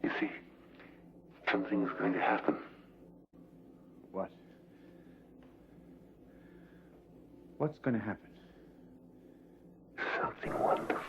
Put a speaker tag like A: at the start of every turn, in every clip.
A: You see, something is going to happen.
B: What? What's going to happen?
A: Something wonderful.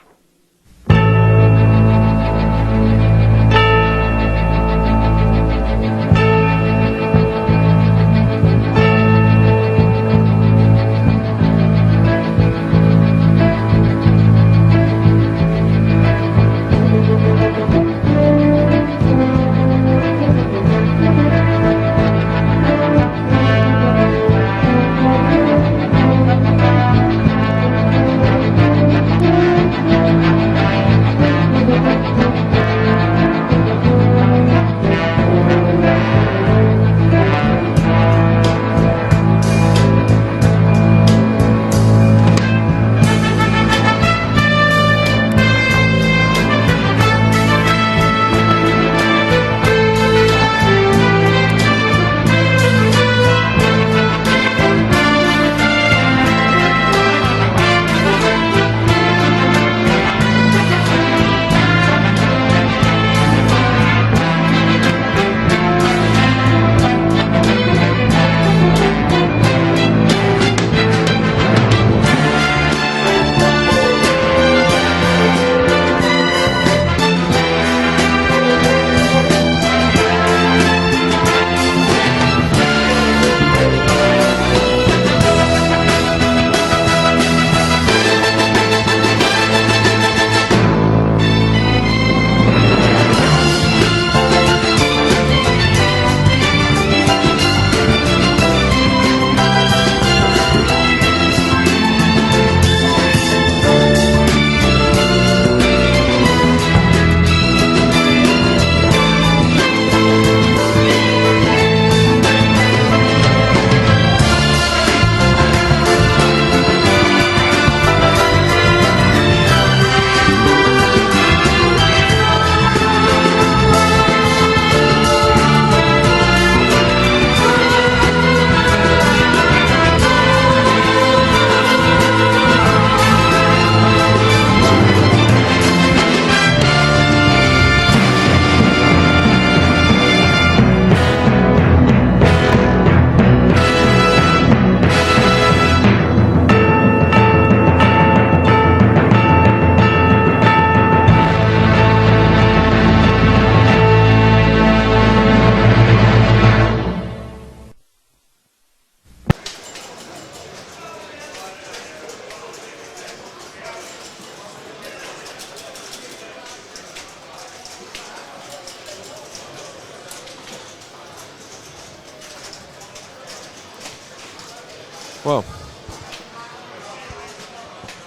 C: Well,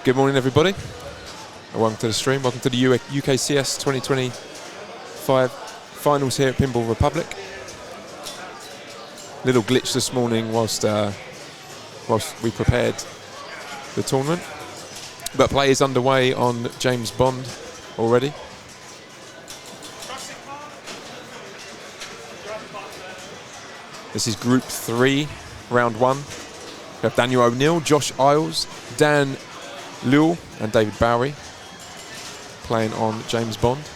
C: good morning everybody, and welcome to the stream. Welcome to the UKCS 2025 finals here at Pinball Republic. Little glitch this morning whilst we prepared the tournament, but play is underway on James Bond already. This is Group 3, Round 1. We have Daniel O'Neill, Josh Isles, Dan Lewell and David Bowery playing on James Bond.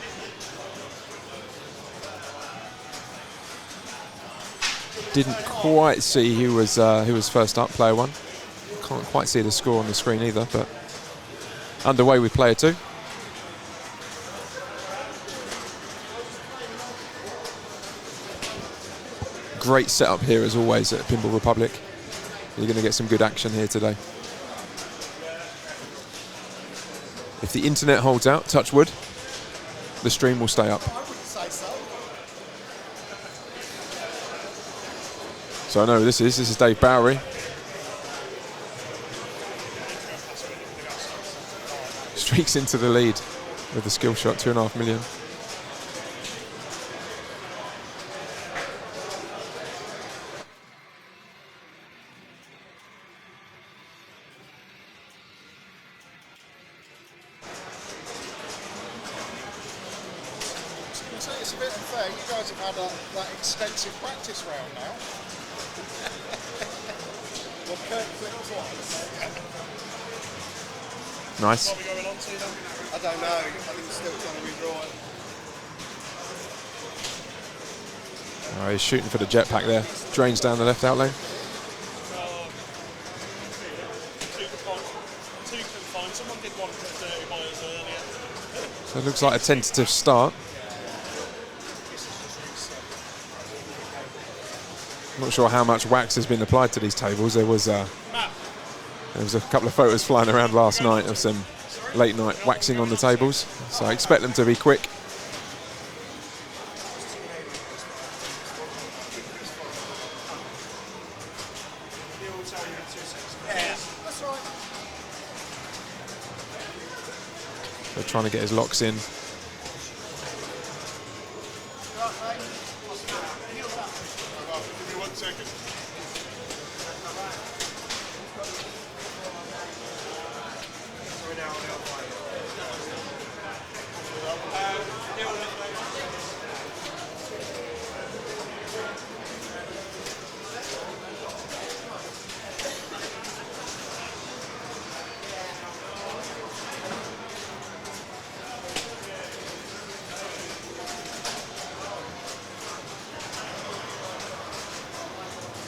C: Didn't quite see who was first up, player 1. Can't quite see the score on the screen either, but underway with player 2. Great setup here as always at Pinball Republic. You're going to get some good action here today. If the internet holds out, touch wood, the stream will stay up. So I know who this is Dave Bowery. Streaks into the lead with the skill shot, 2.5 million.
D: It's a bit unfair. You guys have had that extensive practice round now. Well, Kurt flipped twice.
C: Nice.
D: What are we going on to then? I don't know. I think we're still trying to redraw it.
C: Oh, he's shooting for the jetpack there. Drains down the left out lane.
D: Someone did want to put 30 miles earlier.
C: So it looks like a tentative start. Not sure how much wax has been applied to these tables. There was a couple of photos flying around last night of some late night waxing on the tables. So I expect them to be quick. They're trying to get his locks in.
D: Give me 1 second.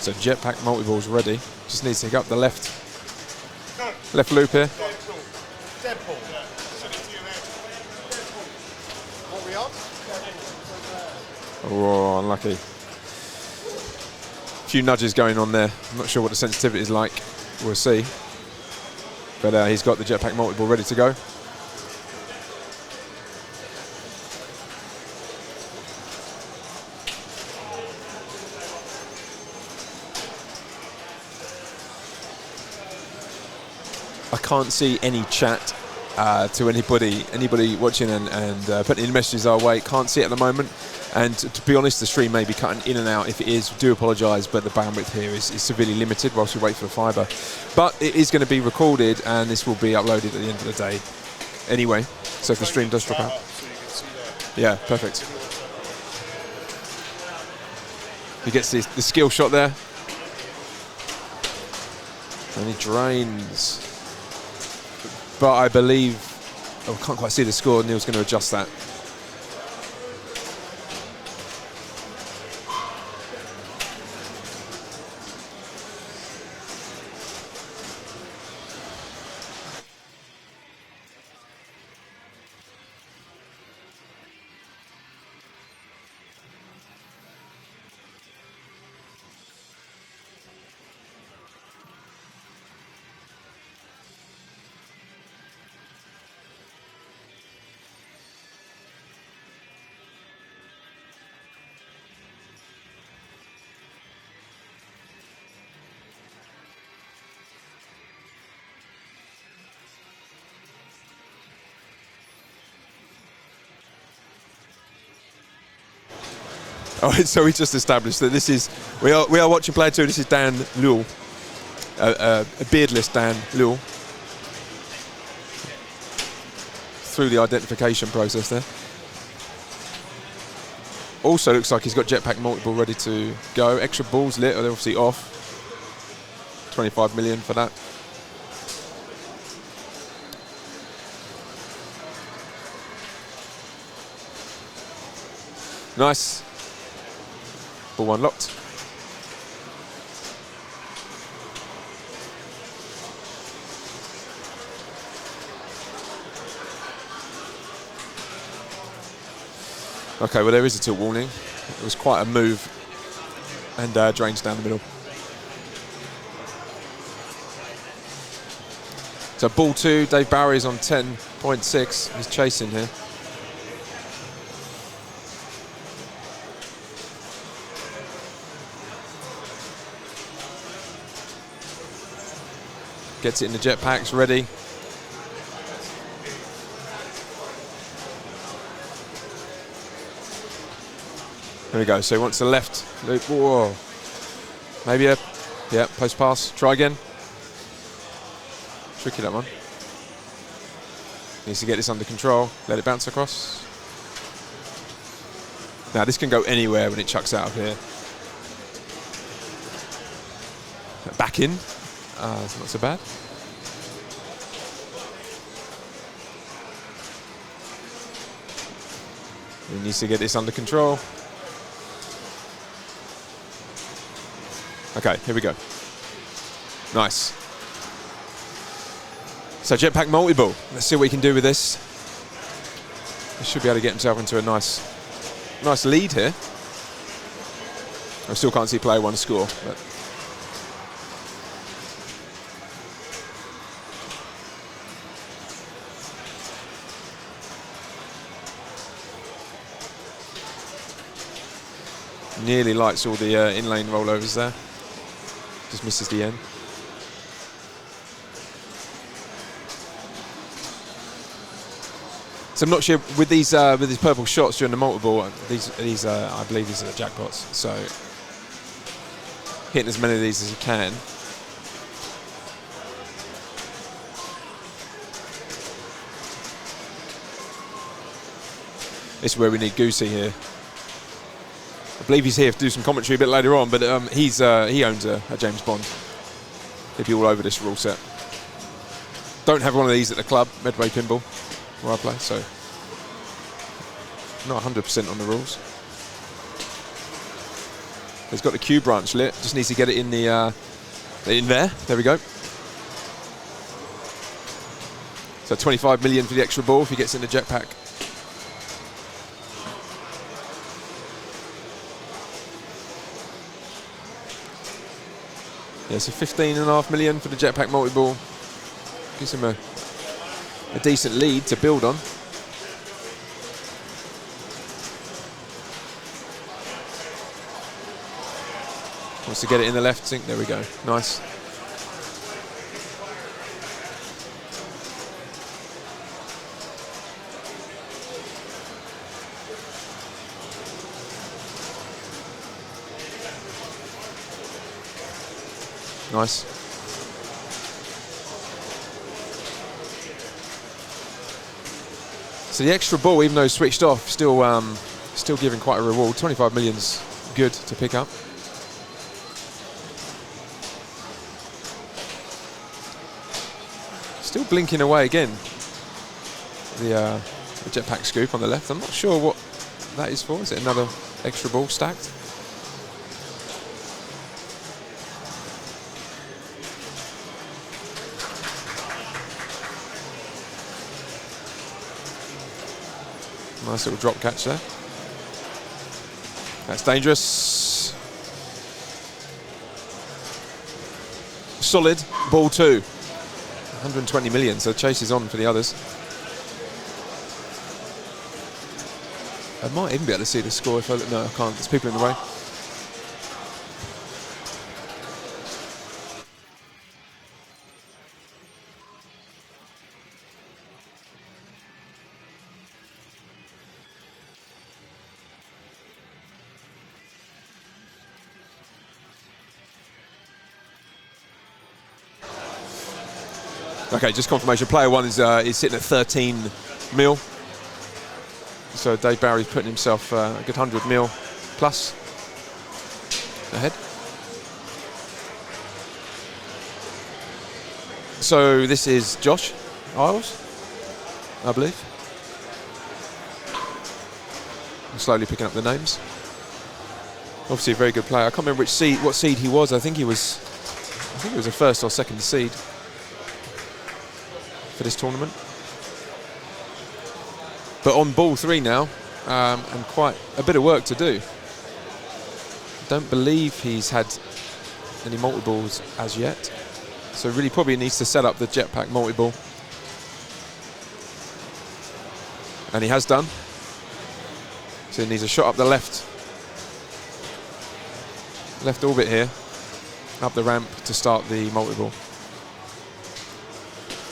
C: So jetpack multi-ball's ready. Just needs to go up the left loop here.
D: Deadpool. What we on?
C: Oh, unlucky. A few nudges going on there. I'm not sure what the sensitivity is like. We'll see. But he's got the jetpack multi-ball ready to go. I can't see any chat to anybody watching and putting in messages our way. Can't see it at the moment. And to be honest, the stream may be cutting in and out. If it is, do apologise, but the bandwidth here is severely limited whilst we wait for the fibre. But it is going to be recorded and this will be uploaded at the end of the day anyway. So if the stream does drop out. Yeah, perfect. He gets the skill shot there. And he drains. But I believe, I can't quite see the score. Neil's going to adjust that. Oh, so we just established that this is we are watching player 2. This is Dan Liu, a beardless Dan Liu, through the identification process there. Also looks like he's got jetpack multi-ball ready to go. Extra balls lit, they're obviously off. 25 million for that. Nice. Ball one locked. Okay, well there is a tilt warning. It was quite a move and drains down the middle. So ball 2, Dave Barry's on 10.6. He's chasing here. Gets it in the jetpacks, ready. There we go. So he wants the left loop. Whoa. Maybe a post pass. Try again. Tricky that one. Needs to get this under control. Let it bounce across. Now this can go anywhere when it chucks out of here. Back in. It's not so bad. He needs to get this under control. Okay, here we go. Nice. So jetpack multi-ball. Let's see what he can do with this. He should be able to get himself into a nice lead here. I still can't see player one score, but nearly lights all the in-lane rollovers there. Just misses the end. So I'm not sure with these purple shots during the multi-ball. These I believe these are the jackpots. So hitting as many of these as you can. This is where we need Goosey here. I believe he's here to do some commentary a bit later on, but he owns a James Bond. He'd be all over this rule set. Don't have one of these at the club, Medway Pinball, where I play, so not 100% on the rules. He's got the Q branch lit, just needs to get it in the in there. There we go. So 25 million for the extra ball if he gets in the jetpack. Yeah, so 15.5 million for the jetpack multi-ball. Gives him a decent lead to build on. Wants to get it in the left sink. There we go. Nice. Nice. So the extra ball, even though it's switched off, still giving quite a reward. 25 million's good to pick up. Still blinking away again. The jetpack scoop on the left. I'm not sure what that is for. Is it another extra ball stacked? Nice little drop catch there. That's dangerous. Solid ball two. 120 million, so chase is on for the others. I might even be able to see the score if I look. No, I can't. There's people in the way. Okay, just confirmation. Player one is sitting at 13 mil. So Dave Barry's putting himself a good 100 mil plus ahead. So this is Josh Isles, I believe. I'm slowly picking up the names. Obviously a very good player. I can't remember what seed he was. I think he was a first or second seed for this tournament. But on ball three now, and quite a bit of work to do. Don't believe he's had any multi-balls as yet. So really probably needs to set up the jetpack multi-ball. And he has done. So he needs a shot up the left orbit here, up the ramp to start the multi-ball.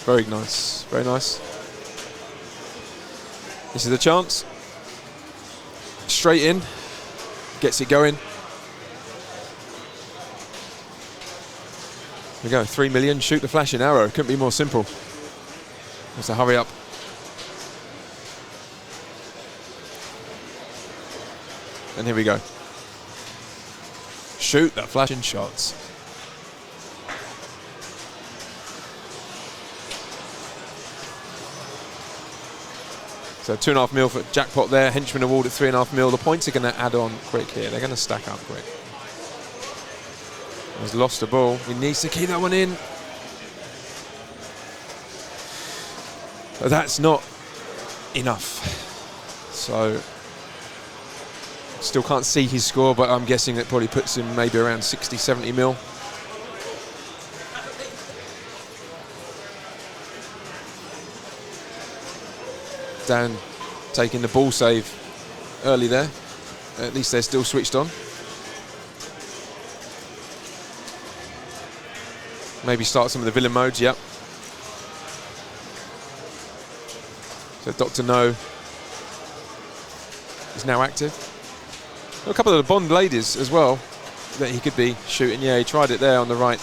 C: Very nice, very nice. This is the chance. Straight in, gets it going. Here we go, 3 million, shoot the flashing arrow. Couldn't be more simple. Has to hurry up. And here we go. Shoot the flashing shots. So 2.5 mil for jackpot there. Henchman award at 3.5 mil. The points are going to add on quick here. They're going to stack up quick. He's lost the ball. He needs to keep that one in. But that's not enough. So, still can't see his score, but I'm guessing it probably puts him maybe around 60, 70 mil. Dan taking the ball save early there. At least they're still switched on. Maybe start some of the villain modes, yep. So Dr. No is now active. A couple of the Bond ladies as well that he could be shooting. Yeah, he tried it there on the right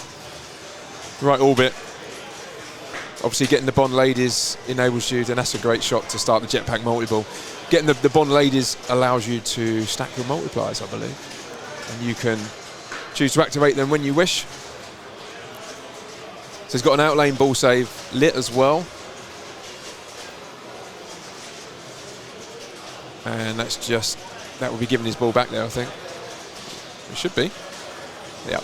C: orbit. Obviously getting the Bond ladies enables you, and that's a great shot to start the jetpack multi-ball. Getting the Bond ladies allows you to stack your multipliers, I believe. And you can choose to activate them when you wish. So he's got an outlane ball save lit as well. And that's just, that will be giving his ball back there, I think. It should be. Yeah.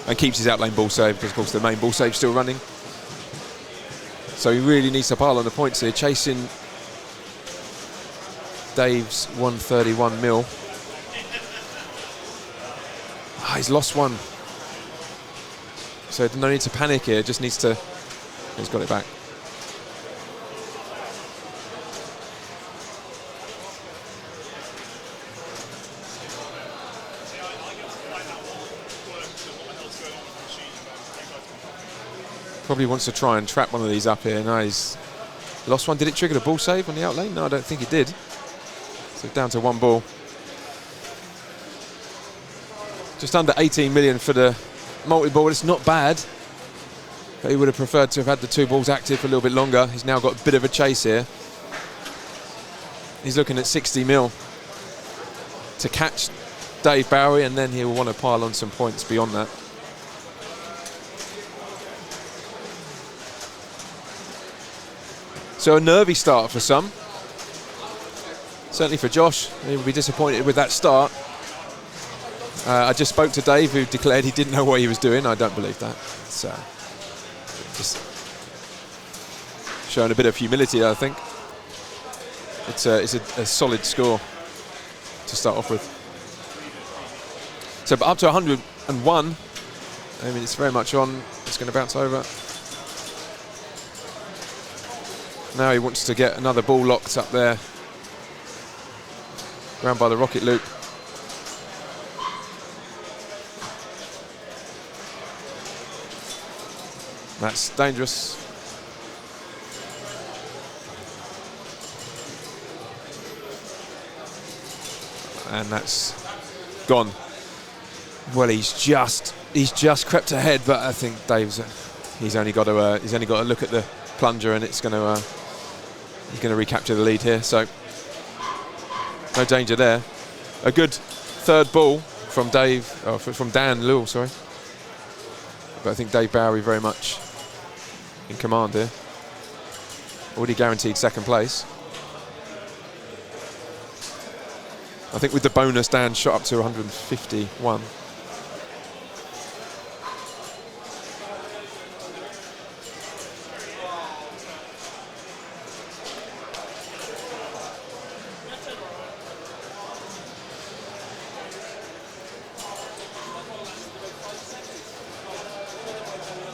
C: And keeps his outlane ball save, because of course the main ball save's still running. So he really needs to pile on the points here, chasing Dave's 131 mil. Ah, he's lost one. So no need to panic here, just needs to, he's got it back. Probably wants to try and trap one of these up here. No, he's lost one. Did it trigger the ball save on the outlane? No, I don't think it did. So down to one ball. Just under 18 million for the multi-ball. It's not bad, but he would have preferred to have had the two balls active for a little bit longer. He's now got a bit of a chase here. He's looking at 60 mil to catch Dave Bowie, and then he'll want to pile on some points beyond that. So a nervy start for some. Certainly for Josh, he will be disappointed with that start. I just spoke to Dave, who declared he didn't know what he was doing. I don't believe that. It's just showing a bit of humility, I think. It's a solid score to start off with. So but up to 101. I mean, it's very much on. It's going to bounce over. Now he wants to get another ball locked up there, round by the rocket loop. That's dangerous. And that's gone. Well, he's just crept ahead, but I think Dave's he's only got to look at the plunger, and it's going to he's going to recapture the lead here. So no danger there. A good third ball from from Dan Lewell, sorry. But I think Dave Bowie very much in command here. Already guaranteed second place. I think with the bonus, Dan shot up to 151.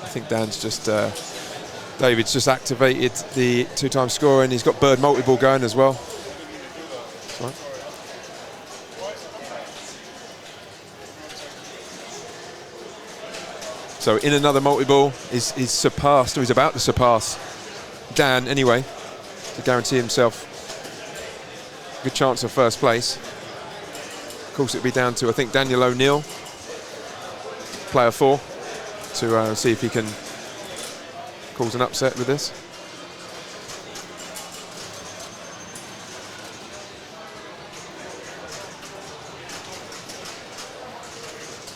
C: I think Dan's just, David's just activated the two-time scorer, and he's got bird multi-ball going as well. Sorry. So in another multi-ball is surpassed, or he's about to surpass Dan anyway, to guarantee himself a good chance of first place. Of course, it'd be down to, I think, Daniel O'Neill, player 4, to see if he can cause an upset with this.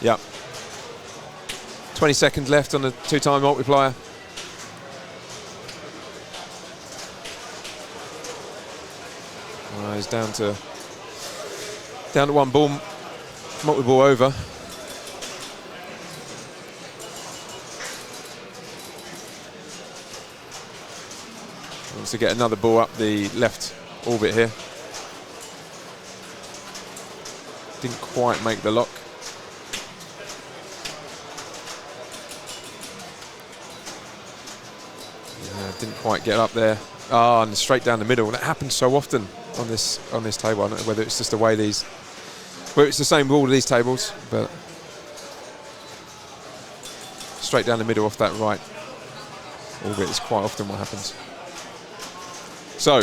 C: Yeah. 20 seconds left on the two-time multiplier. He's down to one ball, multi-ball over. Wants to get another ball up the left orbit here. Didn't quite make the lock. Yeah, didn't quite get up there. Ah, and straight down the middle. That happens so often on this table. I don't know whether it's just the way these, well, it's the same with all of these tables, but straight down the middle off that right orbit is quite often what happens. So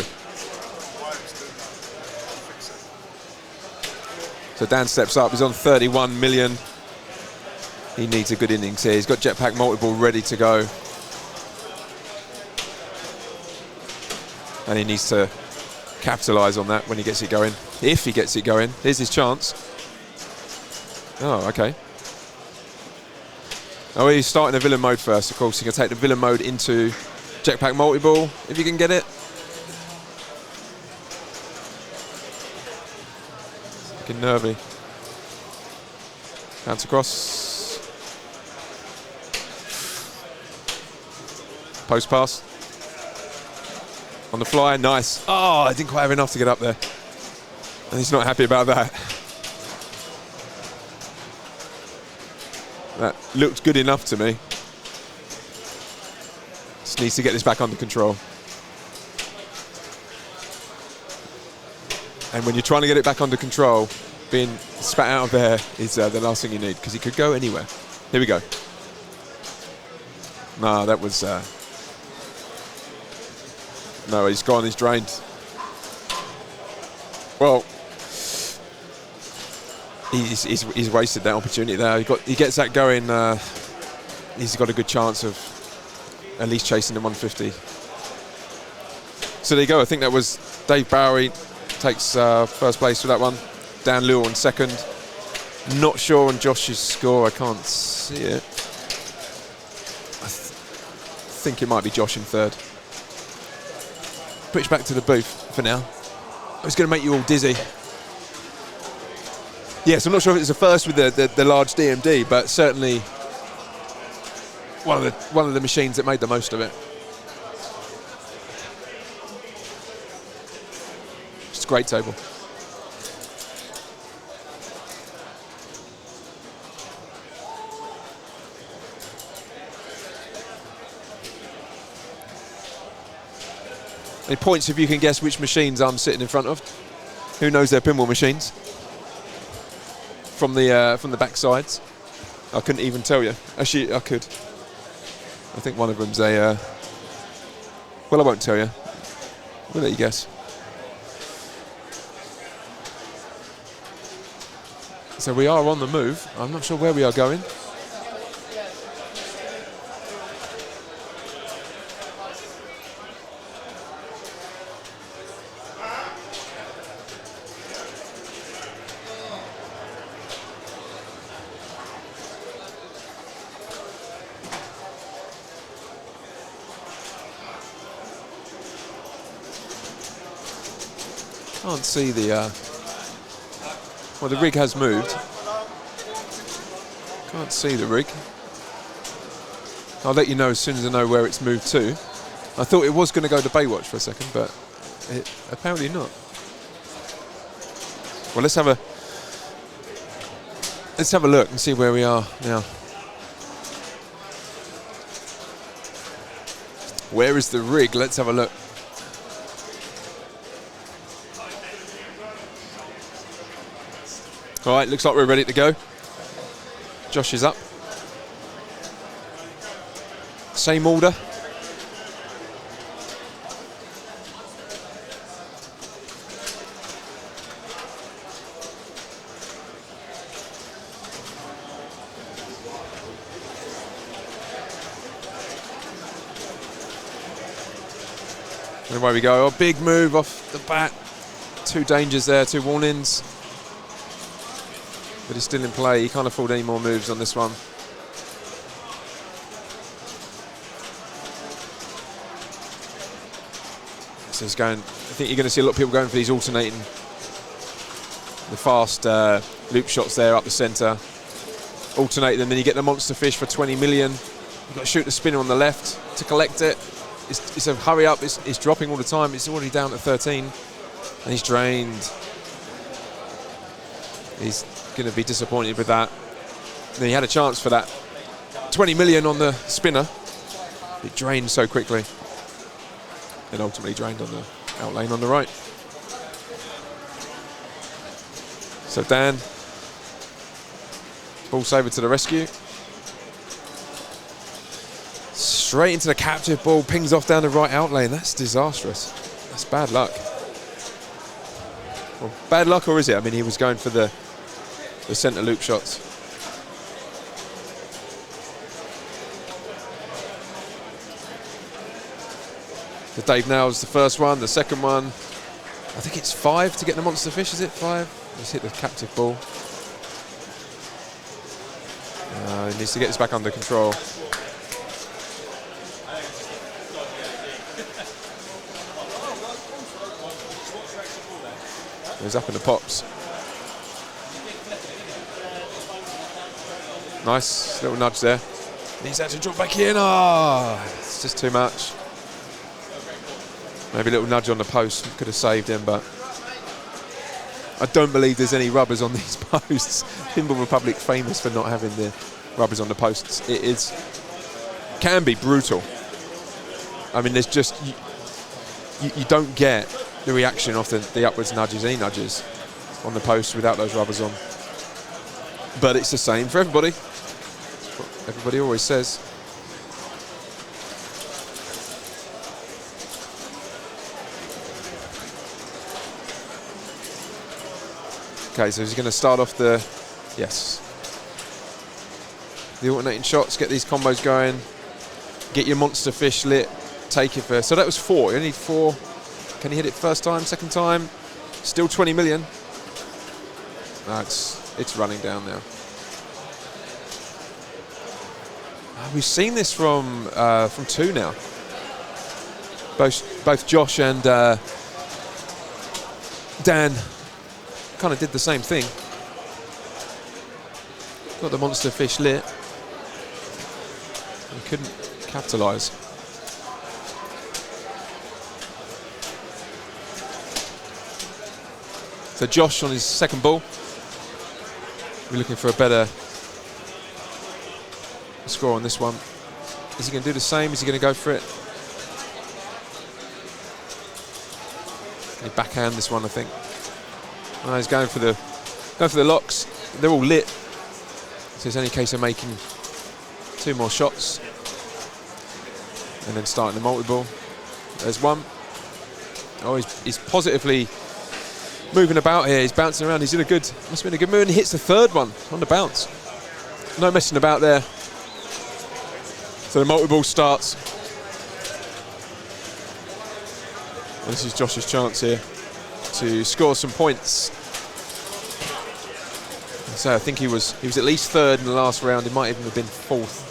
C: Dan steps up. He's on 31 million. He needs a good innings here. He's got jetpack multiple ready to go. And he needs to capitalise on that when he gets it going. If he gets it going, here's his chance. Oh, okay. Oh, he's starting a villain mode first, of course. He can take the villain mode into jetpack multi-ball, if you can get it. Looking nervy. Bounce across. Post pass. On the fly, nice. Oh, I didn't quite have enough to get up there. And he's not happy about that. That looked good enough to me. Just needs to get this back under control. And when you're trying to get it back under control, being spat out of there is the last thing you need, because he could go anywhere. Here we go. No, that was... no, he's gone, he's drained. Well, he's wasted that opportunity there. He gets that going, he's got a good chance of at least chasing the 150. So there you go. I think that was Dave Bowery takes first place for that one. Dan Lewell on second. Not sure on Josh's score. I can't see it. I think it might be Josh in third. Switch back to the booth for now. It's going to make you all dizzy. Yes, I'm not sure if it's the first with the large DMD, but certainly one of the machines that made the most of it. It's a great table. Any points if you can guess which machines I'm sitting in front of? Who knows their pinball machines? From the back sides. I couldn't even tell you. Actually, I could. I think one of them's a... well, I won't tell you. We'll let you guess. So we are on the move. I'm not sure where we are going. Can't see the... well, the rig has moved. Can't see the rig. I'll let you know as soon as I know where it's moved to. I thought it was going to go to Baywatch for a second, but apparently not. Well, let's have a look and see where we are now. Where is the rig? Let's have a look. All right, looks like we're ready to go. Josh is up. Same order. And away we go. A big move off the bat. 2 dangers there, 2 warnings. But he's still in play. He can't afford any more moves on this one. So he's going... I think you're going to see a lot of people going for these alternating, the fast loop shots there up the centre. Alternate them, then you get the monster fish for 20 million. You've got to shoot the spinner on the left to collect it. it's a hurry up. It's dropping all the time. It's already down at 13, and he's drained. He's going to be disappointed with that. And he had a chance for that 20 million on the spinner. It drained so quickly, and ultimately drained on the out lane on the right. So Dan, ball saver to the rescue. Straight into the captive ball, pings off down the right out lane. That's disastrous. That's bad luck. Well, bad luck, or is it? I mean, he was going for the centre loop shots. So Dave nails the first one, the second one. I think it's 5 to get the monster fish, is it? 5? Just hit the captive ball. He needs to get this back under control. He's up in the pops. Nice little nudge there. Needs that to drop back in. Oh, it's just too much. Maybe a little nudge on the post could have saved him, but I don't believe there's any rubbers on these posts. Pinball Republic famous for not having the rubbers on the posts. It can be brutal. I mean, there's just you don't get the reaction off the upwards nudges, any nudges on the post without those rubbers on. But it's the same for everybody. That's what everybody always says. Okay, so he's going to start off the alternating shots, get these combos going, get your monster fish lit, take it first. So that was 4. You only need 4. Can he hit it first time, second time? Still 20 million. No, it's running down now. We've seen this from 2 now. Both Josh and Dan kind of did the same thing. Got the monster fish lit. And couldn't capitalise. So Josh on his second ball. We're looking for a better score on this one. Is he going to do the same? Is he going to go for it? Can he backhand this one, I think? Oh, he's going for the locks. They're all lit. So it's only a case of making 2 more shots and then starting the multi-ball. There's one. Oh, he's positively moving about here. He's bouncing around. He's in a good, must have been a good move, and he hits the third one on the bounce. No messing about there. So the multi-ball starts. And this is Josh's chance here to score some points. So I think he was at least 3rd in the last round. He might even have been 4th.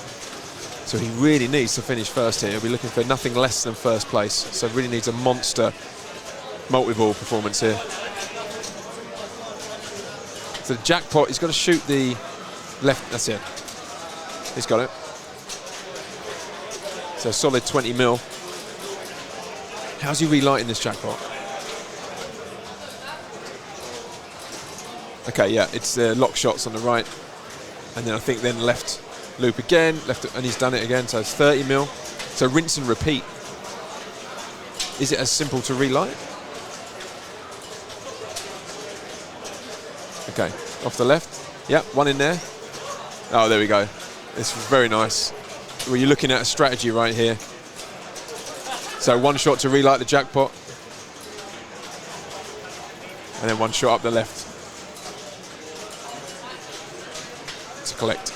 C: So he really needs to finish first here. He'll be looking for nothing less than first place. So really needs a monster multi-ball performance here. So the jackpot, he's got to shoot the left. That's it. He's got it. So solid 20 mil. How's he relighting this jackpot? Okay, yeah, it's lock shots on the right, and then I think then left loop again, and he's done it again. So it's 30 mil. So rinse and repeat. Is it as simple to relight? Okay, off the left. Yep, one in there. Oh, there we go. It's very nice. Well, you're looking at a strategy right here. So 1 shot to relight the jackpot, and then 1 shot up the left to collect.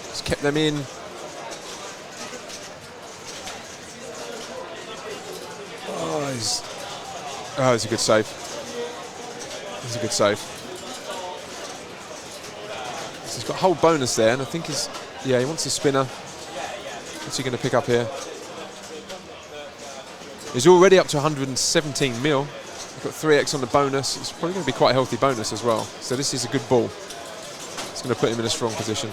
C: Just kept them in. Oh, it's a good save. It's a good save. So he's got a whole bonus there, and I think he wants a spinner. What's he going to pick up here? He's already up to 117 mil. We've got 3x on the bonus. It's probably going to be quite a healthy bonus as well. So this is a good ball. It's going to put him in a strong position.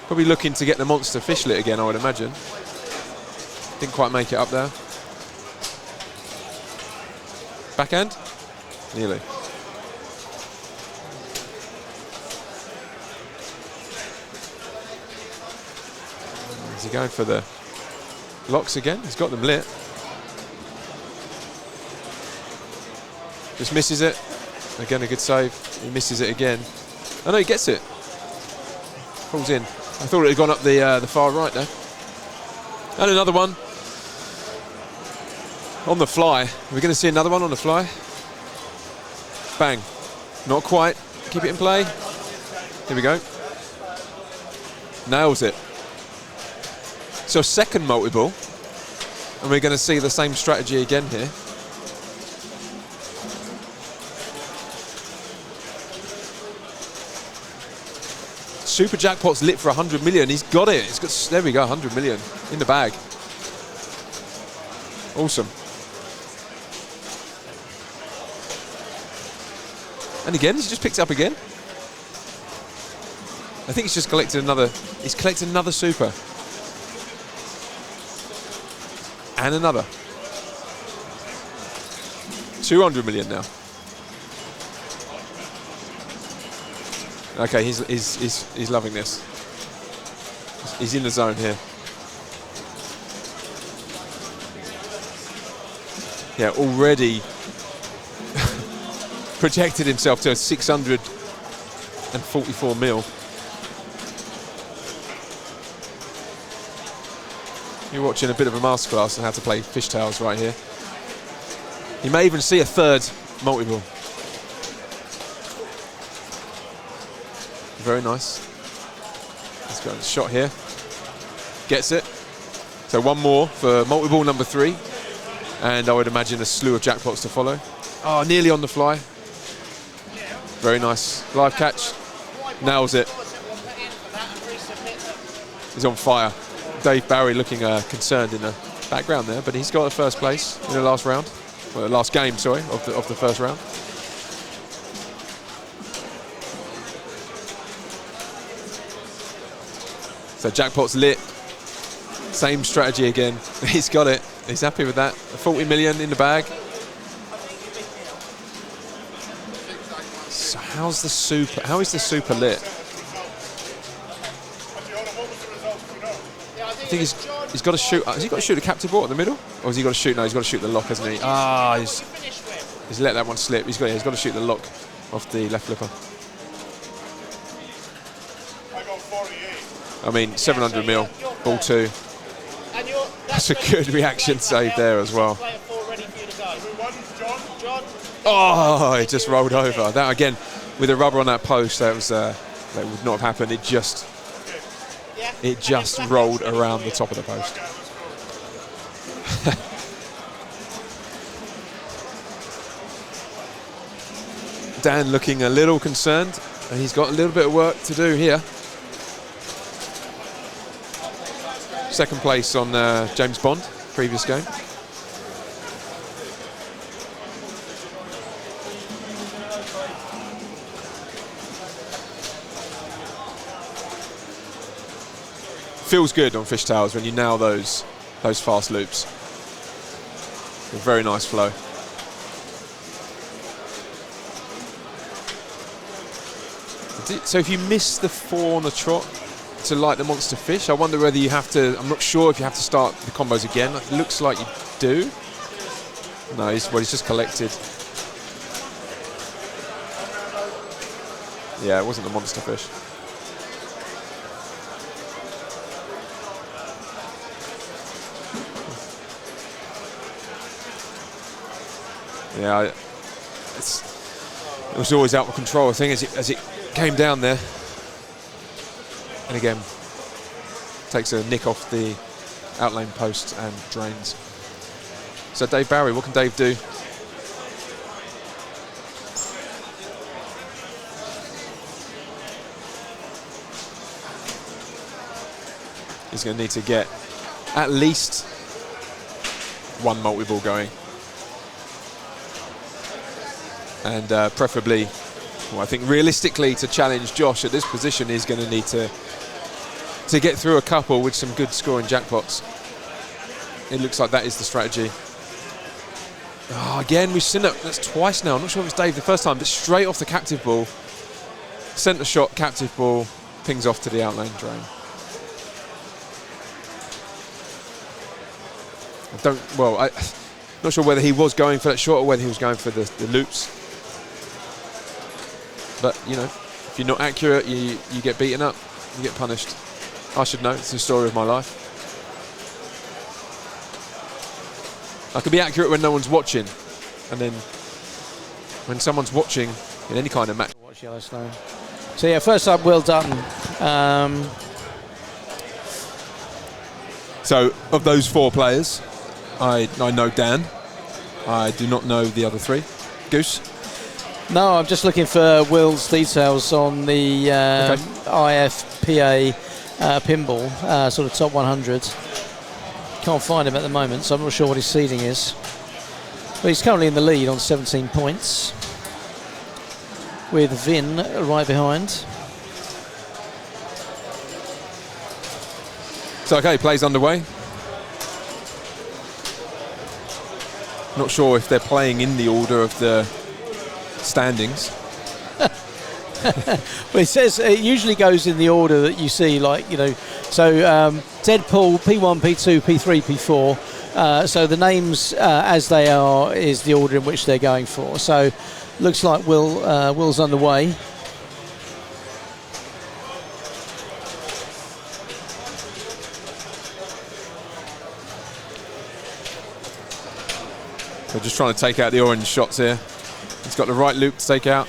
C: Probably looking to get the monster fishlet again, I would imagine. Didn't quite make it up there. Backhand? Nearly. Is he going for the locks again? He's got them lit. Just misses it. Again, a good save. He misses it again. Oh no, he gets it. Pulls in. I thought it had gone up the far right there. And another one. On the fly. We're going to see another one on the fly. Bang. Not quite. Keep it in play. Here we go. Nails it. So second multi-ball. And we're going to see the same strategy again here. Super jackpot's lit for 100 million. He's got it. It's got, there we go, 100 million in the bag. Awesome. And again, he's just picked it up again. I think he's just collected another. He's collected another super. And another. 200 million now. Okay, he's loving this. He's in the zone here. Yeah, already projected himself to 644 mil. You're watching a bit of a masterclass on how to play fishtails right here. You may even see a third multi-ball. Very nice. Let's go. Shot here. Gets it. So one more for multi-ball number 3. And I would imagine a slew of jackpots to follow. Oh, nearly on the fly. Very nice. Live catch. Nails it. He's on fire. Dave Barry looking concerned in the background there, but he's got a first place in the last round. Well, the last game, sorry, of the first round. So jackpot's lit. Same strategy again. He's got it. He's happy with that. 40 million in the bag. So how is the super lit? I think he's got to shoot. Has he got to shoot the captive ball at the middle, or has he got to shoot? No, he's got to shoot the lock, hasn't he? Ah, he's let that one slip. He's got to shoot the lock off the left flipper. I mean, 700 mil, ball 2. That's a good reaction save there as well. Oh, it just rolled over. That again, with the rubber on that post, that would not have happened. It just rolled around the top of the post. Dan looking a little concerned, and he's got a little bit of work to do here. Second place on James Bond, previous game. Feels good on fishtails when you nail those fast loops. A very nice flow. So if you miss the 4 on the trot to light the monster fish, I wonder whether you have to. I'm not sure if you have to start the combos again. It looks like you do. No, he's just collected. Yeah, it wasn't the monster fish. Yeah, it was always out of control, I think, as it came down there. And again, takes a nick off the outlane post and drains. So Dave Barry, what can Dave do? He's going to need to get at least one multi-ball going. And preferably, well, I think realistically to challenge Josh at this position, he's going to need to to get through a couple with some good scoring jackpots. It looks like that is the strategy. Oh, again, we've seen it. That's twice now. I'm not sure if it's Dave the first time, but straight off the captive ball. Centre shot, captive ball, pings off to the outlane drain. I'm not sure whether he was going for that shot or whether he was going for the loops. But, you know, if you're not accurate, you get beaten up, you get punished. I should know, it's the story of my life. I can be accurate when no one's watching, and then when someone's watching in any kind of match.
E: Watch Yellowstone. So yeah, first up, well done.
C: So of those 4 players, I know Dan. I do not know the other 3. Goose?
E: No, I'm just looking for Will's details on the IFPA pinball, sort of top 100. Can't find him at the moment, so I'm not sure what his seeding is. But he's currently in the lead on 17 points, with Vin right behind.
C: So okay, play's underway. Not sure if they're playing in the order of the standings.
E: Well, it says it usually goes in the order that you see, like, you know, so Deadpool, P1, P2, P3, P4. So the names as they are is the order in which they're going for. So looks like Will's underway.
C: They're just trying to take out the orange shots here. He's got the right loop to take out,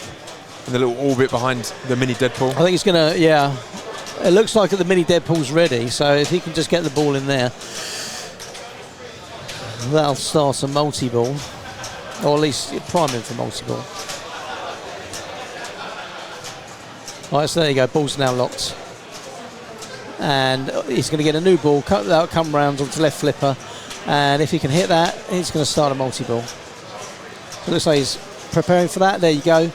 C: and the little orbit behind the mini Deadpool.
E: I think he's going to, yeah. It looks like the mini Deadpool's ready, so if he can just get the ball in there, that'll start a multi-ball, or at least prime him for multi-ball. Right, so there you go, ball's now locked. And he's going to get a new ball, that'll come round onto left flipper, and if he can hit that, he's going to start a multi-ball. So it looks like he's preparing for that. There you go.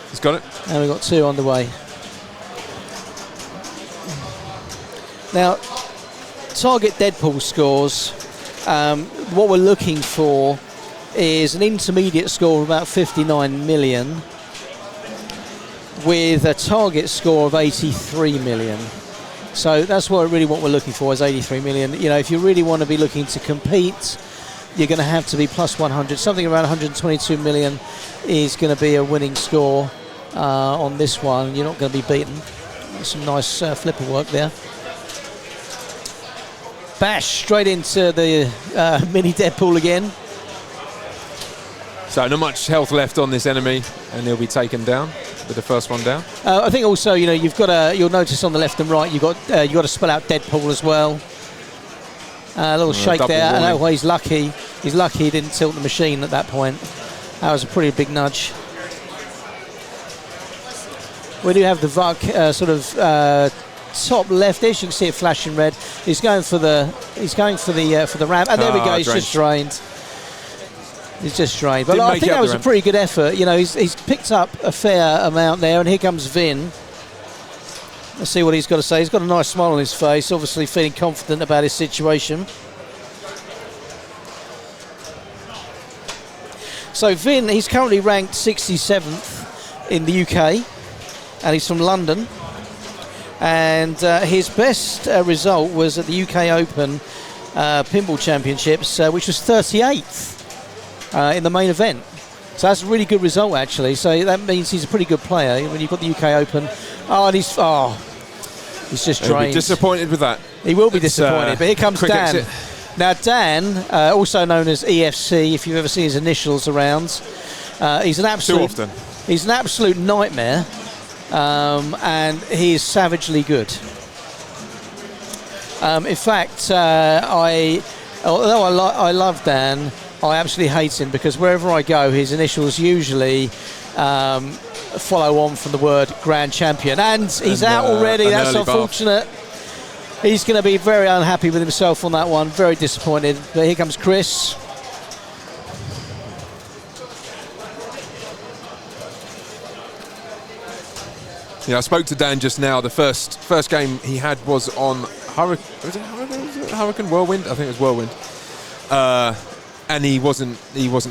C: He's got it.
E: And we've got 2 underway. Now, target Deadpool scores, what we're looking for is an intermediate score of about 59 million with a target score of 83 million. So that's what we're looking for, is 83 million. You know, if you really want to be looking to compete, you're going to have to be plus 100. Something around 122 million is going to be a winning score on this one. You're not going to be beaten. Some nice flipper work there. Bash straight into the mini Deadpool again.
C: So not much health left on this enemy, and he'll be taken down with the first one down.
E: I think also, you know, you'll notice on the left and right you've got to spell out Deadpool as well. A little shake there, and oh, he's lucky. He's lucky he didn't tilt the machine at that point. That was a pretty big nudge. We do have the VUC sort of top left-ish. You can see it flashing red. He's going for the ramp, and there we go. He's just drained. He's just drained. But I think that was a pretty good effort. You know, he's picked up a fair amount there, and here comes Vin. Let's see what he's got to say. He's got a nice smile on his face, obviously feeling confident about his situation. So Vin, he's currently ranked 67th in the UK, and he's from London. And his best result was at the UK Open Pinball Championships, which was 38th in the main event. So that's a really good result, actually. So that means he's a pretty good player when you've got the UK Open. Oh, and he's just drained.
C: He'll be disappointed with that.
E: He will be disappointed. But here comes Dan.
C: Exit.
E: Now Dan, also known as EFC, if you've ever seen his initials around, he's an absolute.
C: Too often.
E: He's an absolute nightmare, and he is savagely good. In fact, although I love Dan, I absolutely hate him because wherever I go, his initials usually follow on from the word Grand Champion. And he's out already. That's unfortunate. He's going to be very unhappy with himself on that one. Very disappointed. But here comes Chris.
C: Yeah, I spoke to Dan just now. The first game he had was on Hurricane? Whirlwind? I think it was Whirlwind. And he wasn't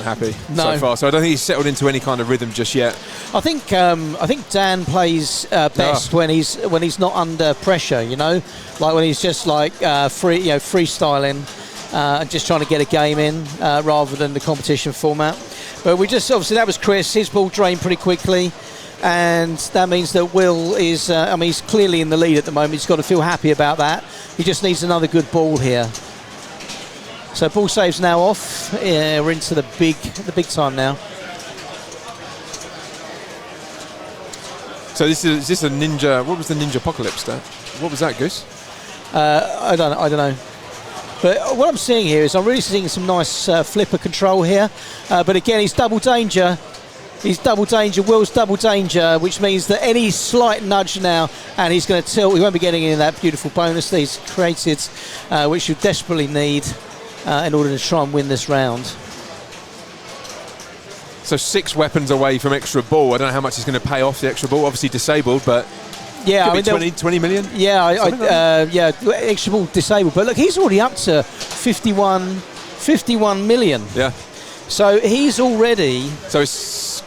C: happy so far. So I don't think he's settled into any kind of rhythm just yet.
E: I think Dan plays best when he's not under pressure. You know, like when he's just like freestyling and just trying to get a game in rather than the competition format. But we just obviously that was Chris. His ball drained pretty quickly. And that means that Will is, he's clearly in the lead at the moment. He's got to feel happy about that. He just needs another good ball here. So ball save's now off. Yeah, we're into the big time now.
C: So is this a ninja? What was the Ninja Apocalypse there? What was that, Goose?
E: I don't know. But what I'm seeing here is I'm really seeing some nice flipper control here. But again, he's double danger. He's double danger. Will's double danger, which means that any slight nudge now, and he's going to tilt. He won't be getting in that beautiful bonus that he's created, which you desperately need in order to try and win this round.
C: So 6 weapons away from extra ball. I don't know how much he's going to pay off the extra ball. Obviously disabled, but
E: yeah,
C: could be 20 million.
E: Yeah, extra ball disabled. But look, he's already up to 51 million.
C: Yeah.
E: So he's already.
C: So it's.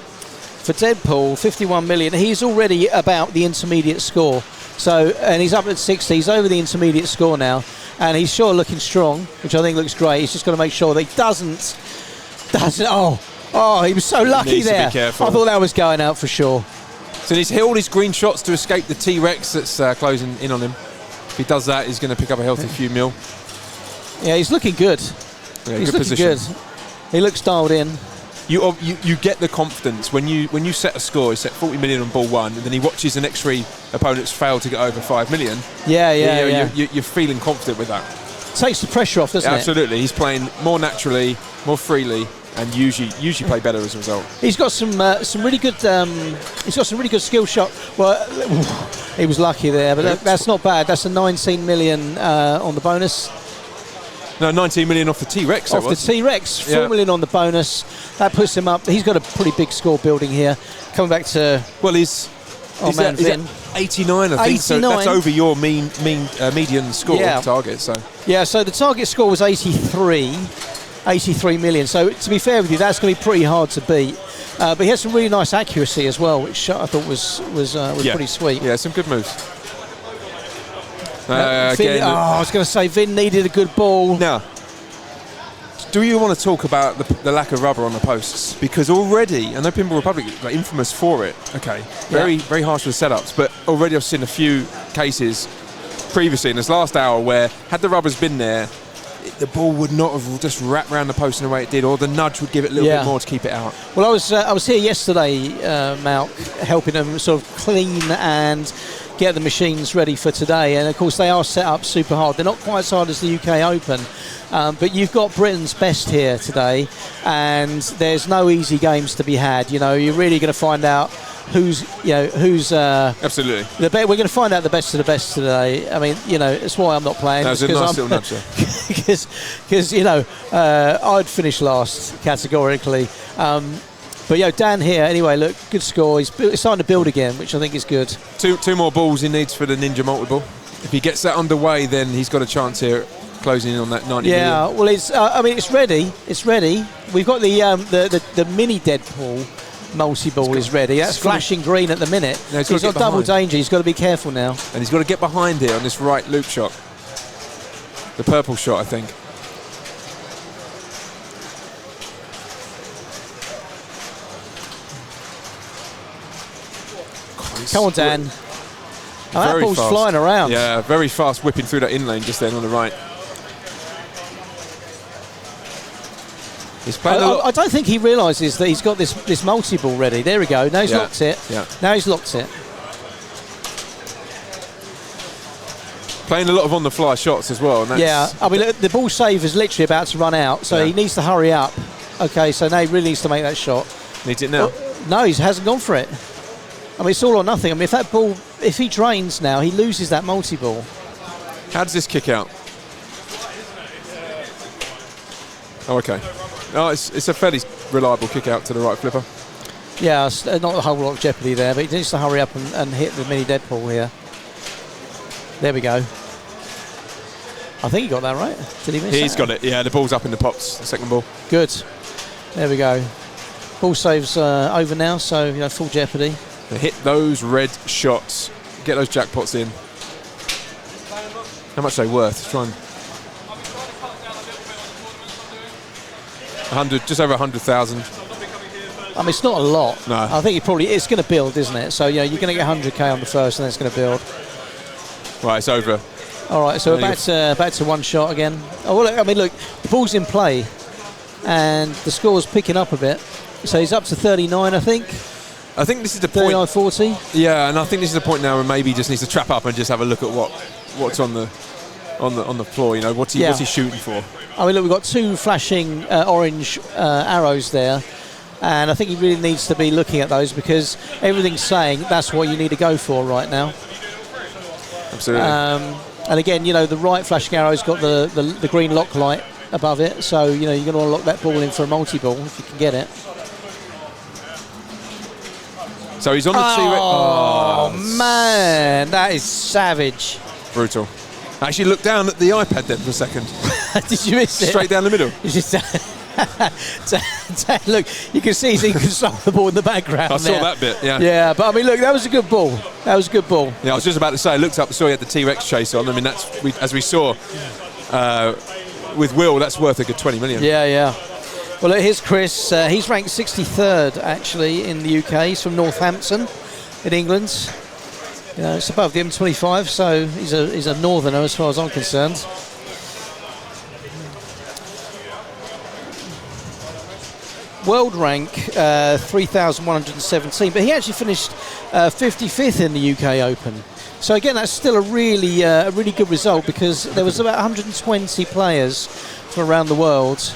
E: For Deadpool, 51 million, he's already about the intermediate score. So, and he's up at 60, he's over the intermediate score now, and he's sure looking strong, which I think looks great. He's just got to make sure that he doesn't, he was so lucky there. I thought that was going out for sure.
C: So he's hit all his green shots to escape the T-Rex that's closing in on him. If he does that, he's going to pick up a healthy few mil.
E: Yeah, he's looking good.
C: Yeah,
E: he's
C: good
E: looking
C: position.
E: good. He looks dialed in.
C: You get the confidence when you set a score. He set 40 million on ball 1, and then he watches the next 3 opponents fail to get over 5 million.
E: Yeah.
C: You're feeling confident with that.
E: Takes the pressure off, doesn't it?
C: Absolutely. He's playing more naturally, more freely, and usually play better as a result.
E: He's got some really good. He's got some really good skill shot. Well, he was lucky there, but that's not bad. That's a 19 million on the bonus.
C: No, 19 million off the T-Rex.
E: Off the T-Rex, 4 million on the bonus. That puts him up. He's got a pretty big score building here. Coming back to.
C: Well, he's at 89, I think. 89. So that's over your median score target. So
E: so the target score was 83 million. So to be fair with you, that's going to be pretty hard to beat. But he has some really nice accuracy as well, which I thought was pretty sweet.
C: Yeah, some good moves.
E: I was going to say Vin needed a good ball.
C: Now, do you want to talk about the lack of rubber on the posts? Because already, I know Pinball Republic is infamous for it. Okay, very harsh with the setups, but already I've seen a few cases previously in this last hour where had the rubbers been there, the ball would not have just wrapped around the post in the way it did, or the nudge would give it a little bit more to keep it out.
E: Well, I was here yesterday, Malk, helping them sort of clean and get the machines ready for today, and of course they are set up super hard. They're not quite as hard as the UK Open, but you've got Britain's best here today, and there's no easy games to be had. You know, you're really going to find out who's
C: absolutely
E: we're going to find out the best of the best today. I mean, you know, that's why I'm not playing.
C: That was a nice little nudge there.
E: Because you know, I'd finished last categorically. But Dan here, anyway, look, good score. He's starting to build again, which I think is good. Two
C: more balls he needs for the Ninja multi-ball. If he gets that underway, then he's got a chance here, closing in on that 90 million.
E: Yeah, well, it's ready. It's ready. We've got the mini Deadpool multi-ball is ready. That's flashing green at the minute.
C: No,
E: he's got double danger. He's got to be careful now.
C: And he's got to get behind here on this right loop shot. The purple shot, I think.
E: Come on, Dan. That ball's flying around.
C: Yeah, very fast, whipping through that in lane just then on the right. He's playing
E: I don't think he realises that he's got this multi-ball ready. There we go. Now he's locked it.
C: Yeah.
E: Now he's locked it.
C: Playing a lot of on-the-fly shots as well. And that's
E: I mean, look, the ball save is literally about to run out, so he needs to hurry up. Okay, so now he really needs to make that shot.
C: Needs it now.
E: No, he hasn't gone for it. I mean, it's all or nothing. I mean, if he drains now, he loses that multi-ball.
C: How does this kick out? Oh, okay. No, it's a fairly reliable kick out to the right flipper.
E: Yeah, not a whole lot of jeopardy there, but he needs to hurry up and hit the mini Deadpool here. There we go. I think he got that right. Did he miss
C: He's
E: that?
C: got it. Yeah, the ball's up in the pots. The second ball.
E: Good. There we go. Ball save's over now, so full jeopardy.
C: They hit those red shots. Get those jackpots in. How much are they worth? Try and 100, just over 100,000.
E: I mean, it's not a lot.
C: No.
E: I think it's going to build, isn't it? So you're going to get 100k on the first, and then it's going to build.
C: Right, it's over.
E: All right, so we're back to one shot again. Oh, well, I mean, look, the ball's in play, and the score's picking up a bit. So he's up to 39, I think.
C: I think this is the point.
E: 39-40.
C: Yeah, and I think this is the point now where maybe he just needs to trap up and just have a look at what's on the floor. What's he shooting for?
E: I mean, look, we've got two flashing orange arrows there, and I think he really needs to be looking at those because everything's saying that's what you need to go for right now.
C: Absolutely.
E: And again, the right flashing arrow's got the green lock light above it, so you're going to want to lock that ball in for a multi-ball if you can get it.
C: So he's on the
E: Oh, man, that is savage.
C: Brutal. I actually looked down at the iPad then for a second.
E: Did you miss it?
C: Straight down the middle.
E: It's just look, you can see he's in control of the ball in the background.
C: I saw that bit, yeah.
E: Yeah, but I mean, look, that was a good ball. That was a good ball.
C: Yeah, I was just about to say, I looked up and saw he had the T-Rex chase on. I mean, as we saw with Will, that's worth a good 20 million.
E: Yeah. Well, look, here's Chris. He's ranked 63rd, actually, in the UK. He's from Northampton in England. It's above the M25, so he's a northerner as far as I'm concerned. World rank 3,117, but he actually finished 55th in the UK Open. So again, that's still a really good result because there was about 120 players from around the world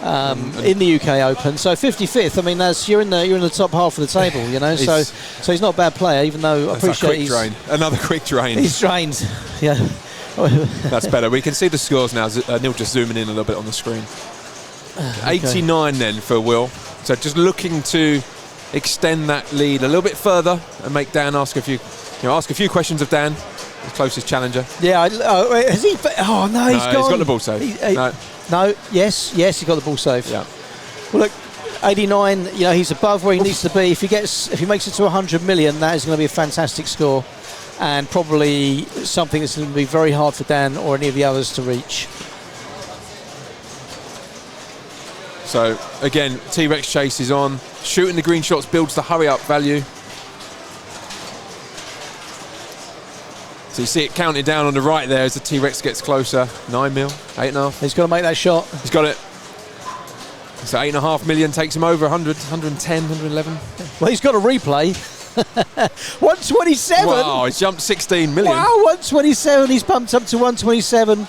E: in the UK Open. So 55th. I mean, you're in the top half of the table. So he's not a bad player, even though I appreciate
C: another quick drain.
E: He's drained. Yeah.
C: That's better. We can see the scores now. Neil just zooming in a little bit on the screen. 89 then for Will. So just looking to extend that lead a little bit further and make Dan ask a few questions of Dan, his closest challenger.
E: Yeah. Has he? Oh no, he's gone.
C: He's got the ball save.
E: No. Yes, he got the ball save.
C: Yeah.
E: Well, look, 89. He's above where he needs to be. If he makes it to 100 million, that is going to be a fantastic score, and probably something that's going to be very hard for Dan or any of the others to reach.
C: So again, T-Rex chase is on. Shooting the green shots builds the hurry-up value. So you see it counted down on the right there as the T-Rex gets closer. 9 mil, 8.5.
E: He's got to make that shot.
C: He's got it. So 8.5 million takes him over 100, 110, 111.
E: Well, he's got a replay. 127.
C: Wow, he's jumped 16 million.
E: Wow, 127. He's pumped up to 127.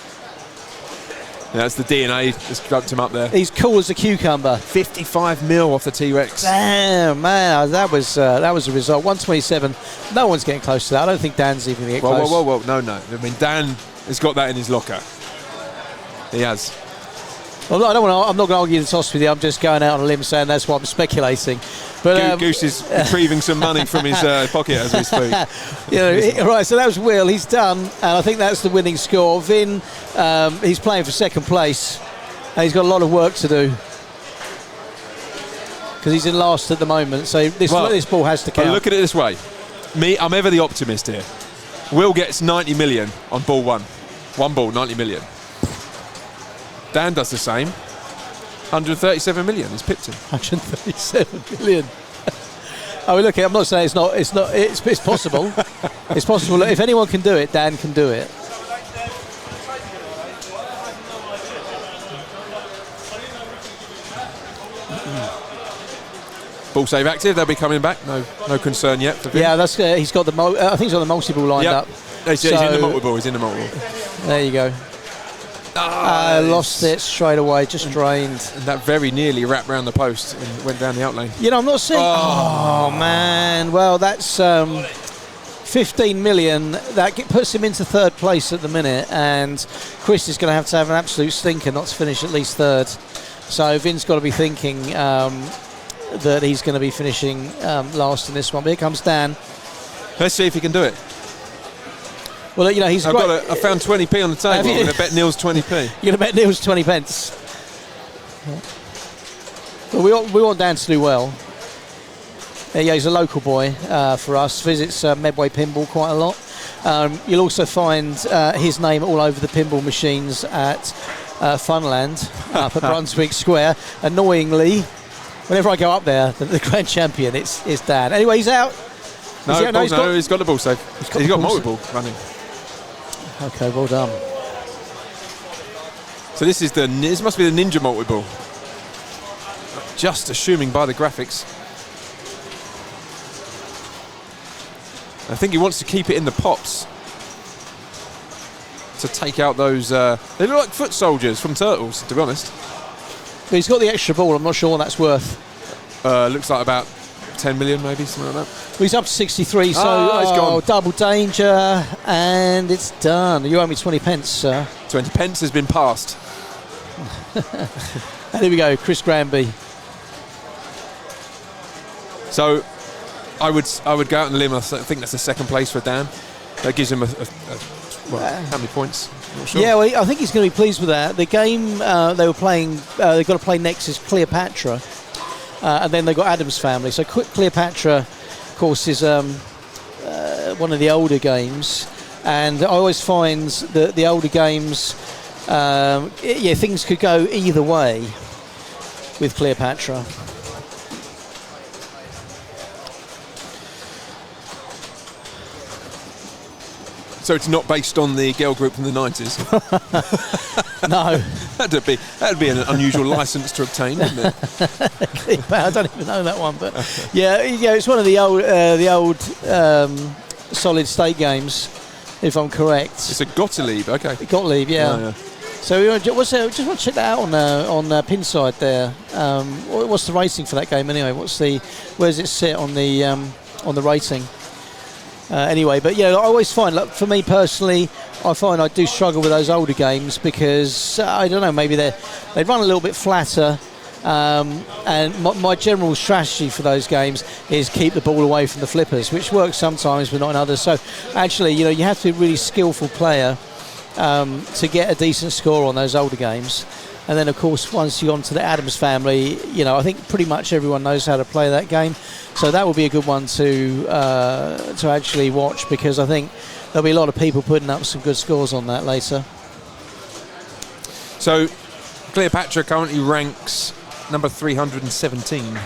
C: Yeah, that's the DNA that's jumped him up there.
E: He's cool as a cucumber.
C: 55 mil off the T-Rex.
E: Damn, man, that was a result. 127. No one's getting close to that. I don't think Dan's even getting close.
C: Whoa. No. I mean, Dan has got that in his locker. He has.
E: Well, I'm not going to argue the toss with you. I'm just going out on a limb saying that's what I'm speculating. But
C: Goose is retrieving some money from his pocket as we speak.
E: Right, so that was Will. He's done, and I think that's the winning score. Vin, he's playing for second place, and he's got a lot of work to do because he's in last at the moment. So this ball has to count.
C: Look at it this way. I'm ever the optimist here. Will gets 90 million on ball one. One ball, 90 million. Dan does the same. 137 million. He's pipped him.
E: 137 million. Oh, look! I'm not saying it's not. It's possible. It's possible. If anyone can do it, Dan can do it.
C: Ball save active. They'll be coming back. No concern yet for Vin.
E: Yeah, that's. He's got the. I think he's got the multi-ball lined up.
C: He's in the multi-ball. He's in the multi-ball.
E: There you go. Lost it straight away, just drained.
C: And that very nearly wrapped round the post and went down the outlane.
E: I'm not seeing. Oh man. Well, that's 15 million. That puts him into third place at the minute, and Chris is going to have an absolute stinker not to finish at least third. So Vin's got to be thinking that he's going to be finishing last in this one. But here comes Dan.
C: Let's see if he can do it.
E: Well, you know, he's great.
C: I found 20p on the table. I'm going to bet Neil's 20p.
E: You're going to bet Neil's 20 pence. Well, we want Dan to do well. Yeah, he's a local boy for us. Visits Medway Pinball quite a lot. You'll also find his name all over the pinball machines at Funland up at Brunswick Square. Annoyingly, whenever I go up there, the grand champion, it's Dan. Anyway, he's out.
C: No, he's got the ball safe. He's got multiple running.
E: Okay, well done.
C: So this must be the Ninja multi-ball. Just assuming by the graphics. I think he wants to keep it in the pops to take out those. They look like foot soldiers from Turtles, to be honest.
E: He's got the extra ball. I'm not sure what that's worth.
C: Looks like about 10 million, maybe something like that.
E: Well, he's up to 63, so
C: he's gone.
E: Double danger, and it's done. You owe me 20 pence, sir.
C: 20 pence has been passed.
E: And here we go, Chris Granby.
C: So I would go out on the limb. I think that's the second place for Dan. That gives him how many points? Not sure.
E: Yeah, well, I think he's going to be pleased with that. The game they were playing, they've got to play next is Cleopatra, and then they've got Addams Family. So Cleopatra, of course, is one of the older games, and I always find that the older games, things could go either way with Cleopatra.
C: So it's not based on the girl group from the 90s.
E: No,
C: that'd be an unusual license to obtain, wouldn't it?
E: I don't even know that one, but yeah, it's one of the old solid state games, if I'm correct.
C: It's a Gottlieb, okay.
E: Gottlieb, yeah.
C: Yeah.
E: So just want to check that out on Pinside there. What's the rating for that game anyway? Where does it sit on the rating? Anyway, but yeah, I always find, like, for me personally, I find I do struggle with those older games because I don't know, maybe they run a little bit flatter, and my general strategy for those games is keep the ball away from the flippers, which works sometimes but not in others. So actually, you have to be a really skillful player to get a decent score on those older games. And then, of course, once you're onto the Addams Family, I think pretty much everyone knows how to play that game. So that will be a good one to actually watch, because I think there'll be a lot of people putting up some good scores on that later.
C: So Cleopatra currently ranks number 317.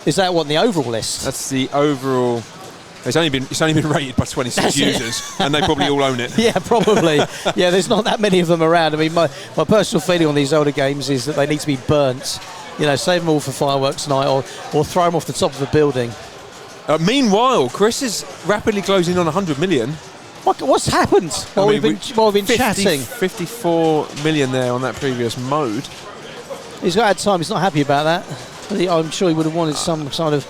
E: Is that what, the overall list?
C: That's the overall. It's only been rated by 26 users, and they probably all own it.
E: Yeah, probably. Yeah, there's not that many of them around. I mean, my personal feeling on these older games is that they need to be burnt. Save them all for fireworks night, or throw them off the top of a building.
C: Meanwhile, Chris is rapidly closing on 100 million.
E: What's happened while we've been chatting?
C: 54 million there on that previous mode.
E: He's got had time. He's not happy about that. I'm sure he would have wanted some sort of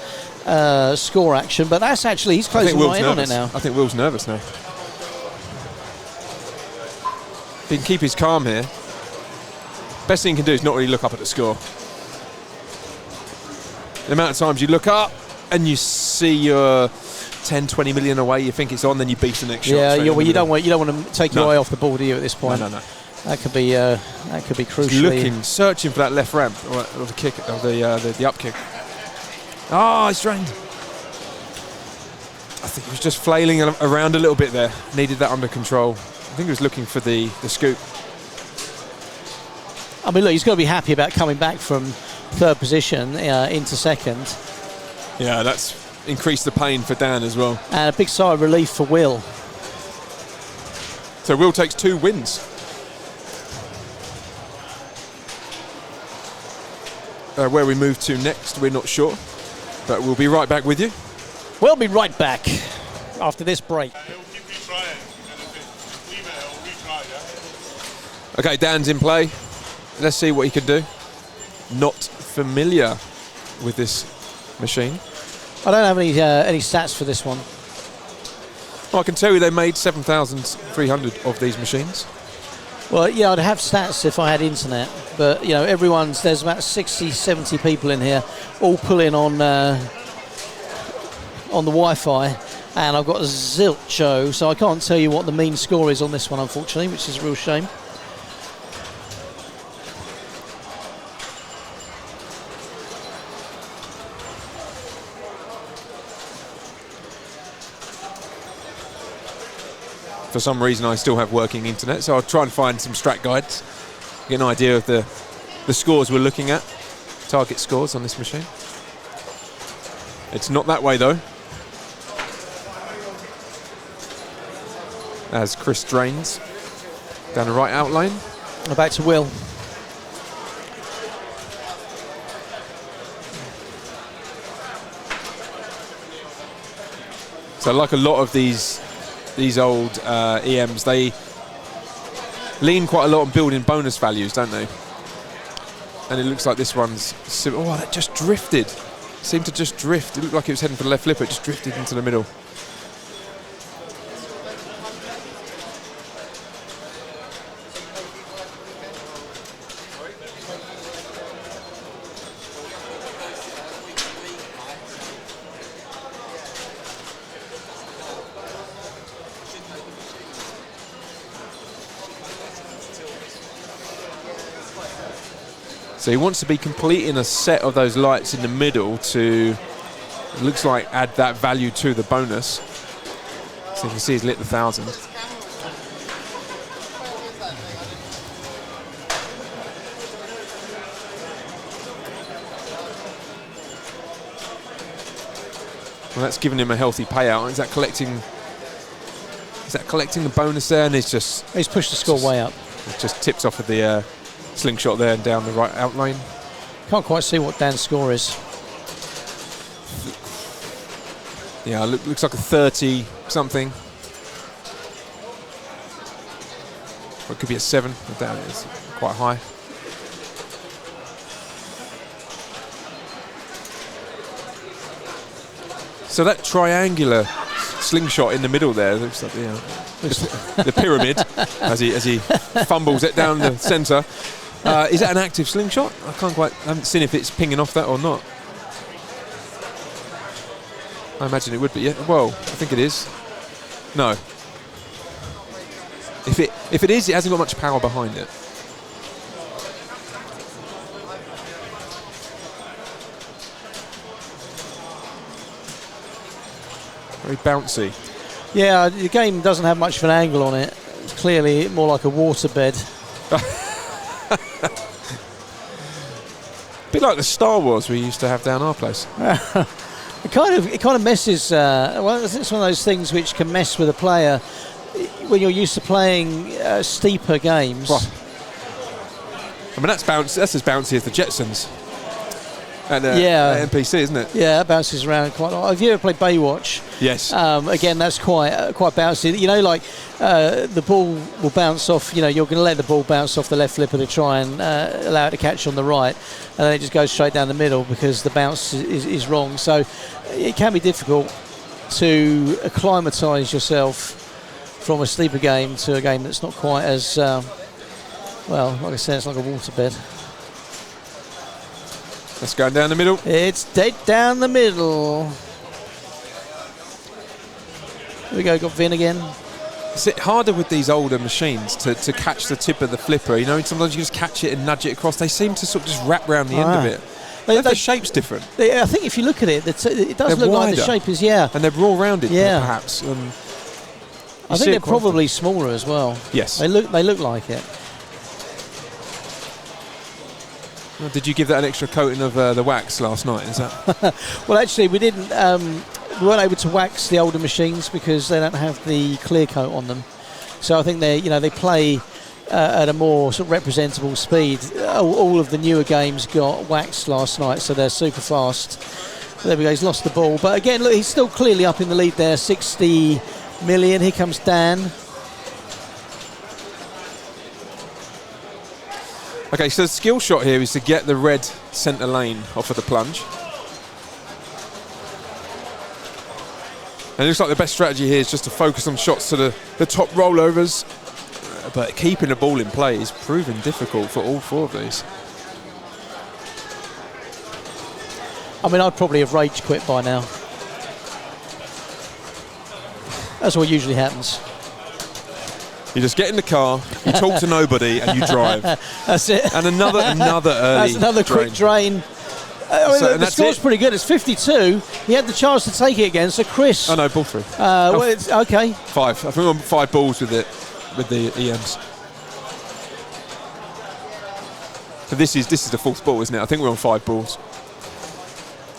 E: score action, but that's actually, he's closing right in on it now.
C: I think Will's nervous now. If he can keep his calm here, best thing he can do is not really look up at the score. The amount of times you look up and you see your 10, 20 million away, you think it's on, then you beat the next shot.
E: Yeah, well, you don't want to take your eye off the ball, do you, at this point?
C: No.
E: That could be crucially.
C: Searching for that left ramp or the kick, or the up kick. He's drained. I think he was just flailing around a little bit there. Needed that under control. I think he was looking for the scoop.
E: I mean, look, he's got to be happy about coming back from third position into second.
C: Yeah, that's increased the pain for Dan as well.
E: And a big sigh of relief for Will.
C: So Will takes 2 wins. Where we move to next, we're not sure. But we'll be right back with you.
E: We'll be right back after this break.
C: Okay, Dan's in play. Let's see what he can do. Not familiar with this machine.
E: I don't have any stats for this one.
C: Well, I can tell you they made 7,300 of these machines.
E: Well, yeah, I'd have stats if I had internet, but there's about 60, 70 people in here, all pulling on the Wi-Fi, and I've got a zilcho, so I can't tell you what the mean score is on this one, unfortunately, which is a real shame.
C: For some reason, I still have working internet, so I'll try and find some strat guides, get an idea of the scores we're looking at, target scores on this machine. It's not that way though. As Chris drains down the right outline.
E: Back to Will.
C: So like a lot of these old EMs, they lean quite a lot on building bonus values, don't they? And it looks like this one's... Oh, that just drifted. Seemed to just drift. It looked like it was heading for the left flipper. It just drifted into the middle. So he wants to be completing a set of those lights in the middle to, it looks like, add that value to the bonus. So you can see he's lit the 1,000. Well, that's giving him a healthy payout. Is that collecting the bonus there? And he's
E: pushed the score way up.
C: It just tips off of the slingshot there and down the right outline.
E: Can't quite see what Dan's score is.
C: Yeah, looks like a 30 something. Or it could be a 7. I doubt it is quite high. So that triangular slingshot in the middle there looks like the pyramid as he fumbles it down the centre. Is that an active slingshot? I haven't seen if it's pinging off that or not. I imagine it would be. Yeah. Well, I think it is. No. If it is, it hasn't got much power behind it. Very bouncy.
E: Yeah, the game doesn't have much of an angle on it. It's clearly more like a waterbed.
C: Bit like the Star Wars we used to have down our place.
E: It kind of messes. Well, it's one of those things which can mess with a player when you're used to playing steeper games.
C: Right. I mean, that's as bouncy as the Jetsons. At NPC, isn't it?
E: Yeah, that bounces around quite a lot. Have you ever played Baywatch?
C: Yes.
E: Again, that's quite bouncy. You know, like the ball will bounce off. You know, you're going to let the ball bounce off the left flipper to try and allow it to catch on the right, and then it just goes straight down the middle because the bounce is wrong. So it can be difficult to acclimatise yourself from a sleeper game to a game that's not quite as well. Like I said, it's like a waterbed.
C: That's going down the middle.
E: It's dead down the middle. Here we go, got Vin again.
C: Is it harder with these older machines to catch the tip of the flipper? You know, sometimes you just catch it and nudge it across. They seem to sort of just wrap around the end of it. The shape's different.
E: I think if you look at it, it does look
C: wider.
E: like the shape is, yeah.
C: And they're raw rounded, perhaps.
E: I think they're probably smaller as well.
C: Yes.
E: They look like it.
C: Well, did you give that an extra coating of the wax last night? Is that?
E: Well, actually, we didn't. We weren't able to wax the older machines because they don't have the clear coat on them. So I think they play at a more sort of representable speed. All of the newer games got waxed last night, so they're super fast. There we go. He's lost the ball, but again, look, he's still clearly up in the lead there. 60 million. Here comes Dan.
C: Okay, so the skill shot here is to get the red centre lane off of the plunge. And it looks like the best strategy here is just to focus on shots to the top rollovers. But keeping the ball in play is proving difficult for all four of these.
E: I mean, I'd probably have rage quit by now. That's what usually happens.
C: You just get in the car, you talk to nobody, and you drive.
E: That's it.
C: And another early
E: That's another quick drain. The score's pretty good. It's 52. He had the chance to take it again. So Chris.
C: Oh no, ball 3.
E: Well, it's, okay.
C: 5. I think we're on 5 balls with it, with the EMs. So this is the 4th ball, isn't it? I think we're on 5 balls.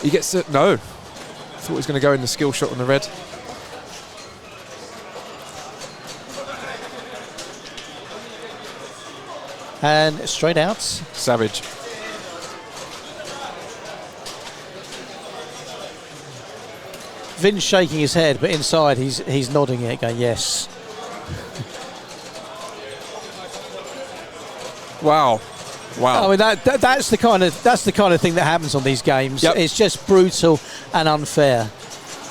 C: He gets it. No. I thought he was going to go in the skill shot on the red.
E: And straight out.
C: Savage.
E: Vin's shaking his head, but inside he's nodding it, going yes.
C: Wow.
E: I mean that's the kind of thing that happens on these games.
C: Yep.
E: It's just brutal and unfair.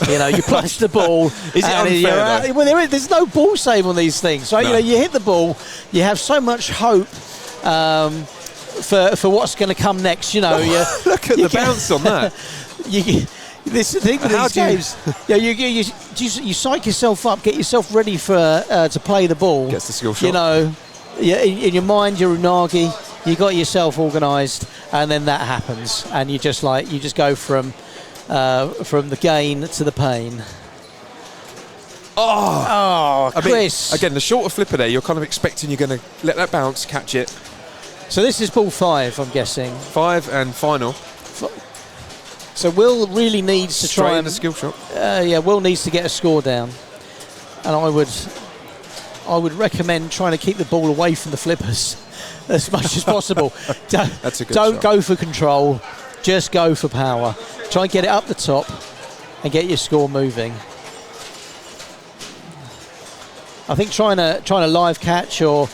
E: You know, you place the ball.
C: Is it unfair?
E: Well, there's no ball save on these things. So
C: No.
E: you know, you hit the ball. You have so much hope for what's going to come next. You know,
C: Look at the bounce on that.
E: This is the thing with these games. You psych yourself up, get yourself ready for to play the ball.
C: Gets the skill shot.
E: You know, in your mind, you're unagi. You got yourself organised, and then that happens, and you just go from the gain to the pain. Oh, Chris!
C: Again, the shorter flipper there. You're kind of expecting you're going to let that bounce, catch it.
E: So this is ball 5, I'm guessing.
C: 5 and final.
E: So Will really needs to try and
C: the skill shot.
E: Will needs to get a score down, and I would recommend trying to keep the ball away from the flippers as much as possible.
C: That's a good
E: Don't
C: shot.
E: go for control, just go for power. Try and get it up the top and get your score moving. I think trying to live catch or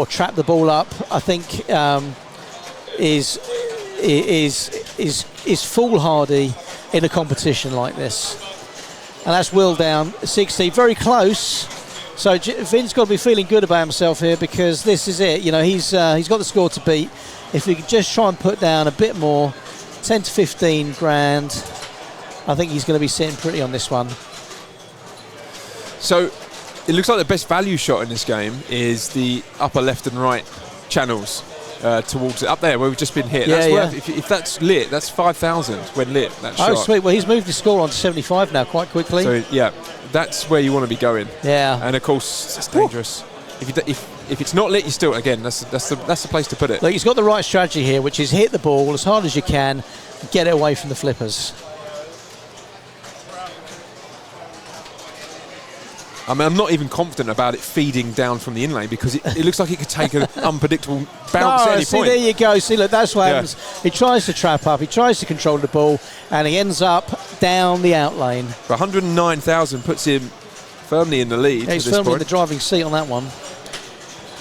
E: trap the ball up, I think is foolhardy in a competition like this. And that's Will down 60, very close. So Vin's got to be feeling good about himself here, because this is it. You know, he's got the score to beat. If he could just try and put down a bit more, 10 to 15 grand, I think he's going to be sitting pretty on this one.
C: So it looks like the best value shot in this game is the upper left and right channels towards it, up there where we've just been hit. That's worth, if that's lit, that's 5,000 when lit, that shot.
E: Oh, sweet. Well, he's moved his score on to 75 now quite quickly.
C: So, yeah, that's where you want to be going.
E: Yeah.
C: And, of course, it's dangerous. If it's not lit, you still, again, that's the place to put it.
E: Look, he's got the right strategy here, which is hit the ball as hard as you can, get it away from the flippers.
C: I mean, I'm not even confident about it feeding down from the inlane, because it looks like it could take an unpredictable bounce at any point.
E: There you go. See, look, that's what happens. He tries to trap up, he tries to control the ball, and he ends up down the outlane.
C: 109,000 puts him firmly in the lead.
E: Yeah, he's firmly in the driving seat on that one.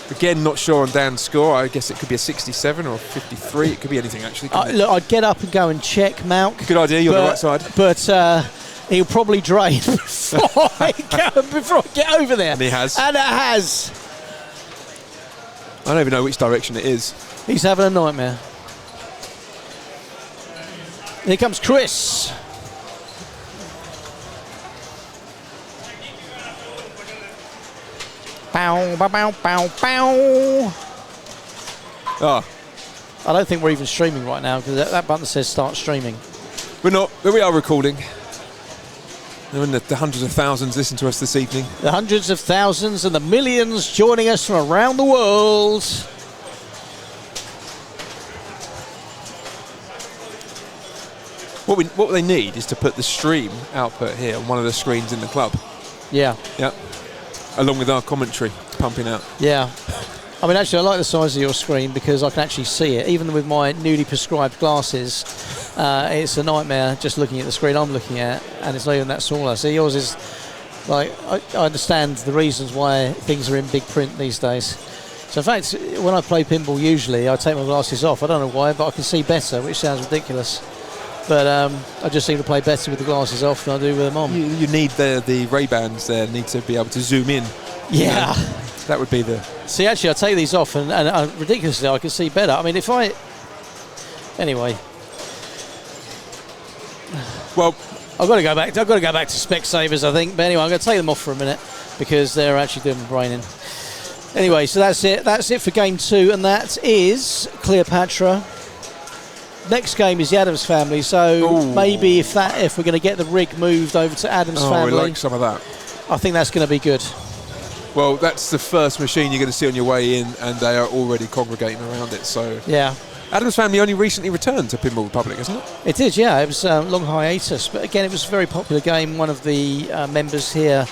C: Again, not sure on Dan's score. I guess it could be a 67 or a 53. It could be anything, actually.
E: Look, I'd get up and go and check Malk.
C: Good idea. You're on the right side.
E: But he'll probably drain before I get over there.
C: And he has.
E: And it has.
C: I don't even know which direction it is.
E: He's having a nightmare. Here comes Chris. Bow, bow, bow, bow, bow.
C: Ah,
E: I don't think we're even streaming right now, because that button says start streaming.
C: we're not, but we are recording. And the hundreds of thousands listen to us this evening.
E: The hundreds of thousands and the millions joining us from around the world.
C: What they need is to put the stream output here on one of the screens in the club.
E: Yeah.
C: Yep. Along with our commentary pumping out.
E: Yeah. I mean, actually, I like the size of your screen, because I can actually see it. Even with my newly prescribed glasses, it's a nightmare just looking at the screen I'm looking at, and it's not even that smaller. So yours is, like, I understand the reasons why things are in big print these days. So in fact, when I play pinball, usually I take my glasses off. I don't know why, but I can see better, which sounds ridiculous. But I just seem to play better with the glasses off than I do with them on.
C: You need the Ray-Bans there, need to be able to zoom in.
E: Yeah.
C: That would be the...
E: See, actually, I take these off, and ridiculously, I can see better. I mean, if I... Anyway.
C: Well,
E: I've got to go back to Specsavers, I think. But anyway, I'm going to take them off for a minute because they're actually doing my brain in. Anyway, so that's it. That's it for game 2, and that is Cleopatra. Next game is the Addams Family. So maybe if we're going to get the rig moved over to Addams Family,
C: we like some of that.
E: I think that's going to be good.
C: Well, that's the first machine you're going to see on your way in, and they are already congregating around it. So
E: yeah.
C: Addams Family only recently returned to Pinball Republic, isn't it?
E: It did, yeah. It was a long hiatus, but again, it was a very popular game. One of the members here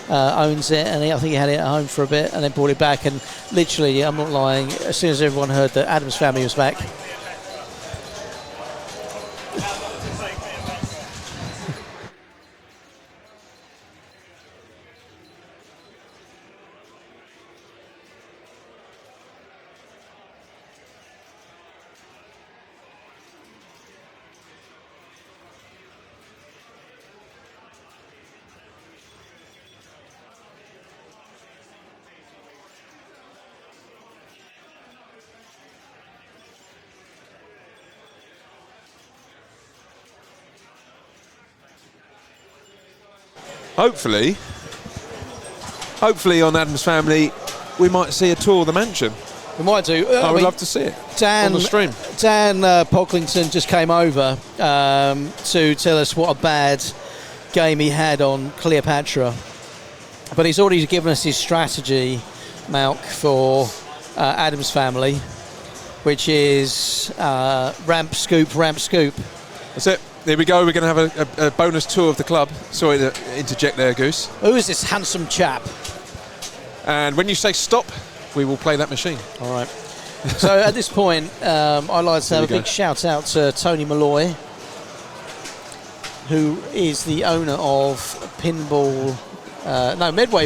E: owns it, and I think he had it at home for a bit, and then brought it back. And literally, I'm not lying, as soon as everyone heard that Addams Family was back.
C: Hopefully on Addams Family, we might see a tour of the mansion.
E: We might do.
C: I would love to see it on the stream.
E: Dan Pocklington just came over to tell us what a bad game he had on Cleopatra. But he's already given us his strategy, Malk, for Addams Family, which is ramp, scoop, ramp, scoop.
C: That's it. There we go. We're going to have a bonus tour of the club. Sorry to interject there, Goose.
E: Who is this handsome chap?
C: And when you say stop, we will play that machine.
E: All right. So at this point, I'd like to have a big shout out to Tony Malloy, who is the owner of Medway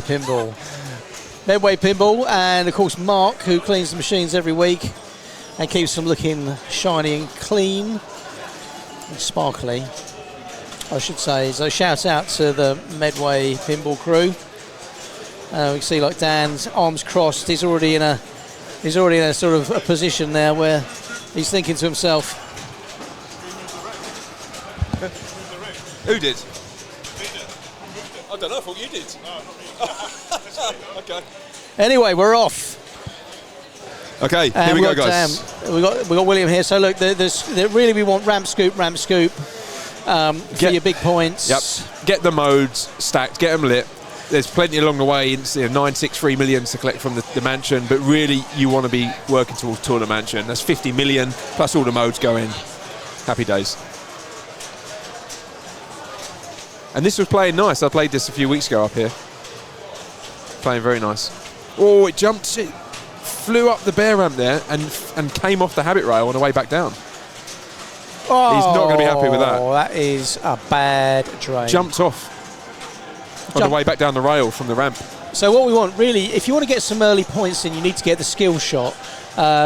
E: Pinball. Medway Pinball, and of course Mark, who cleans the machines every week and keeps them looking shiny and clean. Sparkly, I should say. So shout out to the Medway Pinball crew. We can see like Dan's arms crossed. He's already in a sort of a position there where he's thinking to himself.
C: Who did? I don't know. I thought you did. Okay.
E: Anyway, we're off.
C: Okay, here we go, guys.
E: We got William here. So look, really we want ramp scoop for your big points.
C: Yep. Get the modes stacked. Get them lit. There's plenty along the way. 963 million to collect from the mansion, but really you want to be working towards tour the mansion. That's 50 million plus all the modes going. Happy days. And this was playing nice. I played this a few weeks ago up here. Playing very nice. Oh, it jumped. It flew up the bear ramp there and came off the habit rail on the way back down.
E: Oh,
C: he's not going to be happy with that.
E: That is a bad drain.
C: Jumped off on the way back down the rail from the ramp.
E: So what we want really, if you want to get some early points in, you need to get the skill shot,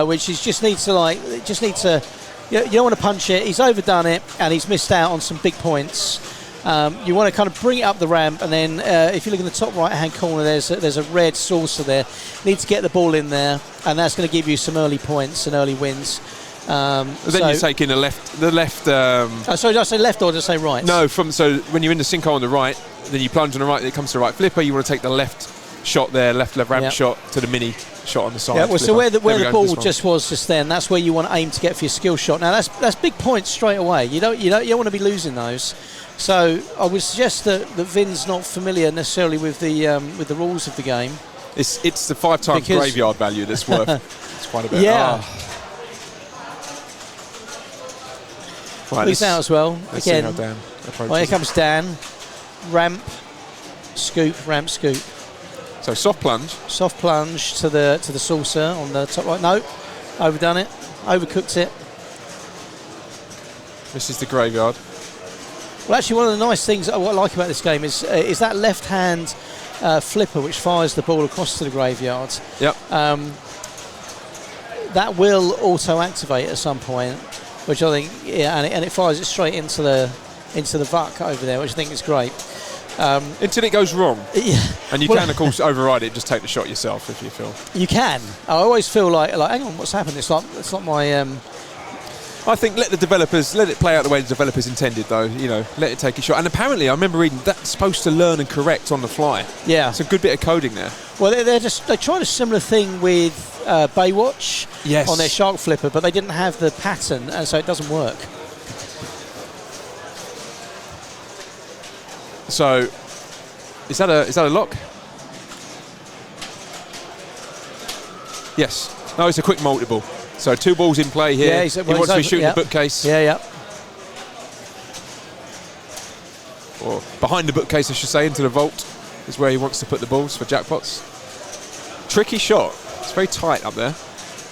E: which is you don't want to punch it. He's overdone it and he's missed out on some big points. You want to kind of bring it up the ramp, and then if you look in the top right-hand corner, there's a red saucer there. You need to get the ball in there, and that's going to give you some early points and early wins.
C: Then you're taking the left.
E: Sorry, did I say left or did I say right?
C: No, so when you're in the sinkhole on the right, then you plunge on the right. It comes to the right flipper. You want to take the left shot there, left ramp shot to the mini shot on the side.
E: Yeah, well, so where the ball was just then, that's where you want to aim to get for your skill shot. Now that's big points straight away. You don't want to be losing those. So I would suggest that Vin's not familiar necessarily with the rules of the game.
C: It's the 5 times graveyard value that's worth. It's quite a bit.
E: Yeah.
C: Right,
E: he's out as well.
C: Let's
E: Again,
C: see how Dan approaches.
E: Well, here comes Dan. Ramp, scoop, ramp, scoop.
C: So soft plunge.
E: Soft plunge to the saucer on the top right. No, overdone it. Overcooked it.
C: This is the graveyard.
E: Well, actually, one of the nice things what I like about this game is that left-hand flipper which fires the ball across to the graveyard.
C: Yep.
E: That will auto-activate at some point, which I think, and it fires it straight into the VUC over there, which I think is great.
C: Until it goes wrong.
E: Yeah.
C: And you can, of course, override it. Just take the shot yourself if you feel.
E: You can. I always feel like hang on, what's happened? It's like my
C: I think let it play out the way the developers intended, though. You know, let it take a shot. And apparently, I remember reading that's supposed to learn and correct on the fly.
E: Yeah,
C: it's a good bit of coding there.
E: Well, they tried a similar thing with Baywatch on their shark flipper, but they didn't have the pattern, and so it doesn't work.
C: So, is that a lock? Yes. No, it's a quick multiple. So 2 balls in play here.
E: Yeah,
C: he wants to be shooting the bookcase.
E: Yeah.
C: Or behind the bookcase, I should say, into the vault is where he wants to put the balls for jackpots. Tricky shot. It's very tight up there.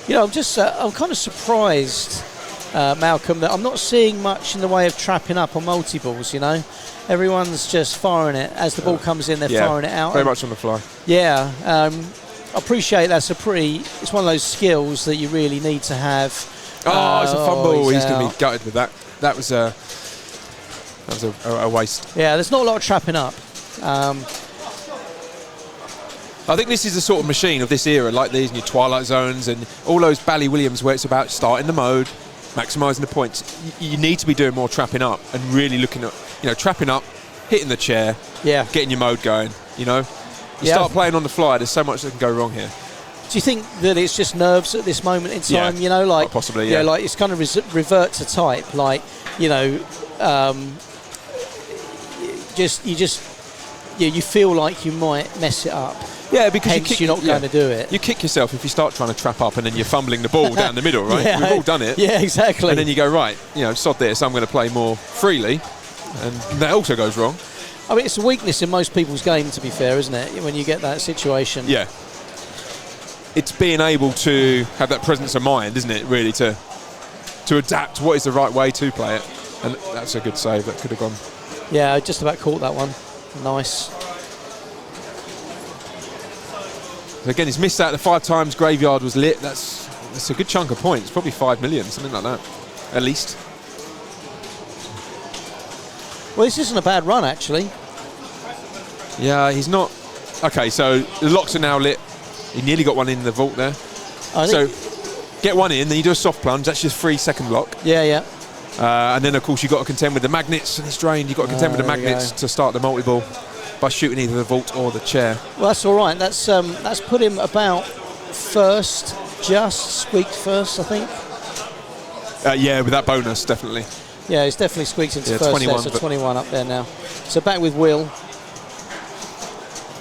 E: You know, I'm kind of surprised, Malcolm, that I'm not seeing much in the way of trapping up on multi-balls, you know. Everyone's just firing it. As the ball comes in, they're firing it out.
C: Very much on the fly.
E: Yeah. I appreciate it's one of those skills that you really need to have.
C: It's a fumble. He's going to be gutted with that. That was a waste.
E: Yeah, there's not a lot of trapping up.
C: I think this is the sort of machine of this era, like these new Twilight Zones and all those Bally Williams where it's about starting the mode, maximising the points. You need to be doing more trapping up and really looking at, you know, trapping up, hitting the chair, getting your mode going, you know. You start playing on the fly, there's so much that can go wrong here.
E: Do you think that it's just nerves at this moment in time? You know, like
C: possibly, yeah.
E: Like it's kind of revert to type, like, you know, you feel like you might mess it up.
C: Yeah, because
E: you're not going to do it.
C: You kick yourself if you start trying to trap up and then you're fumbling the ball down the middle, right? We've all done it.
E: Yeah, exactly.
C: And then you go, right, you know, sod this, I'm going to play more freely, and that also goes wrong.
E: I mean, it's a weakness in most people's game, to be fair, isn't it? When you get that situation.
C: Yeah. It's being able to have that presence of mind, isn't it, really, to adapt what is the right way to play it. And that's a good save. That could have gone.
E: Yeah, I just about caught that one. Nice.
C: So again, he's missed out the 5 times graveyard was lit. That's a good chunk of points. Probably 5 million, something like that, at least.
E: Well, this isn't a bad run, actually.
C: Yeah, he's not. Okay, so the locks are now lit. He nearly got one in the vault there. So get one in, then you do a soft plunge. That's just 3 second lock.
E: Yeah.
C: And then, of course, you've got to contend with the magnets, and it's drained. You've got to contend with the magnets to start the multi-ball by shooting either the vault or the chair.
E: Well, that's all right. That's put him about first, just squeaked first, I think.
C: Yeah, with that bonus, definitely.
E: Yeah, he's definitely squeaked into first
C: 21,
E: set, so 21 up there now. So back with Will,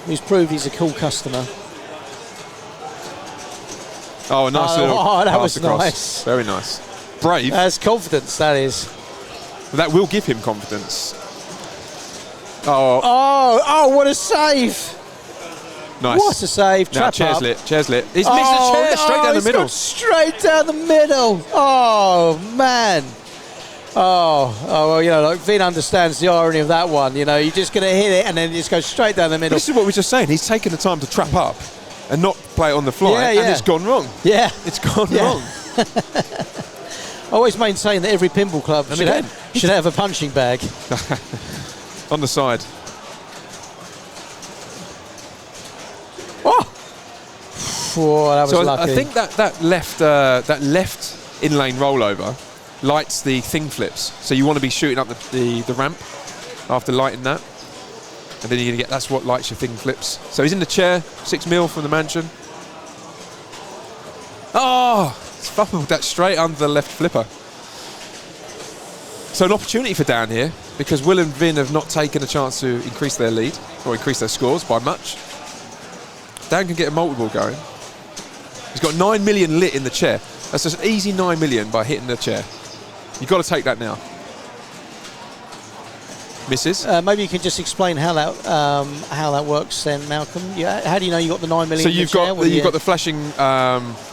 E: who's proved he's a cool customer.
C: Oh, a nice little
E: that was
C: across.
E: nice.
C: Very nice. Brave.
E: That's confidence, that is.
C: That will give him confidence.
E: Oh, what a save.
C: Nice.
E: What a save.
C: Now, chair's lit. He's missed the chair straight down the middle.
E: Gone straight down the middle. Oh, man. Oh, well, you know, like Vin understands the irony of that one. You know, you're just going to hit it and then it just goes straight down the middle.
C: This is what we were just saying. He's taken the time to trap up and not play it on the fly, and it's gone wrong.
E: Yeah.
C: It's gone wrong.
E: I always maintain that every pinball club should have a punching bag.
C: On the side.
E: Whoa, that was lucky.
C: I think that left in-lane rollover lights the thing flips. So you want to be shooting up the ramp after lighting that. And then you're going to get, that's what lights your thing flips. So he's in the chair, 6 mil from the mansion. Oh, it's fumbled that straight under the left flipper. So an opportunity for Dan here, because Will and Vin have not taken a chance to increase their lead, or increase their scores by much. Dan can get a multi-ball going. He's got 9 million lit in the chair. That's just easy 9 million by hitting the chair. You've got to take that now. Misses.
E: Maybe you can just explain how that works then, Malcolm. How do you know you got the 9 million?
C: So you've got the flashing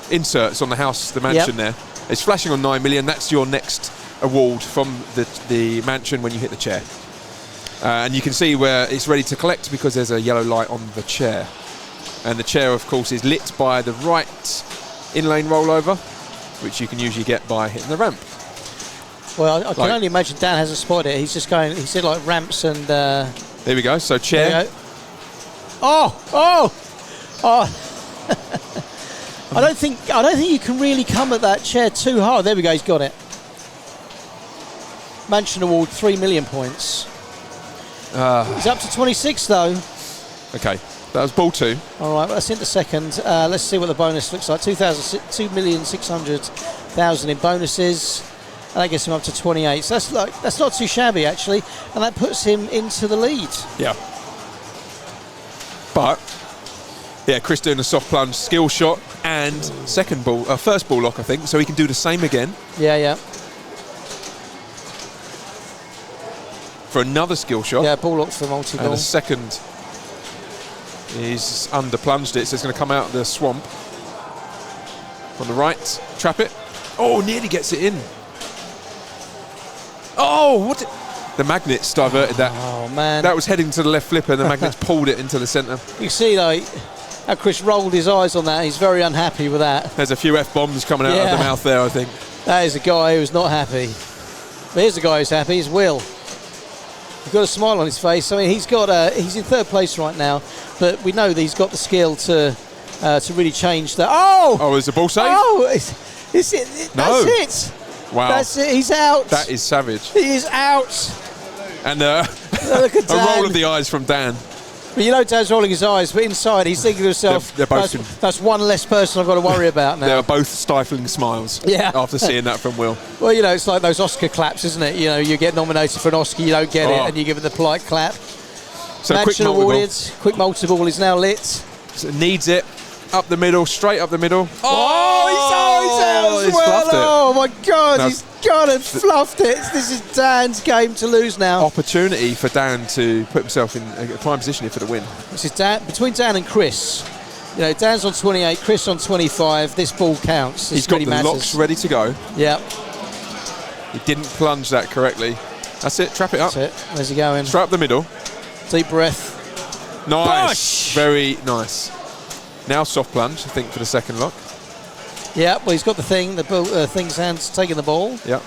C: inserts on the house, the mansion there. It's flashing on 9 million. That's your next award from the mansion when you hit the chair. And you can see where it's ready to collect because there's a yellow light on the chair. And the chair, of course, is lit by the right in-lane rollover, which you can usually get by hitting the ramp.
E: Well, I can only imagine Dan hasn't spotted it. He's just going, he said like ramps and...
C: there we go, so chair.
E: Oh! I don't think you can really come at that chair too hard. There we go, he's got it. Mansion Award, 3 million points. He's up to 26 though.
C: Okay, that was ball 2.
E: All right, well, that's into second. Let's see what the bonus looks like. 2,600,000 in bonuses. And that gets him up to 28. So that's not too shabby actually, and that puts him into the lead.
C: Yeah. But yeah, Chris doing a soft plunge, skill shot, and first ball lock, I think. So he can do the same again
E: Yeah.
C: for another skill shot.
E: Yeah, ball lock for multi-ball.
C: And a second, he's under plunged it, so it's going to come out of the swamp. On the right, trap it. Oh, nearly gets it in. Oh, what? The magnets diverted that.
E: Oh, man.
C: That was heading to the left flipper, and the magnets pulled it into the centre.
E: You see, like, how Chris rolled his eyes on that. He's very unhappy with that.
C: There's a few F-bombs coming out of the mouth there, I think.
E: That is a guy who's not happy. But here's a guy who's happy. It's Will. He's got a smile on his face. I mean, he's in third place right now, but we know that he's got the skill to really change that. Oh,
C: is the ball safe?
E: Oh, is it?
C: No.
E: That's it.
C: Wow.
E: That's it. He's out.
C: That is savage.
E: He is out.
C: And
E: Look at
C: a
E: Dan.
C: roll of the eyes from Dan.
E: But you know Dan's rolling his eyes, but inside he's thinking to himself,
C: They're both
E: that's one less person I've got to worry about now.
C: They're both stifling smiles after seeing that from Will.
E: Well, you know, it's like those Oscar claps, isn't it? You know, you get nominated for an Oscar, you don't get it,
C: Oh.
E: and you give it the polite clap.
C: So quick
E: Mansion
C: multi-ball.
E: awarded. Quick multi-ball is now lit.
C: So it needs it. Up the middle, straight up the middle.
E: He's out as
C: he's
E: well.
C: fluffed it.
E: Oh my God,
C: No.
E: he's gone and fluffed it. This is Dan's game to lose now.
C: Opportunity for Dan to put himself in a prime position here for the win.
E: This is between Dan and Chris. You know, Dan's on 28, Chris on 25. This ball counts.
C: He's got the locks ready to go.
E: Yeah.
C: He didn't plunge that correctly. That's it, trap it up.
E: That's it. Where's he going?
C: Straight up the middle.
E: Deep breath.
C: Nice.
E: Push!
C: Very nice. Now soft plunge, I think, for the second lock.
E: Yeah, well, he's got the thing. The thing's hands taking the ball.
C: Yeah.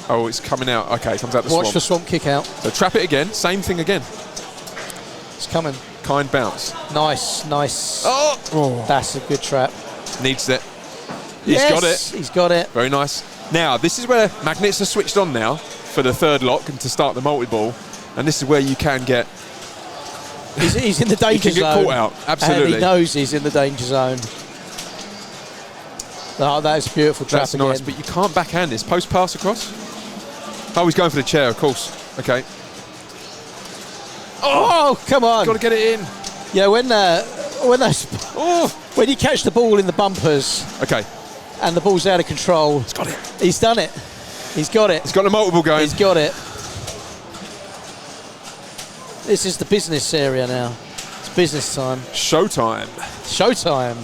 C: Oh, it's coming out. Okay, it comes out the
E: Watch
C: swamp.
E: for swamp kick out.
C: So trap it again. Same thing again.
E: It's coming.
C: Kind bounce.
E: Nice.
C: Oh.
E: That's a good trap.
C: Needs it. He's got it.
E: He's got it.
C: Very nice. Now, this is where magnets are switched on now for the third lock and to start the multi-ball. And this is where you can get...
E: He's in the danger
C: he can get
E: zone.
C: caught out. Absolutely.
E: And he knows he's in the danger zone. Oh, that's a beautiful trap
C: That's
E: again.
C: nice, but you can't backhand this. Post pass across. Oh, he's going for the chair, of course. Okay.
E: Oh, come on.
C: Got to get it in.
E: Yeah, when you catch the ball in the bumpers
C: Okay.
E: and the ball's out of control,
C: He's got it.
E: he's done it. He's got it.
C: He's got the multiple going.
E: He's got it. This is the business area now. It's business time.
C: Showtime.
E: Showtime.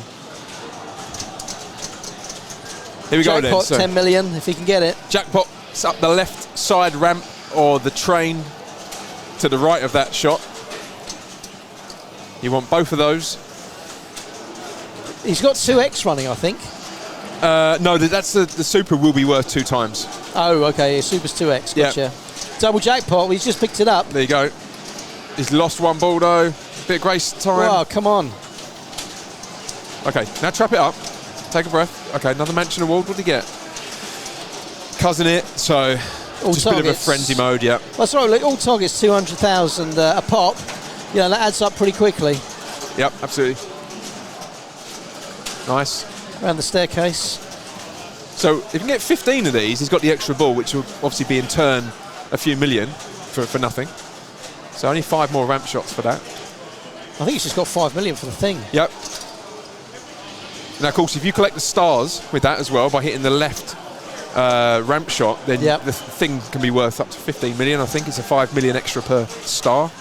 C: Here we go then.
E: Jackpot,
C: So
E: 10 million if he can get it.
C: jackpot. It's up the left side ramp or the train to the right of that shot. You want both of those.
E: He's got 2x running, I think.
C: No, that's the super will be worth 2 times.
E: Oh, okay. Super's 2x.
C: Yeah.
E: Gotcha. Double jackpot. He's just picked it up.
C: There you go. He's lost one ball though. Bit of grace time.
E: Oh, come on.
C: Okay, now trap it up. Take a breath. Okay, another Mansion Award. What did he get? Cousin it. So
E: All
C: just a bit of a
E: targets.
C: frenzy mode. Yeah.
E: That's right. Look, all targets 200,000 a pop. You know, that adds up pretty quickly.
C: Yep. Absolutely. Nice.
E: Around the staircase.
C: So if you can get 15 of these, he's got the extra ball, which will obviously be in turn a few million for nothing. So only 5 more ramp shots for that.
E: I think he's just got 5 million for the thing.
C: Yep. Now, of course, if you collect the stars with that as well by hitting the left ramp shot, then
E: Yep.
C: the thing can be worth up to 15 million. I think it's a 5 million extra per star.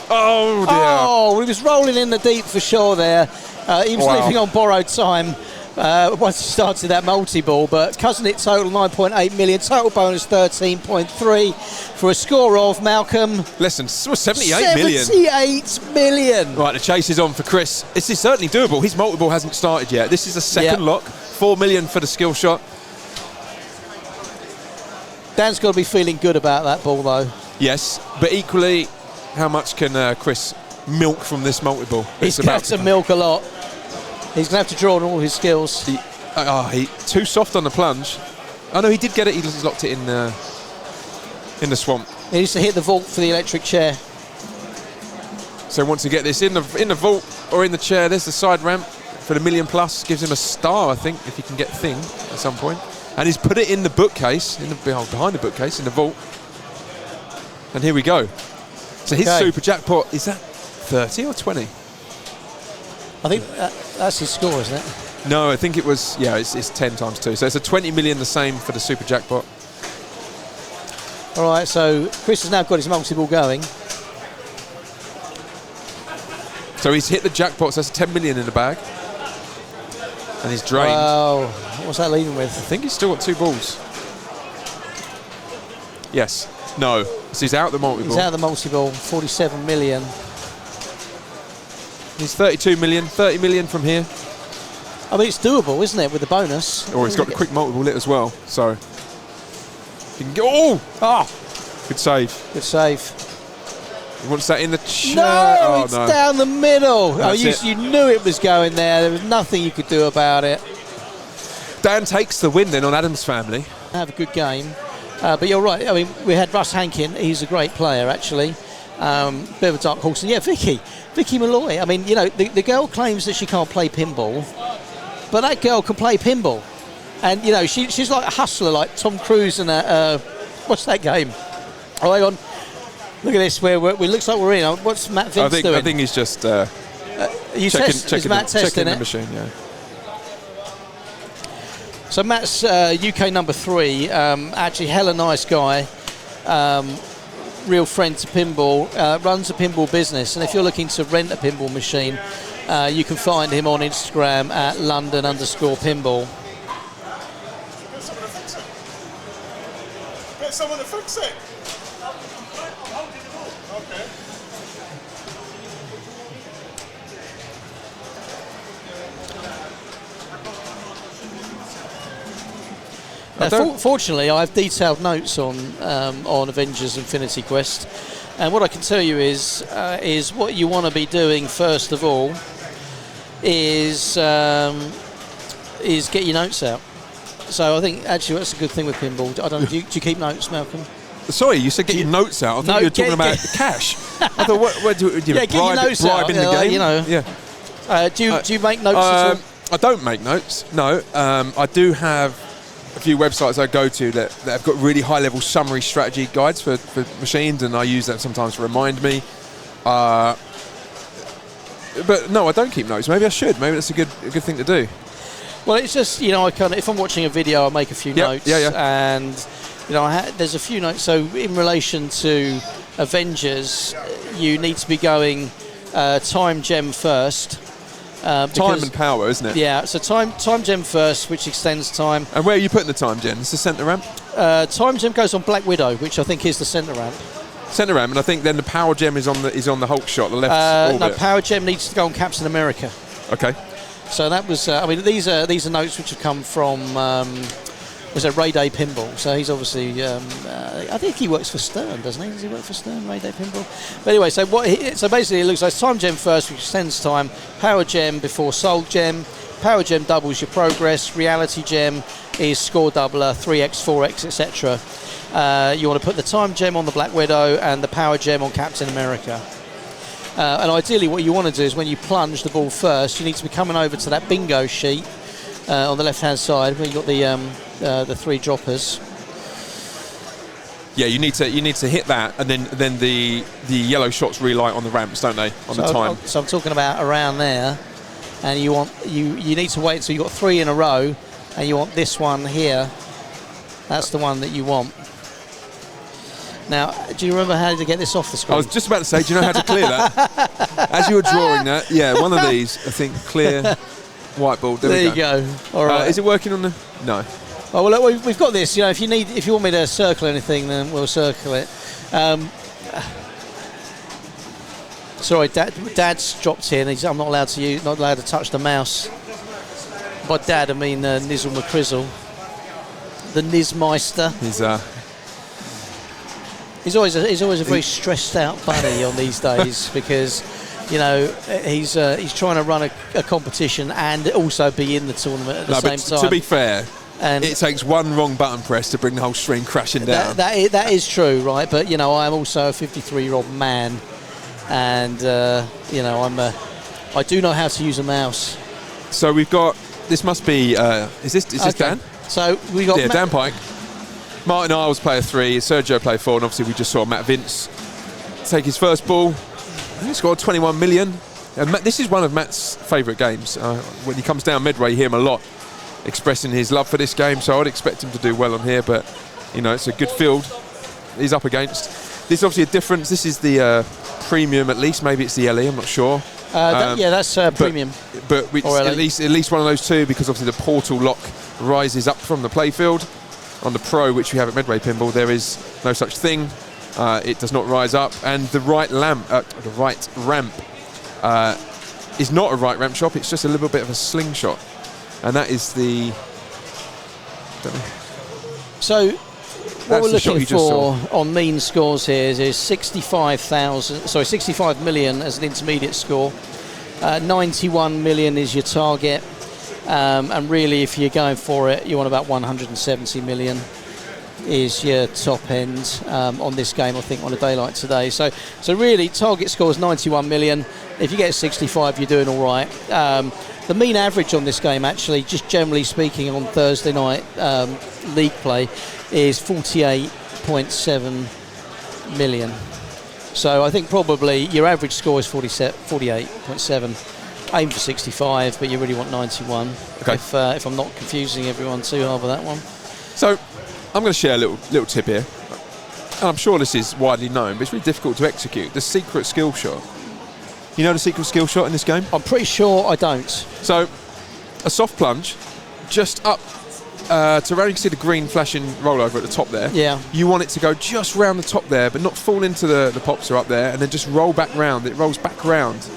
C: Oh dear.
E: Oh, he was rolling in the deep for sure there. He was
C: Wow.
E: living on borrowed time once he started that multi-ball, but cousin it total 9.8 million, total bonus 13.3 for a score of, Malcolm,
C: Less than 78 million.
E: 78 million.
C: Right, the chase is on for Chris. This is certainly doable. His multiple hasn't started yet. This is a second
E: Yep.
C: lock. 4 million for the skill shot.
E: Dan's got to be feeling good about that ball though.
C: Yes, but equally, how much can Chris milk from this multiple?
E: He's going to have to milk a lot. He's going to have to draw on all his skills.
C: He too soft on the plunge. Oh no, he did get it. He's locked it in the swamp.
E: He needs to hit the vault for the electric chair.
C: So he wants to get this in the vault or in the chair. There's the side ramp for the $1 million+. Gives him a star, I think, if he can get thing at some point. And he's put it in the bookcase, behind the bookcase, in the vault. And here we go. So his super jackpot, is that 30 or 20?
E: I think that's his score, isn't it?
C: No, I think it was, it's 10 times 2. So it's a 20 million, the same for the super jackpot.
E: All right, so Chris has now got his multi-ball going.
C: So he's hit the jackpot, so that's 10 million in the bag. And he's drained.
E: Wow, what's that leaving with?
C: I think he's still got 2 balls. Yes. No. So he's out the multi-ball.
E: He's out the multi-ball, 47 million.
C: He's 32 million, 30 million from here.
E: I mean, it's doable, isn't it, with the bonus?
C: Or he's got the quick multi-ball lit as well, so. He can go. Oh! Good save.
E: Good save.
C: He wants that in the chair.
E: No, it's down the middle.
C: You
E: knew it was going there. There was nothing you could do about it.
C: Dan takes the win then on Adam's family.
E: Have a good game. But you're right. I mean, we had Russ Hankin. He's a great player, actually. Bit of a dark horse. And yeah, Vicky Malloy. I mean, you know, the girl claims that she can't play pinball, but that girl can play pinball. And, you know, she's like a hustler, like Tom Cruise in what's that game? Oh, hang on. Look at this. It looks like we're in. What's Matt Vince doing?
C: I think he's just
E: checking
C: the machine, yeah.
E: So Matt's UK number 3, actually hella nice guy, real friend to pinball, runs a pinball business, and if you're looking to rent a pinball machine, you can find him on Instagram at London_pinball.
D: Get someone to fix it. Okay.
E: Fortunately, I have detailed notes on Avengers Infinity Quest, and what I can tell you is what you want to be doing first of all is get your notes out. So I think actually that's a good thing with pinball. I don't know. Do you keep notes, Malcolm?
C: Sorry, you said get your notes out. I thought you were talking about cash. I thought, what do you
E: get your notes out
C: in the game?
E: You know.
C: Yeah.
E: Do you make notes at all?
C: I don't make notes. No. I do have a few websites I go to that have got really high-level summary strategy guides for machines, and I use that sometimes to remind me. But no, I don't keep notes. Maybe I should. Maybe that's a good thing to do.
E: Well, it's just, you know, if I'm watching a video, I make a few notes.
C: Yeah.
E: And, you know, there's a few notes. So in relation to Avengers, you need to be going time gem first.
C: Time and power, isn't it?
E: Yeah, so time gem first, which extends time.
C: And where are you putting the time gem? It's the centre ramp?
E: Time gem goes on Black Widow, which I think is the centre ramp.
C: Centre ramp, and I think then the power gem is on the Hulk shot, the left orbit.
E: No, power gem needs to go on Captain America.
C: Okay.
E: So that was, I mean, these are notes which have come from, was it Ray Day Pinball? So he's obviously, I think he works for Stern, doesn't he? Does he work for Stern, Ray Day Pinball? But anyway, so basically it looks like time gem first, which extends time, power gem before soul gem, power gem doubles your progress, reality gem is score doubler, 3x, 4x, etc. You want to put the time gem on the Black Widow and the power gem on Captain America. And ideally what you want to do is when you plunge the ball first, you need to be coming over to that bingo sheet on the left hand side where you've got the 3 droppers.
C: Yeah, you need to hit that, and then the yellow shots relight on the ramps, don't they? On the time.
E: So I'm talking about around there, and you need to wait until you've got 3 in a row, and you want this one here. That's the one that you want. Now, do you remember how to get this off the screen?
C: I was just about to say, do you know how to clear that? As you were drawing that, yeah, one of these, I think, clear whiteboard. There
E: you go. All right.
C: Is it working on the? No.
E: Oh, well, look, we've got this. You know, if you want me to circle anything, then we'll circle it. Sorry, Dad's dropped in. I'm not allowed to touch the mouse. By Dad, I mean Nizzle McCrizzle, the Nizmeister. He's always a very stressed out bunny on these days because you know, he's trying to run a competition and also be in the tournament at the same time.
C: To be fair,
E: and
C: it takes one wrong button press to bring the whole string crashing down.
E: That is true, right? But you know, I'm also a 53-year-old man, and you know, I do know how to use a mouse.
C: So we've got. This must be. Is this Dan?
E: So we got
C: Dan Pike. Martin Isles player 3, Sergio player 4, and obviously we just saw Matt Vince take his first ball. He scored 21 million. And this is one of Matt's favourite games. When he comes down Medway, you hear him a lot expressing his love for this game, so I'd expect him to do well on here, but you know, it's a good field he's up against. This is obviously a difference. This is the premium, at least. Maybe it's the LE, I'm not sure.
E: Yeah, that's premium.
C: But at least one of those two, because obviously the portal lock rises up from the playfield. On the Pro, which we have at Medway Pinball, there is no such thing. It does not rise up, and the right ramp is not a right ramp shop. It's just a little bit of a slingshot, and that is the.
E: So, what we're looking for on mean scores here is 65 million as an intermediate score. 91 million is your target. And really, if you're going for it, you want about 170 million is your top end on this game, I think, on a day like today. So really, target score is 91 million. If you get 65, you're doing all right. The mean average on this game, actually, just generally speaking, on Thursday night league play, is 48.7 million. So I think probably your average score is 48.7. Aim for 65, but you really want 91.
C: Okay.
E: If I'm not confusing everyone too hard with that one.
C: So I'm going to share a little tip here, and I'm sure this is widely known, but it's really difficult to execute. The secret skill shot. You know the secret skill shot in this game?
E: I'm pretty sure I don't.
C: So a soft plunge, just up to where you can see the green flashing rollover at the top there.
E: Yeah.
C: You want it to go just round the top there, but not fall into the pops are up there, and then just roll back round. It rolls back round.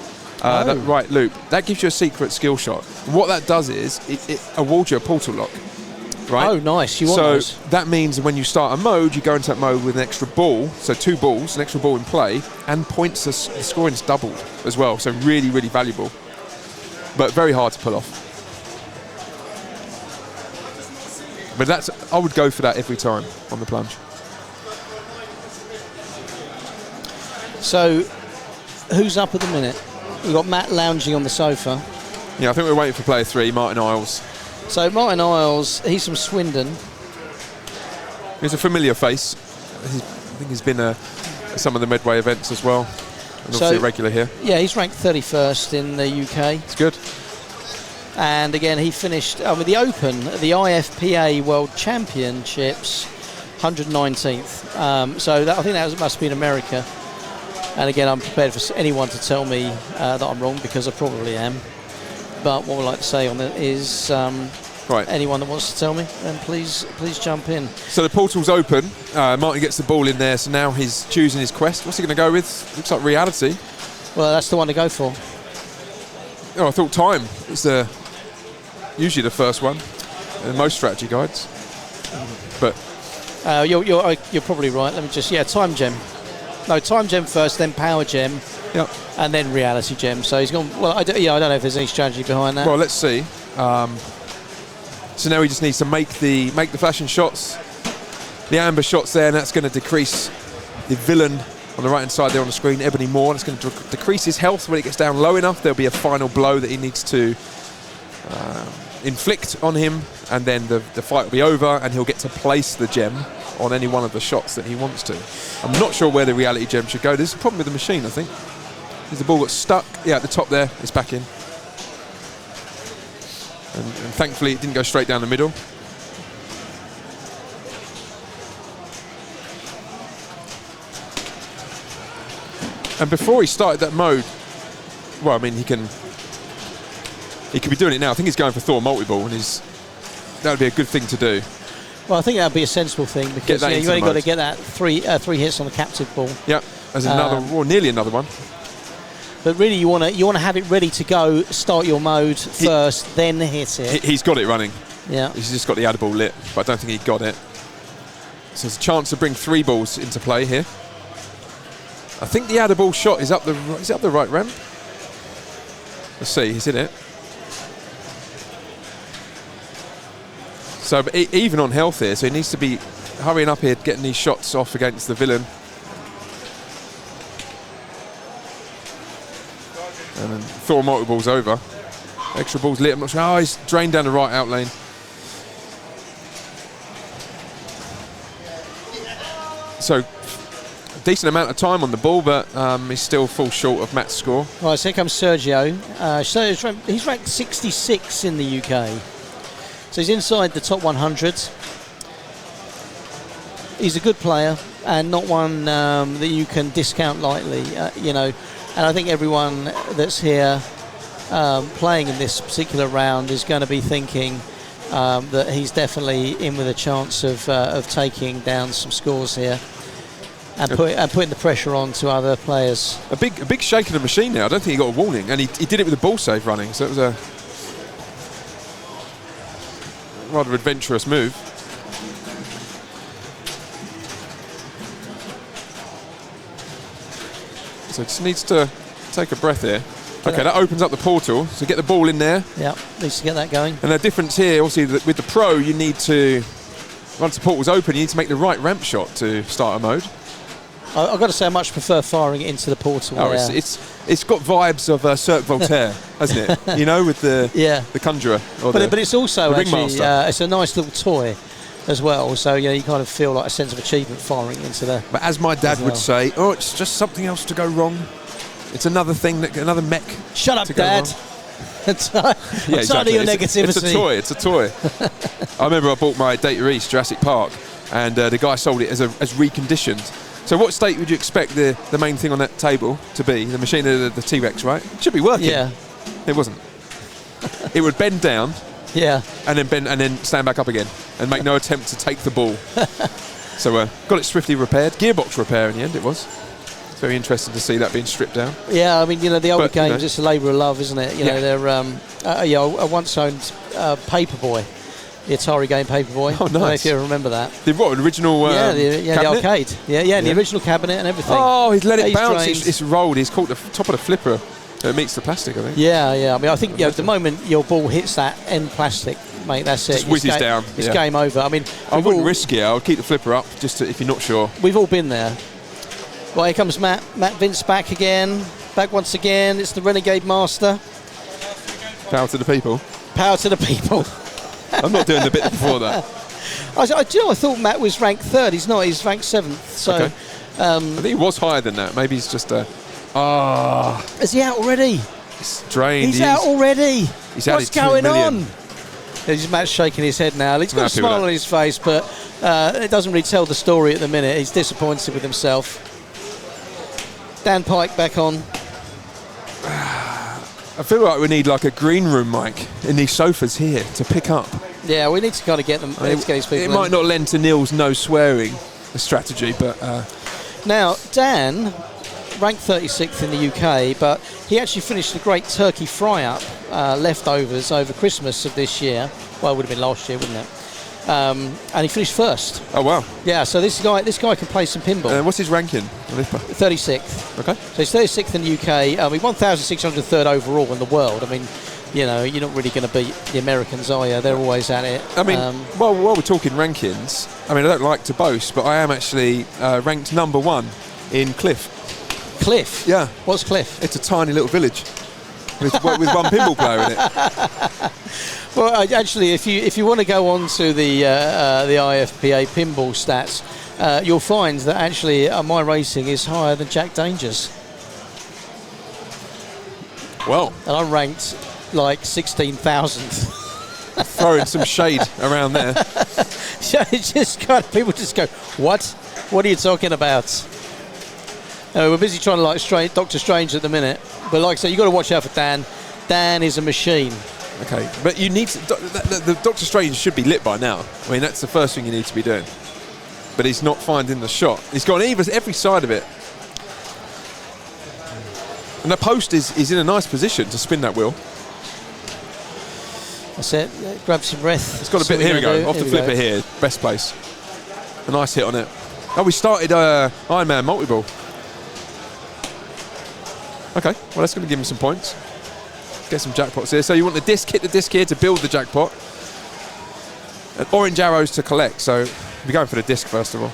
C: That right loop. That gives you a secret skill shot. And what that does is it awards you a portal lock. Right?
E: Oh, nice. You want those.
C: So that means when you start a mode, you go into that mode with an extra ball. So 2 balls, an extra ball in play, and points, the scoring's doubled as well. So really, really valuable. But very hard to pull off. But I would go for that every time on the plunge.
E: So who's up at the minute? We've got Matt lounging on the sofa.
C: Yeah, I think we're waiting for player 3, Martin Isles.
E: So Martin Isles, he's from Swindon.
C: He's a familiar face. I think he's been at some of the Medway events as well. And obviously a regular here.
E: Yeah, he's ranked 31st in the UK.
C: It's good.
E: And again, he finished with the Open, the IFPA World Championships, 119th. So I think that must be in America. And again, I'm prepared for anyone to tell me that I'm wrong, because I probably am. But what we'd like to say on it is,
C: right.
E: Anyone that wants to tell me, then please jump in.
C: So the portal's open. Martin gets the ball in there, so now he's choosing his quest. What's he going to go with? Looks like reality.
E: Well, that's the one to go for.
C: Oh, I thought time is usually the first one in most strategy guides. But
E: you're probably right. Let me just time gem. No, time gem first, then power gem, and then reality gem. So he's gone. Well, I don't know if there's any strategy behind that.
C: Well, let's see. So now he just needs to make the flashing shots, the amber shots there, and that's going to decrease the villain on the right hand side there on the screen, Ebony Moore. It's going to decrease his health when it gets down low enough. There'll be a final blow that he needs to inflict on him, and then the fight will be over, and he'll get to place the gem on any one of the shots that he wants to. I'm not sure where the reality gem should go. There's a problem with the machine, I think. The ball got stuck. Yeah, at the top there. It's back in. And thankfully it didn't go straight down the middle. And before he started that mode, well, I mean, he could be doing it now. I think he's going for Thor multi-ball, and that would be a good thing to do.
E: Well, I think that would be a sensible thing, because you've only got to get that three hits on the captive ball.
C: Yeah, there's another, or nearly another one.
E: But really, you want to have it ready to go. Start your mode first, then hit it.
C: He's got it running.
E: Yeah,
C: he's just got the adder ball lit, but I don't think he got it. So there's a chance to bring 3 balls into play here. I think the adder ball shot is up the right ramp. Let's see, he's in it. So but even on health here, so he needs to be hurrying up here, getting these shots off against the villain. And then Thor multi-ball's over. Extra balls lit, I'm not sure. Oh, he's drained down the right out lane. So, decent amount of time on the ball, but he still falls short of Matt's score.
E: Right, so here comes Sergio. He's ranked 66 in the UK. So he's inside the top 100. He's a good player and not one that you can discount lightly, you know. And I think everyone that's here playing in this particular round is going to be thinking that he's definitely in with a chance of taking down some scores here and putting the pressure on to other players.
C: A big shake of the machine now. I don't think he got a warning, and he did it with a ball save running, so it was a rather adventurous move. So just needs to take a breath here. Okay, that opens up the portal, so get the ball in there.
E: Yeah, needs to get that going.
C: And the difference here, obviously, with the Pro, you need to, once the portal's open, you need to make the right ramp shot to start a mode.
E: I've got to say, I much prefer firing it into the portal.
C: Oh, it's got vibes of Cirque Voltaire, hasn't it? You know, with the Conjurer. Or
E: but it's also
C: the
E: actually
C: Ringmaster.
E: it's a nice little toy as well. So you kind of feel like a sense of achievement firing into the.
C: But as my dad would say, oh, it's just something else to go wrong. It's another thing, another mech.
E: Shut up, Dad.
C: Yeah, exactly.
E: Your negativity.
C: It's a toy. I remember I bought my Data East Jurassic Park, and the guy sold it as reconditioned. So what state would you expect the main thing on that table to be? The machine, the T-Rex, right? It should be working.
E: Yeah.
C: It wasn't. It would bend down.
E: Yeah.
C: And then stand back up again and make no attempt to take the ball. So got it swiftly repaired. Gearbox repair in the end it was. It's very interesting to see that being stripped down.
E: Yeah, I mean, the older games, it's a labour of love, isn't it? You know, they're I once owned Paperboy. The Atari game Paperboy.
C: Oh, nice.
E: I don't know if you remember that.
C: The original
E: the arcade. Yeah, the original cabinet and everything.
C: Oh, he's let it bounce.
E: Drained.
C: It's rolled. He's caught the top of the flipper. It meets the plastic, I think.
E: Yeah. I mean, I think at the moment your ball hits that end plastic, mate, that's it.
C: Just whizzes down.
E: It's game over. I mean,
C: I wouldn't risk it. I would keep the flipper up just if you're not sure.
E: We've all been there. Well, here comes Matt Vince back again. Back once again. It's the Renegade Master.
C: Power to the people.
E: Power to the people.
C: I'm not doing the bit before that.
E: I thought Matt was ranked 3rd. He's not. He's ranked 7th. So,
C: okay. I think he was higher than that. Maybe he's just a...
E: Is he out already?
C: It's drained.
E: He's out already. What's going on? He's Matt's shaking his head now. He's got a smile on his face, but it doesn't really tell the story at the minute. He's disappointed with himself. Dan Pike back on.
C: I feel like we need like a green room mic in these sofas here to pick up.
E: Yeah, we need to kind of get them. Let's get these people.
C: It might not lend to Neil's no swearing strategy, but
E: now Dan ranked 36th in the UK, but he actually finished the Great Turkey Fry-Up leftovers over Christmas of this year. Well, it would have been last year, wouldn't it? And he finished 1st.
C: Oh wow!
E: Yeah, so this guy can play some pinball.
C: What's his ranking?
E: 36th.
C: Okay.
E: So he's 36th in the UK. He 1,603rd overall in the world. I mean, you're not really going to beat the Americans, are you? They're always at it.
C: I mean, while we're talking rankings, I mean, I don't like to boast, but I am actually ranked number 1 in Cliff.
E: Cliff?
C: Yeah.
E: What's Cliff?
C: It's a tiny little village with one pinball player in it.
E: Well, actually, if you want to go on to the IFPA pinball stats, you'll find that actually my rating is higher than Jack Danger's.
C: Well.
E: And I'm ranked like 16,000th.
C: Throwing some shade around there.
E: So it's just kind of, people just go, what? What are you talking about? We're busy trying to like Doctor Strange at the minute. But like I said, you've got to watch out for Dan. Dan is a machine.
C: Okay, but you need to, the Doctor Strange should be lit by now. I mean, that's the first thing you need to be doing. But he's not finding the shot. He's gone every side of it. And the post is in a nice position to spin that wheel.
E: That's it. Grab some breath.
C: It's got a bit. Here we go. Off the flipper here. Best place. A nice hit on it. Oh, we started Iron Man multi-ball. Okay, well, that's going to give him some points. Get some jackpots here. So you want the disc, hit the disc here to build the jackpot. And orange arrows to collect. So we're going for the disc first of all.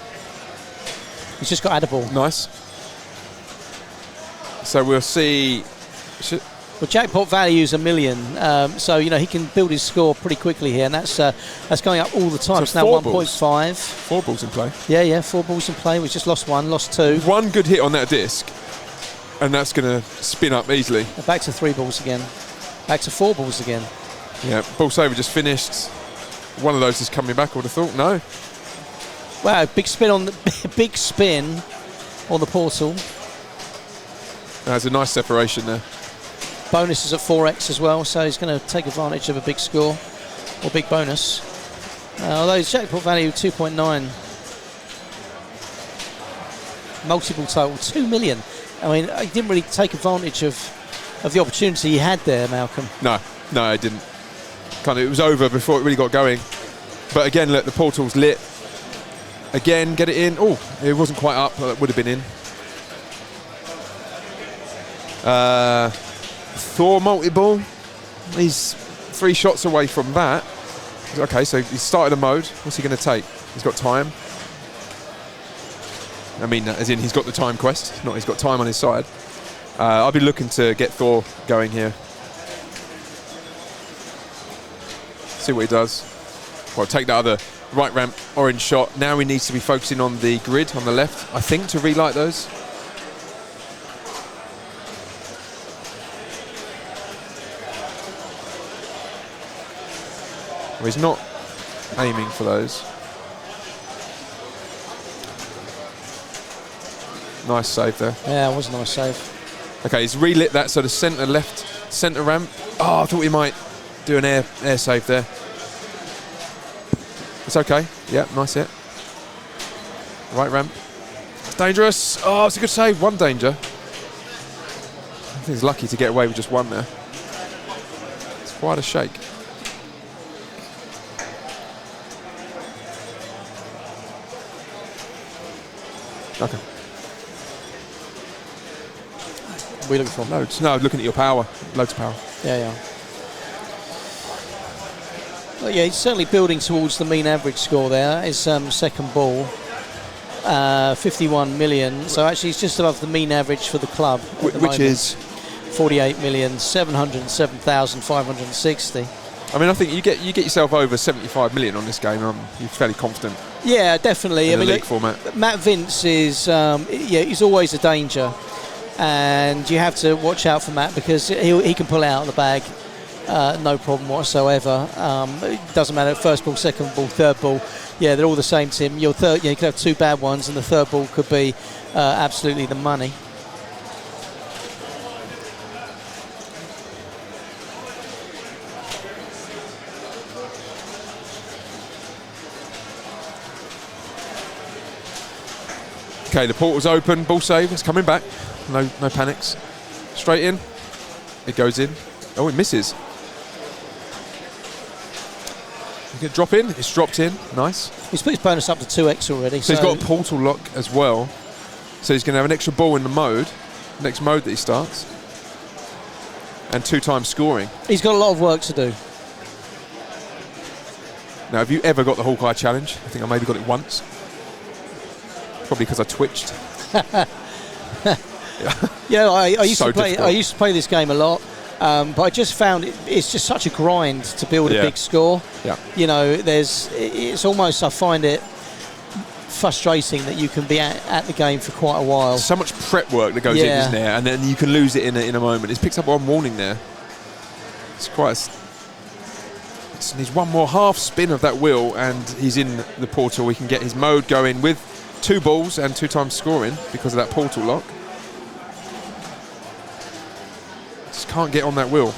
E: He's just got add a ball.
C: Nice. So we'll see.
E: Well, jackpot value is $1 million, so you know he can build his score pretty quickly here, and that's going up all the time. It's now 1.5.
C: 4 balls in play.
E: Yeah, 4 balls in play. We just lost 1, lost 2.
C: One good hit on that disc, and that's going to spin up easily.
E: Back to 3 balls again. Back to 4 balls again.
C: Yeah, ball saver just finished. One of those is coming back. I would have thought. No.
E: Wow, big spin on the portal.
C: That's a nice separation there.
E: Bonus is at 4x as well, so he's going to take advantage of a big score or big bonus. Although his jackpot value 2.9. Multiple total 2 million. I mean, he didn't really take advantage of the opportunity he had there, Malcolm.
C: No, I didn't. It was over before it really got going. But again, look, the portal's lit. Again, get it in. Oh, it wasn't quite up, but it would have been in. Thor multi-ball. He's 3 shots away from that. Okay, so he started a mode. What's he going to take? He's got time. I mean, as in he's got the time quest, not he's got time on his side. I'll be looking to get Thor going here. See what he does. Well, take that other right ramp orange shot. Now he needs to be focusing on the grid on the left, I think, to relight those. Well, he's not aiming for those. Nice save there.
E: Yeah, it was a nice save.
C: Okay, he's relit that, so the left centre ramp. Oh, I thought he might do an air save there. It's okay. Yeah, nice hit. Right ramp. It's dangerous. Oh, it's a good save. 1 danger. I think he's lucky to get away with just 1 there. It's quite a shake. Okay.
E: What are we looking for?
C: Loads. No, looking at your power. Loads of power.
E: Yeah. Well, yeah, he's certainly building towards the mean average score there. His second ball, 51 million. So actually, he's just above the mean average for the club.
C: Which is
E: 48,707,560.
C: I mean, I think you get yourself over 75 million on this game. You're fairly confident.
E: Yeah, definitely.
C: In the league format.
E: Matt Vince is, he's always a danger, and you have to watch out for Matt because he can pull it out of the bag, no problem whatsoever. It doesn't matter. First ball, second ball, third ball. Yeah, they're all the same to him. You could have 2 bad ones, and the third ball could be absolutely the money.
C: Okay, the portal's open, ball save, it's coming back. No panics. Straight in. It goes in. Oh, it misses. You can drop in, it's dropped in. Nice.
E: He's put his bonus up to 2x already.
C: So he's got a portal lock as well. So he's going to have an extra ball in the next mode that he starts. And 2 times scoring.
E: He's got a lot of work to do.
C: Now, have you ever got the Hawkeye challenge? I think I maybe got it once. Probably because I twitched.
E: Yeah, I used
C: So
E: to play.
C: difficult.
E: I used to play this game a lot, but I just found it's just such a grind to build a big score.
C: Yeah.
E: You know, it's almost, I find it frustrating that you can be at the game for quite a while.
C: So much prep work that goes in, isn't there? And then you can lose it in a moment. It's picked up one warning there. It's quite. It needs one more half spin of that wheel, and he's in the portal. We can get his mode going with 2 balls and 2 times scoring because of that portal lock. Just can't get on that wheel.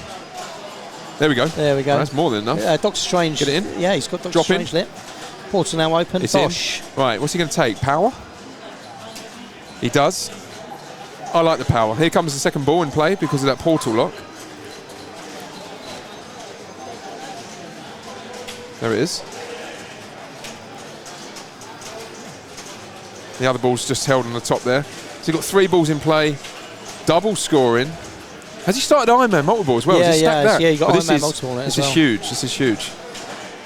C: There we go.
E: There we go.
C: Well, that's more than enough.
E: Doctor Strange.
C: Get it in.
E: Yeah, he's got Doctor
C: Drop
E: Strange
C: in.
E: lit. Portal now open.
C: It's
E: Bosh.
C: in. Right, what's he going to take? Power? He does. I like the power. Here comes the second ball in play because of that portal lock. There it is. The other ball's just held on the top there. So you've got 3 balls in play, double scoring, Has he started Iron Man multiple as well?
E: Yeah,
C: Has he stacked that?
E: yeah, you got
C: Oh,
E: Iron Man multiple on it
C: This
E: as
C: is
E: well.
C: huge. This is huge.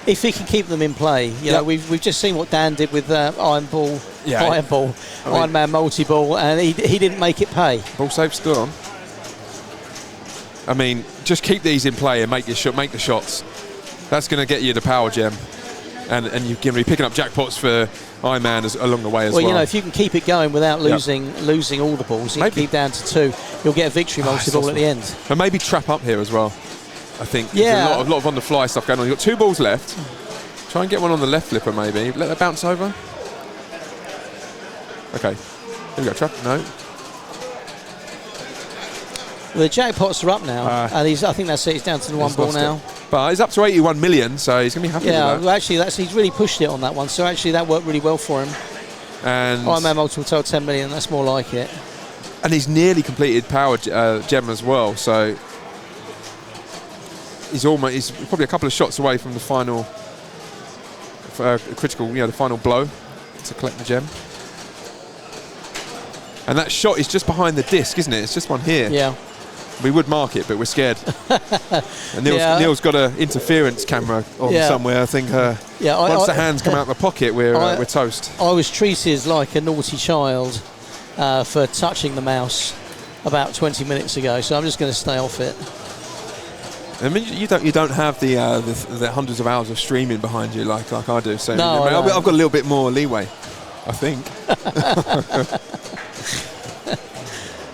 E: If he can keep them in play, you know, we've just seen what Dan did with Iron Man multi-ball, and he didn't make it pay.
C: Ball safe still on. I mean, just keep these in play and make the shots. That's going to get you the power gem, and you're going to be picking up jackpots for Iron Man along the way as well.
E: Well, you know, if you can keep it going without losing all the balls, you can keep down to 2. You'll get a victory multi-ball at the end.
C: And maybe trap up here as well. I think
E: Yeah.
C: there's a lot of on the fly stuff going on. You've got 2 balls left. Try and get one on the left flipper maybe. Let that bounce over. Okay. Here we go. Trap. No.
E: The jackpots are up now, and I think that's it. He's down to the 1 ball now.
C: But he's up to 81 million, so he's going to be happy with that.
E: Well, actually, he's really pushed it on that one. So actually, that worked really well for him.
C: And
E: Iron Man multiple total 10 million. That's more like it.
C: And he's nearly completed power gem as well. So he's probably a couple of shots away from the final critical, the final blow to collect the gem. And that shot is just behind the disc, isn't it? It's just one here.
E: Yeah.
C: We would mark it, but we're scared. And Neil's got an interference camera on somewhere. I think once the hands come out of the pocket, we're toast.
E: I was treated like a naughty child for touching the mouse about 20 minutes ago, so I'm just going to stay off it.
C: I mean, you don't have the hundreds of hours of streaming behind you like I do. So
E: no,
C: I've got a little bit more leeway, I think.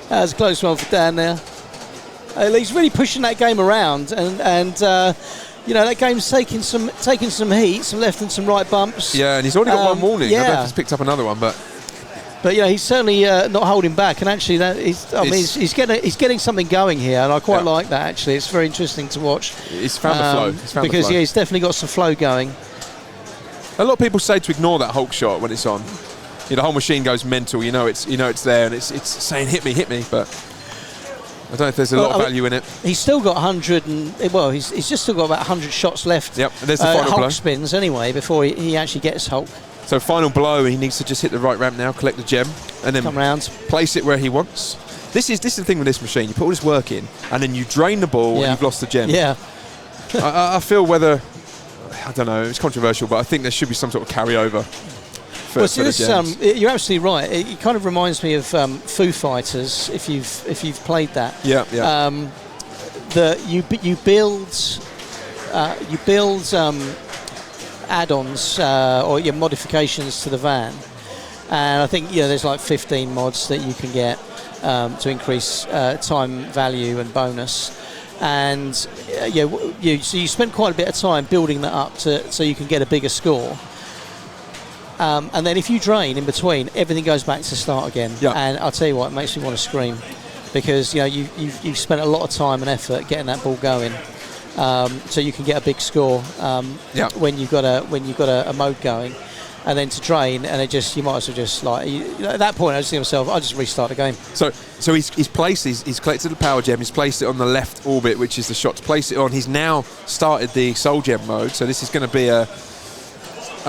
E: That was a close one for Dan there. He's really pushing that game around, and that game's taking some heat, some left and some right bumps.
C: Yeah, and he's already got one warning.
E: Yeah.
C: I don't know if he's picked up another one, but
E: he's certainly not holding back. And actually, he's getting something going here, and I quite like that. Actually, it's very interesting to watch.
C: He's found the flow.
E: He's definitely got some flow going.
C: A lot of people say to ignore that Hulk shot when it's on. The whole machine goes mental. You know it's there, and it's saying hit me, but I don't know if there's a lot of value in it.
E: He's still got 100 he's just still got about 100 shots left.
C: Yep, and there's the final
E: Hulk
C: blow.
E: Spins anyway before he actually gets Hulk.
C: So final blow, he needs to just hit the right ramp now, collect the gem, and then
E: come round,
C: place it where he wants. This is the thing with this machine. You put all this work in, and then you drain the ball, and you've lost the gem.
E: Yeah.
C: I feel I don't know, it's controversial, but I think there should be some sort of carryover.
E: You're absolutely right. It kind of reminds me of Foo Fighters. If you've played that, you build add-ons or your modifications to the van, and I think there's like 15 mods that you can get to increase time value and bonus. And so you spend quite a bit of time building that up so you can get a bigger score. And then if you drain in between, everything goes back to start again.
C: Yeah.
E: And I'll tell you what, it makes me want to scream, because you've spent a lot of time and effort getting that ball going, so you can get a big score when you've got a mode going, and then to drain, and you might as well just at that point I just think to myself, I'll just restart the game.
C: So he's collected the power gem, he's placed it on the left orbit, which is the shot to place it on. He's now started the soul gem mode, so this is going to be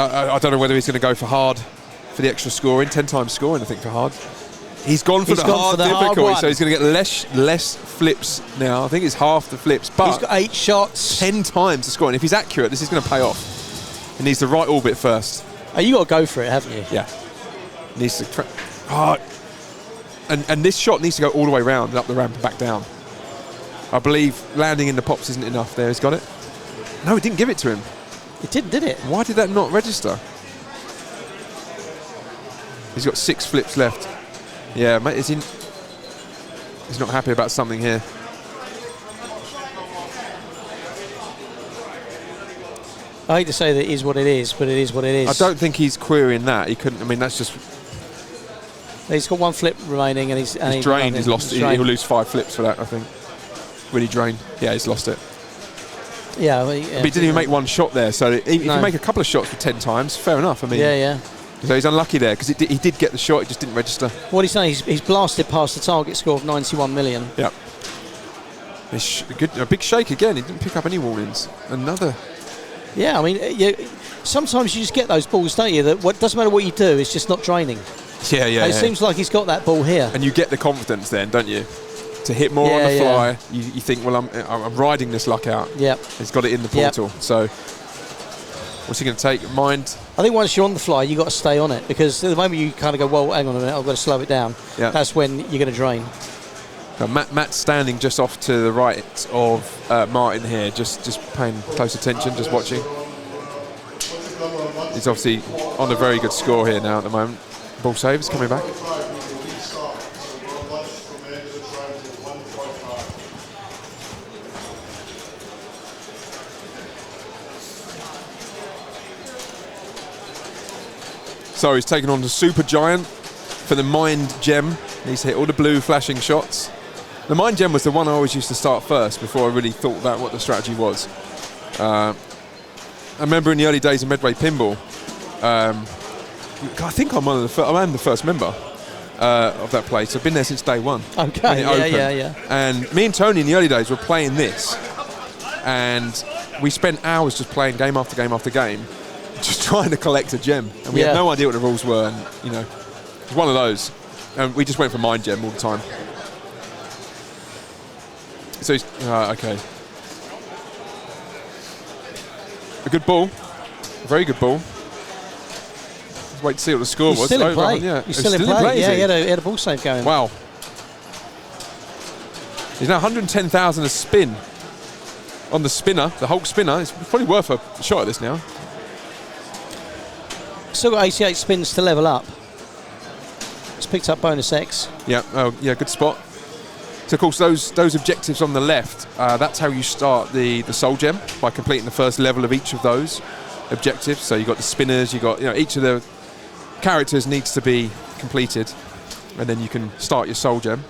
C: I don't know whether he's going to go for hard for the extra scoring, 10 times scoring I think for hard. He's gone for the hard difficulty, so he's going to get less flips now. I think it's half the flips, but
E: he's got 8 shots,
C: 10 times the scoring. If he's accurate, this is going to pay off. He needs the right orbit first.
E: Oh, you got to go for it, haven't you?
C: Yeah. Needs to and this shot needs to go all the way round and up the ramp and back down. I believe landing in the pops isn't enough there. He's got it. No, he didn't give it to him.
E: It didn't, did it?
C: Why did that not register? He's got 6 flips left. Yeah, mate, he's not happy about something here.
E: I hate to say that it is what it is, but it is what it is.
C: I don't think he's querying that. He couldn't. I mean, that's just.
E: He's got 1 flip remaining, and he's
C: drained. He's lost. He'll lose 5 flips for that, I think. Really drained. Yeah, he's lost it.
E: Yeah,
C: but he didn't even make 1 shot there. So if you make a couple of shots for 10 times, fair enough. I mean,
E: yeah.
C: So he's unlucky there because he did get the shot, it just didn't register.
E: What he's saying, he's blasted past the target score of 91 million.
C: Yeah. A big shake again. He didn't pick up any warnings. Another.
E: Yeah, I mean, sometimes you just get those balls, don't you? That doesn't matter what you do, it's just not draining.
C: Yeah.
E: It seems like he's got that ball here.
C: And you get the confidence then, don't you? to hit more on the
E: Yeah,
C: fly,
E: yeah.
C: you think, well, I'm riding this luck out.
E: Yep.
C: He's got it in the portal. So what's he going to take? Mind.
E: I think once you're on the fly, you got to stay on it, because at the moment you kind of go, well, hang on a minute, I've got to slow it down.
C: Yeah.
E: That's when you're going to drain.
C: Matt's standing just off to the right of Martin here, just paying close attention, just watching. He's obviously on a very good score here now at the moment. Ball saves coming back. So he's taken on the Super Giant for the Mind Gem. He's hit all the blue flashing shots. The Mind Gem was the one I always used to start first before I really thought about what the strategy was. I remember in the early days of Medway Pinball, I think I am the first member of that place. I've been there since day one.
E: Okay, yeah.
C: And me and Tony in the early days were playing this, and we spent hours just playing game after game after game, just trying to collect a gem, and we had no idea what the rules were, and it was one of those, and we just went for Mind Gem all the time. So he's okay, a good ball, a very good ball. Let's wait to see what the score was.
E: Still in play.
C: Yeah,
E: He's still in play. Yeah, he had a ball save going.
C: Wow. He's now 110,000 a spin on the spinner, the Hulk spinner. It's probably worth a shot at this now.
E: Still got 88 spins to level up. It's picked up bonus X.
C: Yeah, good spot. So of course those objectives on the left, that's how you start the soul gem, by completing the first level of each of those objectives. So you've got the spinners, you've got each of the characters needs to be completed, and then you can start your soul gem.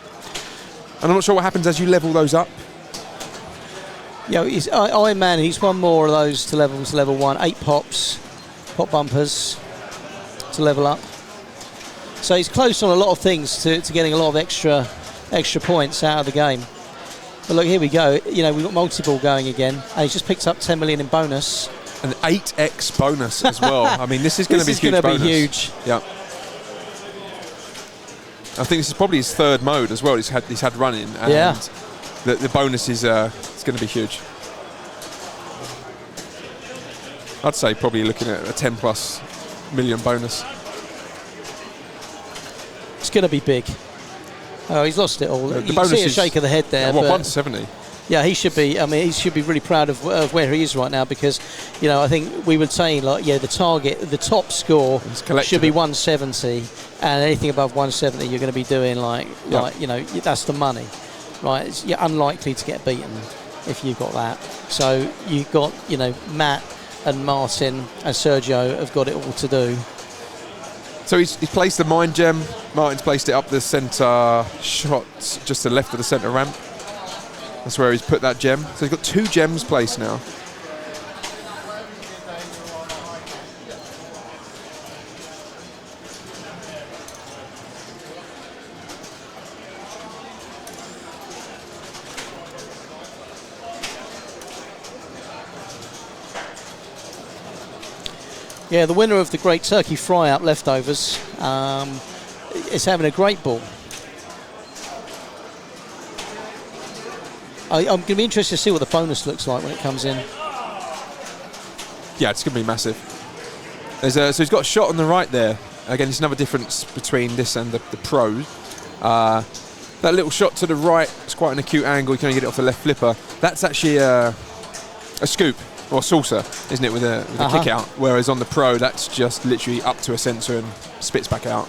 C: And I'm not sure what happens as you level those up.
E: Yeah, Iron Man, he's one more of those to level 1. 8 pops, pop bumpers to level up. So he's close on a lot of things to getting a lot of extra points out of the game. But look, here we go. We've got multi-ball going again, and he's just picked up 10 million in bonus.
C: An 8x bonus as well. I mean, this is going to be huge. This is going to be huge. Yeah. I think this is probably his third mode as well. He's had running, and the bonus is it's going to be huge. I'd say probably looking at a 10+ million bonus.
E: It's going to be big. Oh, he's lost it all. You can see a shake of the head there.
C: 170.
E: Yeah, he should be. I mean, he should be really proud of where he is right now, because, I think we were saying, the target, the top score should be 170, and anything above 170, you're going to be doing that's the money, right? You're unlikely to get beaten if you've got that. So you've got, Matt and Martin and Sergio have got it all to do.
C: So he's placed the Mind Gem. Martin's placed it up the centre shot, just to the left of the centre ramp. That's where he's put that gem. So he's got 2 gems placed now.
E: Yeah, the winner of the Great Turkey Fry-Up leftovers is having a great ball. I'm going to be interested to see what the bonus looks like when it comes in.
C: Yeah, it's going to be massive. So he's got a shot on the right there. Again, it's another difference between this and the Pro. That little shot to the right is quite an acute angle. You can only get it off the left flipper. That's actually a scoop, or a saucer, isn't it, with a kick out? Whereas on the Pro, that's just literally up to a sensor and spits back out.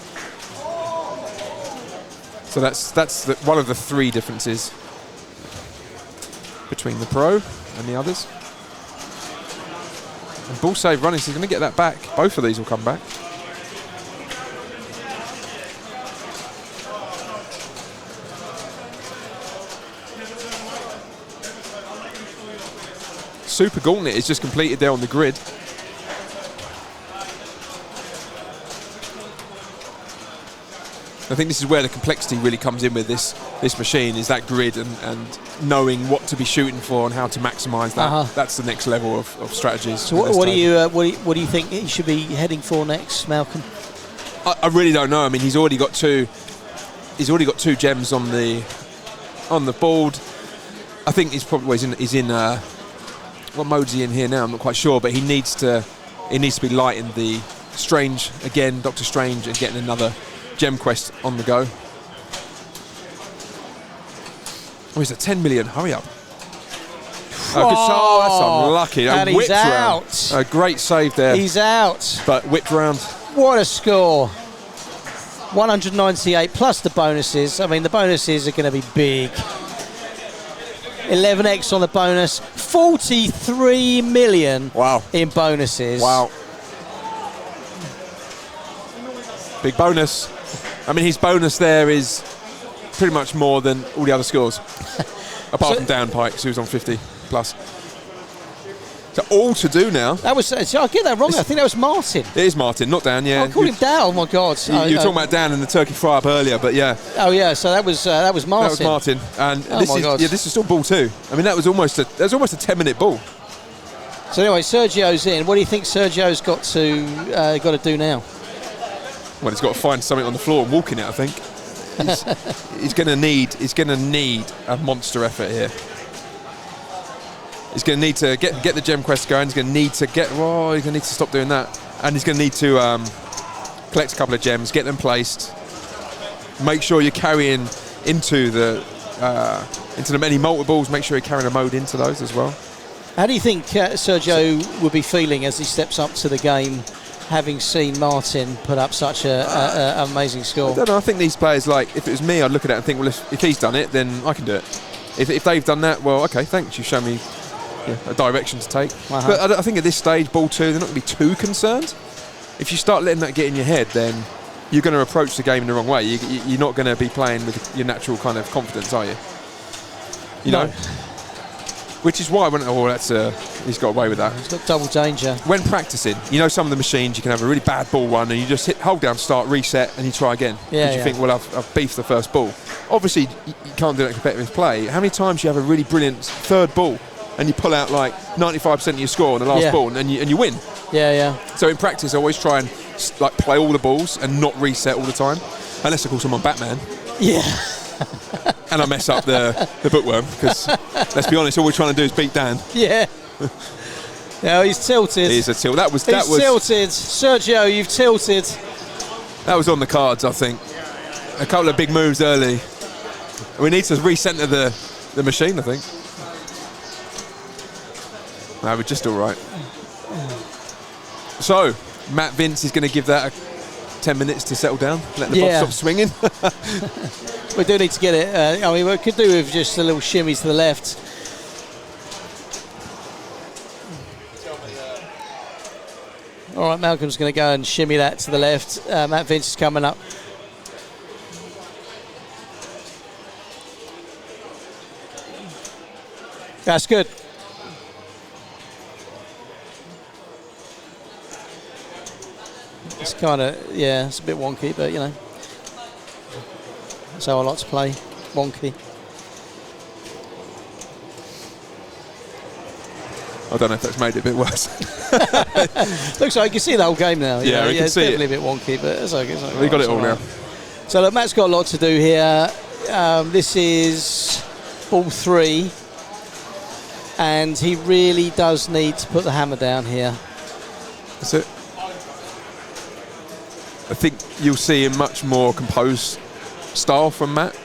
C: So that's one of the 3 differences between the Pro and the others. And ball save running, so he's going to get that back. Both of these will come back. Super Gauntlet is just completed there on the grid. I think this is where the complexity really comes in with this machine, is that grid and knowing what to be shooting for and how to maximise that. That's the next level of strategies.
E: So what do you think he should be heading for next, Malcolm?
C: I really don't know. I mean, he's already got two gems on the on the board. I think he's probably he's in what mode's he in here now? I'm not quite sure, but he needs to be lighting the Strange again, Doctor Strange, and getting another gem quest on the go. Oh, he's at 10 million. Hurry up. Oh, that's unlucky.
E: And he's out.
C: A great save there.
E: He's out.
C: But whipped round.
E: What a score. 198 plus the bonuses. I mean, the bonuses are going to be big. 11x on the bonus. 43 million in bonuses.
C: Wow. Big bonus. I mean, his bonus there is pretty much more than all the other scores. Apart from Dan Pikes, who's on 50 plus. So all to do now.
E: That was, I get that wrong. I think that was Martin.
C: It is Martin, not Dan, yeah.
E: I called him Dan, oh my God.
C: You were talking about Dan and the turkey fry-up earlier, but yeah.
E: Oh yeah, so that was Martin.
C: That was Martin. And this is still ball 2. I mean, that was almost a 10-minute ball.
E: So anyway, Sergio's in. What do you think Sergio's got to do now?
C: Well, he's got to find something on the floor and walk in it, I think. He's going to need a monster effort here. He's going to need to get the gem quest going. He's going to need to he's going to need to stop doing that, and he's going to need to collect a couple of gems, get them placed. Make sure you're carrying into the many multiples. Make sure you're carrying a mode into those as well.
E: How do you think Sergio will be feeling as he steps up to the game, having seen Martin put up such an amazing score?
C: I don't know. I think these players, like, if it was me, I'd look at it and think, well, if he's done it, then I can do it. If they've done that, well, okay, thanks. You've shown me a direction to take. But I think at this stage, ball 2, they're not going to be too concerned. If you start letting that get in your head, then you're going to approach the game in the wrong way. You're not going to be playing with your natural kind of confidence, are you? You know? Which is why I went, he's got away with that.
E: He's got double danger.
C: When practicing, some of the machines, you can have a really bad ball one and you just hold down, start, reset, and you try again. Because you think, well, I've beefed the first ball. Obviously, you can't do that in competitive play. How many times do you have a really brilliant third ball and you pull out like 95% of your score on the last ball and you win? Yeah. So in practice, I always try and play all the balls and not reset all the time. Unless, of course, I'm on Batman.
E: Yeah.
C: And I mess up the bookworm, because let's be honest, all we're trying to do is beat Dan.
E: Yeah. No, he's tilted.
C: He's a tilt. That was
E: tilted. Sergio, you've tilted.
C: That was on the cards, I think. A couple of big moves early. We need to recenter the machine, I think. No, we're just all right. So, Matt Vince is going to give that 10 minutes to settle down, let the ball stop swinging.
E: We do need to get it. We could do with just a little shimmy to the left. All right, Malcolm's going to go and shimmy that to the left. Matt Vince is coming up. That's good. It's kind of, it's a bit wonky, but that's how I like to play, wonky.
C: I don't know if that's made it a bit worse.
E: Looks like you can see the whole game now.
C: Yeah, you can
E: it's
C: see
E: definitely a bit wonky, but it's okay.
C: We got it all now.
E: So look, Matt's got a lot to do here. This is ball 3, and he really does need to put the hammer down here.
C: That's it. I think you'll see a much more composed style from Matt,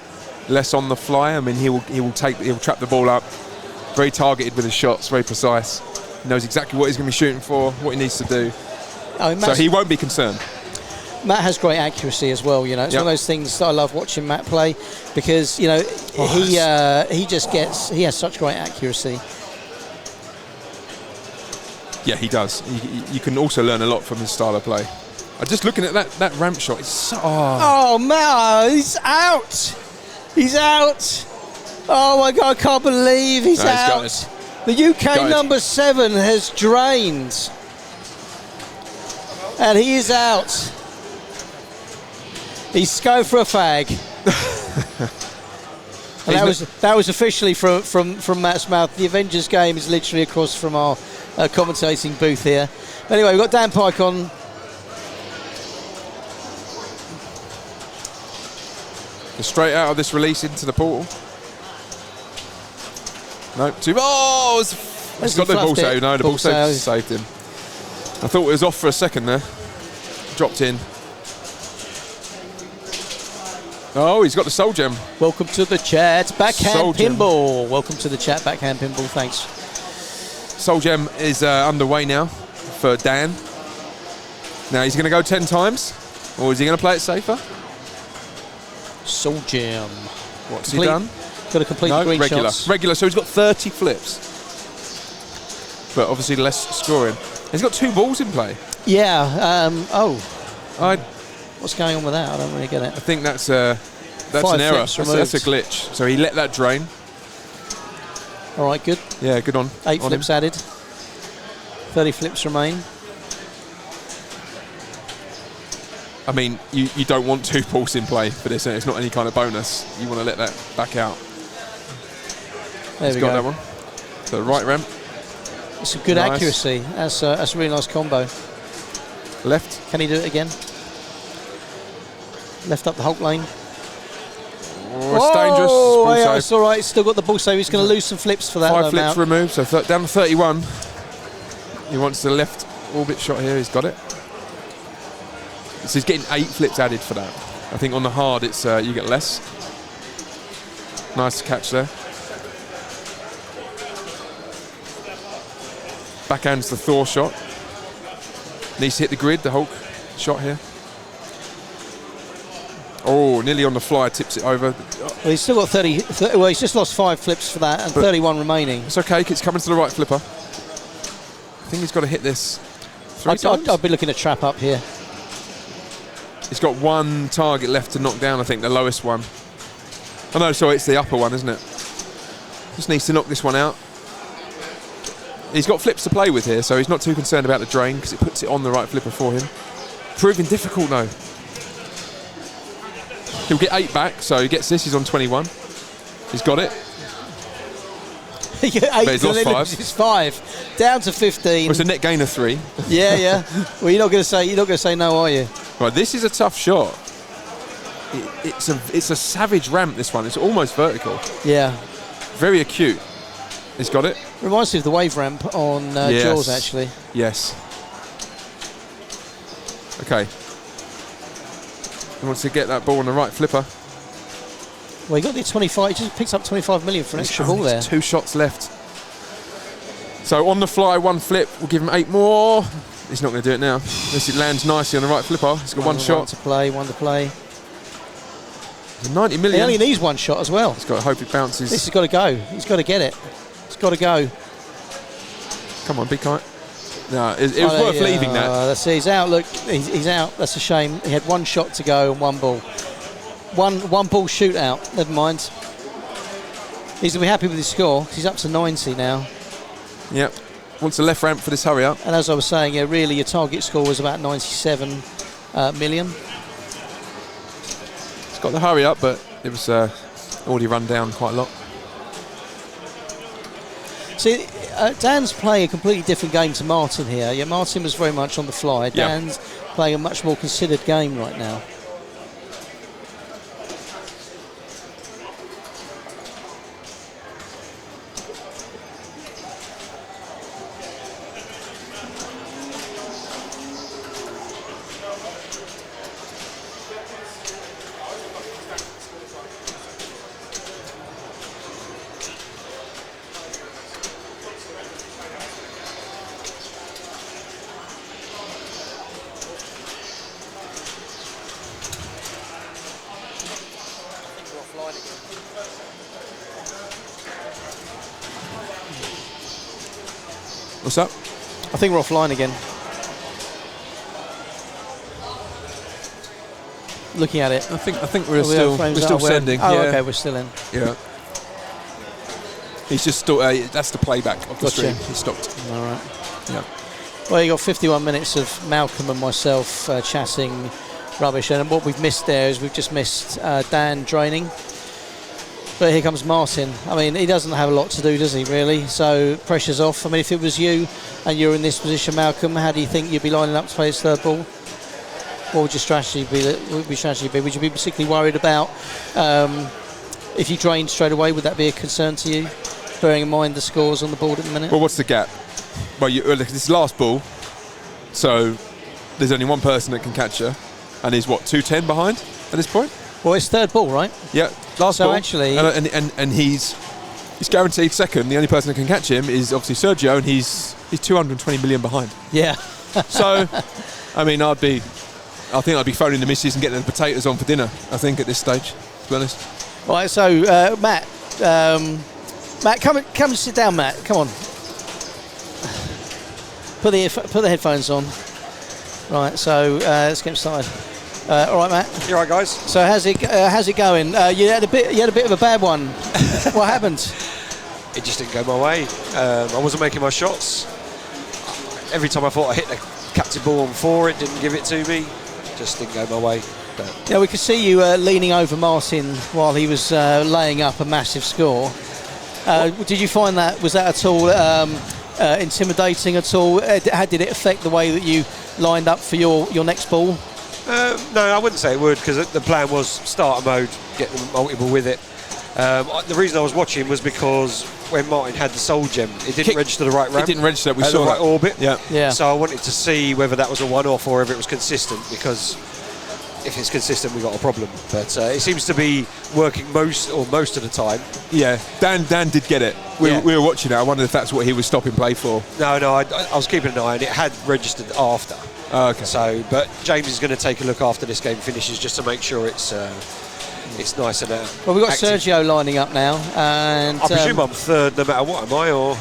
C: less on the fly. I mean, he'll trap the ball up, very targeted with his shots, very precise. He knows exactly what he's going to be shooting for, what he needs to do. So he won't be concerned.
E: Matt has great accuracy as well. It's one of those things that I love watching Matt play, because he has such great accuracy. Yeah,
C: he does. You can also learn a lot from his style of play. Just looking at that ramp shot, it's so...
E: Oh, man, he's out. He's out. Oh, my God, I can't believe he's out. The UK number 7 has drained. And he is out. He's going for a fag. And that was officially from Matt's mouth. The Avengers game is literally across from our commentating booth here. Anyway, we've got Dan Pike on.
C: Straight out of this release into the portal. No, two. Oh, he's got the ball save. No, the ball save saved him. I thought it was off for a second there. Dropped in. Oh, he's got the soul gem.
E: Welcome to the chat. Backhand
C: Soul gem.
E: pinball. Welcome to the chat. Backhand pinball. Thanks.
C: Soul gem is underway now for Dan. Now he's going to go 10 times, or is he going to play it safer?
E: Soul gem.
C: What's he done?
E: Got to complete the green
C: regular.
E: shots.
C: Regular, so he's got 30 flips. But obviously less scoring. He's got 2 balls in play.
E: Yeah.
C: I
E: What's going on with that? I don't really get it.
C: I think that's an error. That's a glitch. So he let that drain.
E: All right, good.
C: Yeah, good on.
E: 8
C: on
E: flips
C: him.
E: added. 30 flips remain.
C: I mean, you don't want 2 balls in play for this. It's not any kind of bonus. You want to let that back out.
E: There
C: He's
E: we
C: got
E: go.
C: that one. So the right ramp.
E: It's a good
C: Nice.
E: accuracy. That's a really nice combo.
C: Left.
E: Can he do it again? Left up the Hulk lane.
C: Oh, it's dangerous. Ball
E: Yeah,
C: save.
E: it's all right. He's still got the ball save. He's going to lose some flips for that.
C: 5
E: though,
C: flips
E: now.
C: removed, so down to 31. He wants the left orbit shot here. He's got it. So he's getting 8 flips added for that. I think on the hard, it's you get less. Nice catch there. Backhands the Thor shot. Needs to hit the grid, the Hulk shot here. Oh, nearly on the fly, tips it over.
E: Well, he's still got 30. Well, he's just lost 5 flips for that, and 31 remaining.
C: It's okay, it's coming to the right flipper. I think he's got to hit this 3 times.
E: I'd be looking to trap up here.
C: He's got 1 target left to knock down, I think, the lowest one. Oh no, sorry, it's the upper one, isn't it? Just needs to knock this one out. He's got flips to play with here, so he's not too concerned about the drain because it puts it on the right flipper for him. Proving difficult though. He'll get 8 back, so he gets this, he's on 21. He's got it.
E: Yeah, 8
C: But he's lost 5.
E: It's 5. Down to 15.
C: Well, it's a net gain of 3.
E: Yeah. Well, you're not going to say no, are you?
C: Right, this is a tough shot. It's a savage ramp, this one. It's almost vertical.
E: Yeah.
C: Very acute. He's got it.
E: Reminds me of the wave ramp on Jaws, actually.
C: Yes. Okay. He wants to get that ball on the right flipper.
E: Well, he got the 25. He just picks up 25 million for an extra ball there.
C: 2 shots left. So on the fly, 1 flip. We'll give him 8 more. He's not going to do it now. Unless it lands nicely on the right flipper. He's got 1 shot.
E: One to play.
C: 90 million.
E: He only needs 1 shot as well.
C: He's got to hope it bounces.
E: This has got to go. He's got to get it. It's got to go.
C: Come on, be kind. No, it was worth leaving that.
E: That's it. He's out. Look, he's out. That's a shame. He had 1 shot to go and 1 ball. One ball shootout. Never mind. He's going to be happy with his score. He's up to 90 now.
C: Yep. Wants a left ramp for this hurry up.
E: And as I was saying, yeah, really, your target score was about 97 million.
C: It's got the hurry up, but it was already run down quite a lot.
E: See, Dan's playing a completely different game to Martin here. Yeah, Martin was very much on the fly. Dan's playing a much more considered game right now.
C: What's up?
E: I think we're offline again. Looking at it.
C: I think we're still sending.
E: Oh,
C: yeah.
E: okay, we're still in.
C: Yeah. He's just still. That's the playback of the stream. He stopped.
E: All right.
C: Yeah.
E: Well, you got 51 minutes of Malcolm and myself chatting rubbish, and what we've missed there is we've just missed Dan draining. But here comes Martin. I mean, he doesn't have a lot to do, does he, really? So pressure's off. I mean, if it was you and you're in this position, Malcolm, how do you think you'd be lining up to play his 3rd ball? What would your strategy be? Would you be particularly worried about if you drained straight away? Would that be a concern to you? bearing in mind the scores on the board at the minute?
C: Well, what's the gap? Well, this last ball, so there's only one person that can catch her, and he's what, 210 behind at this point?
E: Well, it's third ball, right?
C: Yeah, last
E: So
C: ball.
E: actually-
C: and he's guaranteed second. The only person that can catch him is obviously Sergio, and he's 220 million behind.
E: Yeah.
C: So, I mean, I think I'd be phoning the missus and getting the potatoes on for dinner. I think at this stage, to be honest.
E: Right, so Matt, come and sit down, Matt. Come on. Put the headphones on. Right, so let's get started. All right, Matt.
F: You all right, guys?
E: So how's it going? You had a bit of a bad one. What happened?
F: It just didn't go my way. I wasn't making my shots. Every time I thought I hit the captain ball on 4, it didn't give it to me. Just didn't go my way. But
E: Yeah, we could see you leaning over Martin while he was laying up a massive score. Did you find was that at all intimidating at all? How did it affect the way that you lined up for your next ball?
F: no, I wouldn't say it would, because the plan was starter mode, get the multiple with it. The reason I was watching was because when Martin had the soul gem, it didn't register the right ramp.
C: It didn't register. We
F: at
C: saw
F: the right
C: that.
F: orbit.
E: Yeah.
F: So I wanted to see whether that was a one-off or if it was consistent, because if it's consistent, we got a problem. But it seems to be working most of the time.
C: Yeah, Dan did get it. We were watching it. I wondered if that's what he was stopping play for.
F: No, I was keeping an eye, and it had registered after.
C: Oh, okay.
F: So, but James is going to take a look after this game finishes just to make sure it's nice and
E: Well, we've got
F: active.
E: Sergio lining up now, and
F: I presume I'm third no matter what, am I? Or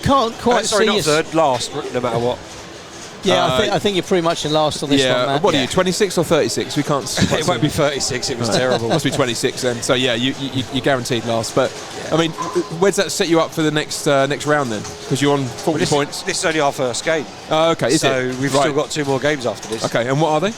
E: can't quite
F: sorry,
E: see
F: not
E: us.
F: third, last no matter what.
E: Yeah, I think you're pretty much in last on this one, Matt.
C: What are you, 26 or 36? We can't.
F: It won't be 36. It was terrible.
C: Must be 26 then. So yeah, you're guaranteed last. But I mean, where's that set you up for the next round then? Because you're on 40 points.
F: This is only our first game.
C: Oh, okay. Is it?
F: We've
C: Right.
F: still got 2 more games after this.
C: Okay, and what are they?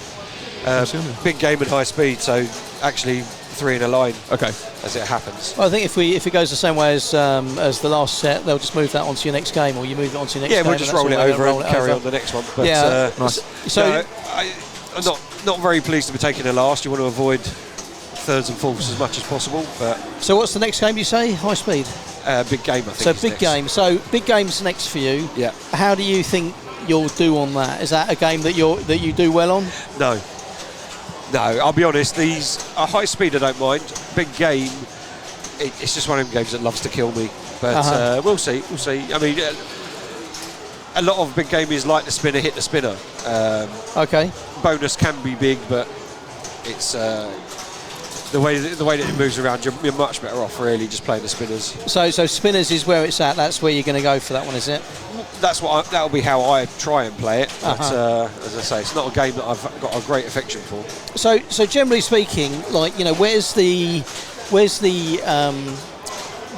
F: Big game and high speed. So actually 3 in a line.
C: Okay.
F: As it happens.
E: Well, I think if it goes the same way as the last set, they'll just move that onto your next game, or you move it onto your next game.
F: Yeah, we'll just roll it over and carry on the next one. But,
E: Yeah.
C: Nice.
E: So
F: no, I'm not very pleased to be taking a last. You want to avoid thirds and fourths as much as possible. But
E: So what's the next game you say? High speed.
F: big game, I think.
E: So
F: is
E: big
F: next.
E: game. So big game's next for you.
F: Yeah.
E: How do you think you'll do on that? Is that a game that you do well on?
F: No, I'll be honest. These high speed, I don't mind. Big game, it's just one of them games that loves to kill me. But we'll see. I mean, a lot of big game is like the spinner, hit the spinner.
E: Okay.
F: Bonus can be big, but it's the way that it moves around. You're much better off really just playing the spinners.
E: So spinners is where it's at. That's where you're going to go for that one, is it?
F: That'll be how I try and play it. But
E: Uh-huh.
F: as I say, it's not a game that I've got a great affection for.
E: So generally speaking, like, where's the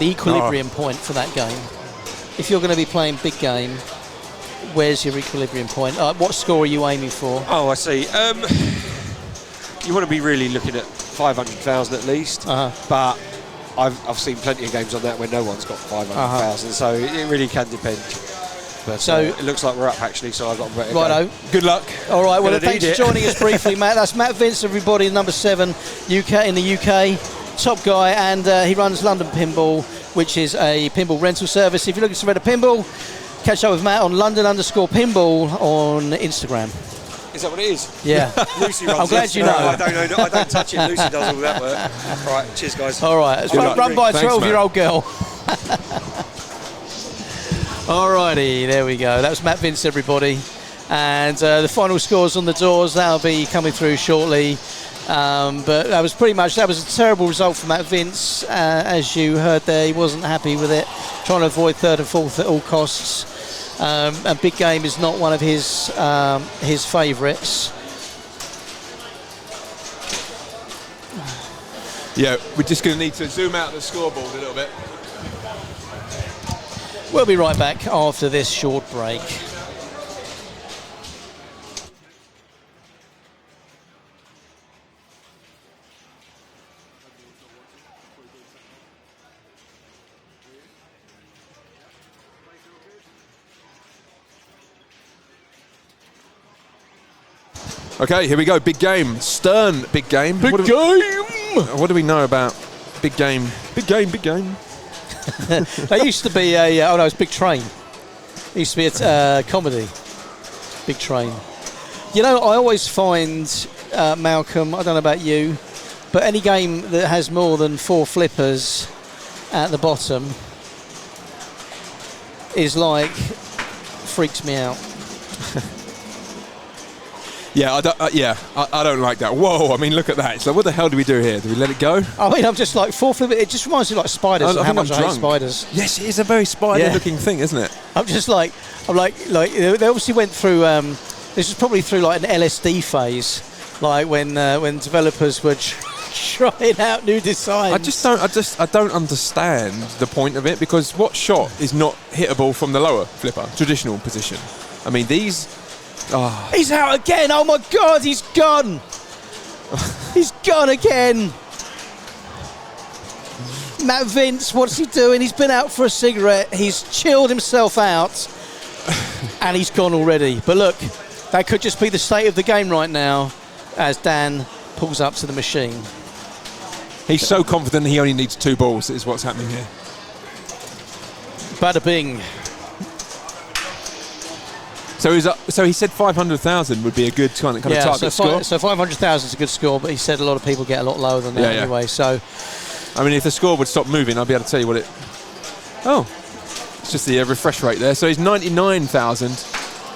E: equilibrium point for that game? If you're going to be playing big game, where's your equilibrium point? What score are you aiming for?
F: Oh, I see. You want to be really looking at 500,000 at least. But I've seen plenty of games on that where no one's got 500,000. So it really can depend. But
E: So-
F: it looks like we're up actually. So I've got a better go.
E: Righto.
C: Good luck.
E: All right, well,
F: Gonna
E: thanks
F: need
E: for
F: it.
E: joining us briefly, Matt. That's Matt Vince, everybody, number 7 in the UK. Top guy, and he runs London Pinball, which is a pinball rental service. If you're looking to rent a pinball, catch up with Matt on London_pinball on Instagram.
F: Is that what it is?
E: Yeah.
F: Lucy runs
E: I'm glad
F: it.
E: you
F: No,
E: know.
F: I don't touch it. Lucy does all that work. All right, cheers, guys.
E: All right, it's
C: Good
E: run
C: luck.
E: by a
C: Thanks,
E: 12-year-old girl. Alrighty, there we go. That was Matt Vince, everybody. And the final scores on the doors, that'll be coming through shortly. But that was a terrible result for Matt Vince. As you heard there, he wasn't happy with it, trying to avoid third and fourth at all costs. And big game is not one of his favourites.
C: Yeah, we're just going to need to zoom out the scoreboard a little bit.
E: We'll be right back after this short break.
C: Okay, here we go. Big game. Stern, big game. What do we know about big game? Big game.
E: That used to be a. Oh no, it's Big Train. It used to be a comedy. Big Train. You know, I always find Malcolm. I don't know about you, but any game that has more than 4 flippers at the bottom is like freaks me out.
C: Yeah, I don't like that. Whoa, I mean, look at that. It's like, what the hell do we do here? Do we let it go?
E: I mean, I'm just like 4 flipper. It just reminds me of like spiders.
C: I
E: How
C: think
E: much
C: I'm
E: I hate
C: drunk.
E: spiders.
C: Yes, it is a very spider-looking thing, isn't it?
E: I'm like they obviously went through. This was probably through like an LSD phase, like when developers were trying out new designs.
C: I don't understand the point of it, because what shot is not hittable from the lower flipper, traditional position? I mean, these. Oh.
E: He's out again. Oh my God, he's gone. He's gone again. Matt Vince, what's he doing? He's been out for a cigarette. He's chilled himself out, and he's gone already. But look, that could just be the state of the game right now, as Dan pulls up to the machine.
C: He's so confident he only needs 2 balls, is what's happening here.
E: Bada bing.
C: So he said 500,000 would be a good kind of target score.
E: So 500,000 is a good score, but he said a lot of people get a lot lower than that anyway. So,
C: I mean, if the score would stop moving, I'd be able to tell you what it. Oh, it's just the refresh rate there. So he's 99,000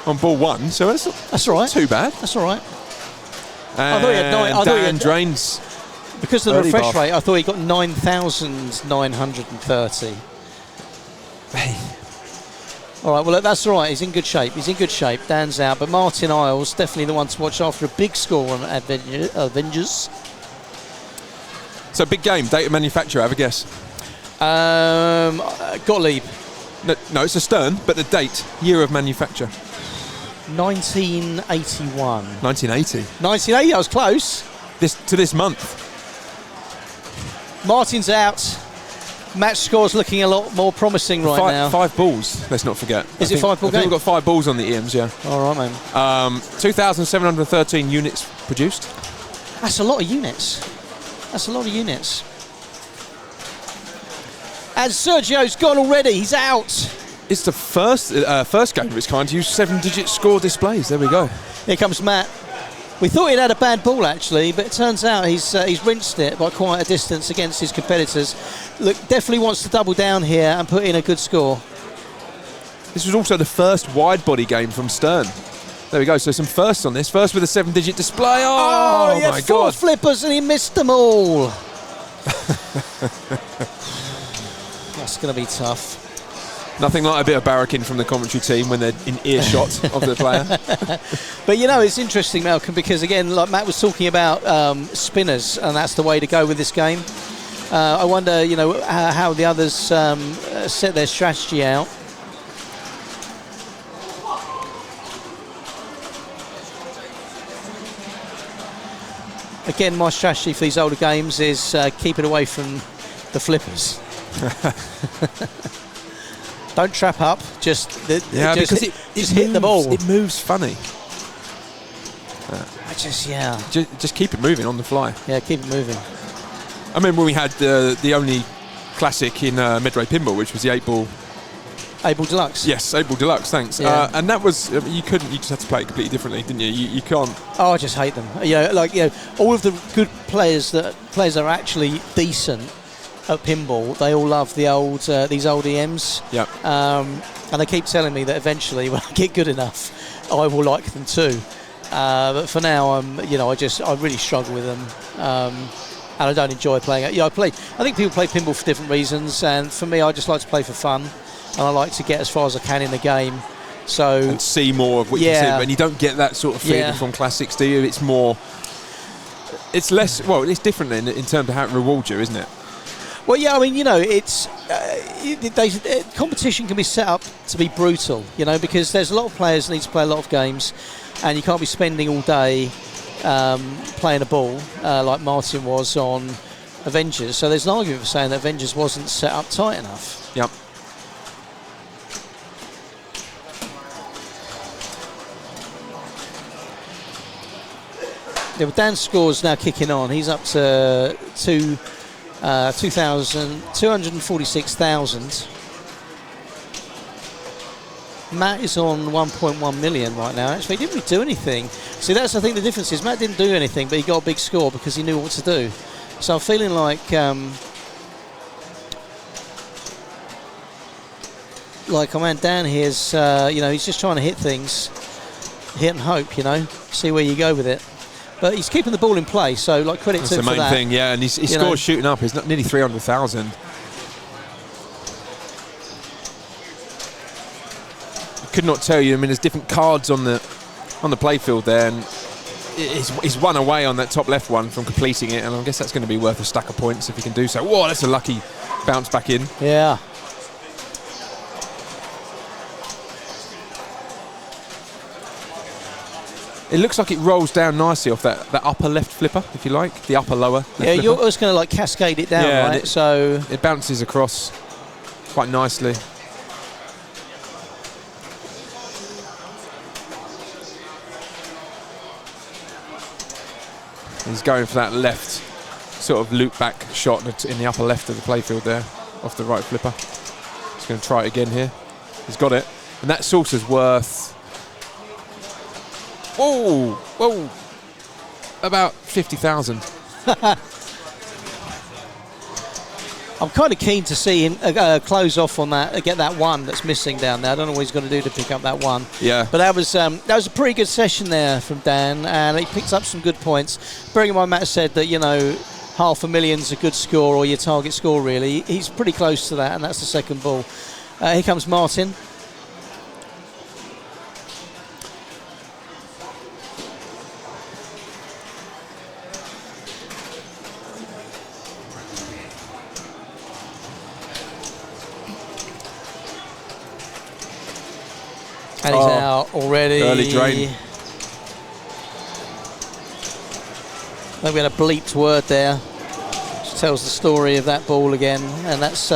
C: on ball 1. So that's
E: all right.
C: Too bad.
E: That's all right.
C: And
E: I thought he had 9. I thought he had
C: drains.
E: Because of the refresh
C: buff.
E: rate, I thought he got 9,930.
C: Hey.
E: All right, well, look, that's all right. He's in good shape. Dan's out. But Martin Isles, definitely the one to watch after a big score on Avengers.
C: So, big game. Date of manufacturer, have a guess.
E: Gottlieb.
C: No, it's a Stern, but the date, year of manufacture.
E: 1981.
C: 1980.
E: 1980, I was close.
C: This month.
E: Martin's out. Match score's looking a lot more promising right now.
C: 5 balls, let's not forget.
E: Is it 5 ball
C: I think
E: game?
C: we've got 5 balls on the EMs, yeah.
E: All right, man.
C: 2,713 units produced.
E: That's a lot of units. And Sergio's gone already. He's out.
C: It's the first game of its kind to use 7-digit score displays. There we go.
E: Here comes Matt. We thought he'd had a bad ball actually, but it turns out he's rinsed it by quite a distance against his competitors. Look, definitely wants to double down here and put in a good score.
C: This was also the first wide body game from Stern. There we go. So some firsts on this. First with a 7-digit display. Oh
E: he had
C: my
E: 4
C: God!
E: flippers and he missed them all. That's going to be tough.
C: Nothing like a bit of barracking from the commentary team when they're in earshot of the player.
E: But you know, it's interesting, Malcolm, because again, like Matt was talking about spinners, and that's the way to go with this game. I wonder, you know, how the others set their strategy out. Again, my strategy for these older games is keep it away from the flippers. Don't trap up. Just hit the ball.
C: It moves funny. Just keep it moving on the fly.
E: Yeah, keep it moving.
C: I remember when we had the only classic in Midway Pinball, which was the 8-ball.
E: 8-ball deluxe.
C: Yes, 8-ball deluxe. Thanks.
E: Yeah.
C: And that was you couldn't. You just had to play it completely differently, didn't you? You can't.
E: Oh, I just hate them. All of the good players that are actually decent at pinball, they all love the old these old EMs.
C: Yeah.
E: And they keep telling me that eventually, when I get good enough, I will like them too. But for now, I really struggle with them, and I don't enjoy playing it. I think people play pinball for different reasons, and for me, I just like to play for fun, and I like to get as far as I can in the game. So
C: and see more of what you see, and you don't get that sort of feeling from classics, do you? It's more. It's less. Well, it's different in terms of how it rewards you, isn't it?
E: Well, yeah, I mean, it's competition can be set up to be brutal, because there's a lot of players that need to play a lot of games, and you can't be spending all day playing a ball like Martin was on Avengers. So there's an argument for saying that Avengers wasn't set up tight enough.
C: Yep.
E: Yeah, but Dan's score's now kicking on. He's up to 246,000. Matt is on 1.1 million right now. Actually, he didn't really do anything. See, that's I think the difference is Matt didn't do anything, but he got a big score because he knew what to do. So I'm feeling like our man Dan here's, he's just trying to hit things, hit and hope, see where you go with it. But he's keeping the ball in play, so credit to him for that.
C: That's the main thing, yeah. And his score's shooting up. He's nearly 300,000. Could not tell you. I mean, there's different cards on the playfield there, and he's one away on that top left one from completing it, and I guess that's going to be worth a stack of points if he can do so. Whoa, that's a lucky bounce back in.
E: Yeah.
C: It looks like it rolls down nicely off that upper left flipper, if you like, the upper lower.
E: Yeah, you're just going to cascade it down,
C: yeah,
E: right? So
C: it bounces across quite nicely. He's going for that left sort of loop back shot in the upper left of the playfield there, off the right flipper. He's going to try it again here. He's got it. And that saucer's worth... Whoa! About 50,000.
E: I'm kind of keen to see him close off on that, get that one that's missing down there. I don't know what he's going to do to pick up that one.
C: Yeah.
E: But that was a pretty good session there from Dan, and he picked up some good points. Bearing in mind, Matt said that, $500,000's a good score, or your target score, really. He's pretty close to that, and that's the second ball. Here comes Martin. And he's out already.
C: Early drain.
E: I think we had a bleeped word there, which tells the story of that ball again. And that's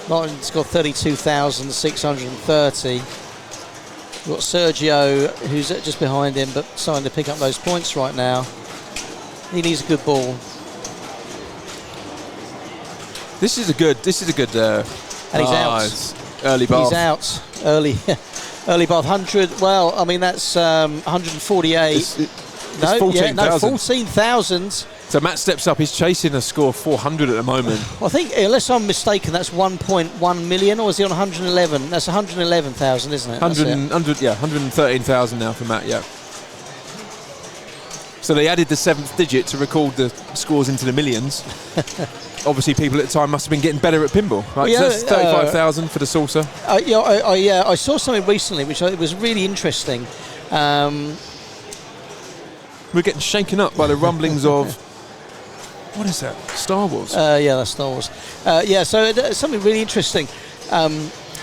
E: Martin's got 32,630. We've got Sergio, who's just behind him, but starting to pick up those points right now. He needs a good ball.
C: This is a good.
E: And he's out.
C: Early bath.
E: He's out early. Early bath 100. Well, I mean that's 148.
C: It's 14,000.
E: 14,000.
C: So Matt steps up. He's chasing a score of 400 at the moment.
E: I think, unless I'm mistaken, that's 1.1 million, or is he on 111? That's 111,000, isn't it?
C: 113,000 now for Matt. Yeah. So they added the 7th digit to record the scores into the millions. Obviously, people at the time must have been getting better at pinball. Right?
E: Well, yeah,
C: so that's 35,000 for the saucer.
E: I saw something recently which was really interesting.
C: We're getting shaken up by the rumblings of... What is that? Star Wars?
E: Yeah, that's Star Wars. So something really interesting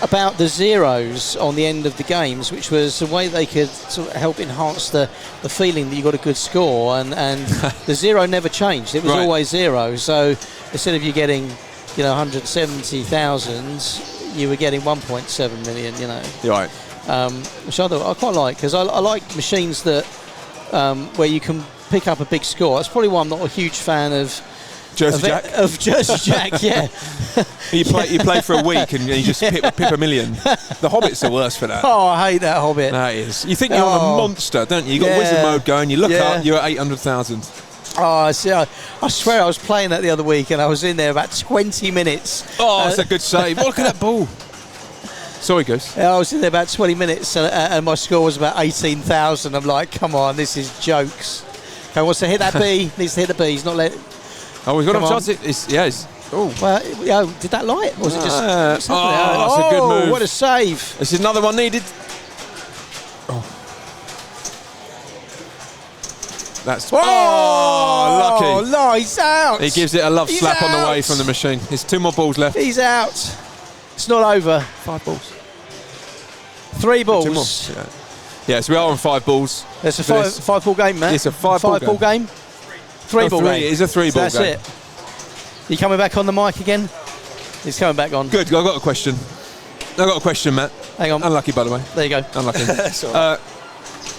E: about the zeros on the end of the games, which was a way they could sort of help enhance the feeling that you got a good score, and the zero never changed. It was always zero. So instead of you getting 170,000, you were getting 1.7 million.
C: Right.
E: Which I quite like, because I like machines that where you can pick up a big score. That's probably why I'm not a huge fan of
C: Jersey Jack?
E: Of Jersey Jack, yeah.
C: You play for a week and you just pip a million. The Hobbit's the worst for that.
E: Oh, I hate that Hobbit.
C: That is. You think you're on a monster, don't you? You got wizard mode going. You look up, you're at 800,000.
E: Oh, see, I swear I was playing that the other week and I was in there about 20 minutes.
C: Oh, it's a good save. Look at that ball. Sorry, Goose.
E: I was in there about 20 minutes and my score was about 18,000. I'm like, come on, this is jokes. Okay, wants to hit that B. Needs to hit the B. He's not letting.
C: Oh, we've got a chance. Oh.
E: Well, did that light? Or was it just...
C: that's a good move.
E: What a save.
C: This is another one needed. Oh. That's... lucky.
E: Oh, no, he's out.
C: He gives it a love slap on the way from the machine. There's 2 more balls left.
E: He's out. It's not over.
C: 5 balls.
E: 3 balls.
C: 2 more. Yeah, so we are on 5 balls.
E: It's a 5-ball game, man.
C: It's a 5-ball
E: game. 3-ball game.
C: It is a 3-ball
E: so
C: game.
E: That's it. You coming back on the mic again? He's coming back on.
C: Good. I've got a question. Matt.
E: Hang on.
C: Unlucky, by the way.
E: There you go.
C: Unlucky.
E: That's all right.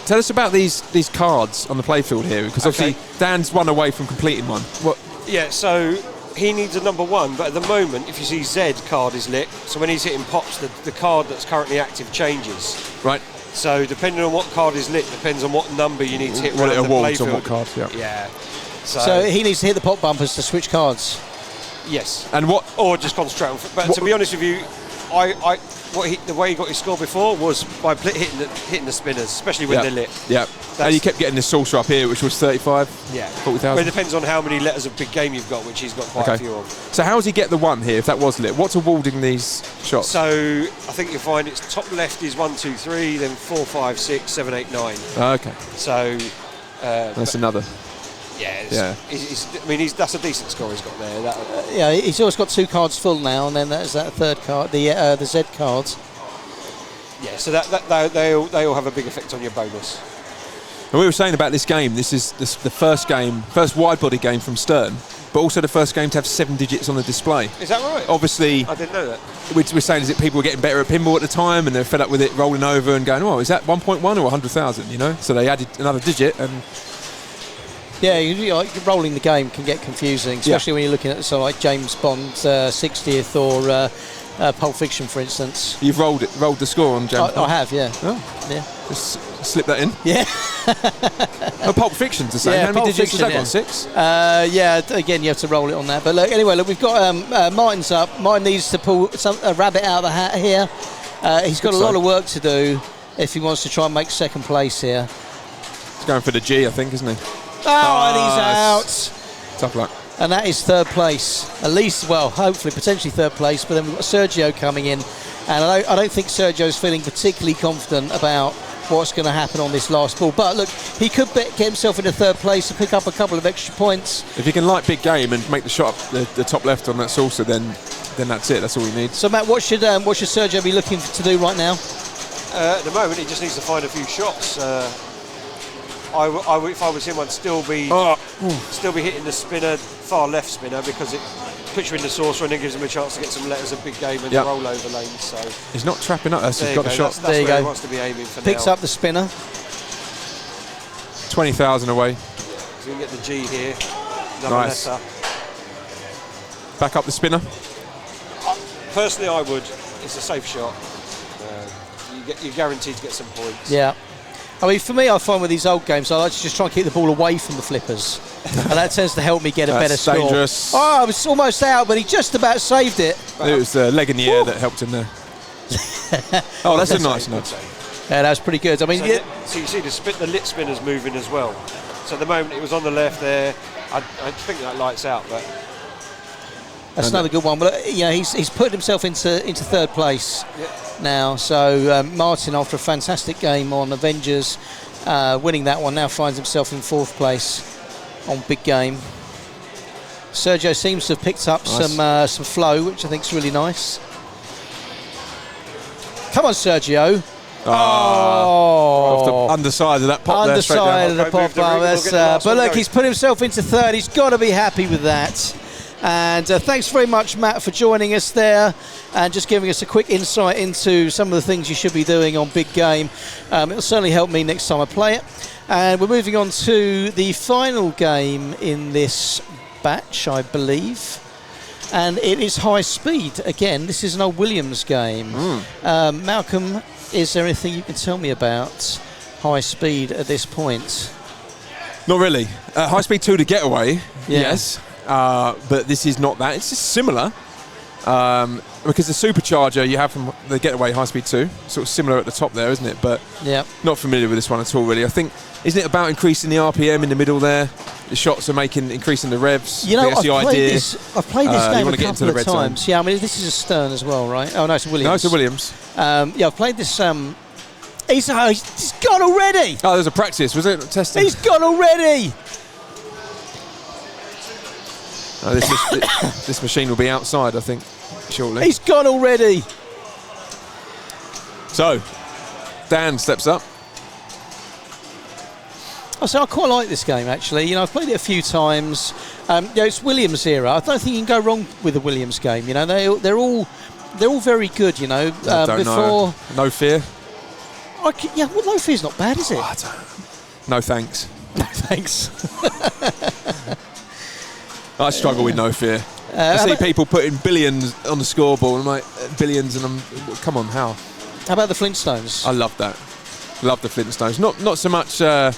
C: Tell us about these cards on the playfield here, because obviously Dan's one away from completing one. What?
F: Yeah, so he needs a number 1, but at the moment, if you see Z card is lit, so when he's hitting pops, the card that's currently active changes.
C: Right.
F: So depending on what card is lit, depends on what number you need to hit around the
C: awards
F: playfield.
C: on what card, yeah.
F: Yeah.
E: So he needs to hit the pop bumpers to switch cards.
F: Yes.
C: And what?
F: Or just concentrate on. But to be honest with you, the way he got his score before was by hitting the spinners, especially when they're lit.
C: Yeah. And he kept getting this saucer up here, which was 35.
F: Yeah.
C: 40,000.
F: Well, it depends on how many letters of big game you've got, which he's got quite a few of.
C: So how does he get the 1 here if that was lit? What's awarding these shots?
F: So I think you'll find it's top left is 1, 2, 3, then 4, 5, 6, 7, 8, 9.
C: Okay.
F: So
C: that's another.
F: Yeah. That's a decent score he's got there.
E: Yeah, he's always got 2 cards full now, and then there's that third card, the Z cards.
F: Yeah, so they all have a big effect on your bonus.
C: And we were saying about this game, this is the first wide body game from Stern, but also the first game to have 7 digits on the display.
F: Is that right?
C: Obviously,
F: I didn't know that.
C: We're saying is that people were getting better at pinball at the time, and they're fed up with it rolling over and going, oh, is that 1.1 or 100,000? You know, so they added another digit and.
E: Yeah, rolling the game can get confusing, especially when you're looking at something like James Bond 60th or Pulp Fiction, for instance.
C: You've rolled the score on James Bond?
E: I have, yeah.
C: Oh.
E: Yeah.
C: Just slip that in.
E: Yeah.
C: Pulp Fiction's the same.
E: Yeah,
C: how many
E: Pulp
C: digits
E: Fiction,
C: has that got? 6?
E: Yeah, again, you have to roll it on that. But look, we've got Martin's up. Martin needs to pull a rabbit out of the hat here. He's got a lot of work to do if he wants to try and make second place here.
C: He's going for the G, I think, isn't he?
E: Oh, and he's out.
C: Tough luck.
E: And that is third place. At least, well, hopefully, potentially third place. But then we've got Sergio coming in. And I don't think Sergio's feeling particularly confident about what's going to happen on this last ball. But look, he could get himself into third place and pick up a couple of extra points.
C: If he can light big game and make the shot up the top left on that saucer, then that's it. That's all he needs.
E: So, Matt, what should Sergio be looking to do right now?
F: At the moment, he just needs to find a few shots. If I was him, I'd still be hitting the spinner, far left spinner, because it puts you in the saucer and then gives him a chance to get some letters of big game and the rollover lanes. So
C: he's not trapping up. He's got a shot.
F: That's where he wants to be aiming for
E: Picks
F: now.
E: up the spinner.
C: 20,000 away.
F: So you can get the G here.
C: Nice.
F: Letter.
C: Back up the spinner.
F: Personally, I would. It's a safe shot. You're guaranteed to get some points.
E: Yeah. I mean, for me, I find with these old games, I like to just try and keep the ball away from the flippers. And that tends to help me get a better score.
C: Dangerous.
E: Oh, I was almost out, but he just about saved it.
C: It was the leg in the air that helped him there. Oh, that's a nice nudge.
E: Yeah, that was pretty good. I mean,
F: so you see the lit spinners moving as well. So at the moment it was on the left there. I think that lights out, but
E: that's another good one. But he's put himself into third place now. So Martin, after a fantastic game on Avengers, winning that one, now finds himself in fourth place on big game. Sergio seems to have picked up some flow, which I think is really nice. Come on, Sergio.
C: Off the underside of that pop there, straight down.
E: Underside of the pop. But look, he's put himself into third. He's got to be happy with that. And thanks very much, Matt, for joining us there and just giving us a quick insight into some of the things you should be doing on big game. It'll certainly help me next time I play it. And we're moving on to the final game in this batch, I believe. And it is high speed. Again, this is an old Williams game. Malcolm, is there anything you can tell me about high speed at this point?
C: Not really. High speed 2 to getaway, yes. But this is not that. It's just similar. Because the supercharger you have from the getaway high speed 2, sort of similar at the top there, isn't it? But not familiar with this one at all, really. I think, isn't it about increasing the RPM in the middle there? The shots are increasing the revs.
E: You know,
C: that's the idea.
E: I've played this game a couple of times.
C: Zone.
E: Yeah, I mean, this is a Stern as well, right? Oh, no, it's a Williams.
C: No, it's a Williams.
E: I've played this. He's gone already.
C: Oh, there's a practice. Was it testing?
E: He's gone already.
C: This machine will be outside, I think, shortly.
E: He's gone already.
C: So, Dan steps up.
E: So I quite like this game, actually. I've played it a few times. It's Williams era. I don't think you can go wrong with a Williams game. They're all very good.
C: I don't know. No Fear.
E: No Fear's not bad, is it?
C: No thanks.
E: No thanks.
C: I struggle with No Fear. I see people putting billions on the scoreboard. I'm like, billions, and come on, how?
E: How about the Flintstones?
C: I love that. Love the Flintstones. Not so much the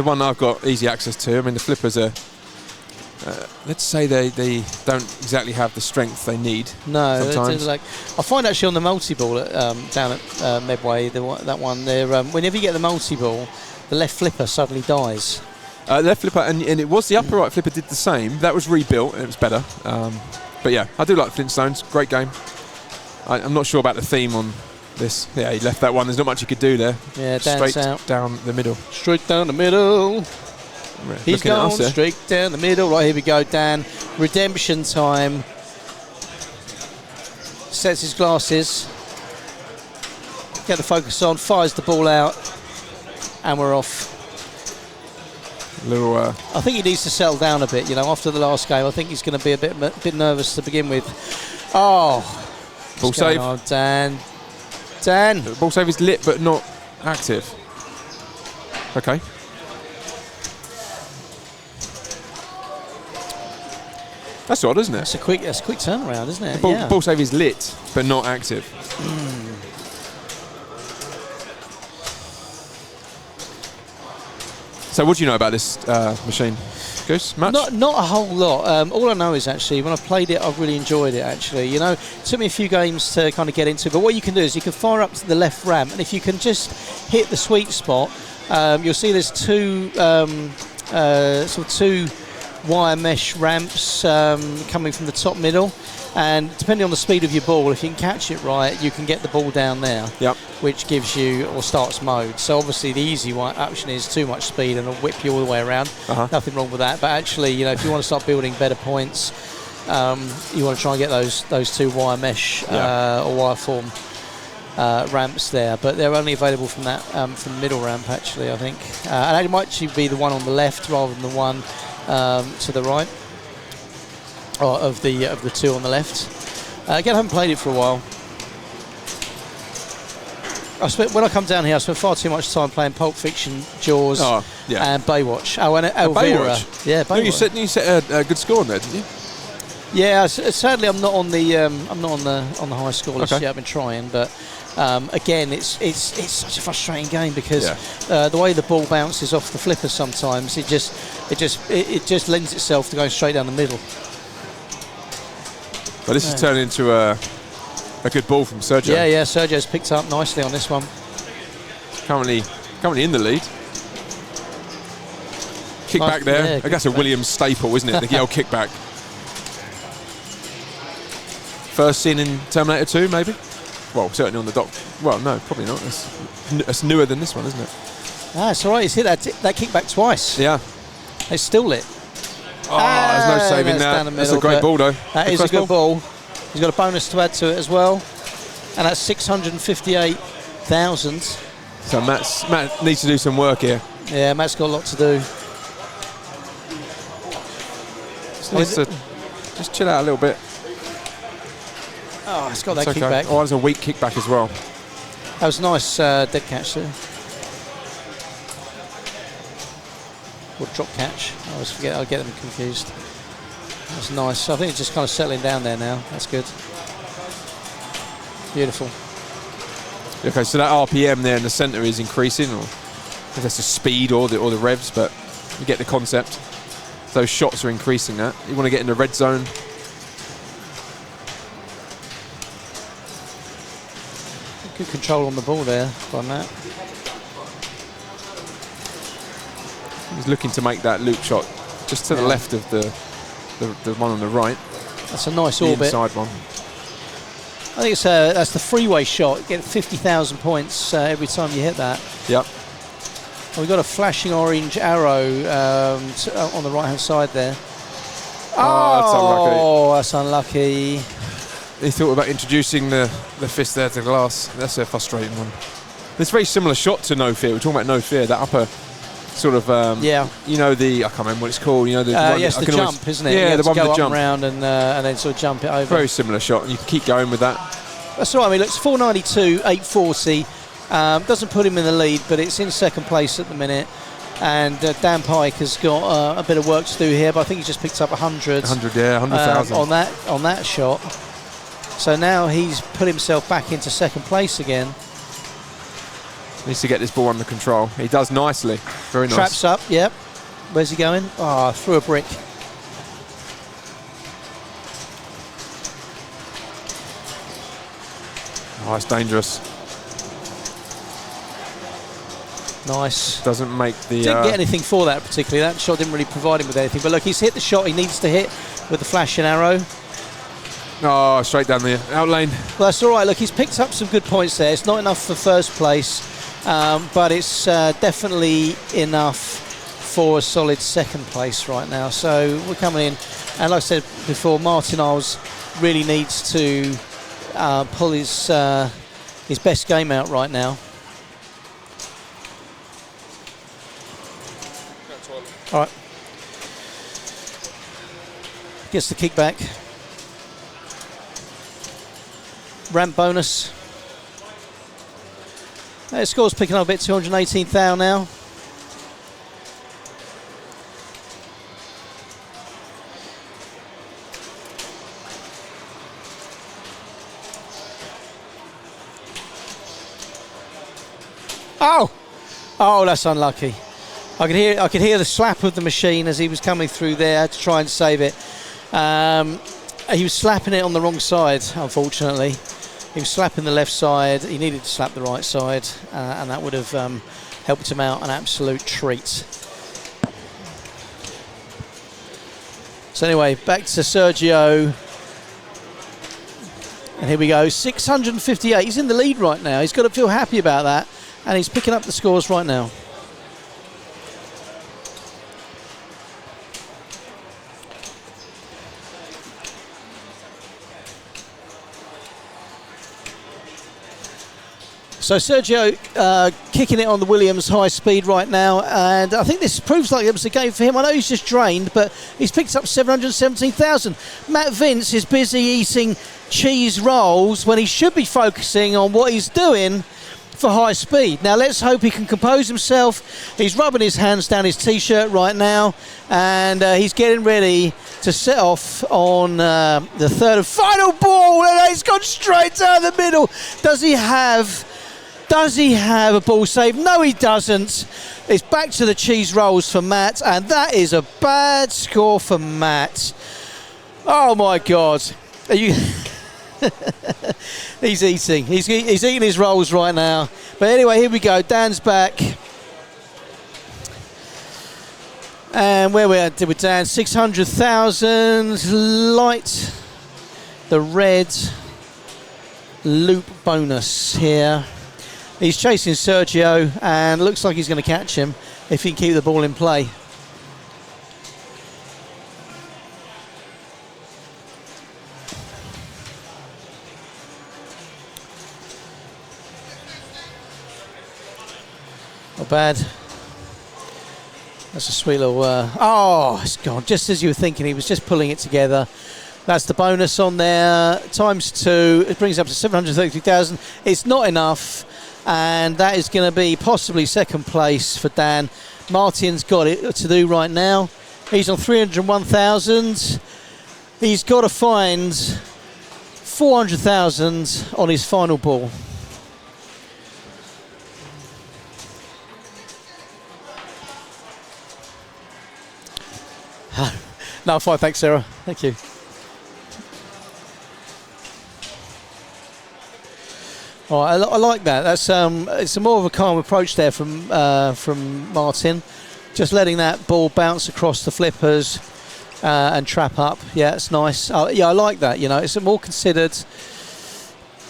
C: one I've got easy access to. I mean, the flippers are. Let's say they don't exactly have the strength they need.
E: No,
C: sometimes.
E: like I find actually on the multi-ball down at Medway, that one there. Whenever you get the multi-ball, the left flipper suddenly dies.
C: Left flipper, and it was the upper right flipper did the same. That was rebuilt and it was better. But yeah, I do like Flintstones. Great game. I'm not sure about the theme on this. Yeah, he left that one. There's not much you could do there.
E: Yeah, Dan's
C: straight
E: out.
C: Down the middle.
E: Straight down the middle. He's gone straight down the middle. Right, here we go, Dan. Redemption time. Sets his glasses. Get the focus on. Fires the ball out. And we're off.
C: Little.
E: I think he needs to settle down a bit. You know, after the last game, I think he's going to be a bit nervous to begin with. Oh,
C: ball save.
E: On, Dan. Dan.
C: The ball save is lit but not active. Okay. That's odd, isn't it?
E: That's a quick turnaround, isn't it?
C: The ball save is lit but not active. So what do you know about this machine, Goose? Much?
E: Not a whole lot. All I know is actually when I played it, I've really enjoyed it. Actually, you know, it took me a few games to kind of get into. But what you can do is you can fire up to the left ramp, and if you can just hit the sweet spot, you'll see there's two wire mesh ramps coming from the top middle, and depending on the speed of your ball, if you can catch it right, you can get the ball down there.
C: Yep.
E: Which gives you or starts mode. So obviously the easy one option is too much speed and it'll whip you all the way around. Nothing wrong with that. But actually, you know, if you want to start building better points, you want to try and get those two wire mesh or wire form ramps there. But they're only available from that from the middle ramp actually, I think. And it might actually be the one on the left rather than the one to the right, or of the two on the left. Again, I haven't played it for a while. When I come down here, I spend far too much time playing Pulp Fiction, Jaws, and Baywatch. Oh, and Elvira.
C: Baywatch.
E: Yeah, Baywatch.
C: No, you set a good score on there, didn't you?
E: Yeah, sadly I'm not on the on the high score list yet. I've been trying, but again, it's such a frustrating game because the way the ball bounces off the flippers sometimes, it just lends itself to going straight down the middle.
C: But this is turning into a good ball from Sergio.
E: Yeah, Sergio's picked up nicely on this one.
C: Currently in the lead. Kick back there. I guess a Williams staple, isn't it? The yell kick back. First seen in Terminator 2, maybe? Well, certainly on the dock. Well, no, probably not. It's newer than this one, isn't it?
E: It's all right. He's hit that kick back twice.
C: Yeah.
E: It's still lit.
C: There's no saving that. That's a great ball, though.
E: That is a good ball. He's got a bonus to add to it as well. And that's 658,000.
C: So Matt needs to do some work here.
E: Yeah, Matt's got a lot to do.
C: Just chill out a little bit.
E: Oh, it's got that kickback.
C: Oh, there's a weak kickback as well.
E: That was a nice dead catch there. Or drop catch. I always forget, I get them confused. That's nice. I think it's just kind of settling down there now. That's good. Beautiful.
C: Okay, so that RPM there in the centre is increasing, or if that's the speed or the revs, but you get the concept. Those shots are increasing that. You want to get in the red zone.
E: Good control on the ball there by Matt.
C: He's looking to make that loop shot just to the left of the one on the right.
E: That's a nice
C: the
E: orbit.
C: Inside one.
E: I think that's the freeway shot. You get 50,000 points every time you hit that.
C: Yep.
E: And we've got a flashing orange arrow on the right-hand side there.
C: Oh,
E: that's unlucky.
C: He thought about introducing the fist there to glass. That's a frustrating one. It's a very similar shot to No Fear. We're talking about No Fear, that upper sort of, you know, I can't remember what it's called. You know, the
E: jump, isn't it?
C: Yeah, the one with the
E: jump.
C: jump.
E: Around and then sort of jump it over.
C: Very similar shot, and you can keep going with that.
E: That's right. I mean, it's 492, 840. Doesn't put him in the lead, but it's in second place at the minute. And Dan Pike has got a bit of work to do here, but I think he's just picked up 100.
C: 100, yeah, 100,000
E: on that shot. So now he's put himself back into second place again.
C: Needs to get this ball under control. He does nicely. Very nice.
E: Traps up, yep. Where's he going? Ah, through a brick.
C: Oh, it's dangerous.
E: Nice.
C: Doesn't make the...
E: Didn't get anything for that particularly. That shot didn't really provide him with anything. But look, he's hit the shot he needs to hit with the flashing arrow.
C: Oh, straight down the out lane.
E: Well, that's all right. Look, he's picked up some good points there. It's not enough for first place, but it's definitely enough for a solid second place right now. So we're coming in. And like I said before, Martin Isles really needs to pull his best game out right now. All right. Gets the kickback. Ramp bonus. His score's picking up a bit, 218,000 now. Oh, that's unlucky. I could hear the slap of the machine as he was coming through there to try and save it. He was slapping it on the wrong side, unfortunately. He was slapping the left side. He needed to slap the right side, and that would have helped him out an absolute treat. So anyway, back to Sergio. And here we go, 658. He's in the lead right now. He's got to feel happy about that, and he's picking up the scores right now. So Sergio kicking it on the Williams high speed right now, and I think this proves like it was a game for him. I know he's just drained, but he's picked up 717,000. Matt Vince is busy eating cheese rolls when he should be focusing on what he's doing for high speed. Now let's hope he can compose himself. He's rubbing his hands down his t-shirt right now, and he's getting ready to set off on the third and final ball, and he's gone straight down the middle. Does he have a ball save? No, he doesn't. It's back to the cheese rolls for Matt, and that is a bad score for Matt. Oh my God. Are you... He's eating. He's eating his rolls right now. But anyway, here we go. Dan's back. And where we at with Dan? 600,000. Light the red loop bonus here. He's chasing Sergio, and looks like he's going to catch him if he can keep the ball in play. Not bad. That's a sweet little... oh, it's gone. Just as you were thinking, he was just pulling it together. That's the bonus on there. Times 2. It brings up to 733,000. It's not enough. And that is going to be possibly second place for Dan. Martin's got it to do right now. He's on 301,000. He's got to find 400,000 on his final ball. No, fine, thanks, Sarah. Thank you. All right, I like that. That's it's a more of a calm approach there from Martin, just letting that ball bounce across the flippers and trap up. Yeah, it's nice. Yeah, I like that. You know, it's a more considered.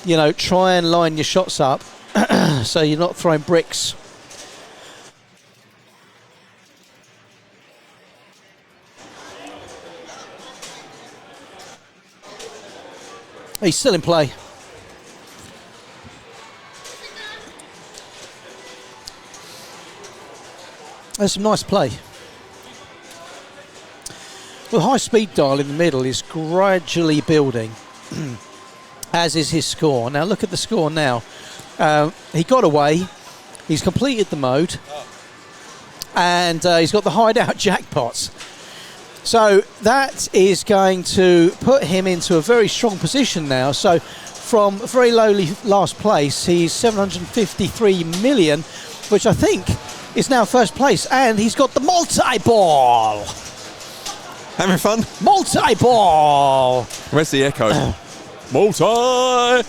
E: You know, try and line your shots up so you're not throwing bricks. He's still in play. There's some nice play. Well, high speed dial in the middle is gradually building, as is his score. Now look at the score now. He got away. He's completed the mode. And he's got the hideout jackpots. So that is going to put him into a very strong position now. So from very lowly last place, he's 753 million, which I think is now first place. And he's got the multi-ball.
C: Having fun?
E: Multi-ball.
C: Where's the echo?
E: Multi-ball.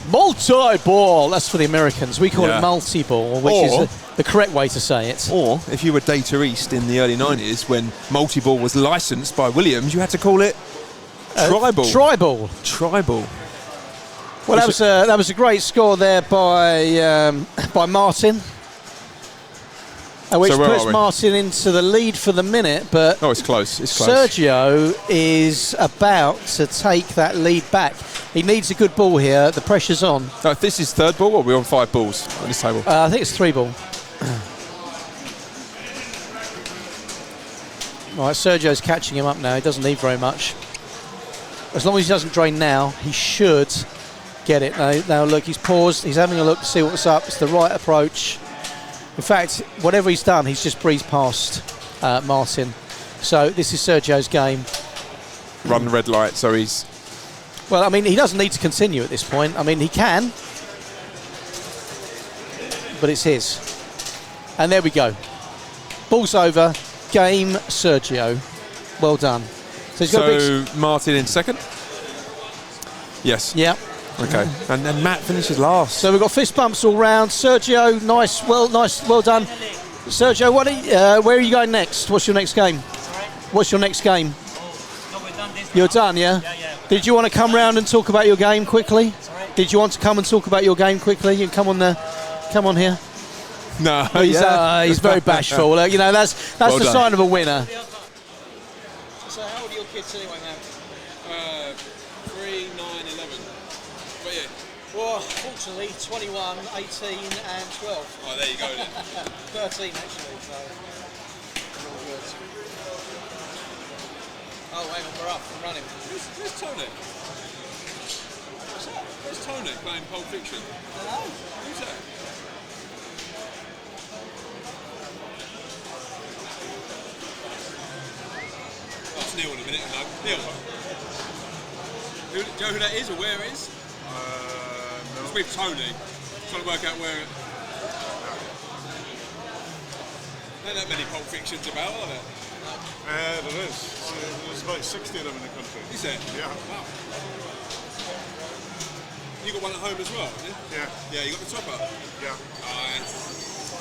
E: That's for the Americans. We call it multi-ball, which is the correct way to say it.
C: Or, if you were Data East in the early 90s, when multi-ball was licensed by Williams, you had to call it tribal. Tribal.
E: Well, that was a great score there by Martin. Which puts Martin into the lead for the minute, but
C: it's close.
E: Sergio is about to take that lead back. He needs a good ball here. The pressure's on.
C: No, if this is third ball, or are we on 5 balls on this table?
E: I think it's 3 ball. Right, Sergio's catching him up now. He doesn't need very much. As long as he doesn't drain now, he should get it. Now look, he's paused. He's having a look to see what's up. It's the right approach. In fact, whatever he's done, he's just breezed past Martin. So this is Sergio's game.
C: Run the red light, so he's...
E: Well, I mean, he doesn't need to continue at this point. I mean, he can. But it's his. And there we go. Ball's over. Game, Sergio. Well done. So he's got
C: Martin in second? Yes.
E: Yeah.
C: Okay. And then Matt finishes last.
E: So we've got fist bumps all round. Sergio, nice, well done. Sergio, where are you going next? What's your next game? What's your next game?
G: No, we're done this.
E: You're done, yeah?
G: Yeah.
E: Did you want to come round and talk about your game quickly? Did you want to come and talk about your game quickly? You can come on here.
C: No,
E: he's very bashful. That's the sign of a winner.
D: So how old are your kids anyway now? 3, 9, 11. What are you?
E: Well, fortunately, 21, 18 and 12.
D: Oh, there you go then.
E: 13 actually, so... Oh, hang on, we're up and running.
D: Where's Tony? Where's Tony playing Pulp Fiction?
E: Hello.
D: Who's that? Oh, it's Neil in a minute. No. Neil. Do you know who that is or where it is? No. It's with Tony. Trying to work out where it... There aren't that many Pulp Fictions about, are there?
H: There is. There's about 60 of them in the country.
D: Is there?
H: Yeah.
D: Wow. You got one at home as well, didn't you?
H: Yeah.
D: Yeah, you got the topper?
H: Yeah.
D: Nice.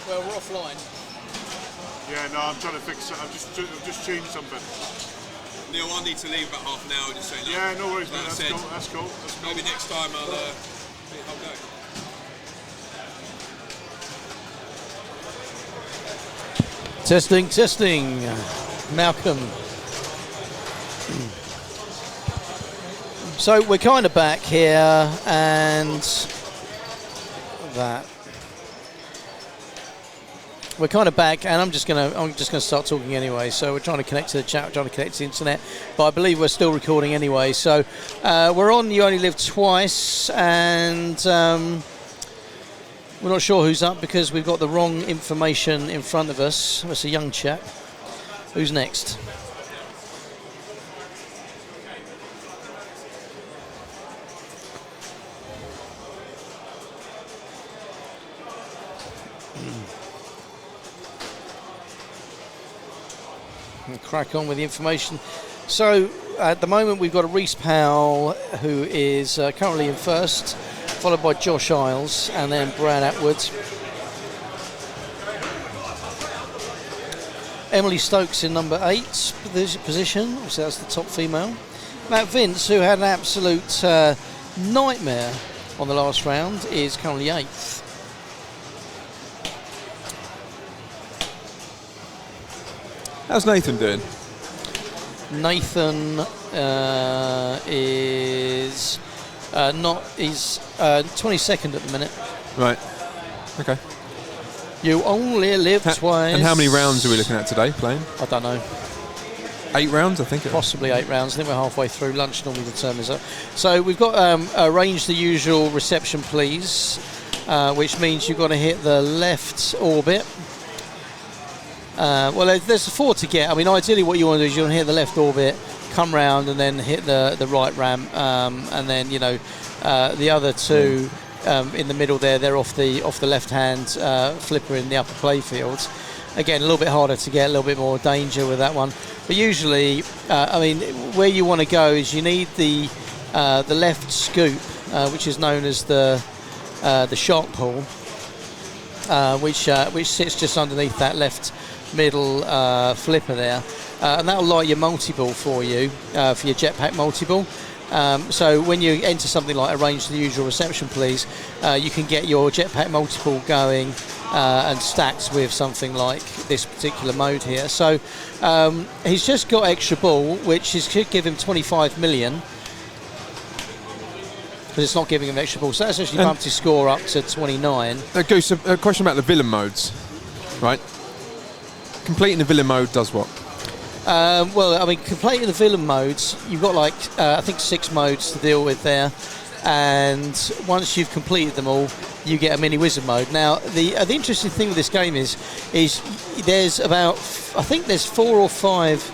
E: Well, we're offline.
H: Yeah, no, I'm trying to fix it. I've just changed something.
D: Neil, I need to leave about half an hour, just so you know.
H: Yeah, no worries, man.
D: Like
H: That's cool.
D: Maybe next time I'll go.
E: Testing. Malcolm. So we're kind of back here, and that. We're kind of back, and I'm just gonna start talking anyway. So we're trying to connect to the chat, we're trying to connect to the internet, but I believe we're still recording anyway. So we're on You Only Live Twice, and we're not sure who's up because we've got the wrong information in front of us. It's a young chap. Who's next? And crack on with the information. So at the moment we've got a Reese Powell who is currently in first, followed by Josh Isles and then Brad Atwood. Emily Stokes in number 8 position, so that's the top female. Matt Vince, who had an absolute nightmare on the last round, is currently 8th.
C: How's Nathan doing?
E: Nathan is 22nd at the minute.
C: Right. Okay.
E: You only live twice.
C: And how many rounds are we looking at today playing?
E: I don't know.
C: 8 rounds, I think.
E: Possibly 8 rounds. I think we're halfway through. Lunch normally determines that. So we've got arrange the usual reception, please. which means you've got to hit the left orbit. Well, there's 4 to get. I mean, ideally what you want to do is you want to hit the left orbit, come round and then hit the right ramp, and then, you know, the other 2 in the middle there, they're off the left-hand flipper in the upper playfield. Again, a little bit harder to get, a little bit more danger with that one. But usually, I mean, where you want to go is you need the left scoop, which is known as the shark pool, which sits just underneath that left middle flipper there, and that'll light your multi-ball for you, for your jetpack multi-ball. So when you enter something like arrange the usual reception please, you can get your jetpack multi-ball going and stacked with something like this particular mode here. So he's just got extra ball, which should give him 25 million, but it's not giving him extra ball, so that's actually bumped his score up to 29.
C: Goose, a question about the villain modes, right? Completing the villain mode does what?
E: Well, I mean, completing the villain modes, you've got like I think 6 modes to deal with there, and once you've completed them all, you get a mini wizard mode. Now, the interesting thing with this game is there's about, I think there's 4 or 5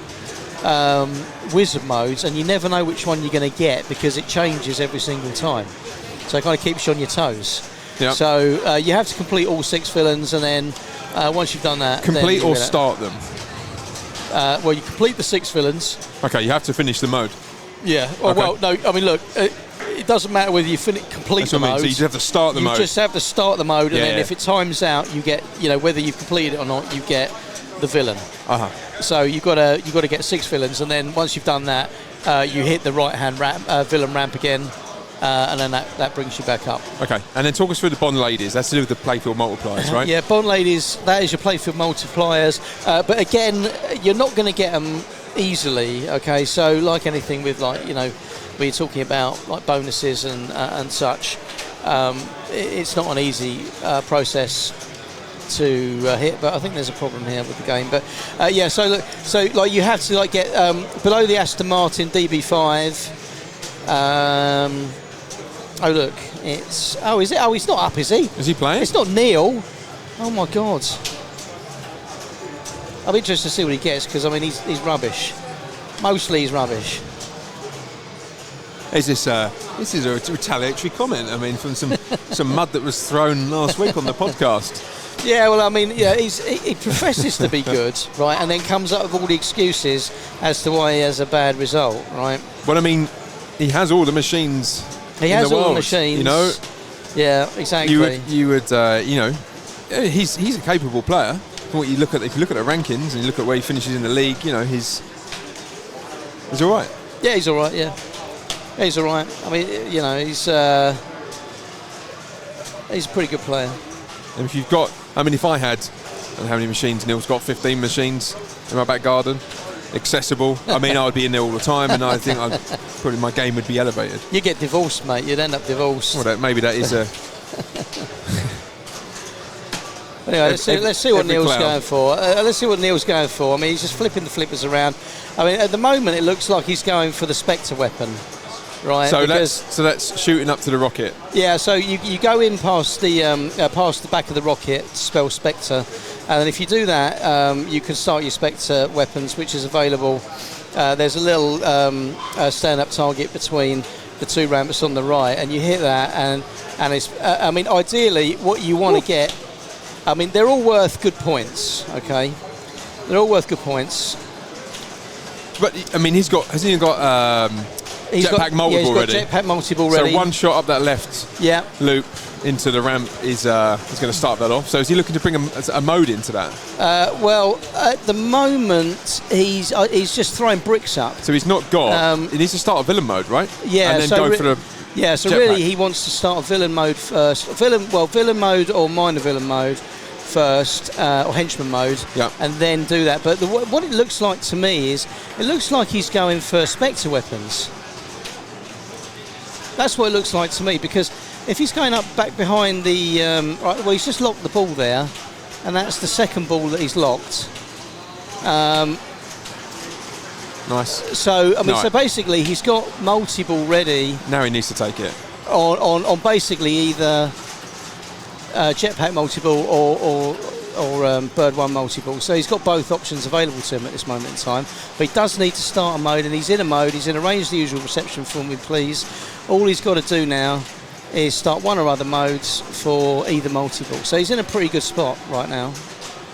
E: wizard modes, and you never know which one you're going to get because it changes every single time. So it kind of keeps you on your toes. Yep. So you have to complete all 6 villains, and then once you've done that,
C: complete or start them.
E: Well, you complete the 6 villains.
C: Okay, you have to finish the mode.
E: Yeah. Well,
C: okay.
E: well, no. I mean, look, it doesn't matter whether you complete the mode.
C: So you just have to start the mode.
E: You just have to start the mode, and then if it times out, you get, you know, whether you've completed it or not, you get the villain. So you've got to get 6 villains, and then once you've done that, you hit the right-hand villain ramp again. And then that brings you back up. Okay,
C: and then talk us through the Bond Ladies. That's to do with the playfield multipliers, right?
E: Yeah, Bond Ladies, that is your playfield multipliers. But again, you're not going to get them easily, okay? So like anything with, like, you know, when you're talking about like bonuses and such, it's not an easy process to hit, but I think there's a problem here with the game. But yeah, so look, so like you have to like get below the Aston Martin DB5. Oh look, it's is it? Oh, he's not up, is he?
C: Is he playing?
E: It's not Neil. Oh my God. I'm interested to see what he gets, because I mean he's rubbish. Mostly he's rubbish.
C: Is this is a retaliatory comment? I mean, from some mud that was thrown last week on the podcast.
E: Yeah, well, I mean, yeah, he professes to be good, right, and then comes up with all the excuses as to why he has a bad result, right?
C: Well, I mean, he has all the machines.
E: He has all the machines.
C: You know.
E: Yeah, exactly.
C: You would, you know, he's a capable player. From what you look at, if you look at the rankings and you look at where he finishes in the league, you know, he's all right.
E: Yeah, he's all right. Yeah, he's all right. I mean, you know, he's a pretty good player.
C: And if you've got, I mean, if I had, I don't know how many machines, Neil's got 15 machines in my back garden, accessible. I mean, I would be in there all the time, and I think probably my game would be elevated.
E: You get divorced, mate. You'd end up divorced.
C: Well, maybe that is a.
E: Anyway, let's see what Neil's going for. Let's see what Neil's going for. I mean, he's just flipping the flippers around. I mean, at the moment, it looks like he's going for the Spectre weapon. Right,
C: so that's shooting up to the rocket.
E: Yeah, so you go in past the back of the rocket to spell Spectre, and then if you do that, you can start your Spectre weapons, which is available. There's a little stand-up target between the 2 ramps on the right, and you hit that, and it's. I mean, ideally, what you want to get. I mean, they're all worth good points. Okay, they're all worth good points.
C: But I mean, hasn't he got? Jetpack multiple already.
E: Jetpack multiple ready.
C: So one shot up that left loop into the ramp is going to start that off. So is he looking to bring a mode into that?
E: Well, at the moment he's just throwing bricks up.
C: So he's not got. He needs to start a villain mode, right?
E: Yeah.
C: And then go for the.
E: Yeah. So really, he wants to start a villain mode first. Villain mode or minor villain mode first, or henchman mode, and then do that. But what it looks like to me is, it looks like he's going for Spectre weapons. That's what it looks like to me, because if he's going up back behind the right, well, he's just locked the ball there, and that's the second ball that he's locked.
C: Nice.
E: So I mean, so basically he's got multi-ball ready.
C: Now he needs to take it
E: On basically either jetpack multiple or bird one multiple. So he's got both options available to him at this moment in time. But he does need to start a mode, and he's in a mode. He's in arrange the usual reception for me, please. All he's got to do now is start one or other modes for either multiple. So he's in a pretty good spot right now.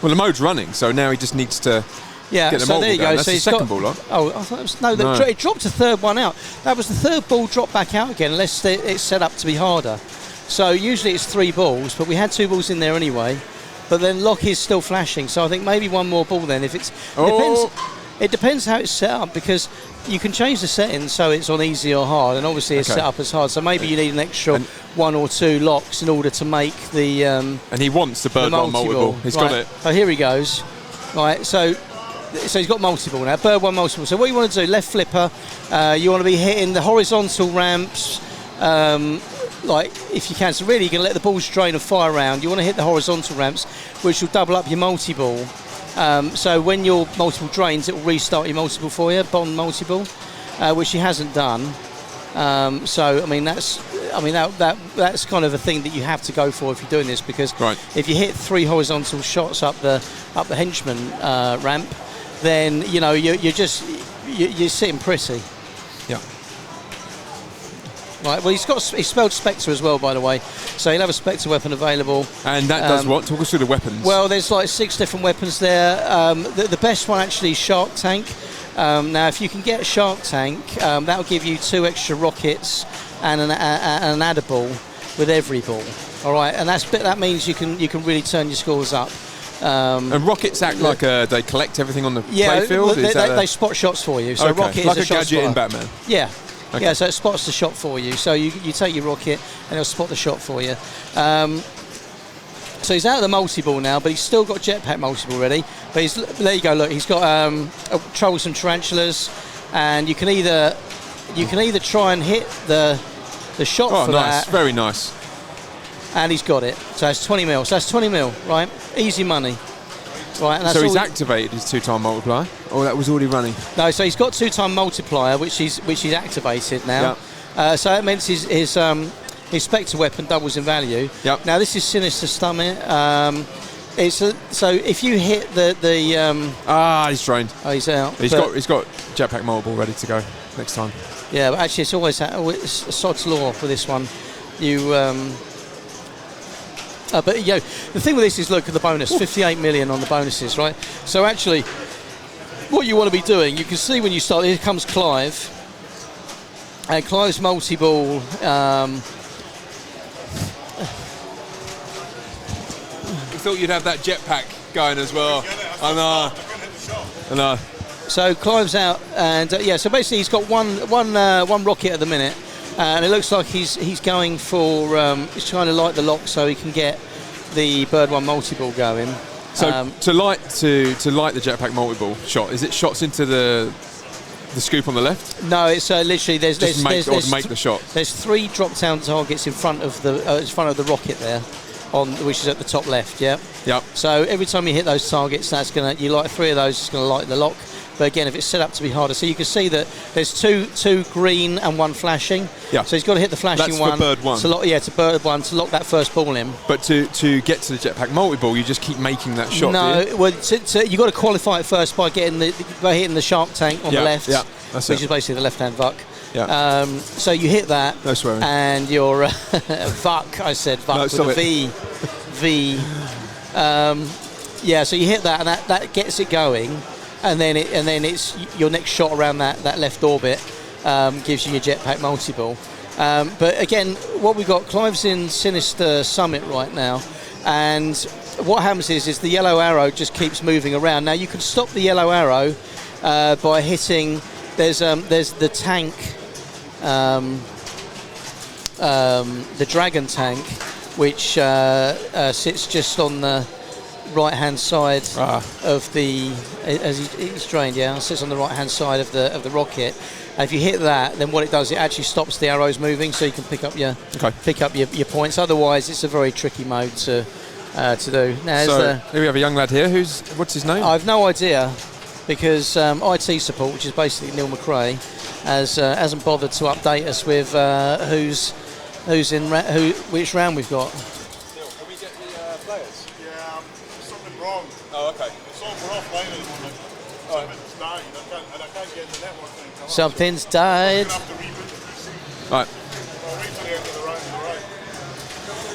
C: Well, the mode's running, so now he just needs to get the
E: so
C: multiple
E: there you
C: down.
E: go.
C: That's
E: So
C: the
E: he's
C: second
E: got,
C: ball, right?
E: Oh, I thought it was, no. It dropped a third one out. That was the third ball dropped back out again, unless it's set up to be harder. So usually it's 3 balls, but we had 2 balls in there anyway. But then lock is still flashing, so I think maybe one more ball then. If it's it depends how it's set up, because you can change the settings so it's on easy or hard, and obviously it's set up as hard. So maybe you need an extra 1 or 2 locks in order to make the. And
C: he wants the bird one multiple. He's got it.
E: Oh, here he goes. Right, so he's got multiple now. Bird one multiple. So what you want to do? Left flipper. You want to be hitting the horizontal ramps. Like if you can, so really you can let the balls drain and fire around. You want to hit the horizontal ramps, which will double up your multi-ball. So when your multiple drains, it will restart your multiple for you, bond multiple, which he hasn't done. So I mean that's kind of a thing that you have to go for if you're doing this, because if you hit 3 horizontal shots up the henchman ramp, then you know you're sitting pretty.
C: Yeah.
E: Right, well, he's spelled Spectre as well, by the way, so he'll have a Spectre weapon available.
C: And that does what? Talk us through the weapons.
E: Well, there's like 6 different weapons there. The best one actually is Shark Tank. Now, if you can get Shark Tank, that'll give you 2 extra rockets and an adder ball with every ball. All right, and that means you can really turn your scores up.
C: And rockets act like they collect everything on the playfield?
E: They spot shots for you. So rocket
C: like
E: is
C: a
E: shot
C: gadget
E: spotter.
C: in Batman.
E: Yeah.
C: Okay.
E: Yeah, so it spots the shot for you. So you take your rocket and it'll spot the shot for you. So he's out of the multi-ball now, but he's still got jetpack multi-ball ready. But there you go. Look, he's got troublesome tarantulas, and you can either try and hit the shot for
C: nice.
E: that.
C: Very nice.
E: And he's got it. So that's 20 mil. So that's 20 mil, right? Easy money. Right, and that's
C: so he's activated his 2-time multiplier? Oh, that was already running.
E: No, so he's got 2-time multiplier, which he's activated now. Yep. So that means his Spectre weapon doubles in value.
C: Yep.
E: Now this is Sinister Stomach. So if you hit the
C: he's drained.
E: Oh, he's out.
C: He's got jetpack multiple ready to go next time.
E: Yeah, but actually it's always it's sod's law for this one. But the thing with this is, look at the bonus, 58 million on the bonuses, right? So actually, what you want to be doing, you can see when you start. Here comes Clive, and Clive's multi-ball.
C: You thought you'd have that jetpack going as well. I know.
E: So Clive's out, and so basically he's got one rocket at the minute. And it looks like he's going for he's trying to light the lock so he can get the bird one multi-ball going.
C: So to light the jetpack multi-ball shot, is it shots into the scoop on the left?
E: No, it's literally there's
C: make the shot.
E: There's 3 drop-down targets in front of the rocket there, which is at the top left. Yeah.
C: Yep.
E: So every time you hit those targets, you light 3 of those. It's going to light the lock. But again, if it's set up to be harder, so you can see that there's two green and 1 flashing. Yeah. So he's got to hit the flashing one.
C: That's for bird one.
E: To bird one to lock that first ball in.
C: But to get to the jetpack multi-ball, you just keep making that shot.
E: No, well, you got to qualify it first by hitting the Shark Tank on the left, which is basically the left-hand vuck.
C: Yeah.
E: So you hit that.
C: No swearing.
E: And you're vuck. I said vuck with a V. V. So you hit that, and that gets it going. And then it's your next shot around that left orbit gives you your jetpack multi-ball. But again, what we've got, Clive's in Sinister Summit right now, and what happens is the yellow arrow just keeps moving around. Now you can stop the yellow arrow by hitting. There's the tank, the dragon tank, which sits just on the right-hand side of the, as he's drained, sits on the right-hand side of the rocket. And if you hit that, then what it does, it actually stops the arrows moving, so you can pick up your points. Otherwise, it's a very tricky mode to do. Now,
C: so here we have a young lad here. What's his name?
E: I've no idea, because IT support, which is basically Neil McRae, hasn't bothered to update us with which round we've got.
H: Yeah, something wrong.
D: Oh, okay.
H: It's all we're offline at the moment. Something's died. I can't get the network thing to work.
E: Something's died.
H: I'm going to have to reboot the PC.
C: Right.
H: I'll wait till the end of the round.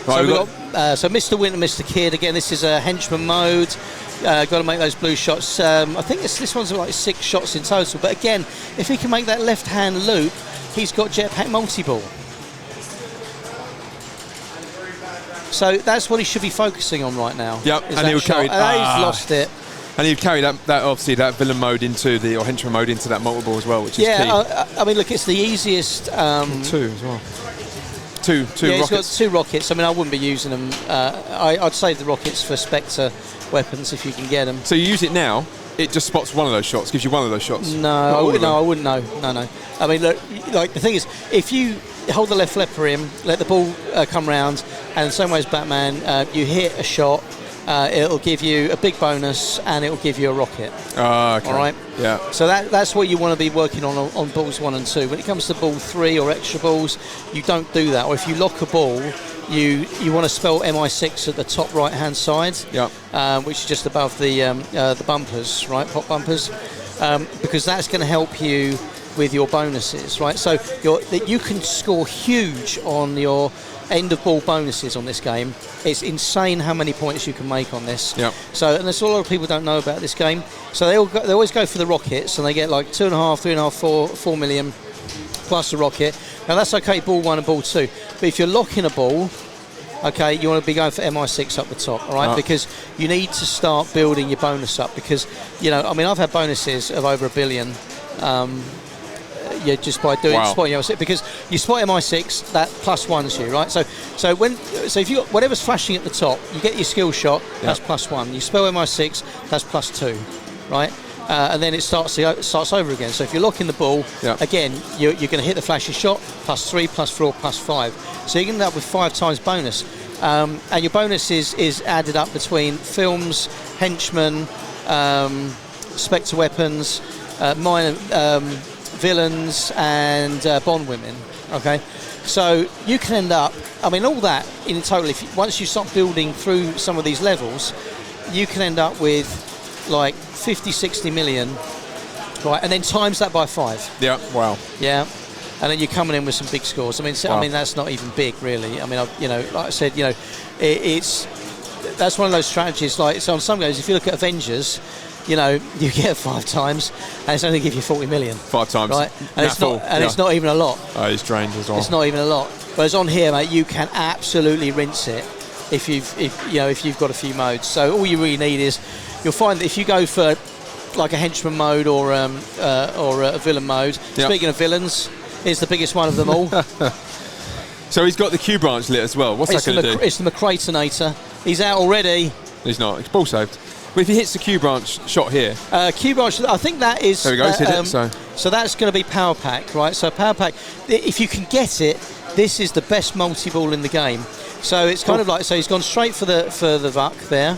E: So we've got so Mr. Win and Mr. Kid. Again, this is a henchman mode. Got to make those blue shots. I think this one's like 6 shots in total. But again, if he can make that left-hand loop, he's got jetpack multi-ball. So that's what he should be focusing on right now.
C: Yep,
E: is
C: and he would carry.
E: He's lost it.
C: And he'd carry that obviously that villain mode into the or henchman mode into that multi-ball as well, which is key.
E: I mean, look, it's the easiest.
C: 2 as well. Two
E: yeah,
C: rockets.
E: he's got 2 rockets. I mean, I wouldn't be using them. I'd save the rockets for Spectre weapons if you can get them.
C: So you use it now. It just spots one of those shots, gives you one of those shots.
E: No, I wouldn't. No. I mean, look, like the thing is, if you hold the left flipper in, let the ball come round, and the same way as Batman, you hit a shot, it'll give you a big bonus, and it'll give you a rocket.
C: Okay.
E: All right.
C: Yeah.
E: So that's what you want to be working on balls 1 and 2. When it comes to ball 3 or extra balls, you don't do that. Or if you lock a ball, you want to spell MI6 at the top right-hand side, which is just above the bumpers, right, pop bumpers, because that's going to help you with your bonuses, right? So you can score huge on your end of ball bonuses on this game. It's insane how many points you can make on this.
C: Yep.
E: So, and there's a lot of people don't know about this game. So they always go for the rockets, and they get like 2.5, 3.5, 4 million plus a rocket. Now that's okay, ball 1 and ball 2. But if you're locking a ball, okay, you want to be going for MI6 up the top, all right? Because you need to start building your bonus up. Because I mean, I've had bonuses of over $1 billion. Just by doing spotting MI6, because you spot MI6, that +1s you, right? So if you got whatever's flashing at the top, you get your skill shot, that's +1. You spell MI6, that's +2, right? And then it starts over again. So if you're locking the ball, again, you're going to hit the flashy shot, +3, +4, +5. So you're going to end up with 5 times bonus. And your bonus is added up between films, henchmen, Spectre weapons, minor villains, and Bond women. Okay, so you can end up. I mean, all that in total. Once you start building through some of these levels, you can end up with like 50, 60 million, right? And then times that by 5.
C: Yeah. Wow.
E: Yeah. And then you're coming in with some big scores. I mean, that's not even big, really. I mean, like I said, that's one of those strategies. Like, so on some games, if you look at Avengers, you get 5 times, and it's only give you 40 million.
C: 5 times,
E: right? And it's not even a lot.
C: Oh, it's drained as well.
E: It's not even a lot. Whereas on here, mate, you can absolutely rinse it if you've got a few modes. So all you really need is, you'll find that if you go for like a henchman mode or a villain mode. Speaking of villains, here's the biggest one of them all.
C: So he's got the Q branch lit as well. What's that going to do?
E: It's the McCratonator. He's out already.
C: He's not. It's ball saved. But if he hits the Q branch shot here,
E: Q branch, I think that is.
C: There we go. Hit it.
E: So that's going to be power pack, right? So power pack, if you can get it, this is the best multi-ball in the game. So it's kind of like, so he's gone straight for the VUC there,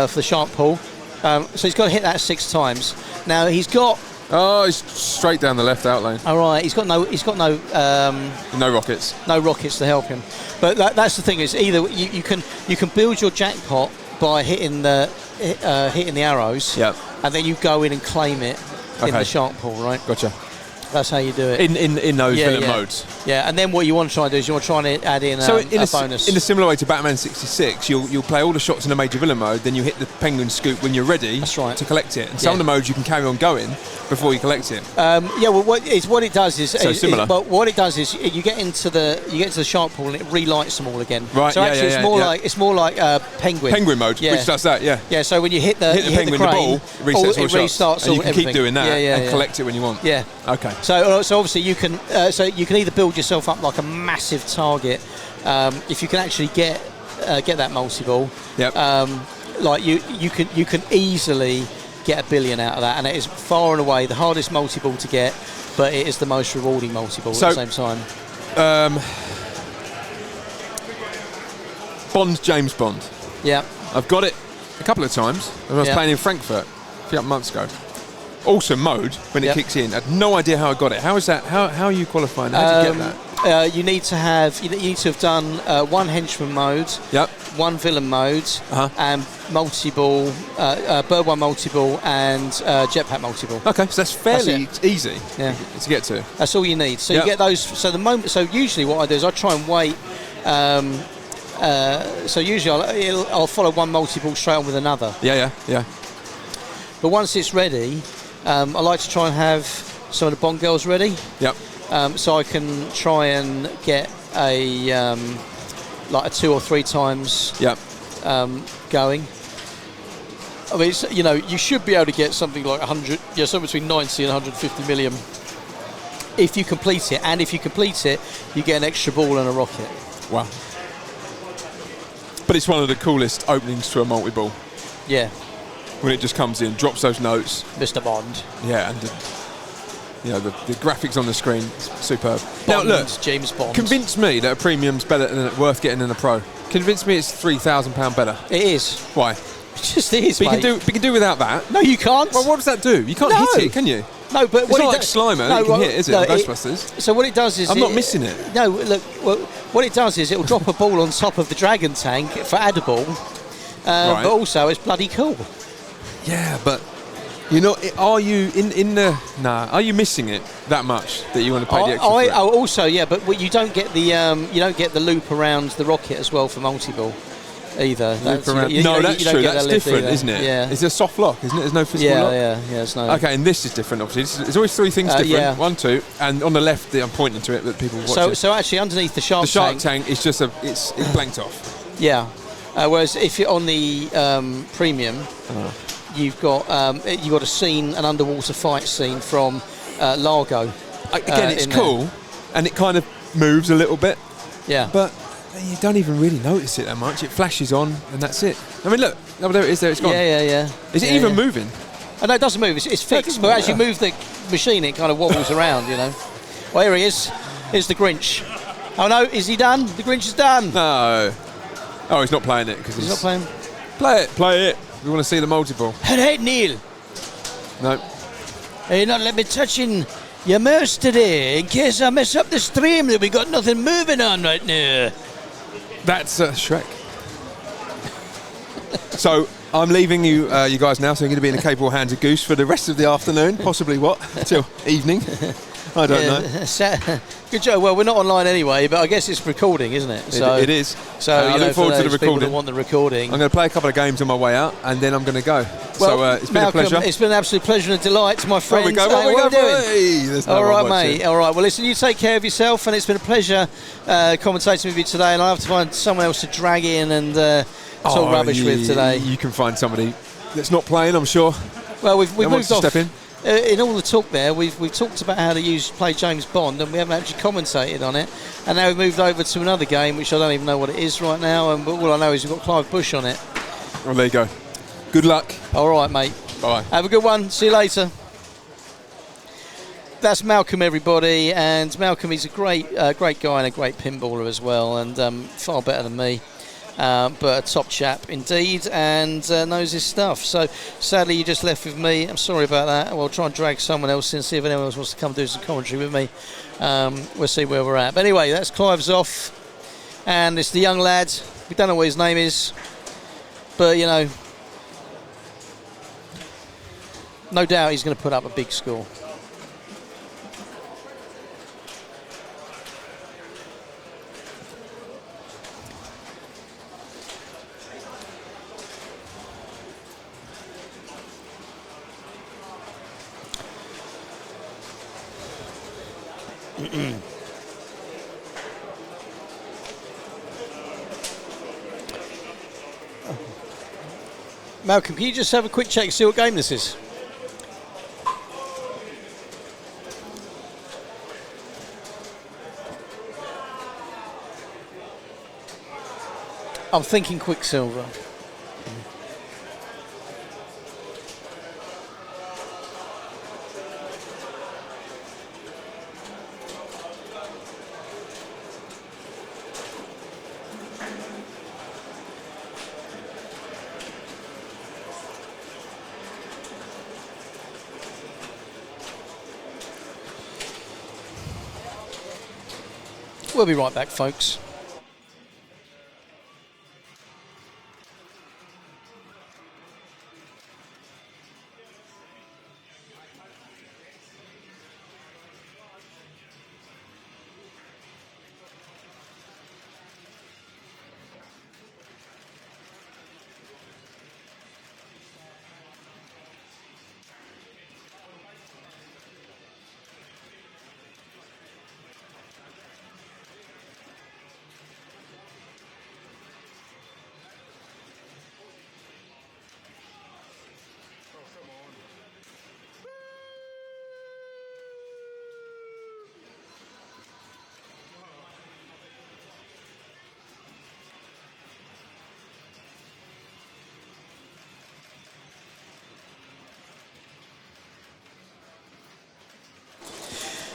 E: for the sharp pull. So he's got to hit that 6 times. Now he's got.
C: Oh, he's straight down the left out lane.
E: All right, he's got no
C: no rockets.
E: No rockets to help him. But that's the thing, is either you can build your jackpot by hitting the arrows, and then you go in and claim it in the sharp pull, right?
C: Gotcha.
E: That's how you do it.
C: In those villain modes.
E: Yeah, and then what you want to try and do is you want to try and add in a bonus.
C: In a similar way to Batman 66, you'll play all the shots in a major villain mode, then you hit the penguin scoop when you're ready.
E: That's right.
C: To collect it. And some of the modes you can carry on going before you collect it.
E: Well, what it does is
C: similar.
E: But what it does is you get into the sharp pool and it relights them all again.
C: Right.
E: So actually, it's more like penguin.
C: Penguin mode, which does that. Yeah.
E: Yeah. So when you hit the
C: penguin,
E: crane,
C: the ball, it resets all shots. And you can keep doing that and collect it when you want.
E: Yeah.
C: Okay.
E: So obviously you can either build yourself up like a massive target, if you can actually get that multi-ball.
C: Yep.
E: Like you can easily get $1 billion out of that, and it is far and away the hardest multi-ball to get, but it is the most rewarding multi-ball at the same time.
C: Bond, James Bond.
E: Yeah.
C: I've got it a couple of times. I was playing in Frankfurt a few months ago. awesome mode when it
E: Yep.
C: kicks in. I had no idea how I got it. How is that? How are you qualifying? How did you get that?
E: You need to have done one henchman mode,
C: Yep.
E: one villain mode,
C: Uh-huh.
E: and multi-ball, bird one multi-ball, and jetpack multi-ball.
C: Okay, so that's fairly
E: That's
C: easy
E: Yeah.
C: to get to.
E: That's all you need. So
C: Yep.
E: you get those. So the moment. So usually what I do is I try and wait. So usually I'll follow one multi-ball straight on with another.
C: Yeah.
E: But once it's ready, I like to try and have some of the Bond girls ready.
C: Yep.
E: So I can try and get a like a 2 or 3 times
C: Yep.
E: going. I mean, it's, you know, you should be able to get something like 100, somewhere between 90 and 150 million if you complete it. And if you complete it, you get an extra ball and a rocket.
C: Wow. But it's one of the coolest openings to a multi-ball
E: Yeah,
C: when it just comes in, drops those notes.
E: Mr. Bond.
C: Yeah, and the graphics on the screen, it's superb. Now
E: Bond,
C: look,
E: James Bond.
C: convince me that a premium's better than worth getting than a pro. Convince me it's £3,000 better.
E: It is.
C: Why?
E: It just is,
C: But
E: mate.
C: you can do without that.
E: No, you can't.
C: Well, what does that do? You can't
E: No.
C: hit it, can you?
E: No, but
C: It's
E: what
C: not
E: it
C: like
E: does-
C: Slimer
E: no,
C: you can
E: well,
C: hit, is it?
E: no,
C: in Ghostbusters.
E: So what it does is
C: I'm not missing it.
E: No, look, what it does is it will drop a ball on top of the dragon tank for addable,
C: Right.
E: but also it's bloody cool.
C: Yeah, but you know, are you are you missing it that much that you want to pay the extra? For it?
E: Also, yeah, but you don't get the loop around the rocket as well for multi-ball either.
C: Loop around.
E: You
C: no,
E: don't
C: that's
E: get
C: true.
E: that
C: That's
E: lift
C: different,
E: either.
C: isn't it?
E: Yeah.
C: It's a soft lock, isn't it? There's no physical lock.
E: Yeah. There's no.
C: Okay, and this is different, obviously. There's always 3 things different.
E: Yeah.
C: 1, 2, and on the left, I'm pointing to it that people watch.
E: So actually, underneath the shark
C: the shark
E: tank,
C: tank is just it's blanked off.
E: yeah. Whereas if you're on the premium, you've got a scene, an underwater fight scene from Largo.
C: Again, it's
E: in
C: cool, and it kind of moves a little bit,
E: Yeah.
C: but you don't even really notice it that much. It flashes on, and that's it. I mean, look, oh, there it is. There it's gone.
E: Yeah.
C: Is it
E: Yeah,
C: even
E: yeah.
C: moving?
E: Oh, no, it doesn't move. It's fixed.
C: doesn't
E: But as you
C: matter.
E: move the machine, it kind of wobbles around, you know. Well, here he is. Here's the Grinch. Oh, no, is he done? The Grinch is done.
C: No. Oh, he's not playing it because
E: He's not playing.
C: Play it. We want to see the multi-ball.
E: Hey, Neil.
C: No.
E: Hey, not let me touching your mouse today in case I mess up the stream that we got nothing moving on right now.
C: That's Shrek. So I'm leaving you guys now, so I'm going to be in the capable hands of Goose for the rest of the afternoon, possibly till evening. I don't know.
E: Good job. Well, we're not online anyway, but I guess it's recording, isn't it? So
C: It is.
E: So
C: I
E: you know,
C: look forward
E: for
C: to the
E: those people
C: recording.
E: that want the recording.
C: I'm going to play a couple of games on my way out, and then I'm going to go. So it's been
E: Malcolm,
C: a pleasure.
E: It's been an absolute pleasure and a delight to my friends.
C: Where we go,
E: What are we doing?
C: Hey, there's no
E: All
C: one
E: right,
C: watching.
E: mate. All right. Well, listen, you take care of yourself, and it's been a pleasure commentating with you today. And I have to find someone else to drag in and talk rubbish with today.
C: You can find somebody that's not playing, I'm sure.
E: Well, we've
C: That wants
E: moved
C: to
E: off.
C: step in.
E: In all the talk there, we've talked about how to play James Bond, and we haven't actually commentated on it. And now we've moved over to another game, which I don't even know what it is right now. And all I know is we've got Clive Bush on it.
C: Well, there you go. Good luck.
E: All right, mate.
C: Bye.
E: Have a good one. See you later. That's Malcolm, everybody, and Malcolm is a great guy and a great pinballer as well, and far better than me. But a top chap indeed, and knows his stuff. So sadly you just left with me. I'm sorry about that. We'll try and drag someone else in, see if anyone else wants to come do some commentary with me. We'll see where we're at. But anyway, that's Clive's off, and it's the young lad. We don't know what his name is, but you know, no doubt he's going to put up a big score. Malcolm, can you just have a quick check to see what game this is? I'm thinking Quicksilver. We'll be right back, folks.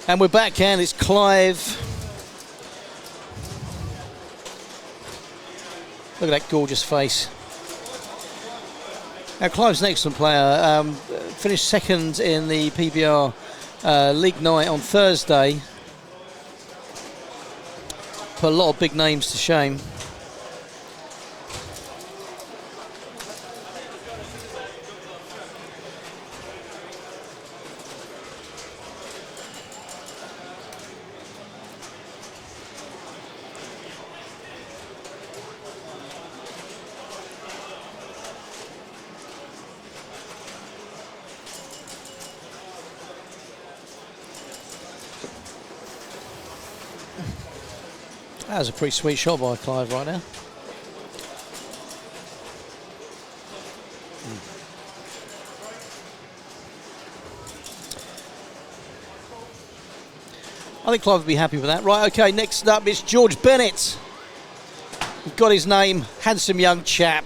E: And we're back, and it's Clive. Look at that gorgeous face. Now, Clive's an excellent player. Finished second in the PBR League Night on Thursday. Put a lot of big names to shame. That was a pretty sweet shot by Clive right now. I think Clive would be happy with that. Right, okay, next up it's George Bennett. We've got his name, handsome young chap.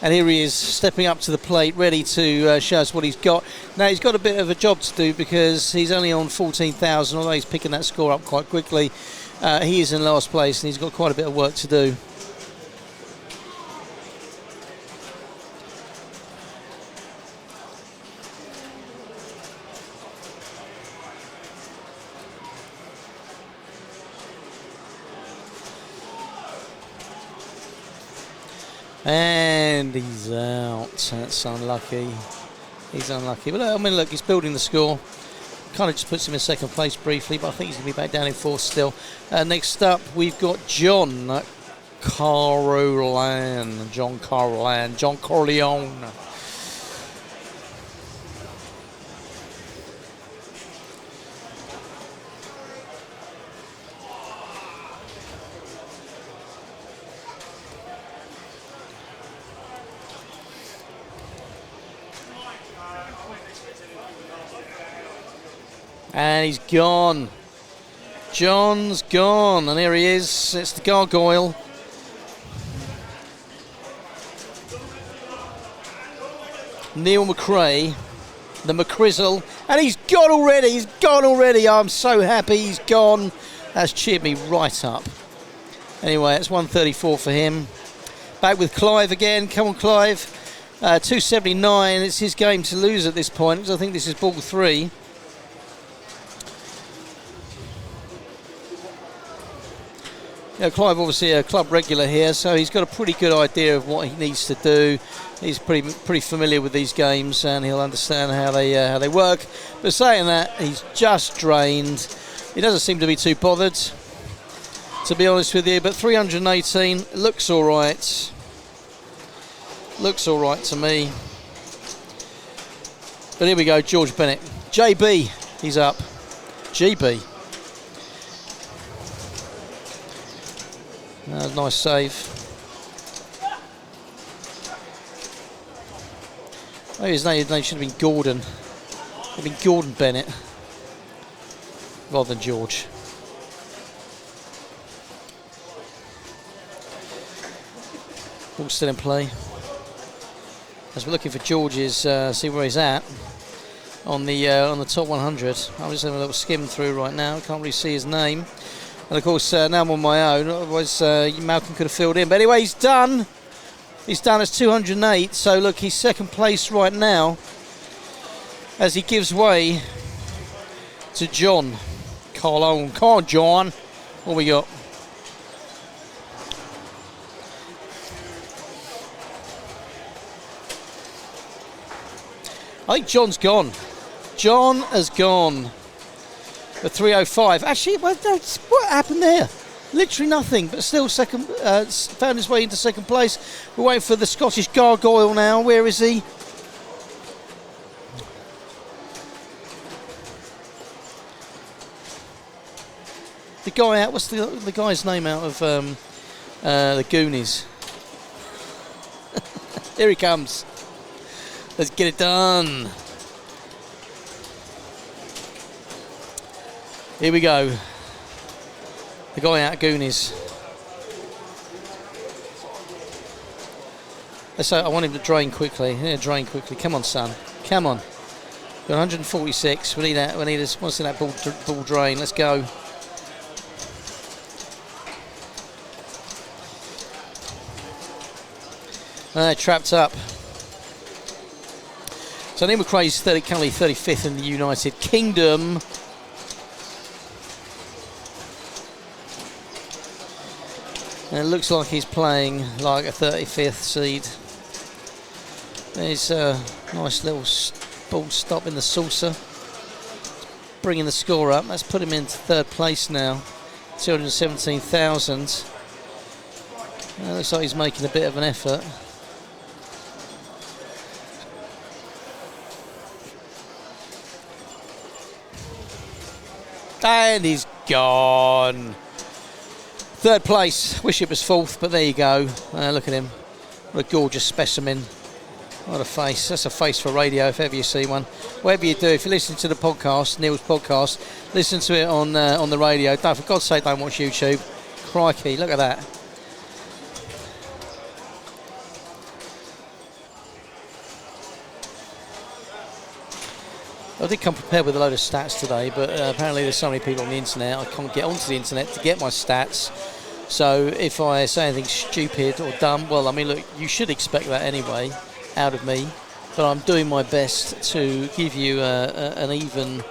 E: And here he is, stepping up to the plate, ready to show us what he's got. Now, he's got a bit of a job to do because he's only on 14,000, although he's picking that score up quite quickly. He is in last place and he's got quite a bit of work to do. And he's out. That's unlucky. He's unlucky. But I mean, look, he's building the score. Kind of just puts him in second place briefly, but I think he's going to be back down in fourth still. Next up, we've got John Corleone. John Corleone. And he's gone. John's gone. And here he is. It's the gargoyle. Neil McRae. The McCrizzle. And he's gone already. He's gone already. I'm so happy he's gone. That's cheered me right up. Anyway, it's 134 for him. Back with Clive again. Come on, Clive. 279. It's his game to lose at this point because I think this is ball 3. You know, Clive obviously a club regular here, so he's got a pretty good idea of what he needs to do. He's pretty familiar with these games, and he'll understand how they work. But saying that, he's just drained. He doesn't seem to be too bothered, to be honest with you. But 318 looks all right. Looks all right to me. But here we go, George Bennett. JB, he's up. GB. Nice save. Maybe his name should have been Gordon. It would have been Gordon Bennett rather than George. Ball still in play. As we're looking for George's, see where he's at on the top 100. I'm just having a little skim through right now. Can't really see his name. And of course, now I'm on my own. Otherwise, Malcolm could have filled in. But anyway, he's done. He's done as 208. So look, he's second place right now as he gives way to John Corleone. Come on, John. What we got? I think John's gone. John has gone. The 305. Actually, what happened there? Literally nothing, but still second. Found his way into second place. We're waiting for the Scottish Gargoyle now. Where is he? The guy out. What's the guy's name out of the Goonies? Here he comes. Let's get it done. Here we go. The guy out of Goonies. I want him to drain quickly. Yeah, drain quickly. Come on, son. Come on. Got 146. We need that. We need this. Want to see that ball drain. Let's go. Trapped up. So Neil McRae's currently 35th in the United Kingdom. And it looks like he's playing like a 35th seed. There's a nice little ball stop in the saucer. Bringing the score up. That's put him into third place now. 217,000. Looks like he's making a bit of an effort. And he's gone. Third place. Wish it was fourth, but there you go. Look at him. What a gorgeous specimen. What a face. That's a face for radio if ever you see one. Whatever you do, if you listen to the podcast, Neil's podcast, listen to it on the radio. For God's sake, don't watch YouTube. Crikey, look at that. I did come prepared with a load of stats today, but apparently there's so many people on the internet, I can't get onto the internet to get my stats. So if I say anything stupid or dumb, well, I mean, look, you should expect that anyway out of me, but I'm doing my best to give you an even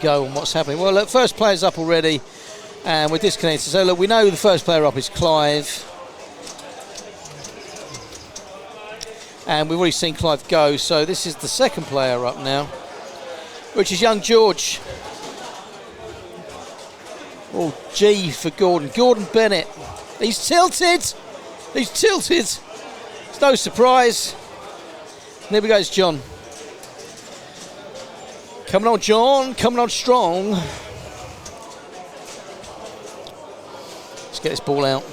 E: go on what's happening. Well, look, first player's up already, and we're disconnected. So look, we know the first player up is Clive. And we've already seen Clive go, so this is the second player up now, which is young George. Oh, G for Gordon. Gordon Bennett. He's tilted. He's tilted. It's no surprise. And there we go, it's John. Coming on, John. Coming on strong. Let's get this ball out.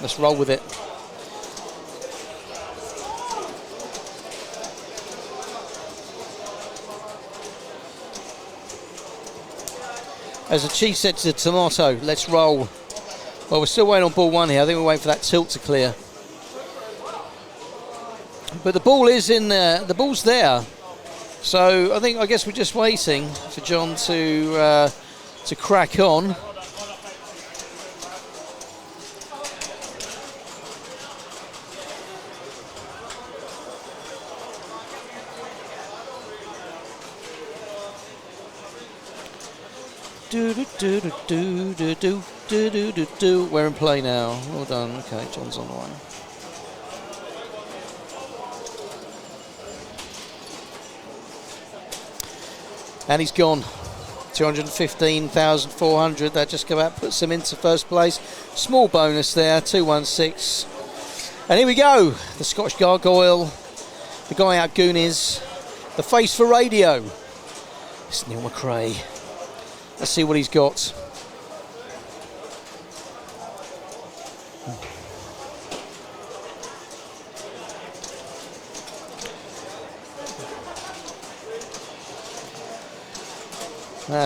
E: Let's roll with it. As the chief said to the tomato, let's roll. Well, we're still waiting on ball one here. I think we're waiting for that tilt to clear. But the ball is in there. The ball's there. So I guess we're just waiting for John to crack on. We're in play now. Well done. Okay, John's on the way. And he's gone. 215,400. That just about puts him into first place. Small bonus there. 216. And here we go. The Scottish Gargoyle. The guy out Goonies. The face for radio. It's Neil McRae. Let's see what he's got.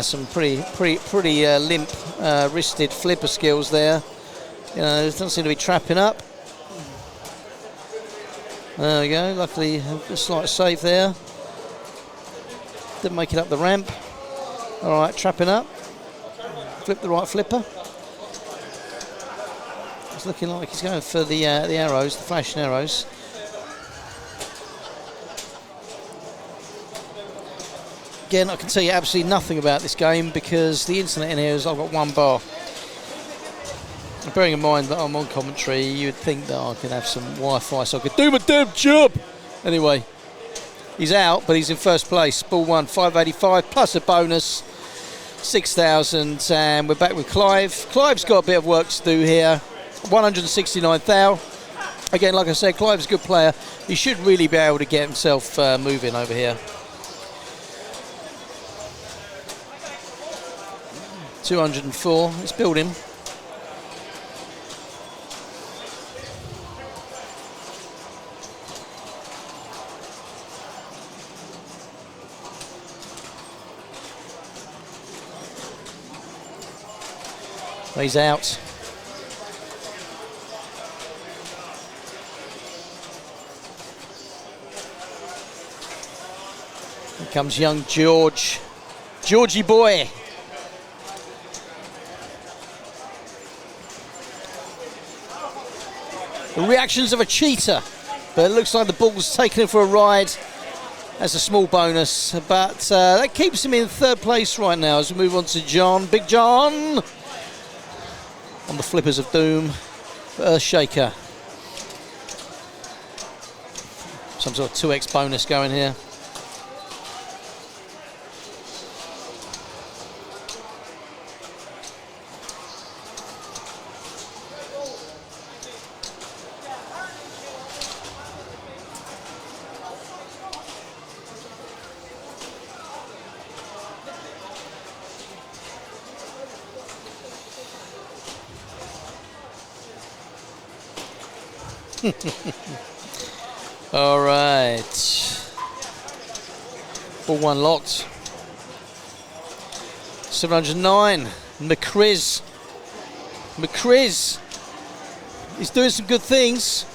E: Some pretty limp wristed flipper skills there. You know, doesn't seem to be trapping up. There we go. Luckily, a slight save there. Didn't make it up the ramp. All right, trapping up. Flip the right flipper. It's looking like he's going for the arrows, the flashing arrows. Again, I can tell you absolutely nothing about this game because the internet in here is I've got 1 bar. And bearing in mind that I'm on commentary, you'd think that I could have some Wi-Fi so I could do my damn job. Anyway, he's out, but he's in first place. Ball 1, 585 plus a bonus, 6,000, and we're back with Clive. Clive's got a bit of work to do here. 169,000. Again, like I said, Clive's a good player. He should really be able to get himself moving over here. 204. It's building. He's out. Here comes young George. Georgie boy. The reactions of a cheater. But it looks like the ball's taken him for a ride. That's a small bonus. But that keeps him in third place right now as we move on to John. Big John. On the flippers of doom, Earthshaker. Some sort of 2x bonus going here. All right. Ball 1 locked. 709. McCriz. He's doing some good things.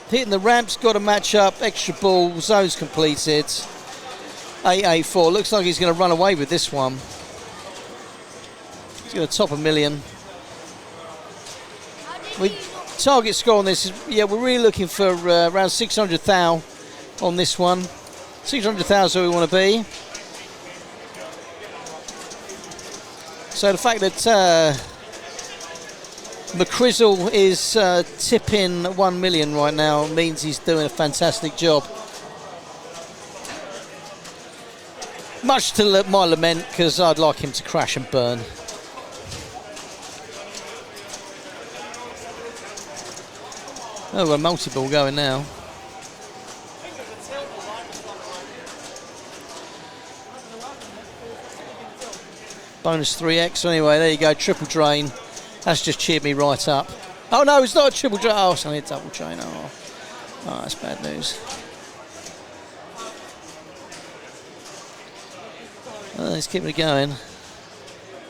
E: Hitting the ramps, got to match up. Extra ball, zones completed. 884. Looks like he's going to run away with this one. He's going to top $1 million. Target score on this is, yeah, we're really looking for around 600,000 on this one. 600,000 where we want to be. So the fact that McCrizzle is tipping 1 million right now means he's doing a fantastic job. Much to my lament, because I'd like him to crash and burn. Oh, we're multi-ball going now. Bonus 3x. Anyway, there you go. Triple drain. That's just cheered me right up. Oh, no, it's not a triple drain. Oh, it's only a double drain. Oh, that's bad news. Let's keep it going.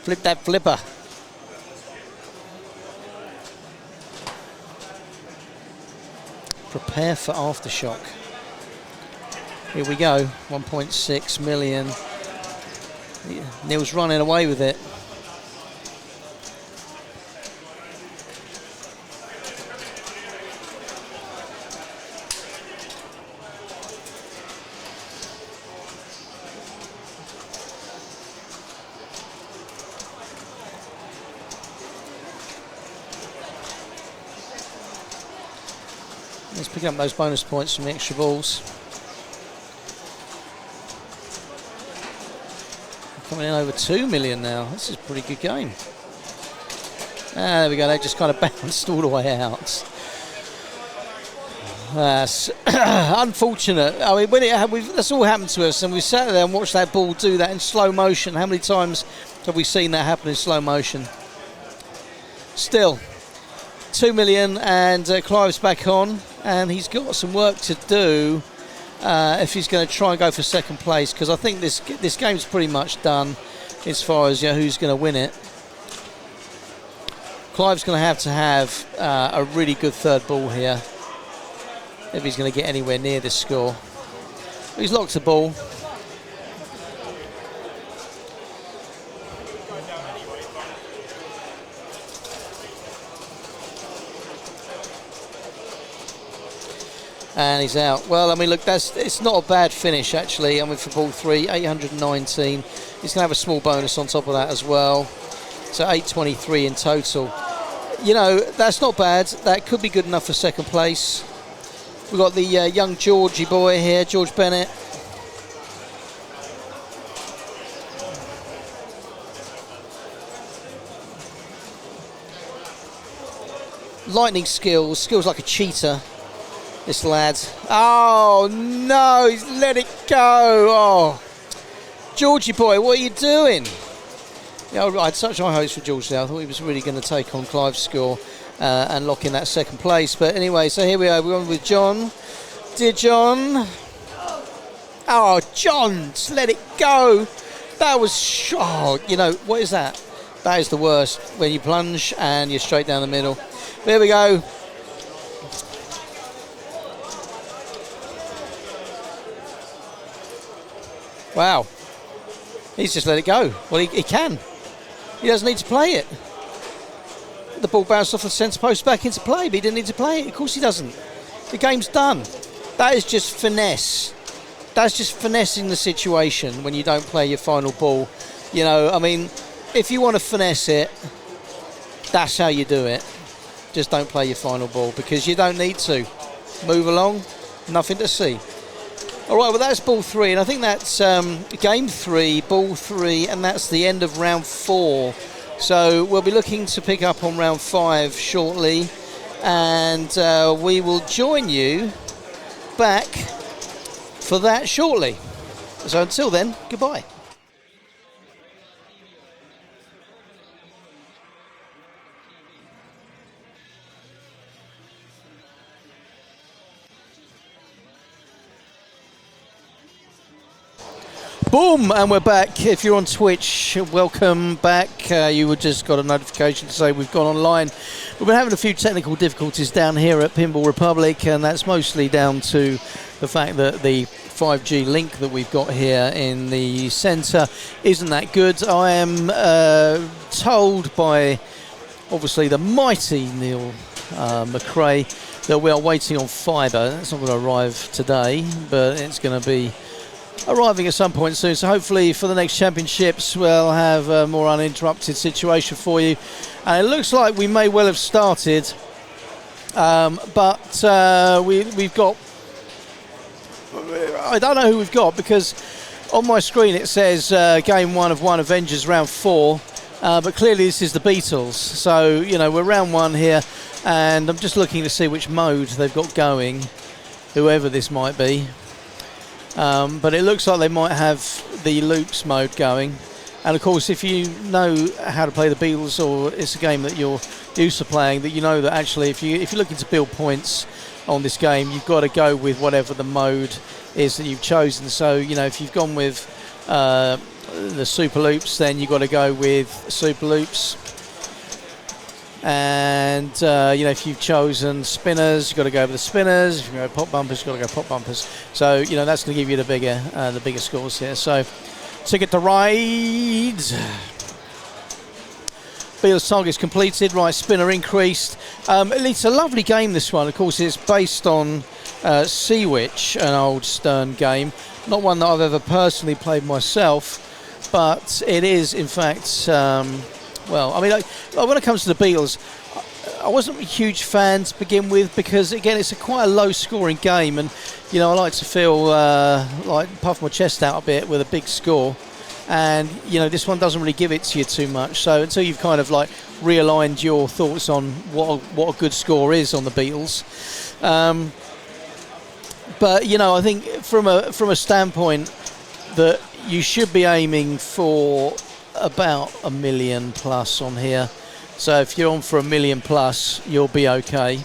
E: Flip that flipper. Prepare for aftershock. Here we go. 1.6 million. Neil's running away with it. Let's pick up those bonus points from the extra balls. Coming in over 2 million now. This is a pretty good game. There we go. They just kind of bounced all the way out. That's unfortunate. I mean, that's all happened to us, and we sat there and watched that ball do that in slow motion. How many times have we seen that happen in slow motion? Still, 2 million, and Clive's back on, and he's got some work to do if he's going to try and go for second place, because I think this game's pretty much done as far as who's going to win it. Clive's going to have a really good third ball here if he's going to get anywhere near this score. He's locked the ball. And he's out. Well, I mean, look, it's not a bad finish, actually. I mean, for ball 3, 819. He's going to have a small bonus on top of that as well. So 823 in total. You know, that's not bad. That could be good enough for second place. We've got the young Georgie boy here, George Bennett. Lightning skills like a cheetah, this lad. Oh no, he's let it go. Oh, Georgie boy, what are you doing? Yeah, I had such high hopes for George there. I thought he was really going to take on Clive's score and lock in that second place. But anyway, so here we are. We're on with John. Dear John. Oh, John, just let it go. That was, oh, you know, what is that? That is the worst, when you plunge and you're straight down the middle. There we go. Wow. He's just let it go. Well, he can. He doesn't need to play it. The ball bounced off the centre post back into play, but he didn't need to play it. Of course he doesn't. The game's done. That is just finesse. That's just finessing the situation when you don't play your final ball. You know, I mean, if you want to finesse it, that's how you do it. Just don't play your final ball because you don't need to. Move along, nothing to see. All right, well, that's ball 3, and I think that's game 3, ball 3, and that's the end of round 4. So we'll be looking to pick up on round 5 shortly, and we will join you back for that shortly. So until then, goodbye. Boom, and we're back. If you're on Twitch, welcome back. You would just got a notification to say we've gone online. We've been having a few technical difficulties down here at Pinball Republic, and that's mostly down to the fact that the 5G link that we've got here in the centre isn't that good. I am told by, obviously, the mighty Neil McRae that we are waiting on fibre. That's not going to arrive today, but it's going to be arriving at some point soon, so hopefully for the next championships we'll have a more uninterrupted situation for you. And it looks like we may well have started, but we've got, I don't know who we've got because on my screen it says game 1 of 1 Avengers round 4, but clearly this is the Beatles, so you know we're round 1 here, and I'm just looking to see which mode they've got going, whoever this might be. But it looks like they might have the loops mode going, and of course if you know how to play the Beatles, or it's a game that you're used to playing, that you know that actually if you're looking to build points on this game, you've got to go with whatever the mode is that you've chosen. So you know, if you've gone with the Super Loops, then you've got to go with Super Loops. And you know, if you've chosen spinners, you've got to go with the spinners. If you go pop bumpers, you've got to go pop bumpers. So you know that's going to give you the bigger scores here. So ticket to ride. Beatles targets completed. Right, spinner increased. It's a lovely game, this one. Of course, it's based on Sea Witch, an old Stern game. Not one that I've ever personally played myself, but it is in fact. Well, I mean, when it comes to the Beatles, I wasn't a huge fan to begin with because, again, it's quite a low-scoring game, and you know, I like to feel like puff my chest out a bit with a big score, and you know, this one doesn't really give it to you too much. So until you've kind of like realigned your thoughts on what a good score is on the Beatles, but you know, I think from a standpoint that you should be aiming for about 1 million plus on here. So if you're on for 1 million plus, you'll be okay.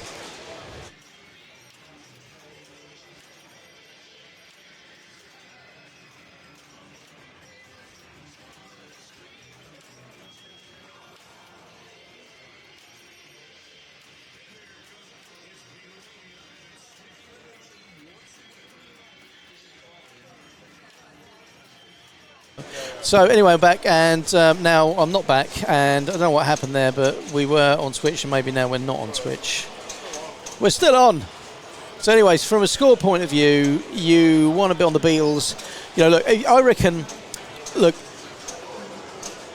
E: So anyway, I'm back, and now I'm not back, and I don't know what happened there, but we were on Twitch, and maybe now we're not on Twitch. We're still on. So anyways, from a score point of view, you want to bet on the Beatles. You know, look, I reckon, look,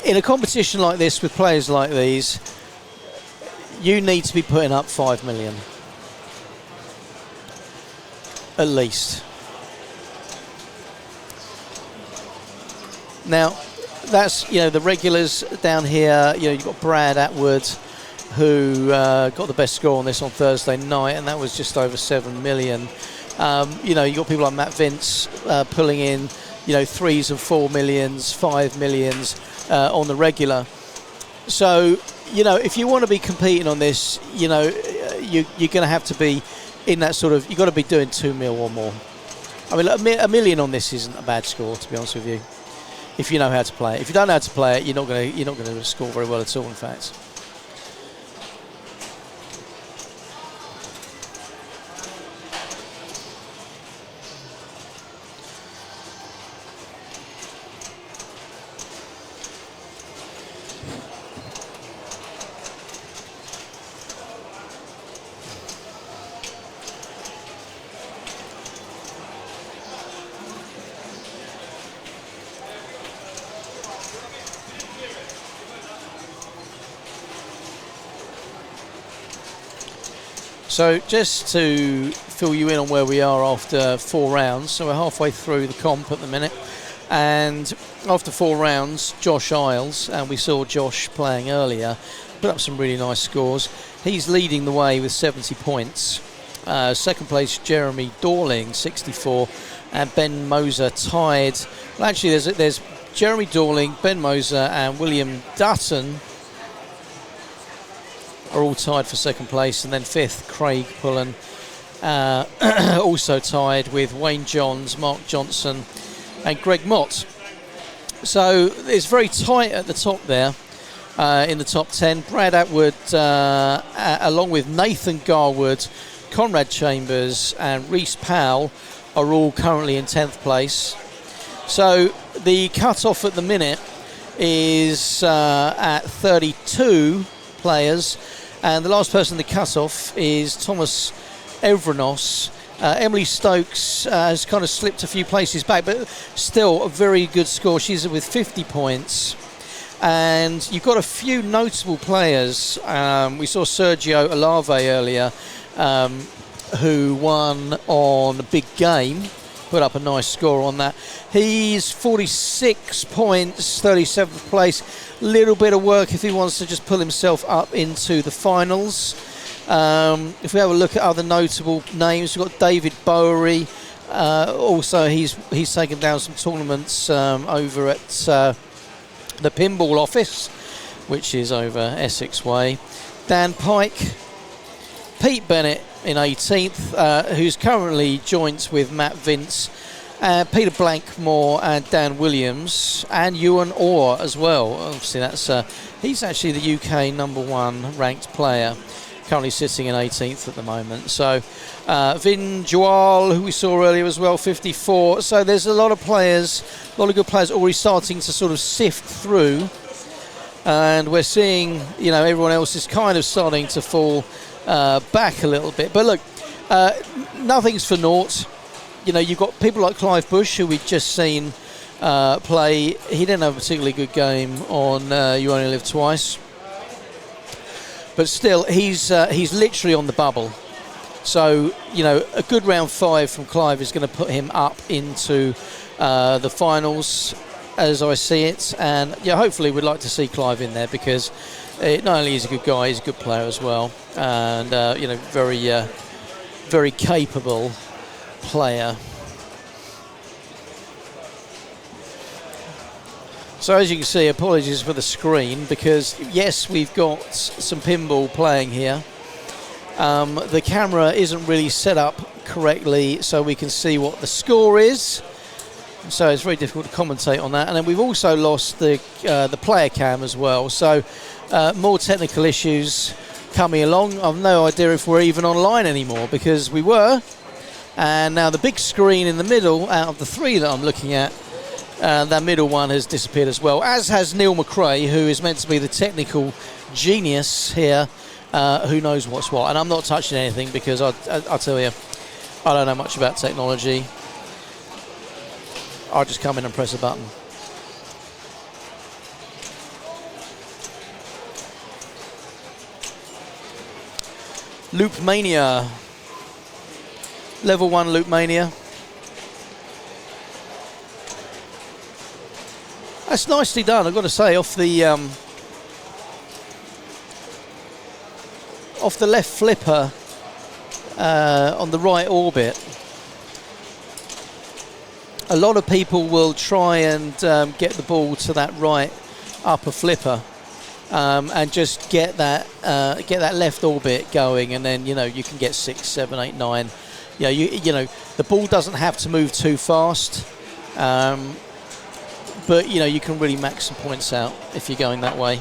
E: in a competition like this with players like these, you need to be putting up 5 million. At least. Now, that's, you know, the regulars down here. You know, you've got Brad Atwood, who got the best score on this on Thursday night, and that was just over 7 million. You know, you've got people like Matt Vince pulling in, you know, 3s and 4 millions, 5 millions on the regular. So, you know, if you want to be competing on this, you know, you're going to have to be in that sort of, you've got to be doing 2 mil or more. I mean, a million on this isn't a bad score, to be honest with you, if you know how to play it. If you don't know how to play it, you're not going to score very well at all, in fact. So just to fill you in on where we are after 4 rounds, so we're halfway through the comp at the minute, and after 4 rounds, Josh Isles, and we saw Josh playing earlier, put up some really nice scores. He's leading the way with 70 points. Second place, Jeremy Dorling, 64, and Ben Moser tied. Well, actually, there's Jeremy Dorling, Ben Moser, and William Dutton are all tied for second place, and then fifth, Craig Pullen, also tied with Wayne Johns, Mark Johnson, and Greg Mott. So it's very tight at the top there, in the top 10. Brad Atwood, along with Nathan Garwood, Conrad Chambers, and Reece Powell, are all currently in 10th place. So the cut-off at the minute is at 32 players. And the last person to cut off is Thomas Evranos. Emily Stokes has kind of slipped a few places back, but still a very good score. She's with 50 points. And you've got a few notable players. We saw Sergio Olave earlier, who won on Big Game, put up a nice score on that. He's 46 points, 37th place. Little bit of work if he wants to just pull himself up into the finals. If we have a look at other notable names, we've got David Bowery. Also, he's taken down some tournaments over at the Pinball office, which is over Essex Way. Dan Pike, Pete Bennett in 18th, who's currently joint with Matt Vince, Peter Blankmore and Dan Williams, and Ewan Orr as well. Obviously, that's he's actually the UK #1 ranked player, currently sitting in 18th at the moment. So Vin Joal, who we saw earlier as well, 54. So there's a lot of players, a lot of good players already starting to sort of sift through, and we're seeing, you know, everyone else is kind of starting to fall back a little bit. But look, nothing's for naught. You know, you've got people like Clive Bush, who we've just seen play. He didn't have a particularly good game on You Only Live Twice, but still, he's literally on the bubble. So, you know, a good round 5 from Clive is going to put him up into the finals, as I see it. And yeah, hopefully, we'd like to see Clive in there, because not only is he a good guy, he's a good player as well, and you know, very capable player. So as you can see, apologies for the screen, because yes, we've got some pinball playing here. The camera isn't really set up correctly so we can see what the score is, so it's very difficult to commentate on that. And then we've also lost the player cam as well, so more technical issues coming along. I've no idea if we're even online anymore, because we were. And now the big screen in the middle, out of the 3 that I'm looking at, that middle one has disappeared as well, as has Neil McRae, who is meant to be the technical genius here, who knows what's what. And I'm not touching anything, because I'll tell you, I don't know much about technology. I'll just come in and press a button. Loop Mania. Level 1 Loop Mania. That's nicely done, I've got to say, off the left flipper on the right orbit. A lot of people will try and get the ball to that right upper flipper and just get that left orbit going, and then you can get 6, 7, 8, 9. The ball doesn't have to move too fast, but you can really max some points out if you're going that way.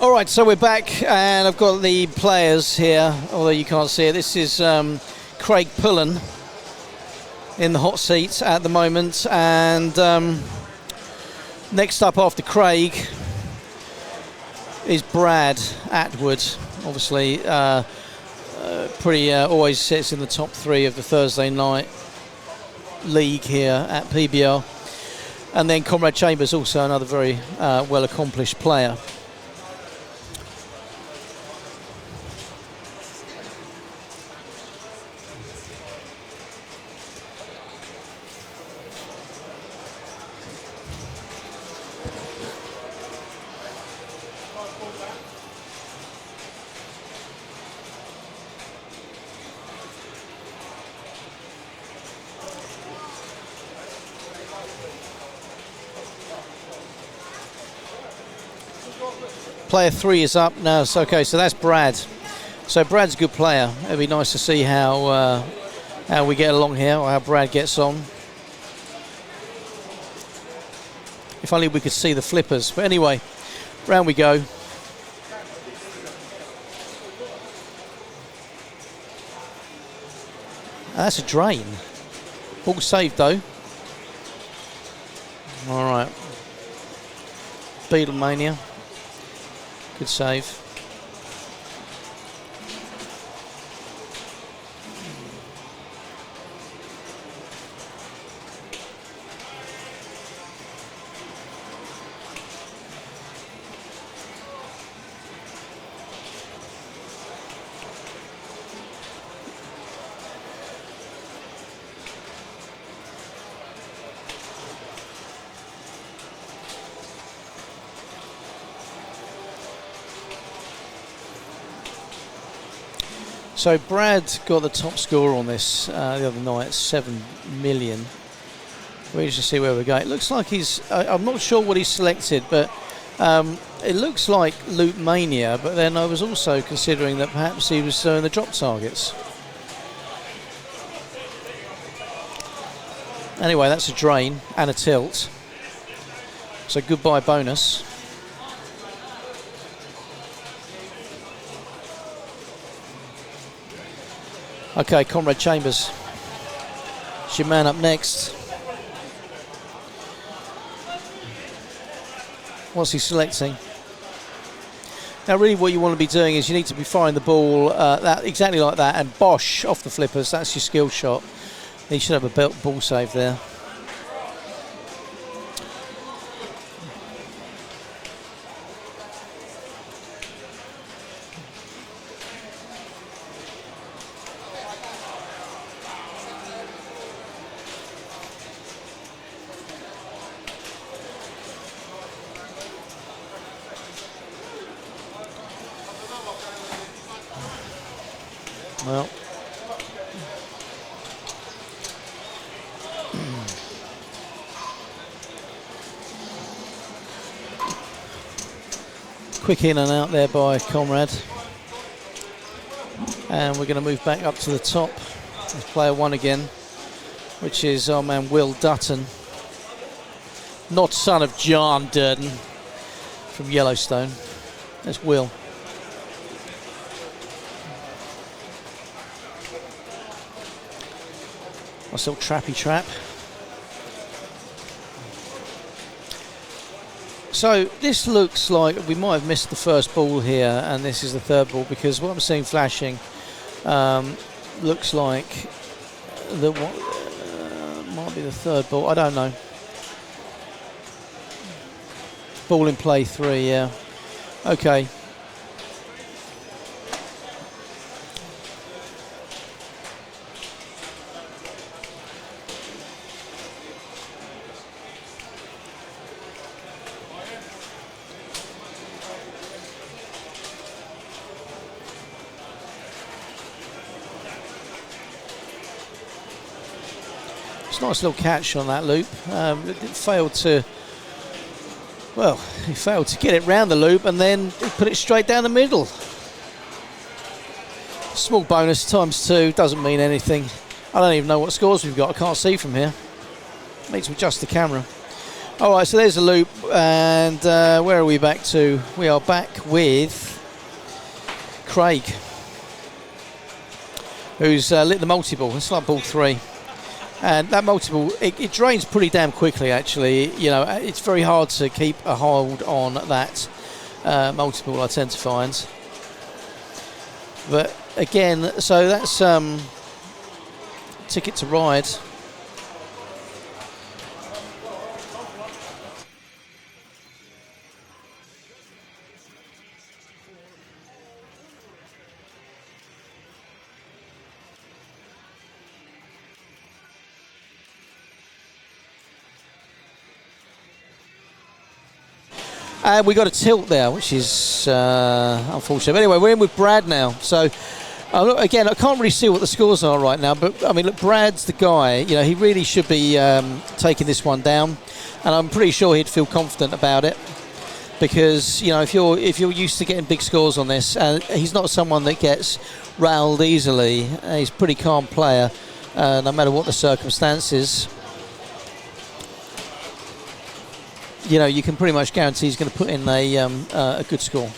E: All right, so we're back, and I've got the players here, although you can't see it. This is Craig Pullen in the hot seat at the moment, and next up after Craig is Brad Atwood. Obviously, always sits in the top 3 of the Thursday night league here at PBR. And then Conrad Chambers, also another very well-accomplished player. Player 3 is up now. So, okay, so that's Brad. So Brad's a good player. It'd be nice to see how we get along here, or how Brad gets on. If only we could see the flippers. But anyway, round we go. That's a drain. Ball saved though. All right. Beatlemania. Good save. So Brad got the top score on this the other night, 7 million. We'll just see where we go. It looks like he's, I'm not sure what he's selected, but it looks like Loop Mania, but then I was also considering that perhaps he was in the drop targets. Anyway, that's a drain and a tilt. So goodbye bonus. Okay, Comrade Chambers. It's your man up next. What's he selecting? Now really what you want to be doing is you need to be firing the ball that exactly like that, and bosh off the flippers. That's your skill shot. You should have a ball save there. Well, quick in and out there by Comrade. And we're going to move back up to the top. There's player one again, which is our man Will Dutton. Not son of John Dutton from Yellowstone. That's Will. Nice little trappy trap. So this looks like we might have missed the first ball here, and this is the third ball, because what I'm seeing flashing looks like the might be the third ball. I don't know. Ball in play 3, yeah. Okay. Nice little catch on that loop. It failed to, well, he failed to get it round the loop, and then he put it straight down the middle. Small bonus ×2 doesn't mean anything. I don't even know what scores we've got. I can't see from here. Need to adjust the camera. All right, so there's a loop, and where are we back to? We are back with Craig, who's lit the multi-ball. It's like ball 3. And that multiple, it drains pretty damn quickly, actually. You know, it's very hard to keep a hold on that multiple, I tend to find. But again, so that's Ticket to Ride. And we got a tilt there, which is unfortunate. But anyway, we're in with Brad now. So, look, again, I can't really see what the scores are right now. But, I mean, look, Brad's the guy. You know, he really should be taking this one down. And I'm pretty sure he'd feel confident about it. Because, you know, if you're used to getting big scores on this, he's not someone that gets rattled easily. He's a pretty calm player, no matter what the circumstances. You know, you can pretty much guarantee he's going to put in a good score.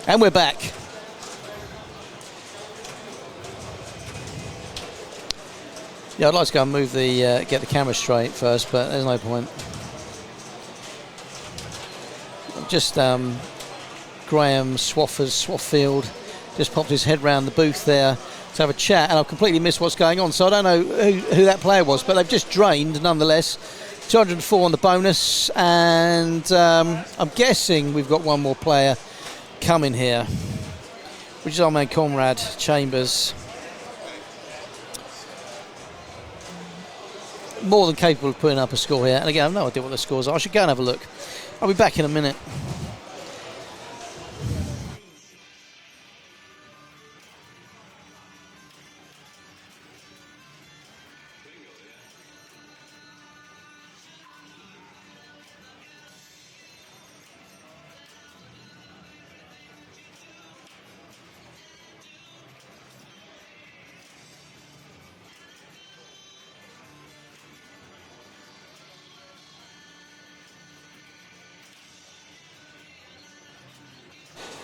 E: And we're back. Yeah, I'd like to go and move get the camera straight first, but there's no point. Just Graham Swaffield just popped his head round the booth there to have a chat, and I've completely missed what's going on, so I don't know who that player was, but they've just drained nonetheless. 204 on the bonus, and I'm guessing we've got one more player coming here, which is our man Conrad Chambers. More than capable of putting up a score here. And again, I have no idea what the scores are. I should go and have a look. I'll be back in a minute.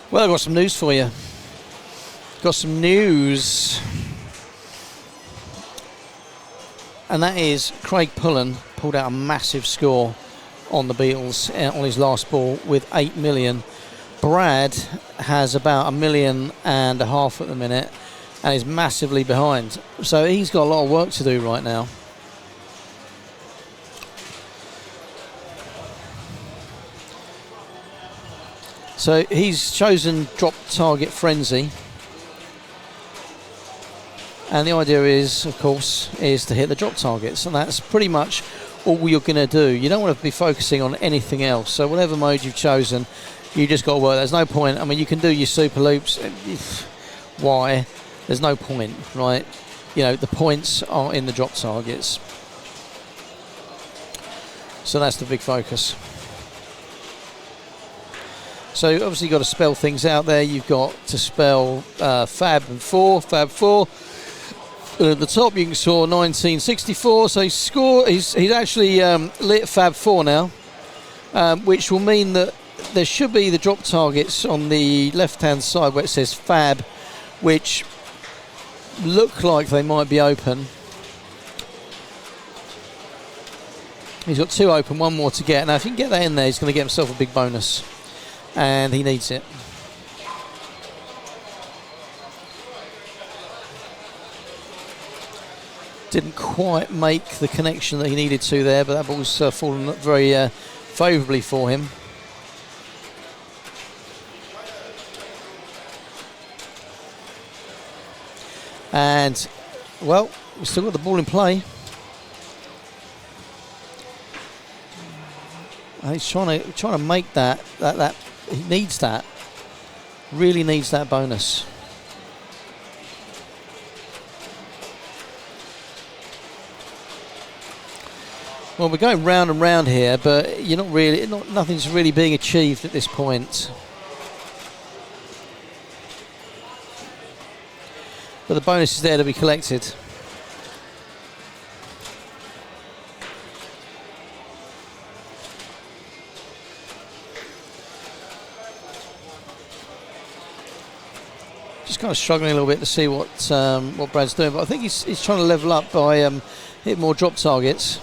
E: Well, I've got some news for you. Got some news. And that is Craig Pullen pulled out a massive score on the Beatles on his last ball with 8 million. Brad has about 1.5 million at the minute and is massively behind. So he's got a lot of work to do right now. So he's chosen drop target frenzy, and the idea is, of course, is to hit the drop targets, and that's pretty much all you're going to do. You don't want to be focusing on anything else. So whatever mode you've chosen, you just got to work. There's no point. I mean, you can do your super loops. Why? There's no point, right? You know, the points are in the drop targets. So that's the big focus. So obviously you've got to spell things out there. You've got to spell Fab 4. At the top you can score 1964. So he's actually lit Fab 4 now, which will mean that there should be the drop targets on the left-hand side where it says Fab, which look like they might be open. He's got 2 open, 1 more to get. Now if he can get that in there, he's going to get himself a big bonus. And he needs it. Didn't quite make the connection that he needed to there, but that ball's fallen very favourably for him. And, well, we've still got the ball in play. And he's trying to make that he needs that. Really needs that bonus. Well, we're going round and round here, but nothing's really being achieved at this point. But the bonus is there to be collected. Just kind of struggling a little bit to see what Brad's doing, but I think he's trying to level up by hitting more drop targets.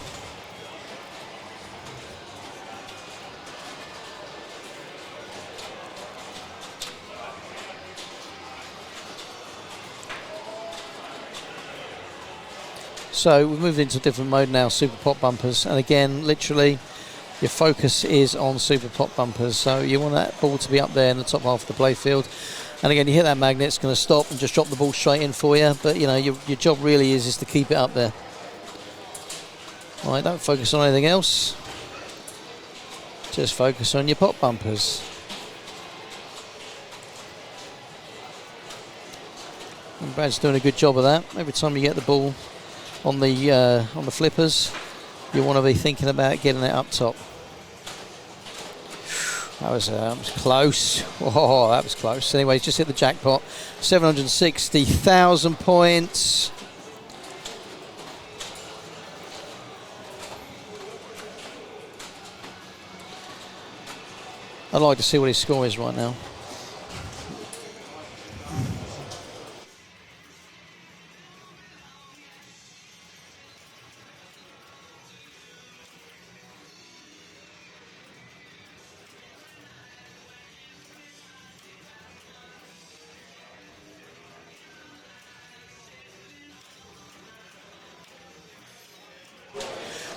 E: So we've moved into a different mode now, super pop bumpers, and again, literally, your focus is on super pop bumpers. So you want that ball to be up there in the top half of the playfield. And again, you hit that magnet, it's going to stop and just drop the ball straight in for you. But you know, your job really is to keep it up there. All right, don't focus on anything else. Just focus on your pop bumpers. And Brad's doing a good job of that. Every time you get the ball on the flippers, you want to be thinking about getting it up top. That was close. Oh, that was close. Anyway, he's just hit the jackpot. 760,000 points. I'd like to see what his score is right now.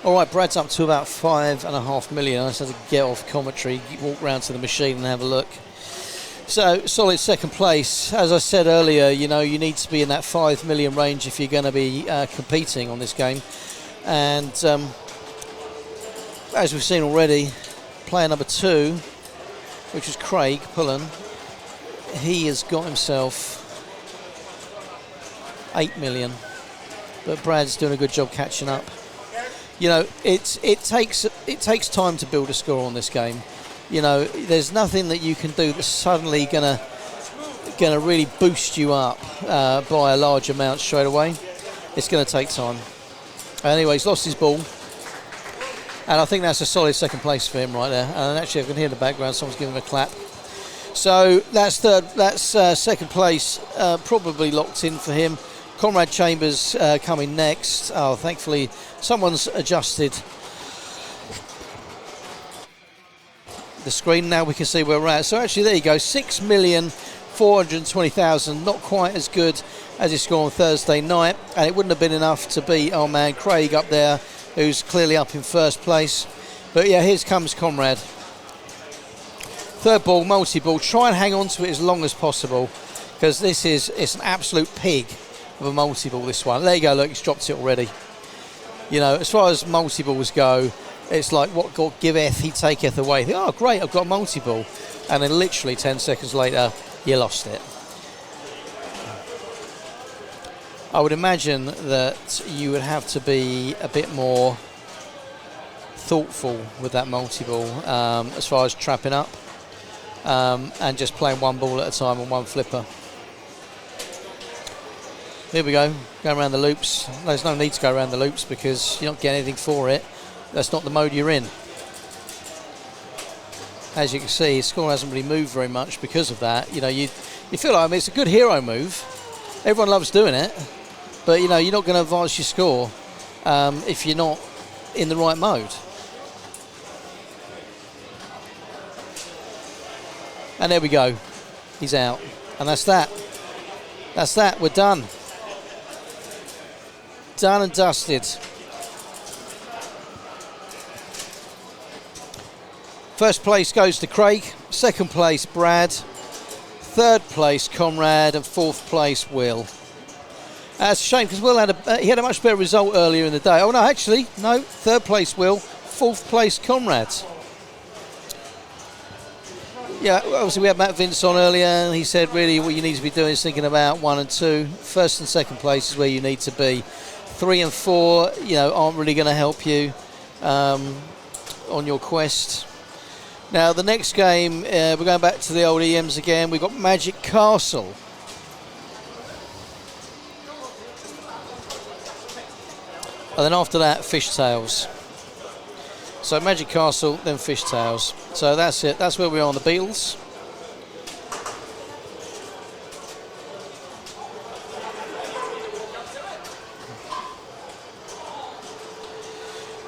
E: All right, Brad's up to about 5.5 million. I just had to get off commentary, walk round to the machine and have a look. So, solid second place. As I said earlier, you know, you need to be in that 5 million range if you're going to be competing on this game. And as we've seen already, player number 2, which was Craig Pullen, he has got himself 8 million. But Brad's doing a good job catching up. You know, it takes time to build a score on this game. You know, there's nothing that you can do that's suddenly gonna really boost you up by a large amount straight away. It's going to take time. Anyway, he's lost his ball, and I think that's a solid second place for him right there. And actually, I can hear in the background someone's giving him a clap. So that's second place, probably locked in for him. Conrad Chambers coming next. Oh, thankfully, someone's adjusted the screen. Now we can see where we're at. So actually, there you go, 6,420,000. Not quite as good as his score on Thursday night, and it wouldn't have been enough to beat our man Craig up there, who's clearly up in first place. But yeah, here comes Conrad. Third ball, multi-ball. Try and hang on to it as long as possible, because it's an absolute pig of a multi-ball, this one. There you go, look, he's dropped it already. You know, as far as multi-balls go, it's like what God giveth, he taketh away. Oh, great, I've got a multi-ball. And then literally 10 seconds later, you lost it. I would imagine that you would have to be a bit more thoughtful with that multi-ball as far as trapping up and just playing one ball at a time on one flipper. Here we go, going around the loops. There's no need to go around the loops because you don't get anything for it. That's not the mode you're in. As you can see, his score hasn't really moved very much because of that. You know, you feel like, I mean, it's a good hero move. Everyone loves doing it, but you know, you're not going to advance your score if you're not in the right mode. And there we go. He's out, and that's that. That's that. We're done. Done and dusted. First place goes to Craig, second place Brad, third place Conrad, and fourth place Will. That's a shame because Will he had a much better result earlier in the day. Oh no, actually, no, third place Will, fourth place Conrad. Yeah, obviously we had Matt Vince on earlier, and he said really what you need to be doing is thinking about 1 and 2. First and second place is where you need to be. 3 and 4, you know, aren't really going to help you on your quest. Now the next game, we're going back to the old EMs again. We've got Magic Castle. And then after that, Fishtails. So Magic Castle, then Fishtails. So that's it. That's where we are on the Beatles.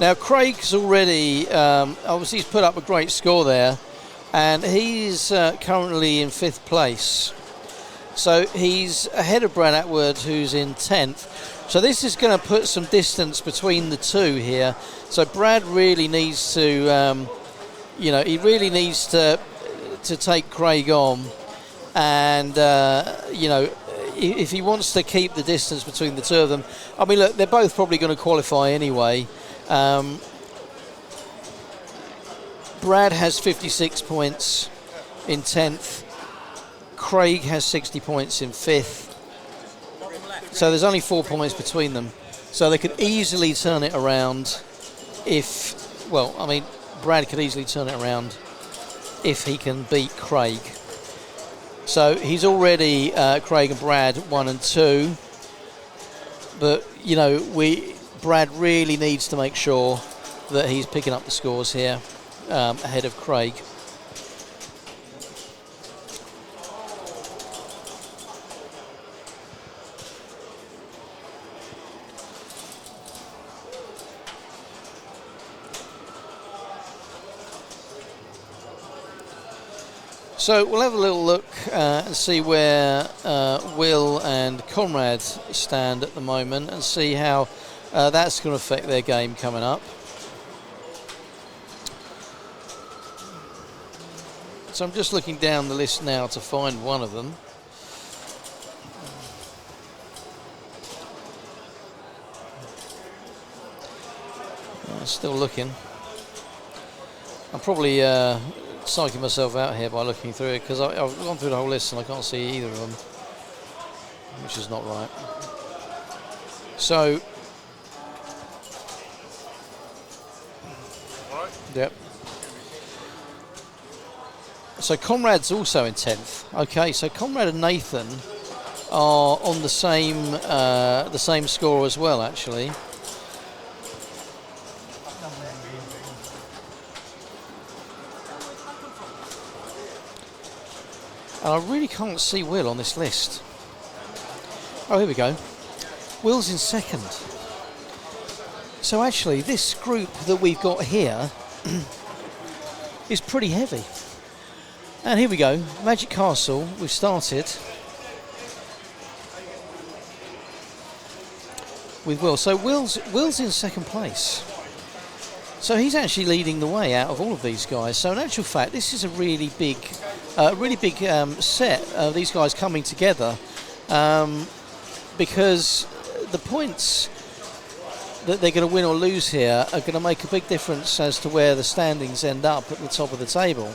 E: Now Craig's already, obviously he's put up a great score there, and he's currently in 5th place. So he's ahead of Brad Atwood, who's in 10th. So this is going to put some distance between the two here. So Brad really needs to, you know, he really needs to take Craig on, and you know, if he wants to keep the distance between the two of them. I mean, look, they're both probably going to qualify anyway. Brad has 56 points in 10th. Craig has 60 points in 5th. So there's only 4 points between them. So they could easily turn it around if, well, I mean, Brad could easily turn it around if he can beat Craig. So he's already, Craig and Brad, 1 and 2. But, you know, Brad really needs to make sure that he's picking up the scores here ahead of Craig. So we'll have a little look and see where Will and Conrad stand at the moment, and see how that's going to affect their game coming up. So I'm just looking down the list now to find one of them. Still looking. I'm probably psyching myself out here by looking through it because I've gone through the whole list and I can't see either of them, which is not right. So, yep. So Conrad's also in 10th. Okay, so Conrad and Nathan are on the same score as well, actually. And I really can't see Will on this list. Oh, here we go. Will's in second. So actually, this group that we've got here is pretty heavy. And here we go. Magic Castle, we've started with Will. So Will's in second place. So he's actually leading the way out of all of these guys. So in actual fact, this is a really big set of these guys coming together, because the points that they're going to win or lose here are going to make a big difference as to where the standings end up at the top of the table.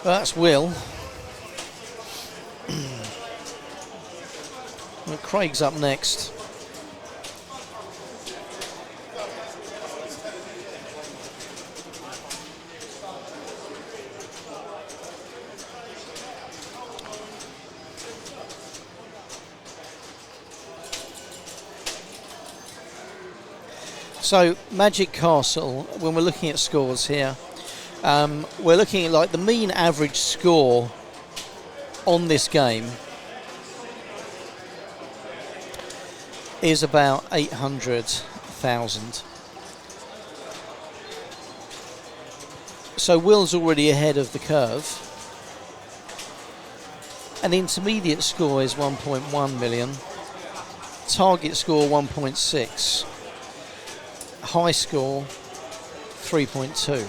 E: Well, that's Will. Well, Craig's up next. So, Magic Castle, when we're looking at scores here, we're looking at like the mean average score on this game is about 800,000. So Will's already ahead of the curve. An intermediate score is 1.1 million. Target score 1.6. High score 3.2.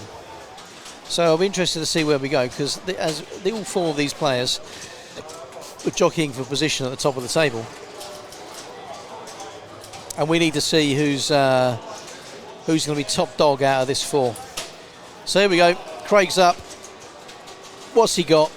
E: So I'll be interested to see where we go, because all four of these players are jockeying for position at the top of the table. And we need to see who's going to be top dog out of this four. So here we go. Craig's up. What's he got?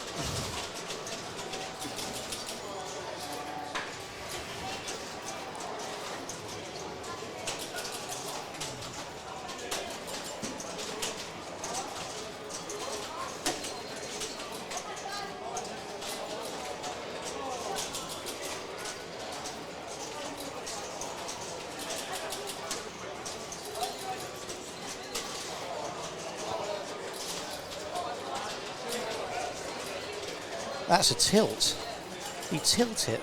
E: That's a tilt. He tilts it.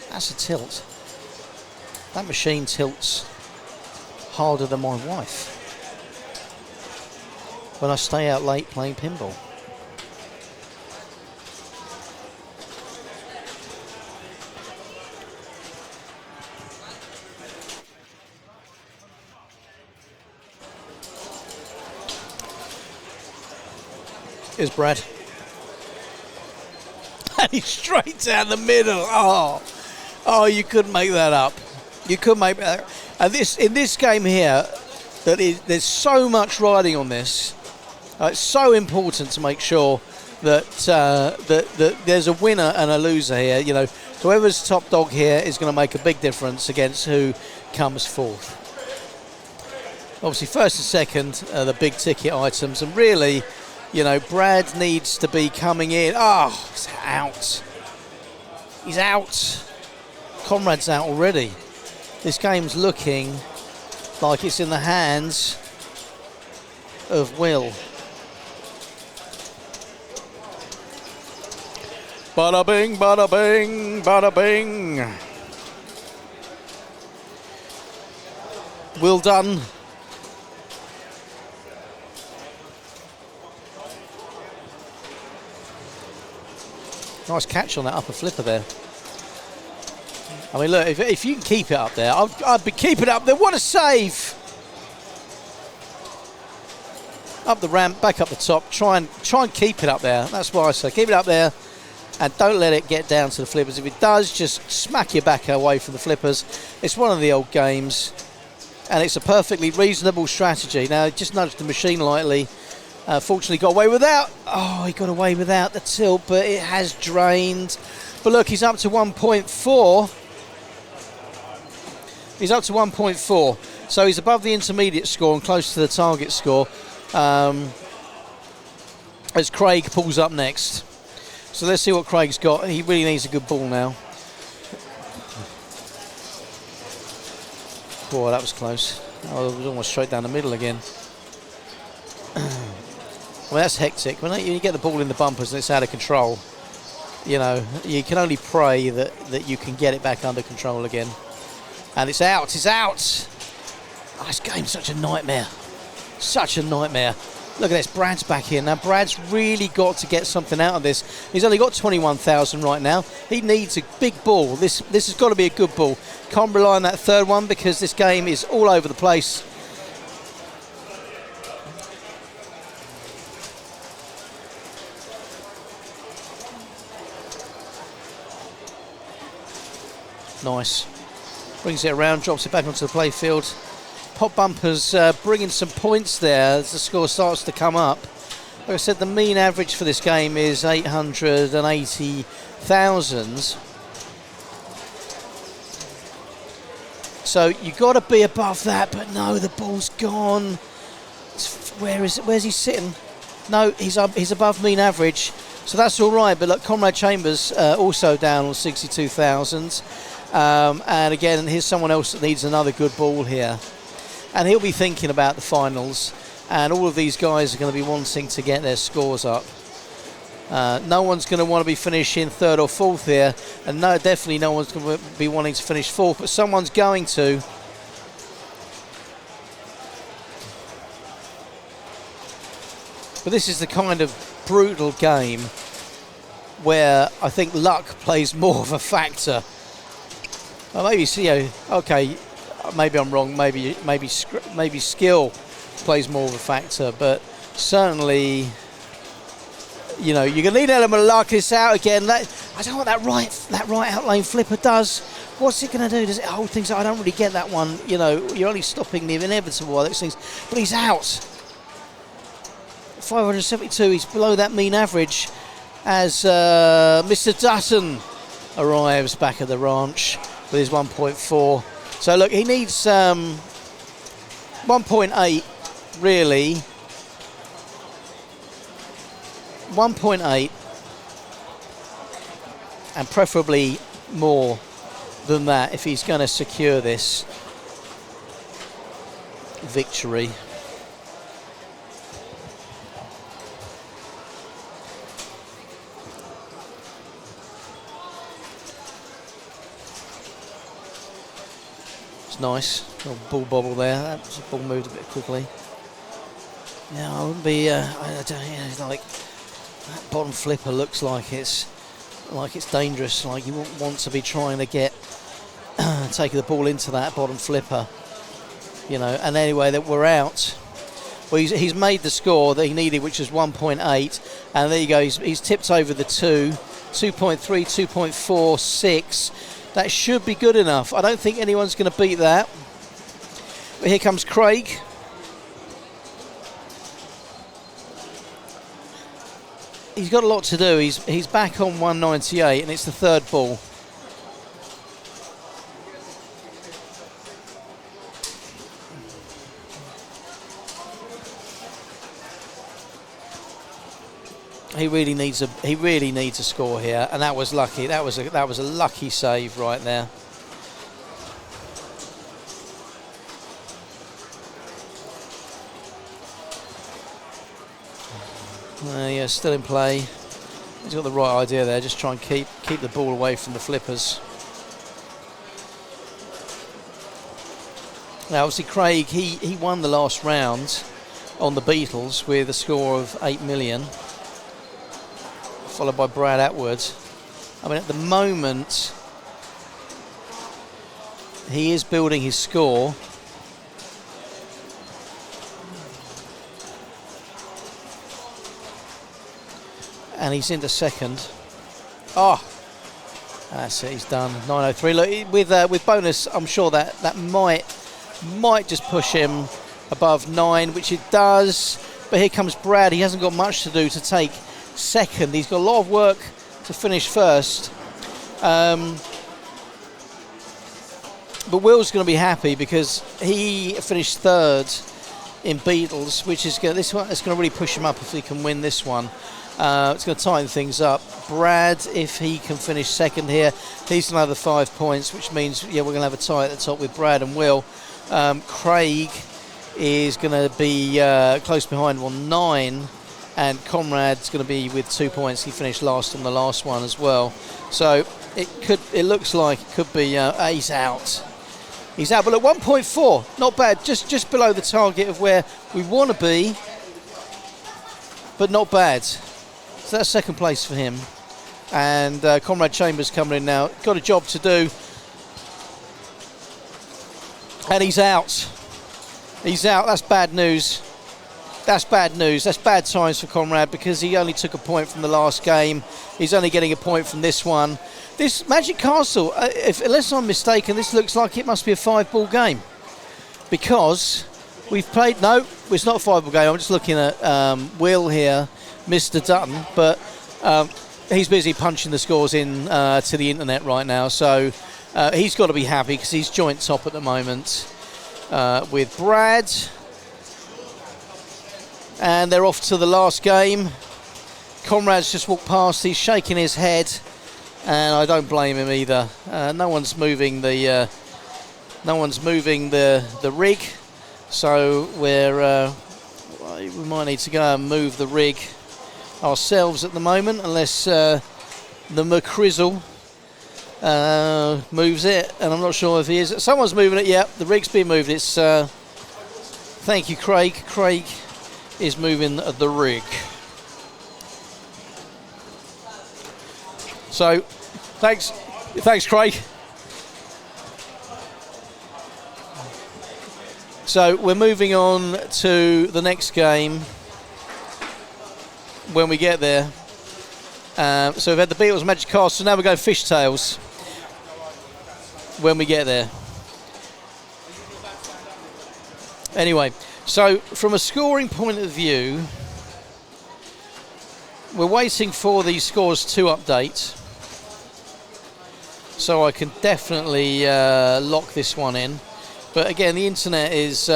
E: That's a tilt. That machine tilts harder than my wife when I stay out late playing pinball. Here's Brad. And he's straight down the middle. Oh, you couldn't make that up. You couldn't make that. And in this game here, there's so much riding on this. It's so important to make sure that that there's a winner and a loser here. You know, whoever's top dog here is going to make a big difference against who comes fourth. Obviously, first and second are the big ticket items, and really, you know, Brad needs to be coming in. Oh, he's out. He's out. Conrad's out already. This game's looking like it's in the hands of Will. Bada bing, bada bing, bada bing. Will done. Nice catch on that upper flipper there. I mean, look, if you can keep it up there, I'd be keeping it up there. What a save! Up the ramp, back up the top. Try and keep it up there. That's why I say keep it up there, and don't let it get down to the flippers. If it does, just smack your back away from the flippers. It's one of the old games, and it's a perfectly reasonable strategy. Now, just nudged the machine lightly. Fortunately, got away without. Oh, he got away without the tilt, but it has drained. But look, he's up to 1.4. He's up to 1.4, so he's above the intermediate score and close to the target score. As Craig pulls up next. So let's see what Craig's got. He really needs a good ball now. Boy, that was close. Oh, it was almost straight down the middle again. I mean, that's hectic. When you get the ball in the bumpers and it's out of control, you know, you can only pray that you can get it back under control again. And it's out. It's out. Oh, this game's such a nightmare. Such a nightmare. Look at this, Brad's back here. Now, Brad's really got to get something out of this. He's only got 21,000 right now. He needs a big ball. This has got to be a good ball. Can't rely on that third one because this game is all over the place. Nice. Brings it around, drops it back onto the playfield. Pop bumpers bringing some points there as the score starts to come up. Like I said, the mean average for this game is 880,000. So you've got to be above that, but no, the ball's gone. Where is it? Where's he sitting? No, he's above mean average, so that's all right. But look, Conrad Chambers also down on 62,000. And again, here's someone else that needs another good ball here. And he'll be thinking about the finals, and all of these guys are going to be wanting to get their scores up. No one's going to want to be finishing third or fourth here, and no, definitely no one's going to be wanting to finish fourth, but someone's going to. But this is the kind of brutal game where I think luck plays more of a factor. Well, maybe okay. Maybe I'm wrong. Maybe skill plays more of a factor, but certainly, you know, you're gonna need an element of luck. This out again. I don't know what that right out lane flipper does. What's it gonna do? Does it hold things up? I don't really get that one. You know, you're only stopping the inevitable of those things. But he's out. 572. He's below that mean average as Mr. Dutton arrives back at the ranch with his 1.4. So look, he needs 1.8, really. 1.8, and preferably more than that if he's going to secure this victory. Nice little ball bobble there. That ball moved a bit quickly. Yeah, I wouldn't be. I don't know. Like that bottom flipper looks like it's dangerous. Like you wouldn't want to be trying to get taking the ball into that bottom flipper. You know. And anyway, that we're out. Well, he's made the score that he needed, which is 1.8, and there you go. He's tipped over the 2.3, 2.46. That should be good enough. I don't think anyone's going to beat that. But here comes Craig. He's got a lot to do. He's back on 198, and it's the third ball. He really needs a score here, and that was lucky. That was a lucky save right there. Yeah, still in play. He's got the right idea there. Just try and keep the ball away from the flippers. Now, obviously, Craig he won the last round on the Beatles with a score of 8 million. Followed by Brad Atwood. I mean, at the moment, he is building his score. And he's into second. Oh, that's it. He's done. 9:03. Look, with bonus, I'm sure that might just push him above 9, which it does. But here comes Brad. He hasn't got much to do to take second. He's got a lot of work to finish first. But Will's going to be happy because he finished third in Beatles, which is going to really push him up if he can win this one. It's going to tighten things up. Brad, if he can finish second here, he's going to have the 5 points, which means we're going to have a tie at the top with Brad and Will. Craig is going to be close behind on 9, and Conrad's going to be with 2 points. He finished last on the last one as well. So it looks like it could be he's out. He's out, but look, 1.4, not bad, just below the target of where we want to be, but not bad. So that's second place for him. And Conrad Chambers coming in now, got a job to do. And he's out. He's out, that's bad news. That's bad news, that's bad times for Conrad because he only took a point from the last game. He's only getting a point from this one. This Magic Castle, unless I'm mistaken, this looks like it must be a 5-ball game. Because we've played, no, it's not a 5-ball game. I'm just looking at Will here, Mr. Dutton, but he's busy punching the scores in to the internet right now. So he's got to be happy because he's joint top at the moment with Brad. And they're off to the last game. Conrad's just walked past, he's shaking his head. And I don't blame him either. No one's moving the rig, so we might need to go and move the rig ourselves at the moment, unless the McCrizzle moves it, and I'm not sure if he is. Someone's moving it. Yep, the rig's been moved. It's thank you, Craig. Craig is moving the rig. So, thanks, Craig. So we're moving on to the next game when we get there. So we've had the Beatles, Magic Castle. Now we go Fishtails when we get there. Anyway, so from a scoring point of view, we're waiting for the scores to update. So I can definitely lock this one in. But again, the internet is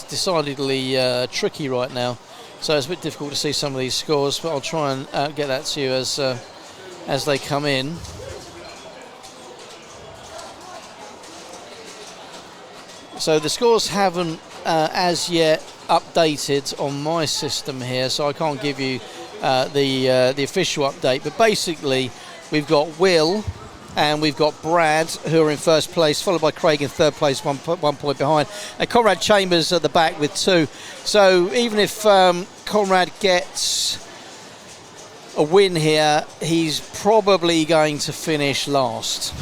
E: decidedly tricky right now. So it's a bit difficult to see some of these scores, but I'll try and get that to you as they come in. So the scores haven't as yet updated on my system here, so I can't give you the official update. But basically, we've got Will and we've got Brad, who are in first place, followed by Craig in third place, 1 point behind, and Conrad Chambers at the back with 2. So even if Conrad gets a win here, he's probably going to finish last.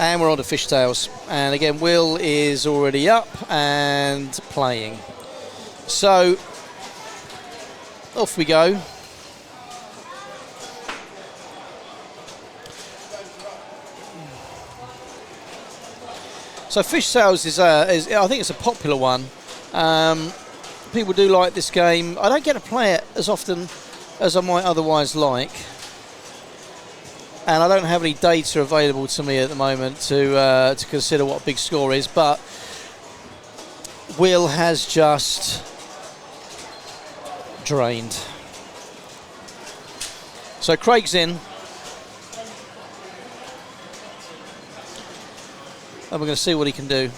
E: And we're on to Fishtails. And again, Will is already up and playing. So, off we go. So Fishtails is I think it's a popular one. People do like this game. I don't get to play it as often as I might otherwise like. And I don't have any data available to me at the moment to consider what a big score is, but Will has just drained. So Craig's in. And we're going to see what he can do.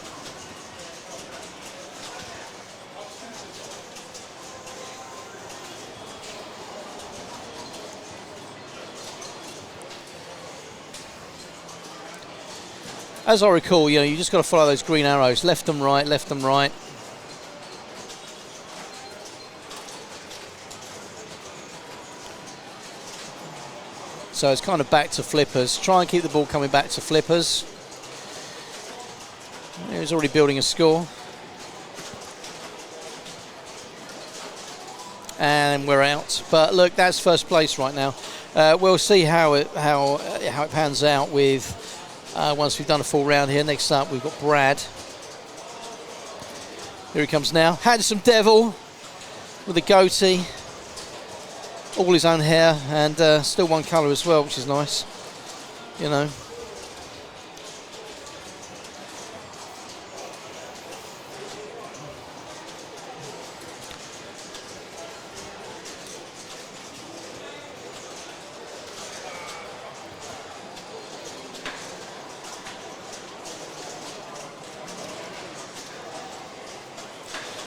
E: as I recall, you just got to follow those green arrows, left and right, left and right. So it's kind of back to flippers. Try and keep the ball coming back to flippers. He's already building a score. And we're out. But look, that's first place right now. We'll see how it pans out with once we've done a full round here. Next up, we've got Brad. Here he comes now. Handsome devil with a goatee. All his own hair and still one colour as well, which is nice.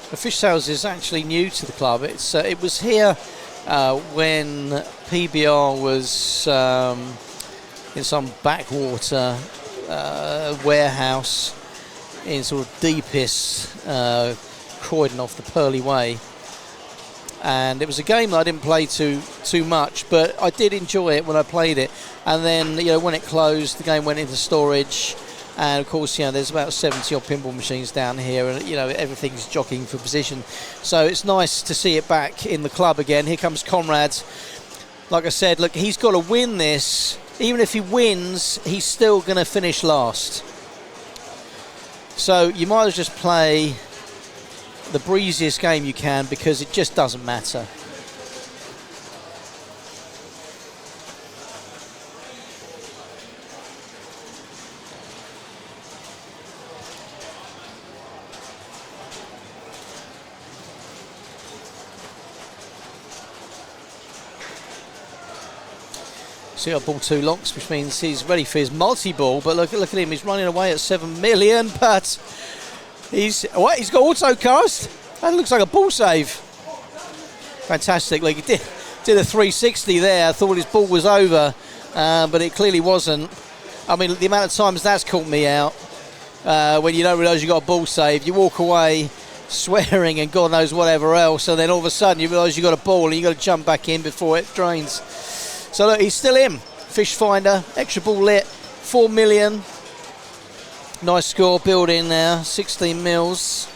E: The Fish Sales is actually new to the club. It was here when PBR was in some backwater warehouse in sort of deepest Croydon off the Purley Way. And it was a game that I didn't play too much, but I did enjoy it when I played it. And then, when it closed, the game went into storage. And of course, there's about 70 odd pinball machines down here, and everything's jockeying for position. So it's nice to see it back in the club again. Here comes Conrad. Like I said, look, he's got to win this. Even if he wins, he's still going to finish last. So you might as well just play the breeziest game you can, because it just doesn't matter. See, I ball 2 locks, which means he's ready for his multi-ball. But look at him, he's running away at 7 million. But he's got auto cast. That looks like a ball save. Fantastic. Like, he did a 360 there. I thought his ball was over, but it clearly wasn't. I mean, the amount of times that's caught me out when you don't realise you got a ball save. You walk away swearing and God knows whatever else, and then all of a sudden you realise you got a ball and you got to jump back in before it drains. So look, he's still in. Fish finder, extra ball lit, 4 million. Nice score, building now, 16 mils.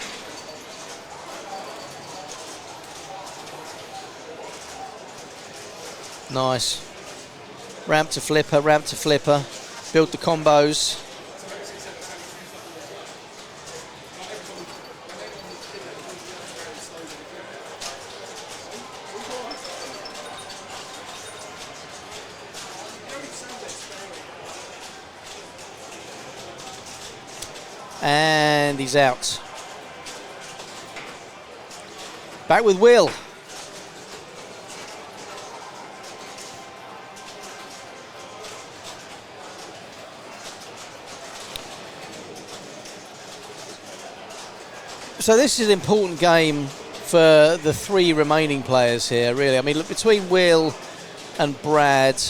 E: Nice. Ramp to flipper, build the combos. And he's out. Back with Will. So this is an important game for the 3 remaining players here, really. I mean, look, between Will and Brad,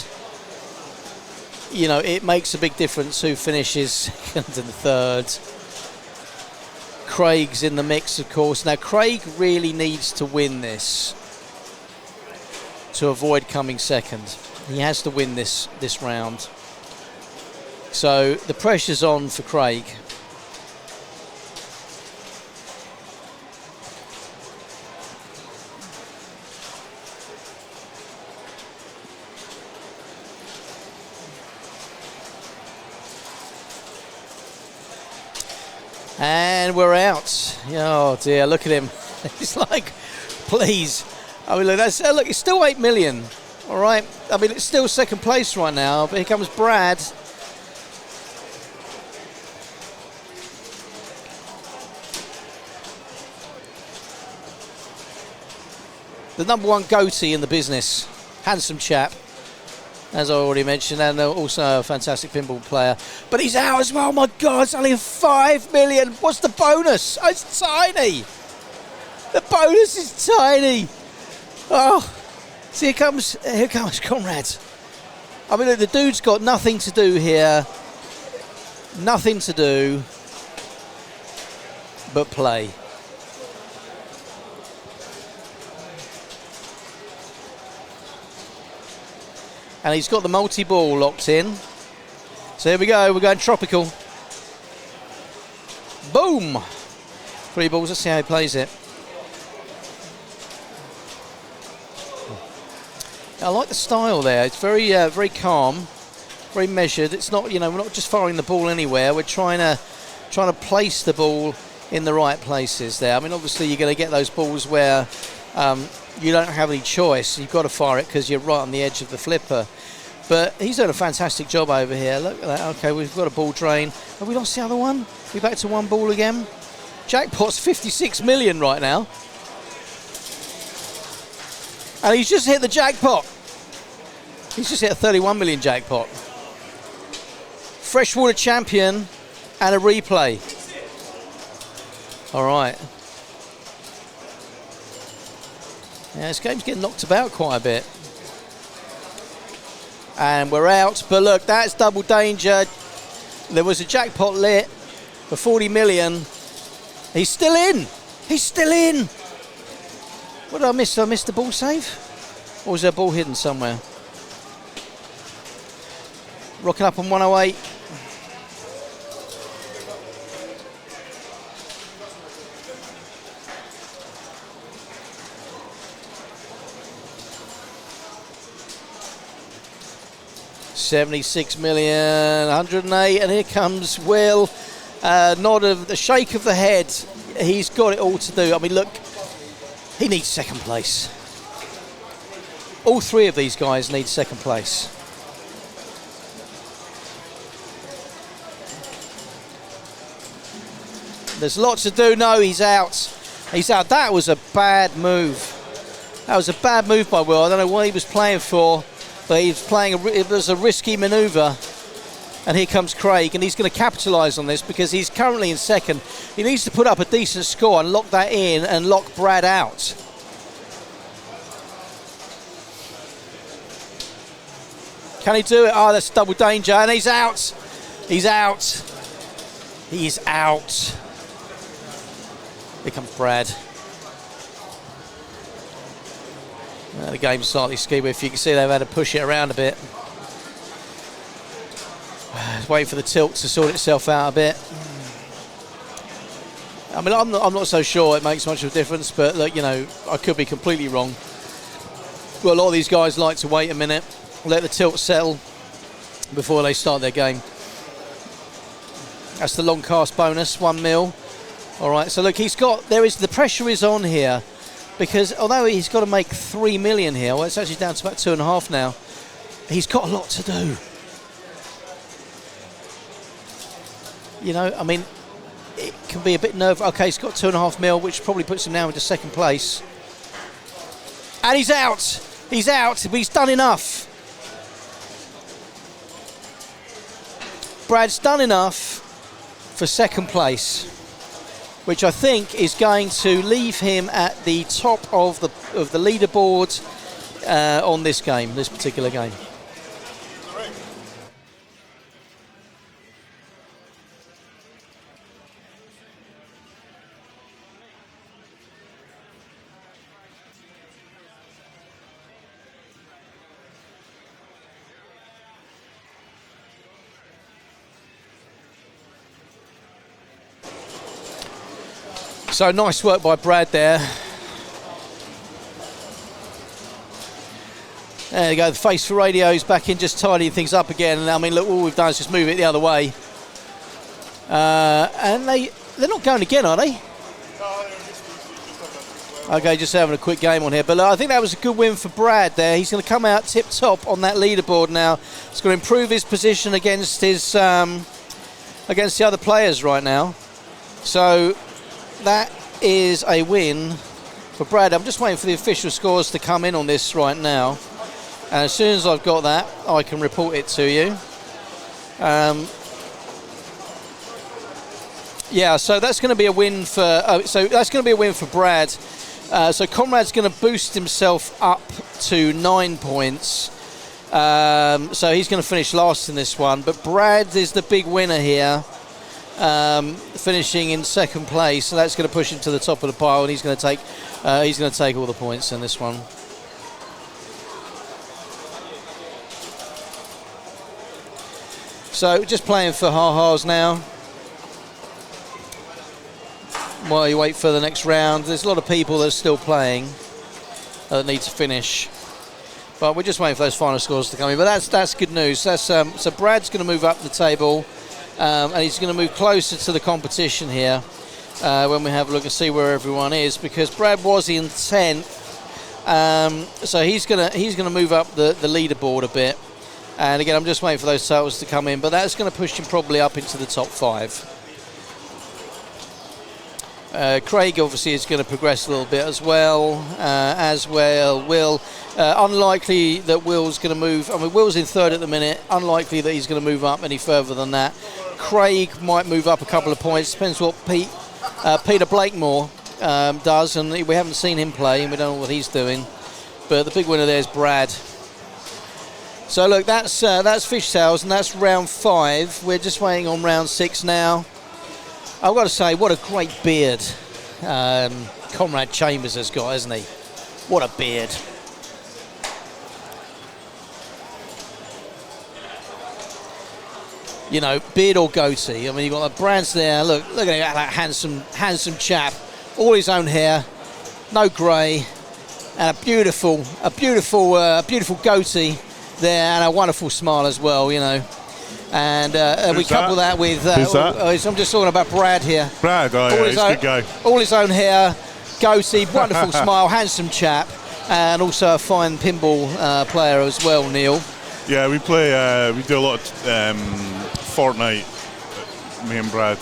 E: it makes a big difference who finishes second and third. Craig's in the mix, of course. Now, Craig really needs to win this to avoid coming second. He has to win this round. So the pressure's on for Craig. And we're out. Oh dear, look at him. He's like, please. I mean, look, look, it's still 8 million. All right. I mean, it's still second place right now, but here comes Brad. The number 1 goatee in the business. Handsome chap, as I already mentioned, and also a fantastic pinball player. But he's out as well. My God, it's only 5 million. What's the bonus? Oh, it's tiny. The bonus is tiny. Oh, so here comes Conrad. I mean, look, the dude's got nothing to do here. Nothing to do but play. And he's got the multi-ball locked in. So here we go, we're going tropical. Boom! 3 balls, let's see how he plays it. I like the style there. It's very, very calm, very measured. It's not, we're not just firing the ball anywhere. We're trying to place the ball in the right places there. I mean, obviously you're going to get those balls where you don't have any choice. You've got to fire it because you're right on the edge of the flipper. But he's done a fantastic job over here. Look at that. Okay, we've got a ball drain. Have we lost the other one? We're back to 1 ball again. Jackpot's 56 million right now. And he's just hit the jackpot. He's just hit a 31 million jackpot. Freshwater champion and a replay. All right. Yeah, this game's getting knocked about quite a bit. And we're out. But look, that's double danger. There was a jackpot lit for 40 million. He's still in. He's still in. What did I miss? Did I miss the ball save? Or was there a ball hidden somewhere? Rocking up on 108. $76 million, 108, and here comes Will. Nod of the shake of the head. He's got it all to do. I mean, look, he needs second place. All 3 of these guys need second place. There's lots to do. No, he's out. He's out. That was a bad move. That was a bad move by Will. I don't know what he was playing for, but he was playing. It was a risky manoeuvre. And here comes Craig, and he's going to capitalise on this because he's currently in second. He needs to put up a decent score and lock that in and lock Brad out. Can he do it? Oh, that's double danger, and he's out. He's out. He's out. Here comes Brad. The game's slightly skewed. If you can see, they've had to push it around a bit. Wait for the tilt to sort itself out a bit. I mean, I'm not so sure it makes much of a difference, but look, I could be completely wrong. Well, a lot of these guys like to wait a minute, let the tilt settle before they start their game. That's the long cast bonus, 1 mil. All right, so look, the pressure is on here because although he's got to make 3 million here, well, it's actually down to about 2.5 now. He's got a lot to do. I mean, it can be a bit nerve. Okay, he's got 2.5 mil, which probably puts him now into second place. And he's out. He's out, but he's done enough. Brad's done enough for second place, which I think is going to leave him at the top of the leaderboard on this particular game. So nice work by Brad there. There you go, the face for radio's back in, just tidying things up again. And I mean, look, all we've done is just move it the other way. And they're not going again, are they? Okay, just having a quick game on here. But I think that was a good win for Brad there. He's going to come out tip top on that leaderboard now. It's going to improve his position against his against the other players right now. So that is a win for Brad. I'm just waiting for the official scores to come in on this right now. And as soon as I've got that, I can report it to you. Yeah, so that's going to be a win for Brad. So Conrad's going to boost himself up to 9 points. So he's going to finish last in this one. But Brad is the big winner here, finishing in second place. So that's going to push him to the top of the pile, and he's going to take all the points in this one. So just playing for ha-has now. While you wait for the next round, there's a lot of people that are still playing that need to finish. But we're just waiting for those final scores to come in. But that's good news. That's so Brad's going to move up the table, and he's going to move closer to the competition here when we have a look and see where everyone is, because Brad was in 10th, so he's going to move up the leaderboard a bit. And again, I'm just waiting for those totals to come in, but that's going to push him probably up into the top 5. Craig obviously is going to progress a little bit as well Will. Unlikely that Will's going to move. I mean, Will's in 3rd at the minute. Unlikely that he's going to move up any further than that. Craig might move up a couple of points. Depends what Peter Blakemore does, and we haven't seen him play, and we don't know what he's doing. But the big winner there is Brad. So look, that's Fishtails, and that's round 5. We're just waiting on round 6 now. I've got to say, what a great beard Conrad Chambers has got, hasn't he? What a beard. You know, beard or goatee. I mean, you've got the Brad's there. Look at that handsome chap. All his own hair, no grey, and a beautiful goatee there, and a wonderful smile as well, you know. And we couple that with...
H: Who's that?
E: I'm just talking about Brad here.
H: Brad, he's a good guy.
E: All his own hair, goatee, wonderful smile, handsome chap, and also a fine pinball player as well, Neil.
H: Yeah, we play, we do a lot of Fortnite, me and Brad,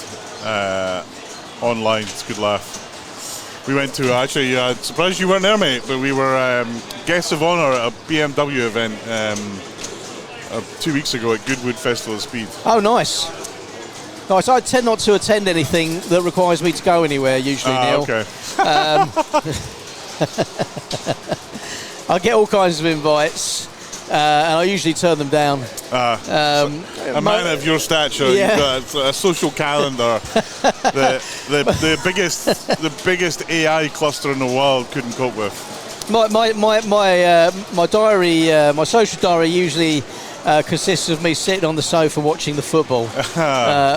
H: online. It's a good laugh. We went to, actually, surprised you weren't there, mate, but we were guests of honour at a BMW event 2 weeks ago at Goodwood Festival of Speed.
E: Oh, nice. Nice. I tend not to attend anything that requires me to go anywhere, usually, Neil.
H: Okay.
E: I get all kinds of invites, and I usually turn them down.
H: A man of your stature,
E: yeah.
H: You've got a social calendar. the biggest AI cluster in the world couldn't cope with.
E: My diary, my social diary usually consists of me sitting on the sofa watching the football,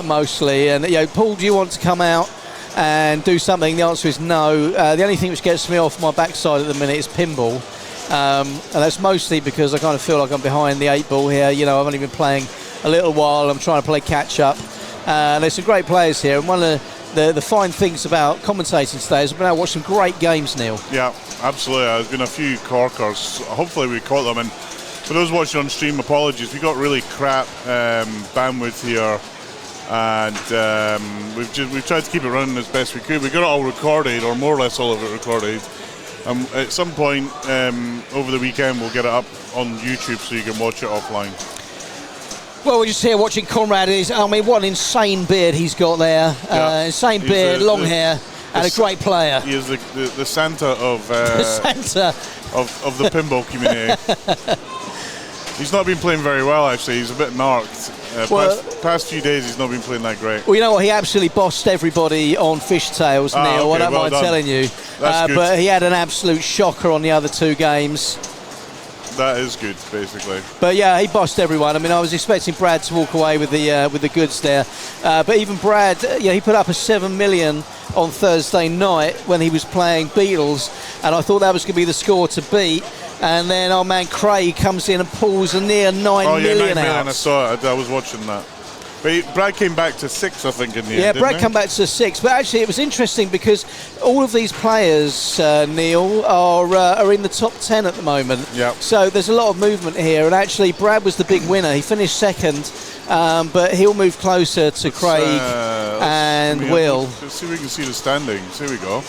E: mostly. And Paul, do you want to come out and do something? The answer is no. The only thing which gets me off my backside at the minute is pinball. And that's mostly because I kind of feel like I'm behind the 8 ball here. You know, I've only been playing a little while. I'm trying to play catch up. There's some great players here, and one of the fine things about commentating today is I've been able to watch some great games, Neil. Yeah,
H: absolutely. There's been a few corkers. Hopefully we caught them. And for those watching on stream, apologies. We got really crap bandwidth here, and we've tried to keep it running as best we could. We got it all recorded, or more or less all of it recorded. At some point over the weekend, we'll get it up on YouTube so you can watch it offline. Well, we're just here watching Conrad. What an insane beard he's got there. Yeah. Insane beard, long hair, and a great player. He is the Santa of the Santa of the pinball community. He's not been playing very well, actually. He's a bit narked. Past few days, he's not been playing that great. Well, you know what? He absolutely bossed everybody on Fishtails, Neil. Okay, I don't mind telling you. But he had an absolute shocker on the other 2 games. That is good, basically. But yeah, he bossed everyone. I mean, I was expecting Brad to walk away with the goods there. But even Brad, he put up a 7 million on Thursday night when he was playing Beatles, and I thought that was going to be the score to beat. And then our man Craig comes in and pulls a near 9 million out. I saw it. I was watching that. But Brad came back to 6, I think, in the end. Yeah, Brad came back to 6. But actually, it was interesting because all of these players, Neil, are in the top 10 at the moment. Yeah. So there's a lot of movement here. And actually, Brad was the big winner. He finished 2nd, but he'll move closer to Craig and Will. Let's see if we can see the standings. Here we go.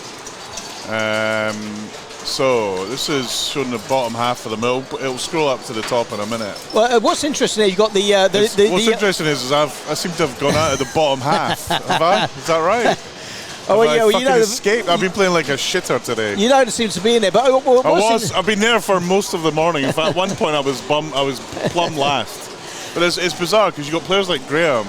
H: So this is showing the bottom half of the middle. It'll scroll up to the top in a minute. Well, what's interesting here, you got what's interesting is I seem to have gone out of the bottom half. Have I? Is that right?
E: Oh,
H: Have I
E: yeah, well,
H: fucking escaped? I've been playing like a shitter today.
E: You don't seem to be in there, but
H: I've been there for most of the morning. In fact, at one point I was plumb last. But it's bizarre because you got players like Graham,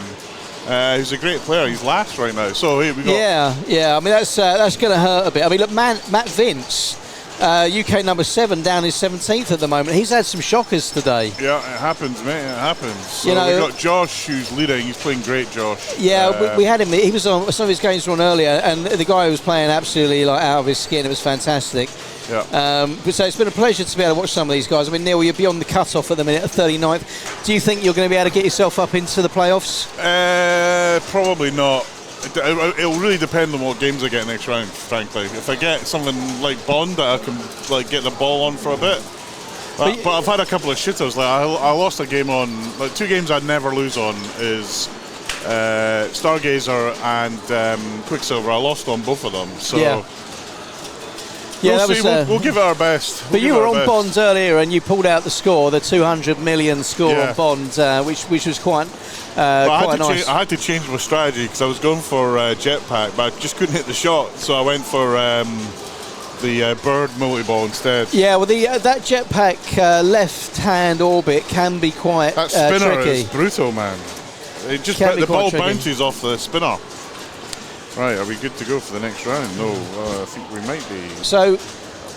H: who's a great player. He's last right now. So here we go.
E: Yeah. I mean, that's going to hurt a bit. I mean, look, Matt Vince, UK number 7, down in 17th at the moment. He's had some shockers today.
H: Yeah, it happens, mate. It happens. So
E: You know,
H: we've got Josh, who's leading. He's playing great, Josh.
E: Yeah, we had him. He was on some of his games were on earlier, and the guy was playing absolutely like out of his skin. It was fantastic.
H: Yeah.
E: But so it's been a pleasure to be able to watch some of these guys. I mean, Neil, you're beyond the cut-off at the minute at 39th. Do you think you're going to be able to get yourself up into the playoffs?
H: Probably not. It'll really depend on what games I get next round, frankly. If I get something like Bond that I can like get the ball on for a bit. But I've had a couple of shitters. Like I lost a game on, like 2 games I'd never lose on is Stargazer and Quicksilver. I lost on both of them. So
E: yeah,
H: we'll give it our best.
E: But you were on Bond earlier and you pulled out the score, the 200 million score on Bond, which was quite nice.
H: I had to change my strategy because I was going for jetpack, but I just couldn't hit the shot, so I went for the bird multi-ball instead.
E: Yeah, well, that jetpack left-hand orbit can be quite
H: that spinner
E: tricky.
H: is brutal, man. It just the ball bounces off the spinner. Right, are we good to go for the next round? No, I think we might be.
E: So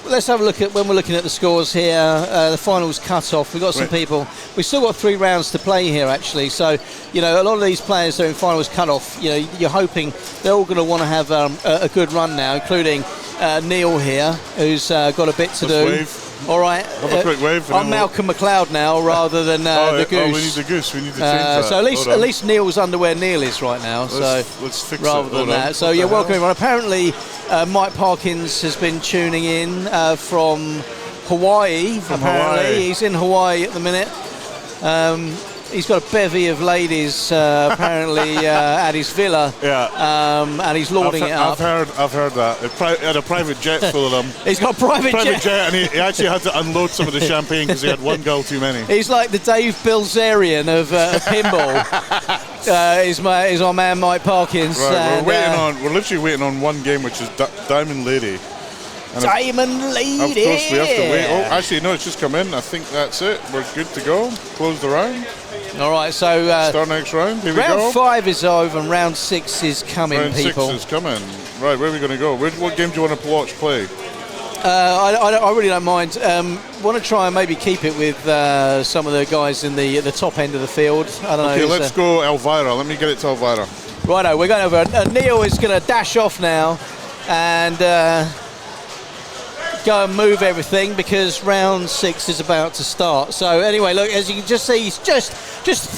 E: let's have a look at when we're looking at the scores here. The finals cut off. We've got some people. We've still got 3 rounds to play here, actually. So, you know, a lot of these players that are in finals cut off, you know, you're hoping they're all going to want to have a good run now, including Neil here, who's got a bit to do.
H: Wave.
E: All right.
H: Have a quick wave.
E: I'm Malcolm McLeod now, rather than the Goose.
H: Oh, we need the Goose. We need to change that.
E: So at least Neil's under where Neil is right now.
H: Let's fix
E: rather
H: it.
E: than that. So yeah, welcome everyone. Apparently, Mike Parkins has been tuning in from Hawaii. Hawaii. He's in Hawaii at the minute. He's got a bevy of ladies apparently at his villa.
H: Yeah.
E: And he's lording it up.
H: I've heard that. He had a private jet full of them.
E: He's got a private jet,
H: and he actually had to unload some of the champagne because he had one girl too many.
E: He's like the Dave Bilzerian of pinball. Is our man Mike Parkins.
H: Right, we're literally waiting on one game, which is Diamond Lady.
E: Diamond Lady.
H: Of course, we have to wait. Oh, actually, no, it's just come in. I think that's it. We're good to go. Close the round.
E: All right, so
H: start next round. Here we go.
E: Round 5 is over, and round 6 is coming.
H: Round
E: people.
H: 6 is coming. Right, where are we going to go? What game do you want to watch play?
E: I really don't mind. Want to try and maybe keep it with some of the guys in the top end of the field. I don't know.
H: Okay, let's go Elvira. Let me get it to Elvira.
E: Righto, we're going over. Neil is going to dash off now and go and move everything because round 6 is about to start. So anyway, look, as you can just see, he's just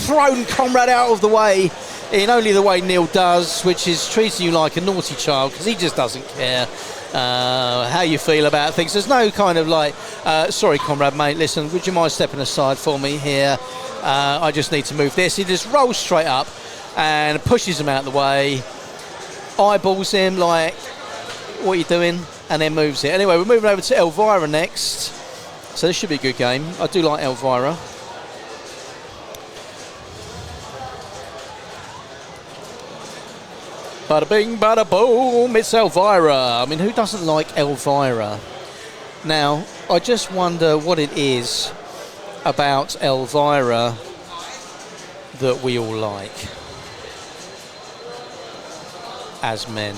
E: thrown Comrade out of the way in only the way Neil does, which is treating you like a naughty child because he just doesn't care how you feel about things. There's no kind of like, sorry, Comrade, mate, listen, would you mind stepping aside for me here? I just need to move this. He just rolls straight up and pushes him out of the way, eyeballs him like, what are you doing? And then moves it. Anyway, we're moving over to Elvira next. So this should be a good game. I do like Elvira. Bada bing, bada boom, it's Elvira. I mean, who doesn't like Elvira? Now, I just wonder what it is about Elvira that we all like as men.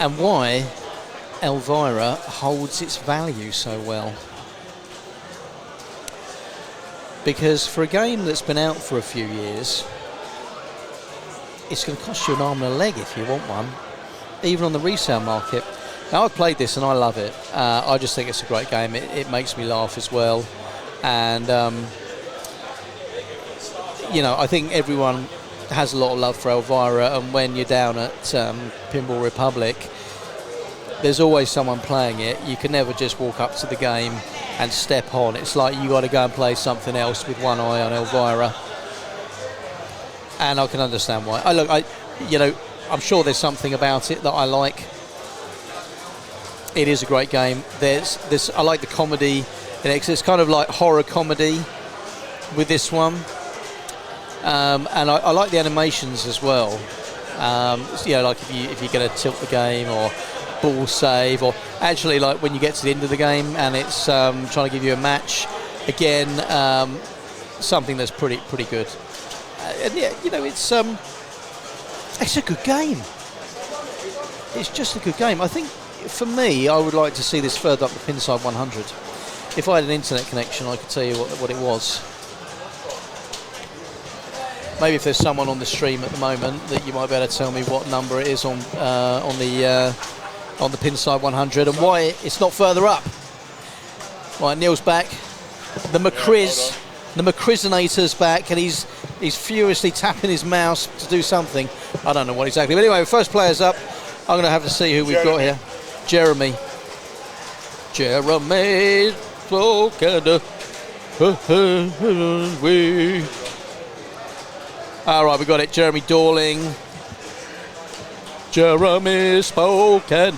E: And why Elvira holds its value so well. Because for a game that's been out for a few years, it's going to cost you an arm and a leg if you want one, even on the resale market. Now, I've played this and I love it. I just think it's a great game. It makes me laugh as well. And, you know, I think everyone has a lot of love for Elvira, and when you're down at Pinball Republic, there's always someone playing it. You can never just walk up to the game and step on. It's like you got to go and play something else with one eye on Elvira. And I can understand why. I'm sure there's something about it that I like. It is a great game. I like the comedy. It's kind of like horror comedy with this one. And I like the animations as well. Like if you're going to tilt the game or ball save, or actually like when you get to the end of the game and it's trying to give you a match again, something that's pretty good. And yeah, it's a good game. It's just a good game. I think for me, I would like to see this further up the Pinside 100. If I had an internet connection, I could tell you what it was. Maybe if there's someone on the stream at the moment that you might be able to tell me what number it is on the Pinside 100 and why it's not further up. Right, Neil's back. The Macrizinator's back, and he's furiously tapping his mouse to do something. I don't know what exactly. But anyway, first player's up. I'm going to have to see who we've got here. Jeremy. Spoke and we. All right, we got it. Jeremy Dorling. Jeremy spoke and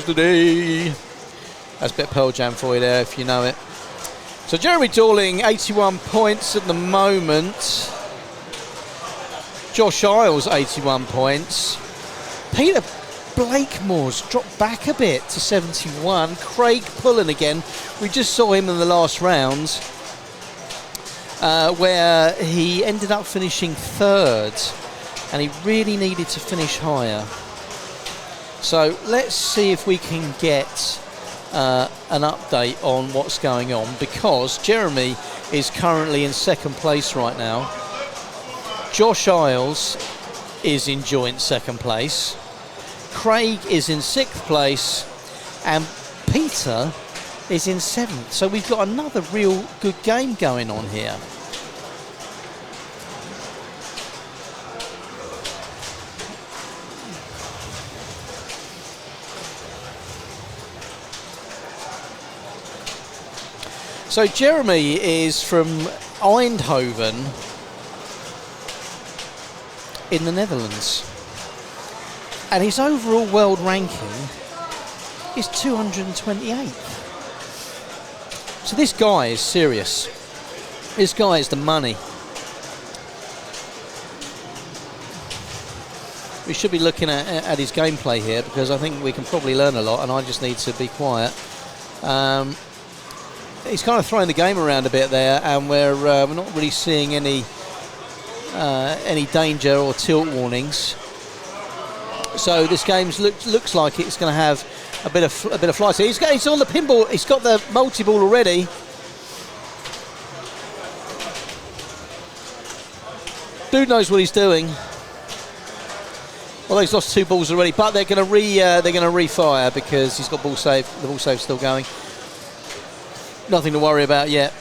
E: today. That's a bit of Pearl Jam for you there, if you know it. So Jeremy Dorling, 81 points at the moment. Josh Isles, 81 points. Peter Blakemore's dropped back a bit to 71. Craig Pullen again. We just saw him in the last round, where he ended up finishing third, and he really needed to finish higher. So let's see if we can get an update on what's going on, because Jeremy is currently in second place right now. Josh Isles is in joint second place. Craig is in sixth place, and Peter is in seventh. So we've got another real good game going on here. So Jeremy is from Eindhoven in the Netherlands, and his overall world ranking is 228th. So this guy is serious. This guy is the money. We should be looking at his gameplay here, because I think we can probably learn a lot, and I just need to be quiet. He's kind of throwing the game around a bit there, and we're not really seeing any danger or tilt warnings. So this game looks like it's going to have a bit of flight. So he's on the pinball. He's got the multi-ball already. Dude knows what he's doing. Well, he's lost two balls already, but they're going to refire because he's got ball save. The ball save's still going. Nothing to worry about yet.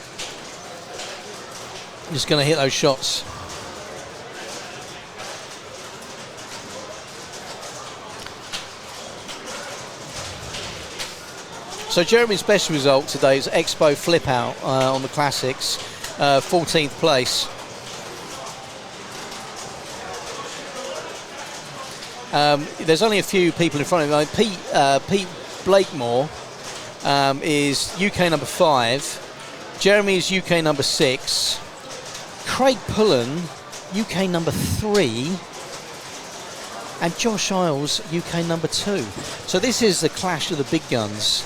E: Just going to hit those shots. So Jeremy's best result today is Expo Flip Out on the Classics, 14th place. There's only a few people in front of him. Pete Blakemore is UK number 5. Jeremy is UK number 6. Craig Pullen, UK number 3. And Josh Isles, UK number 2. So this is the clash of the big guns.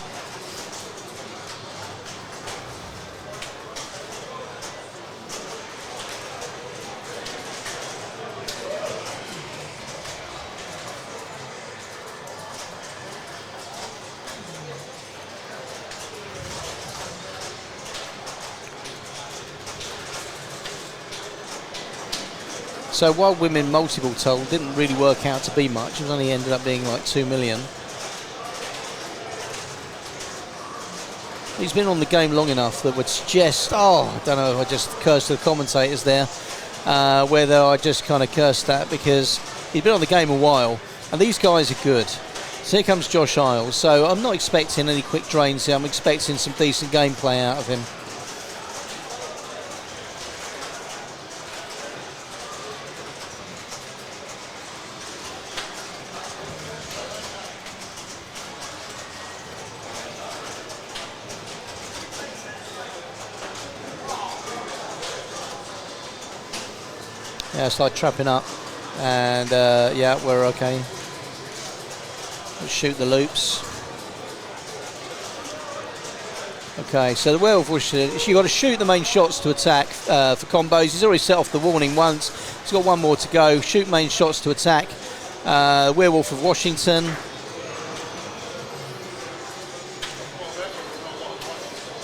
E: So Wild Women multiple toll didn't really work out to be much. It only ended up being like 2 million. He's been on the game long enough that would suggest, I don't know if I just cursed the commentators there, whether I just kind of cursed that, because he's been on the game a while, and these guys are good. So here comes Josh Isles. So I'm not expecting any quick drains here. I'm expecting some decent gameplay out of him. Yeah, it's like trapping up. And yeah, we're okay. Let's shoot the loops. Okay, so the werewolf was you've got to shoot the main shots to attack for combos. He's already set off the warning once. He's got one more to go. Shoot main shots to attack. Werewolf of Washington.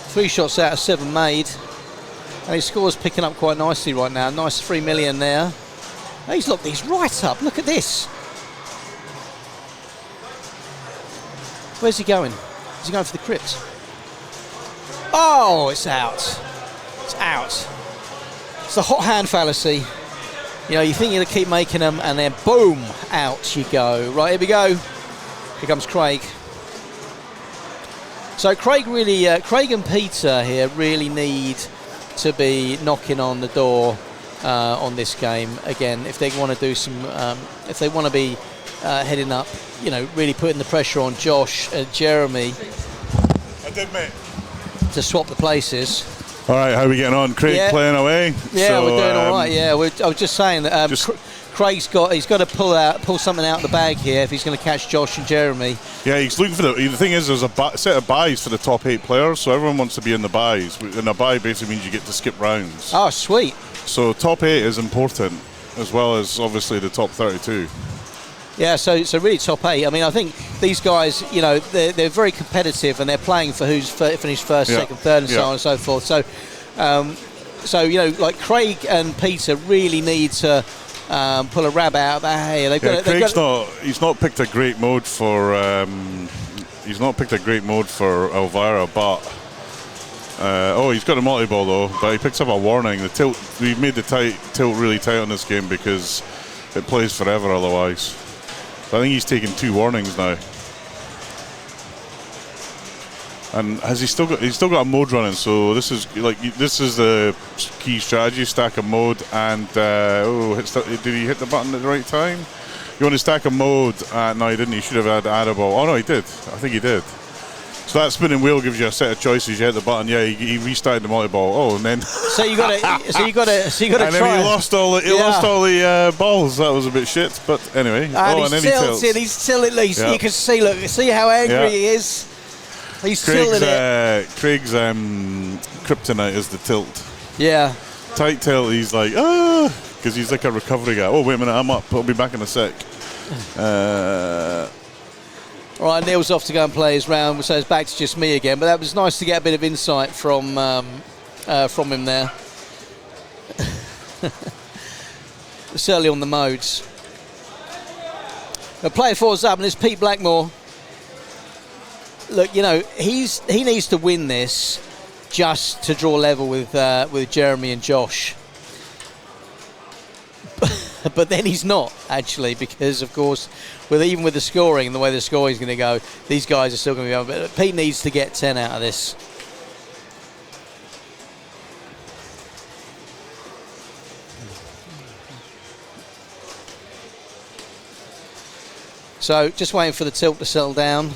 E: Three shots out of 7 made. And his score's picking up quite nicely right now. Nice 3 million there. He's locked these right up. Look at this. Where's he going? Is he going for the crypt? Oh, it's out. It's out. It's the hot hand fallacy. You know, you think you're going to keep making them, and then boom, out you go. Right, here we go. Here comes Craig. So Craig and Peter here really need to be knocking on the door on this game again if they want to do some, if they want to be heading up, you know, really putting the pressure on Josh and Jeremy.
H: I did, mate.
E: To swap the places.
H: All right, how are we getting on? Craig playing away.
E: Yeah,
H: so,
E: we're doing all right. Yeah, I was just saying that Craig's got to pull something out of the bag here if he's going to catch Josh and Jeremy.
H: Yeah, he's looking for the thing is there's a set of buys for the top 8 players, so everyone wants to be in the buys. And a buy basically means you get to skip rounds.
E: Oh, sweet.
H: So top 8 is important, as well as obviously the top 32.
E: Yeah, so really top 8. I mean, I think these guys, you know, they're very competitive and they're playing for who's finished first, second, third, and so on and so forth. So, so you know, like Craig and Peter really need to pull a rabbit out of the hay.
H: He's not picked a great mode for Elvira, but he's got a multi-ball though. But he picks up a warning. The tilt, we made the tilt really tight on this game because it plays forever otherwise. I think he's taken 2 warnings now. And he's still got a mode running, so this is the key strategy: stack a mode and did he hit the button at the right time? You want to stack a mode? No, he didn't. He should have had add a ball. Oh no, he did. I think he did. So that spinning wheel gives you a set of choices. You hit the button. Yeah, he restarted the multi-ball. Oh, and then
E: so you got to
H: and then he lost all the balls. That was a bit shit. But anyway,
E: and then he tilted. He's still at least. You can see how angry he is. He's still in it.
H: Craig's kryptonite is the tilt.
E: Yeah.
H: Tight tilt. He's like because he's like a recovery guy. Oh wait a minute, I'm up. I'll be back in a sec.
E: All right, Neil's off to go and play his round, so it's back to just me again. But that was nice to get a bit of insight from him there. Certainly on the modes. But player 4's up, and it's Pete Blackmore. Look, you know, he needs to win this just to draw level with Jeremy and Josh. But then he's not, actually, because, of course, even with the scoring and the way the scoring is going to go, these guys are still going to go. But Pete needs to get 10 out of this. So, just waiting for the tilt to settle down.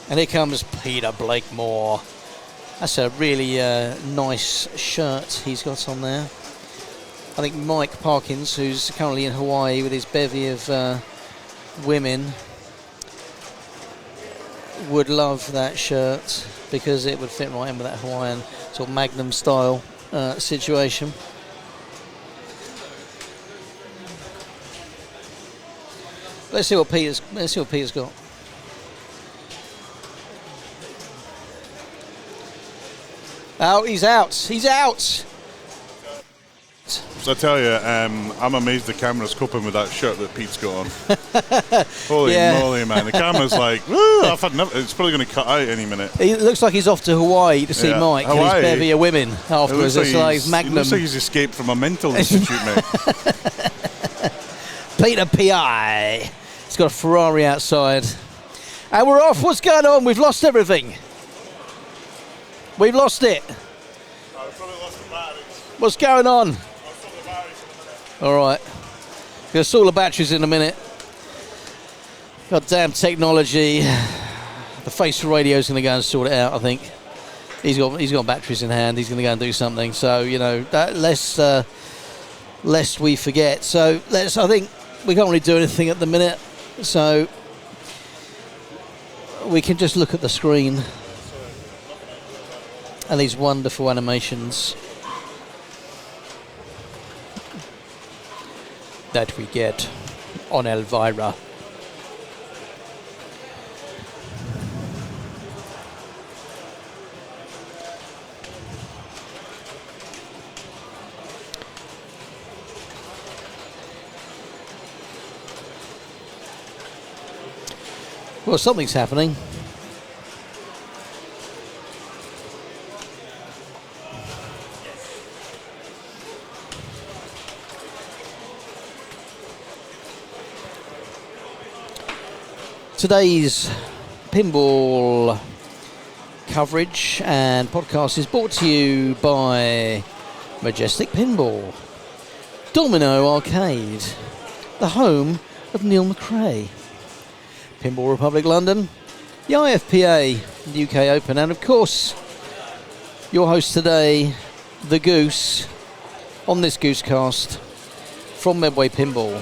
E: And here comes Peter Blakemore. That's a really nice shirt he's got on there. I think Mike Parkins, who's currently in Hawaii with his bevy of women, would love that shirt because it would fit right in with that Hawaiian sort of Magnum style situation. Let's see what Peter's got. Oh, he's out. He's out.
H: So I tell you, I'm amazed the camera's coping with that shirt that Pete's got on. Holy moly, man. The camera's like, woo, it's probably going to cut out any minute.
E: It looks like he's off to Hawaii to see Mike and his bevy of women afterwards.
H: It
E: Magnum.
H: looks like he's escaped from a mental institute, mate.
E: Peter P.I. He's got a Ferrari outside. And we're off. What's going on? We've lost everything. We've lost it. What's going on? All right. Gonna sort the batteries in a minute. Goddamn technology. The face for radio is gonna go and sort it out, I think. he's got batteries in hand. He's going to go and do something. So that lest we forget. So I think we can't really do anything at the minute. So we can just look at the screen and these wonderful animations that we get on Elvira. Well, something's happening. Today's pinball coverage and podcast is brought to you by Majestic Pinball, Domino Arcade, the home of Neil McRae, Pinball Republic London, the IFPA, the UK Open, and of course, your host today, the Goose, on this Goosecast from Medway Pinball.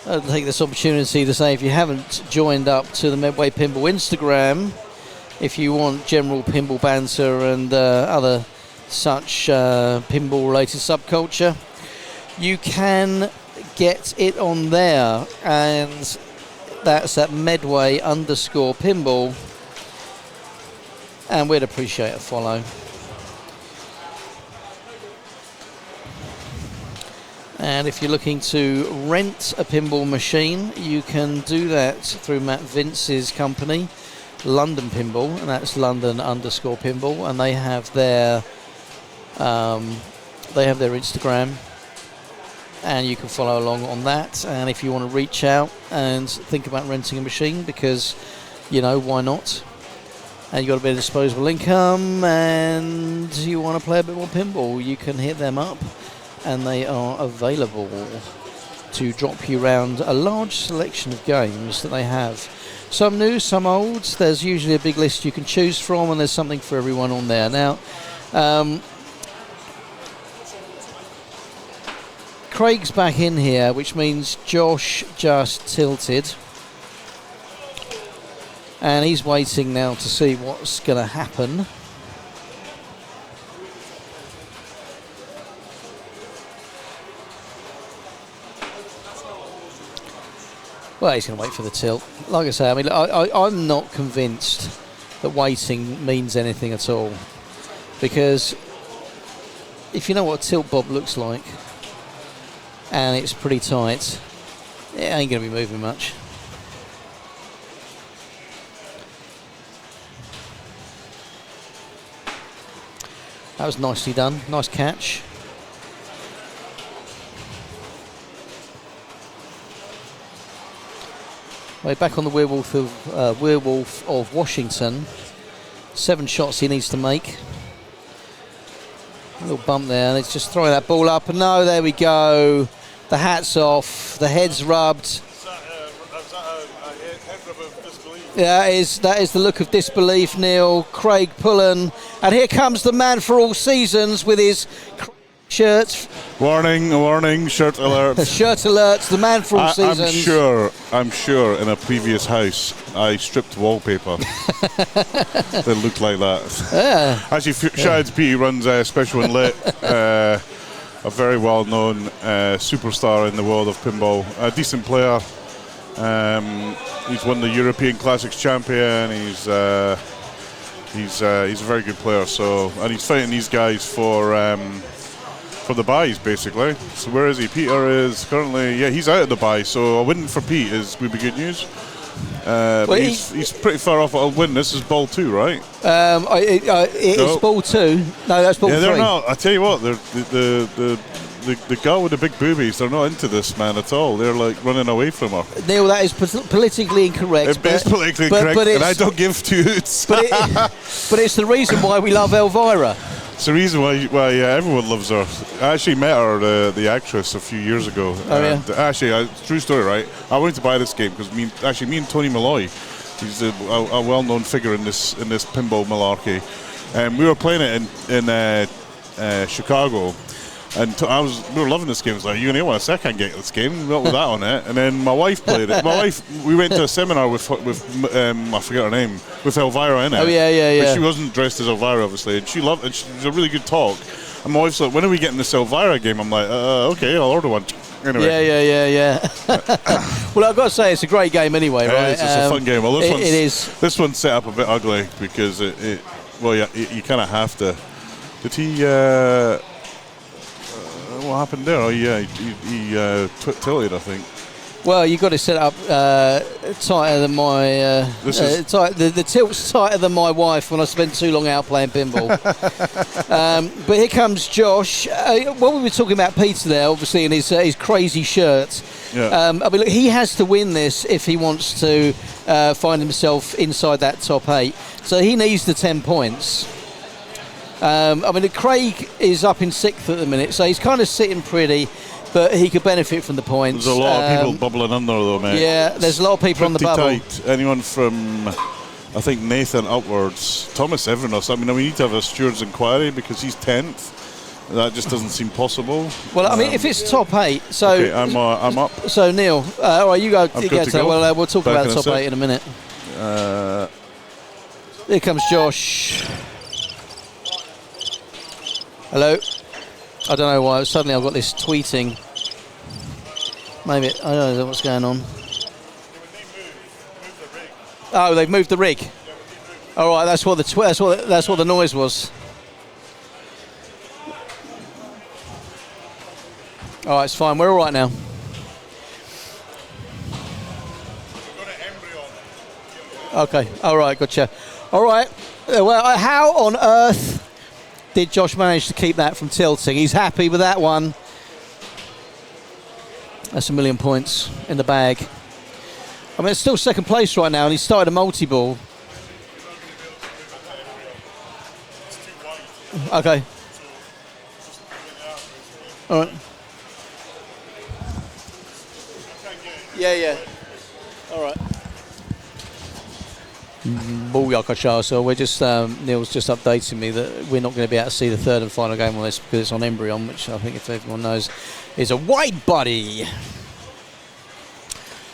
E: I'll take this opportunity to say, if you haven't joined up to the Medway Pinball Instagram, if you want general pinball banter and other such pinball-related subculture, you can get it on there, and that's at Medway_pinball, and we'd appreciate a follow. And if you're looking to rent a pinball machine, you can do that through Matt Vince's company, London Pinball, and that's London_pinball, and they have their Instagram, and you can follow along on that. And if you want to reach out and think about renting a machine, because why not, and you've got a bit of disposable income and you want to play a bit more pinball, you can hit them up, and they are available to drop you around a large selection of games that they have. Some new, some old. There's usually a big list you can choose from, and there's something for everyone on there. Now, Craig's back in here, which means Josh just tilted, and he's waiting now to see what's going to happen. Well, he's going to wait for the tilt. Like I say, I'm not convinced that waiting means anything at all, because if you know what a tilt bob looks like, and it's pretty tight, it ain't going to be moving much. That was nicely done. Nice catch. We're back on the Werewolf of Washington. 7 shots he needs to make. A little bump there, and it's just throwing that ball up. And no, there we go. The hat's off. The head's rubbed. Yeah, that is the look of disbelief, Neil. Craig Pullen. And here comes the man for all seasons with his shirt.
H: Warning, shirt alert.
E: Shirt alert, the man for all seasons.
H: I'm sure in a previous house I stripped wallpaper that looked like that.
E: Yeah.
H: Actually, shout out to Pete, he runs Special and Lit, a very well-known superstar in the world of pinball. A decent player. He's won the European Classics champion. He's a very good player. So, and he's fighting these guys for the buys, basically. So where is he? Peter is currently, he's out of the buy. So a win for Pete would be good news. But he's pretty far off a win. This is ball 2, right?
E: It's ball 2. No, that's ball 3.
H: Yeah, they're not. I tell you what, the girl with the big boobies, they're not into this man at all. They're like running away from her.
E: Neil, that is politically incorrect.
H: It is politically incorrect, and I don't give two hoots.
E: But it's the reason why we love Elvira.
H: It's the reason why everyone loves her. I actually met her, the actress, a few years ago.
E: Oh, yeah.
H: Actually, true story, right? I wanted to buy this game because me and Tony Malloy He's a well-known figure in this pinball malarkey. We were playing it in Chicago, and we were loving this game. I was like, you know, I can't get this game, not with that on it. And then my wife played it. We went to a seminar with I forget her name, with Elvira in it.
E: Oh yeah.
H: But she wasn't dressed as Elvira, obviously, and she loved it. She was a really good talk. And my wife's like, when are we getting this Elvira game? I'm like, okay, I'll order one. Anyway.
E: Yeah. Well, I've got to say, it's a great game anyway, right?
H: It's a fun game. Well,
E: it is.
H: This one's set up a bit ugly because you kind of have to. Did he? What happened there? Oh yeah, he tilted, I think.
E: Well, you've got to set up tighter than my... the tilt's tighter than my wife when I spend too long out playing pinball. But here comes Josh. What we were talking about Peter there, obviously, in his crazy shirt.
H: Yeah.
E: I mean, look, he has to win this if he wants to find himself inside that top 8. So he needs the 10 points. I mean, Craig is up in 6th at the minute, so he's kind of sitting pretty. But he could benefit from the points.
H: There's a lot of people bubbling under though, mate.
E: Yeah, there's a lot of people on the bubble.
H: Tight. Anyone from, I think, Nathan upwards, Thomas Evernus. I mean, we need to have a steward's inquiry because he's 10th. That just doesn't seem possible.
E: Well, I mean, if it's top 8, so...
H: Okay, I'm up.
E: So, Neil, all right, you go.
H: I'm good to go.
E: Well, we'll talk
H: Back
E: about top 8 in a minute. Here comes Josh. Hello. I don't know why. Suddenly I've got this tweeting. Maybe I don't know what's going on. Oh, they've moved the rig. All right, that's what the noise was. All right, it's fine. We're all right now. Okay. All right. Gotcha. All right. Well, how on earth did Josh manage to keep that from tilting? He's happy with that one. That's 1,000,000 points in the bag. I mean, it's still second place right now, and he started a multi-ball. Okay. All right. Yeah. All right. Booyakasha. So we're just Neil's just updating me that we're not going to be able to see the third and final game on this because it's on Embryon, which I think, if everyone knows, is a wide body.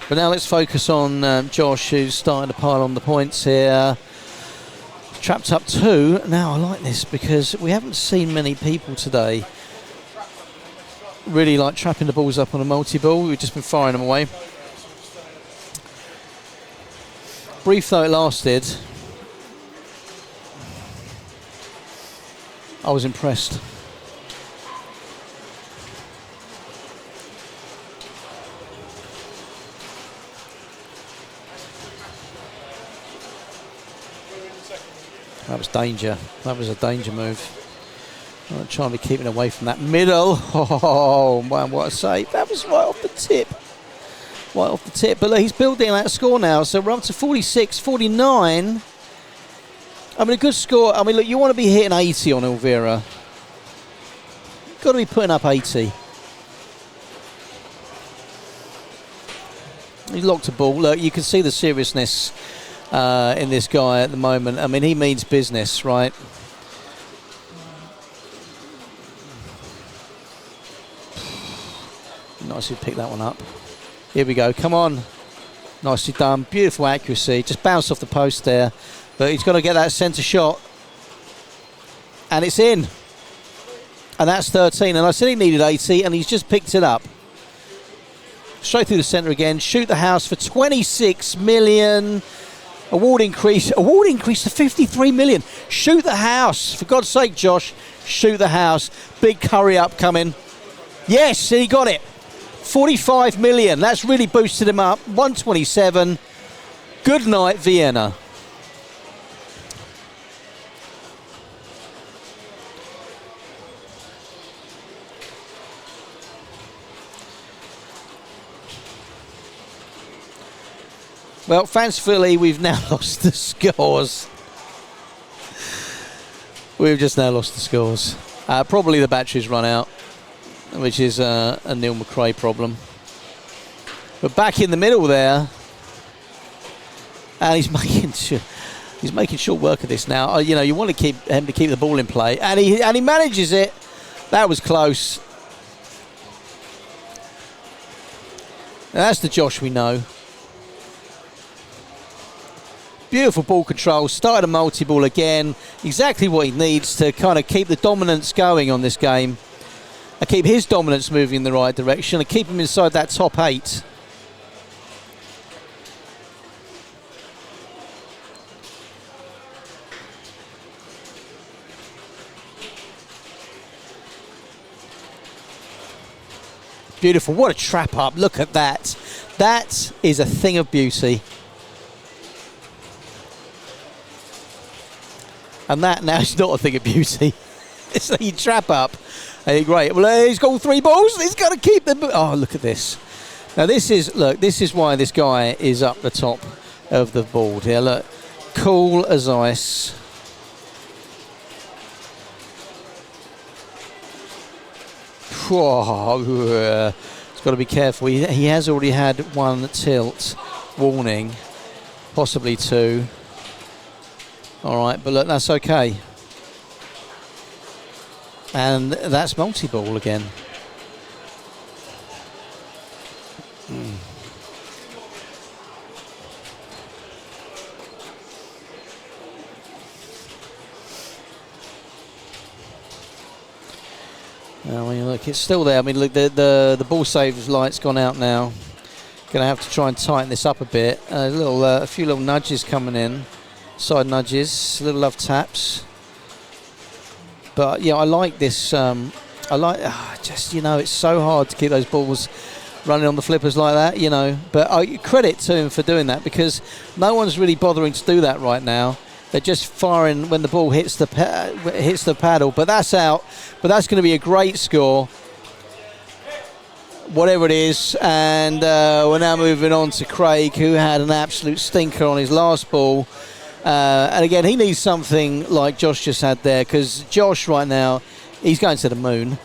E: But now let's focus on Josh, who's starting to pile on the points here. Trapped up 2. Now I like this because we haven't seen many people today really like trapping the balls up on a multi-ball. We've just been firing them away. Brief though it lasted, I was impressed. That was danger. That was a danger move. I'm trying to be keeping away from that middle. Oh man, what a save. That was right off the tip. Right off the tip. But look, he's building that score now. So we're up to 46, 49. I mean, a good score. I mean, look, you want to be hitting 80 on Elvira. Got to be putting up 80. He locked a ball. Look, you can see the seriousness in this guy at the moment. I mean, he means business, right? Nicely picked that one up. Here we go. Come on. Nicely done. Beautiful accuracy. Just bounced off the post there. But he's got to get that centre shot. And it's in. And that's 13. And I said he needed 80, and he's just picked it up. Straight through the centre again. Shoot the house for 26 million. Award increase to 53 million. Shoot the house. For God's sake, Josh. Shoot the house. Big curry up coming. Yes, he got it. 45 million. That's really boosted him up. 127. Good night, Vienna. Well, fancifully, we've now lost the scores. We've just now lost the scores. Probably the battery's run out, which is a Neil McRae problem. But back in the middle there, and he's making short work of this now. You know, you want to keep him to keep the ball in play, and he manages it. That was close. And that's the Josh we know. Beautiful ball control. Started a multi-ball again. Exactly what he needs to kind of keep the dominance going on this game. And keep his dominance moving in the right direction. And keep him inside that top 8. Beautiful. What a trap up. Look at that. That is a thing of beauty. And that now is not a thing of beauty. It's a trap up. Great. Well, he's got all 3 balls. He's got to keep them. Oh, look at this. Now, this is why this guy is up the top of the board here. Look. Cool as ice. Whoa. He's got to be careful. He has already had 1 tilt warning. Possibly 2. All right, but look, that's okay. And that's multi-ball again. Now, when you look, it's still there. I mean, look, the ball saves light's gone out now. Going to have to try and tighten this up a bit. A few little nudges coming in. Side nudges, little love taps. But yeah, I like this. Just, you know, it's so hard to keep those balls running on the flippers like that, you know. But I credit to him for doing that, because no one's really bothering to do that right now. They're just firing when the ball hits the paddle. But that's out. But that's going to be a great score, whatever it is. And we're now moving on to Craig, who had an absolute stinker on his last ball. And again, he needs something like Josh just had there, because Josh right now, he's going to the moon,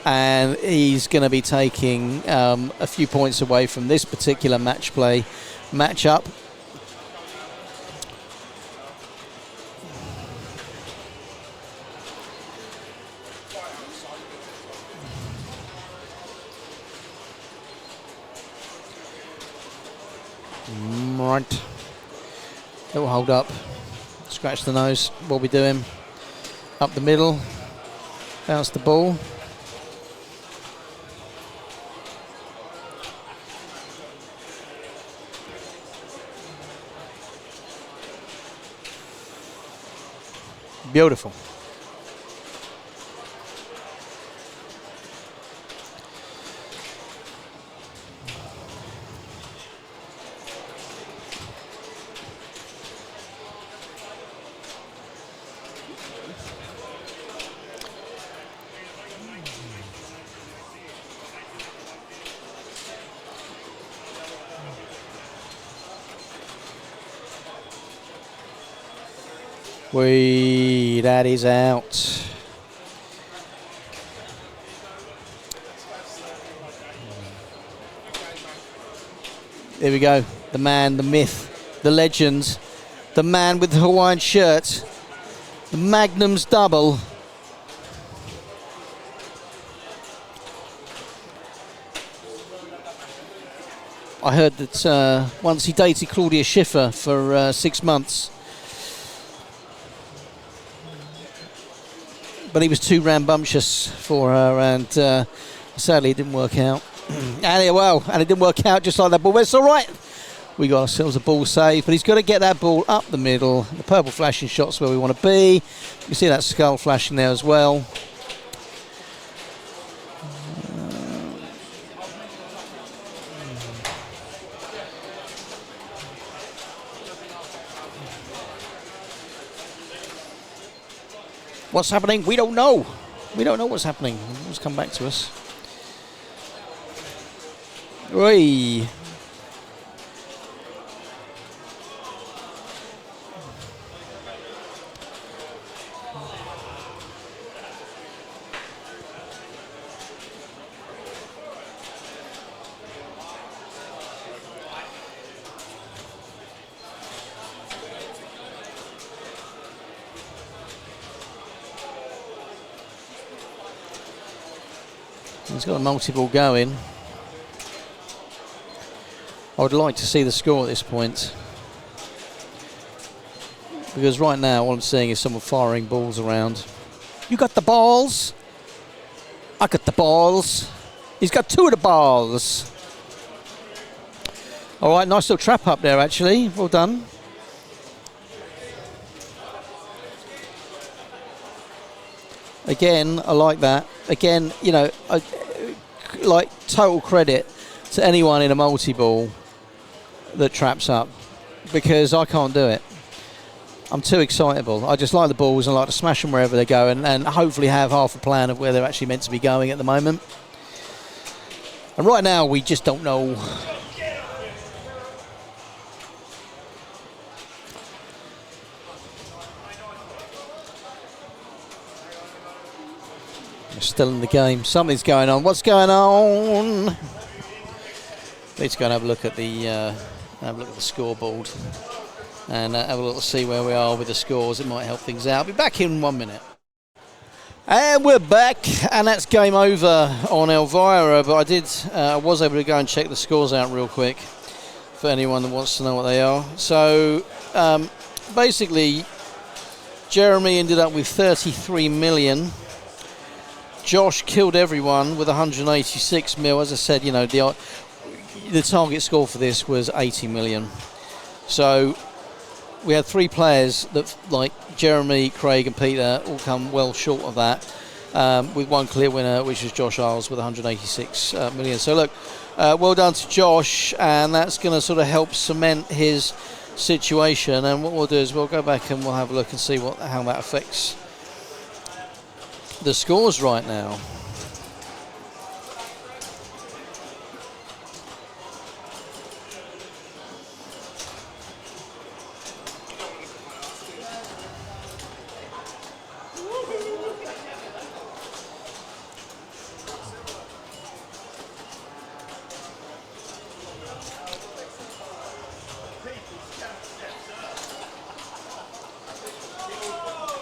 E: and he's going to be taking a few points away from this particular match play matchup. Right. Little hold up, scratch the nose, what we doing? Up the middle, bounce the ball. Beautiful. That is out. There we go. The man, the myth, the legend, the man with the Hawaiian shirt, the Magnum's double. I heard that once he dated Claudia Schiffer for 6 months. But he was too rambunctious for her, and sadly it didn't work out. and it didn't work out just like that ball. But it's all right. We got ourselves a ball save, but he's got to get that ball up the middle. The purple flashing shot's where we want to be. You can see that skull flashing there as well. What's happening? We don't know. We don't know what's happening. It's come back to us. Oi. He's got a multi-ball going. I would like to see the score at this point, because right now all I'm seeing is someone firing balls around. You got the balls? I got the balls. He's got 2 of the balls. All right, nice little trap up there, actually. Well done. Again, I like that. Again, you know, like total credit to anyone in a multi-ball that traps up, because I can't do it. I'm too excitable. I just like the balls and like to smash them wherever they go, and hopefully have half a plan of where they're actually meant to be going at the moment. And right now, we just don't know. We're still in the game. Something's going on. What's going on? Need to go and have a look at the scoreboard and have a little see where we are with the scores. It might help things out. I'll be back in 1 minute. And we're back, and that's game over on Elvira. But I was able to go and check the scores out real quick for anyone that wants to know what they are. So basically, Jeremy ended up with 33 million. Josh killed everyone with 186 mil. As I said, you know, the target score for this was 80 million. So we had 3 players that, like Jeremy, Craig and Peter, all come well short of that, with one clear winner, which is Josh Isles with 186 million. So look, well done to Josh, and that's going to sort of help cement his situation. And what we'll do is we'll go back and we'll have a look and see how that affects the scores right now.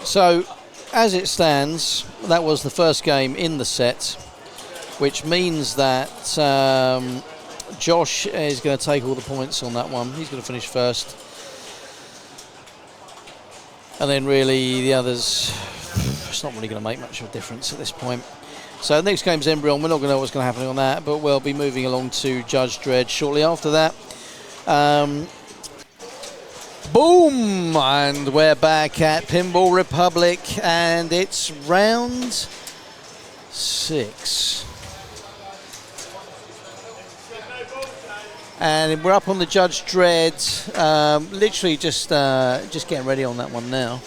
E: So, as it stands, that was the first game in the set, which means that Josh is going to take all the points on that one. He's going to finish first. And then really the others, it's not really going to make much of a difference at this point. So the next game's Embryon. We're not going to know what's going to happen on that, but we'll be moving along to Judge Dredd shortly after that. Boom! And we're back at Pinball Republic, and it's round 6. And we're up on the Judge Dredd, literally just getting ready on that one now.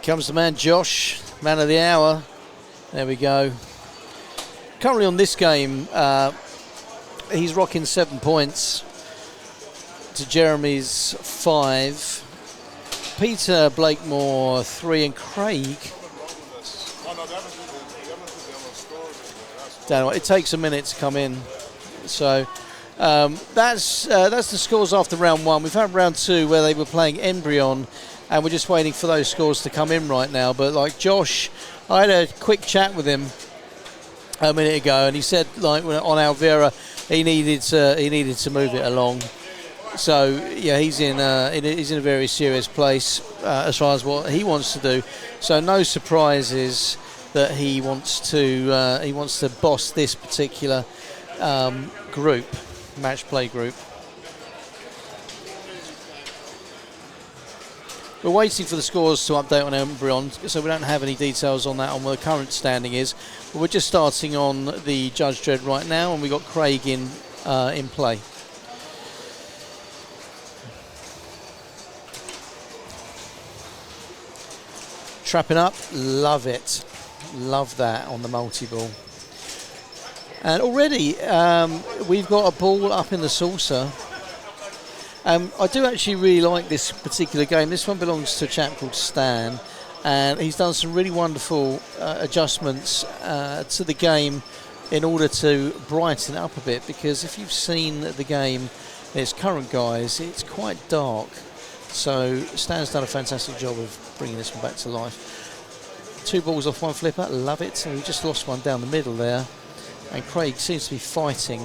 E: Comes the man Josh, man of the hour. There we go. Currently on this game, he's rocking 7 points to Jeremy's 5. Peter Blakemore 3, and Craig. It takes a minute to come in, so that's the scores after round 1. We've had round 2 where they were playing Embryon, and we're just waiting for those scores to come in right now. But like Josh, I had a quick chat with him a minute ago, and he said like on Elvira he needed to move it along. So yeah, he's in a very serious place as far as what he wants to do. So no surprises that he wants to boss this particular group, match play group. We're waiting for the scores to update on Embryon, so we don't have any details on that, on what the current standing is. But we're just starting on the Judge Dredd right now, and we've got Craig in play. Trapping up, love it. Love that on the multi-ball. And already we've got a ball up in the saucer. I do actually really like this particular game. This one belongs to a chap called Stan, and he's done some really wonderful adjustments to the game in order to brighten it up a bit, because if you've seen the game in its current guise, it's quite dark. So Stan's done a fantastic job of bringing this one back to life. 2 balls off 1 flipper, love it. So we just lost one down the middle there, and Craig seems to be fighting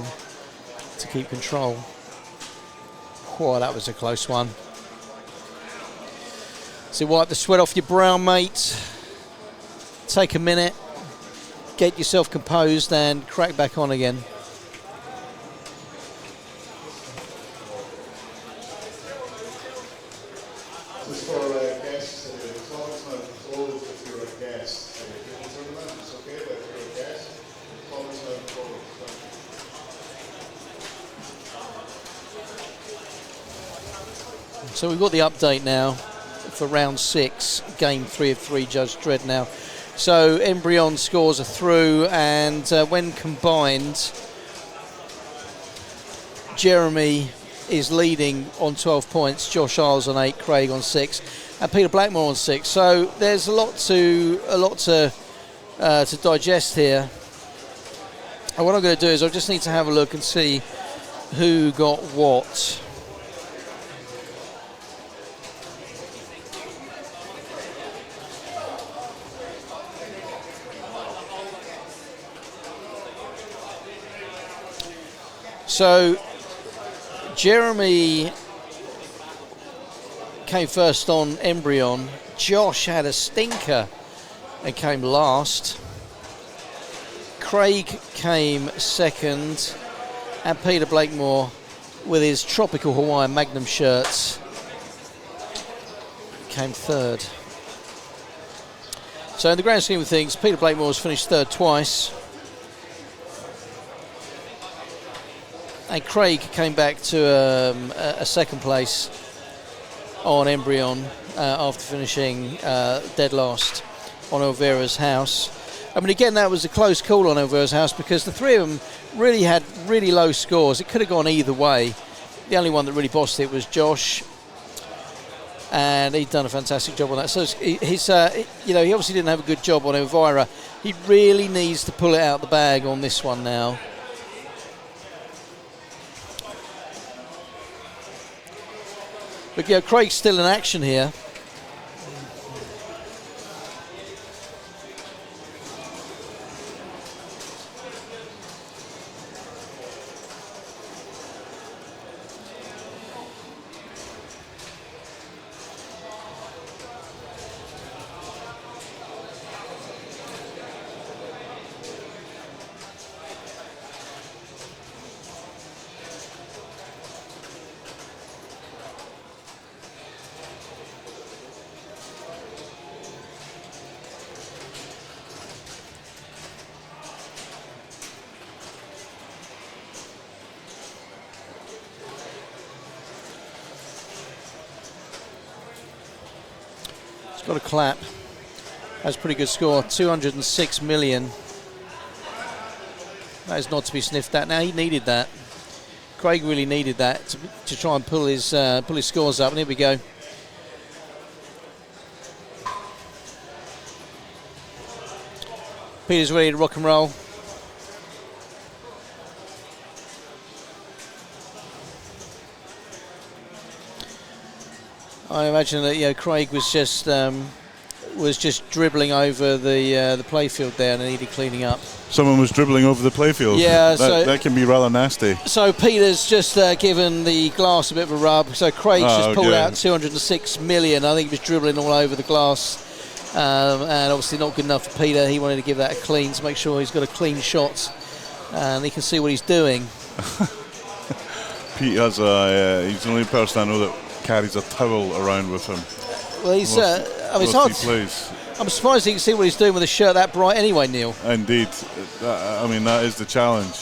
E: to keep control. Oh, that was a close one. So wipe the sweat off your brow, mate. Take a minute, get yourself composed and crack back on again.
H: Just for guests, it's always not closed if you're a guest. If you're in the tournament, it's okay, but if you're a guest, it's always not closed.
E: So we've got the update now for round 6, game 3 of 3, Judge Dredd now. So Embryon scores are through, and when combined, Jeremy is leading on 12 points, Josh Isles on 8, Craig on 6, and Peter Blackmore on 6. So there's a lot to digest here. And what I'm going to do is I just need to have a look and see who got what. So Jeremy came first on Embryon. Josh had a stinker and came last. Craig came second, and Peter Blakemore, with his tropical Hawaiian Magnum shirts, came third. So in the grand scheme of things, Peter Blakemore has finished third twice. And Craig came back to a second place on Embryon after finishing dead last on Elvira's house. I mean, again, that was a close call on Elvira's house, because the three of them really had really low scores. It could have gone either way. The only one that really bossed it was Josh, and he'd done a fantastic job on that. So he's, he obviously didn't have a good job on Elvira. He really needs to pull it out the bag on this one now. But yeah, Craig's still in action here. Got a clap. That's a pretty good score. 206 million. That is not to be sniffed at. Now, he needed that. Craig really needed that to try and pull his scores up. And here we go. Peter's ready to rock and roll. I imagine that Craig was just dribbling over the playfield there and needed cleaning up.
H: Someone was dribbling over the playfield.
E: Yeah,
H: that can be rather nasty.
E: So Peter's just given the glass a bit of a rub. So Craig's just pulled out 206 million. I think he was dribbling all over the glass, and obviously not good enough for Peter. He wanted to give that a clean to make sure he's got a clean shot, and he can see what he's doing.
H: Pete has he's the only person I know that carries a towel around with him.
E: Well, he's it's hard. I'm surprised he can see what he's doing with a shirt that bright anyway, Neil.
H: Indeed. That is the challenge.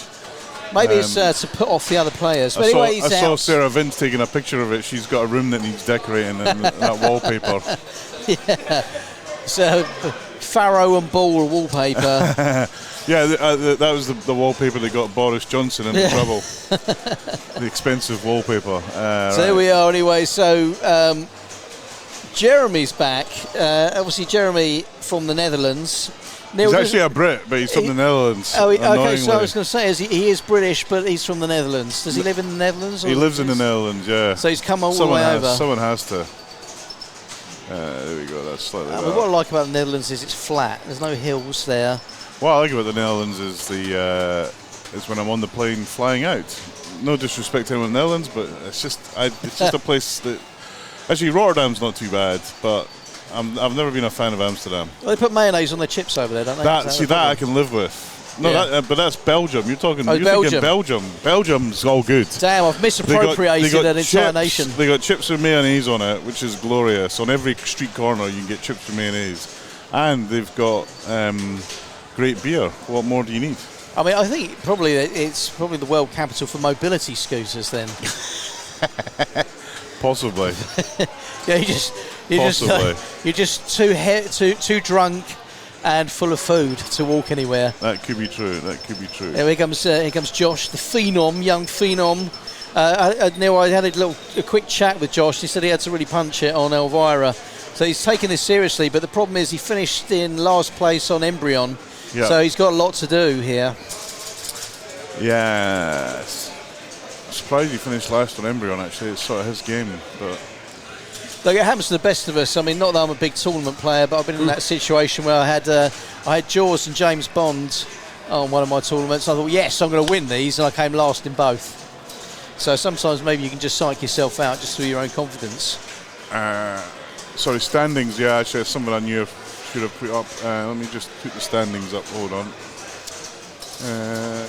E: Maybe it's to put off the other players. But
H: I saw Sarah Vince taking a picture of it. She's got a room that needs decorating and that wallpaper.
E: Yeah. So, Pharaoh and Ball wallpaper.
H: Yeah, that was the wallpaper that got Boris Johnson into trouble. The expensive wallpaper.
E: So there we are anyway. So Jeremy's back. Obviously, Jeremy from the Netherlands. Neil,
H: he's actually a Brit, but he's from the Netherlands.
E: Oh, okay. So I was going to say, he is British, but he's from the Netherlands. Does he live in the Netherlands?
H: He lives in the Netherlands, yeah.
E: So he's come all the way over.
H: Someone has to. There we go. That's slightly better.
E: What I like about the Netherlands is it's flat. There's no hills there.
H: What I like about the Netherlands is is when I'm on the plane flying out. No disrespect to anyone in the Netherlands, but it's just a place that. Actually, Rotterdam's not too bad, but I've never been a fan of Amsterdam.
E: Well, they put mayonnaise on their chips over there, don't they?
H: That I can live with. No,
E: yeah.
H: But that's Belgium. You're talking.
E: Oh,
H: you're thinking Belgium. Belgium's all good.
E: Damn, I've misappropriated an entire
H: chips,
E: nation.
H: They got chips with mayonnaise on it, which is glorious. On every street corner, you can get chips with mayonnaise, and they've got great beer. What more do you need?
E: I mean, I think it's probably the world capital for mobility scooters. Then.
H: Possibly.
E: Yeah, you're just too drunk and full of food to walk anywhere.
H: That could be true.
E: Here comes Josh, the phenom, young phenom. Neil, I had a quick chat with Josh. He said he had to really punch it on Elvira. So he's taking this seriously, but the problem is he finished in last place on Embryon.
H: Yeah.
E: So he's got a lot to do here.
H: Yes. I'm surprised he finished last on Embryon, actually. It's sort of his game, but...
E: Look, it happens to the best of us. I mean, not that I'm a big tournament player, but I've been in that situation where I had Jaws and James Bond on one of my tournaments. I thought, yes, I'm going to win these, and I came last in both. So sometimes maybe you can just psych yourself out just through your own confidence.
H: Sorry, standings. Yeah, actually, that's something I knew I should have put up. Let me just put the standings up. Hold on.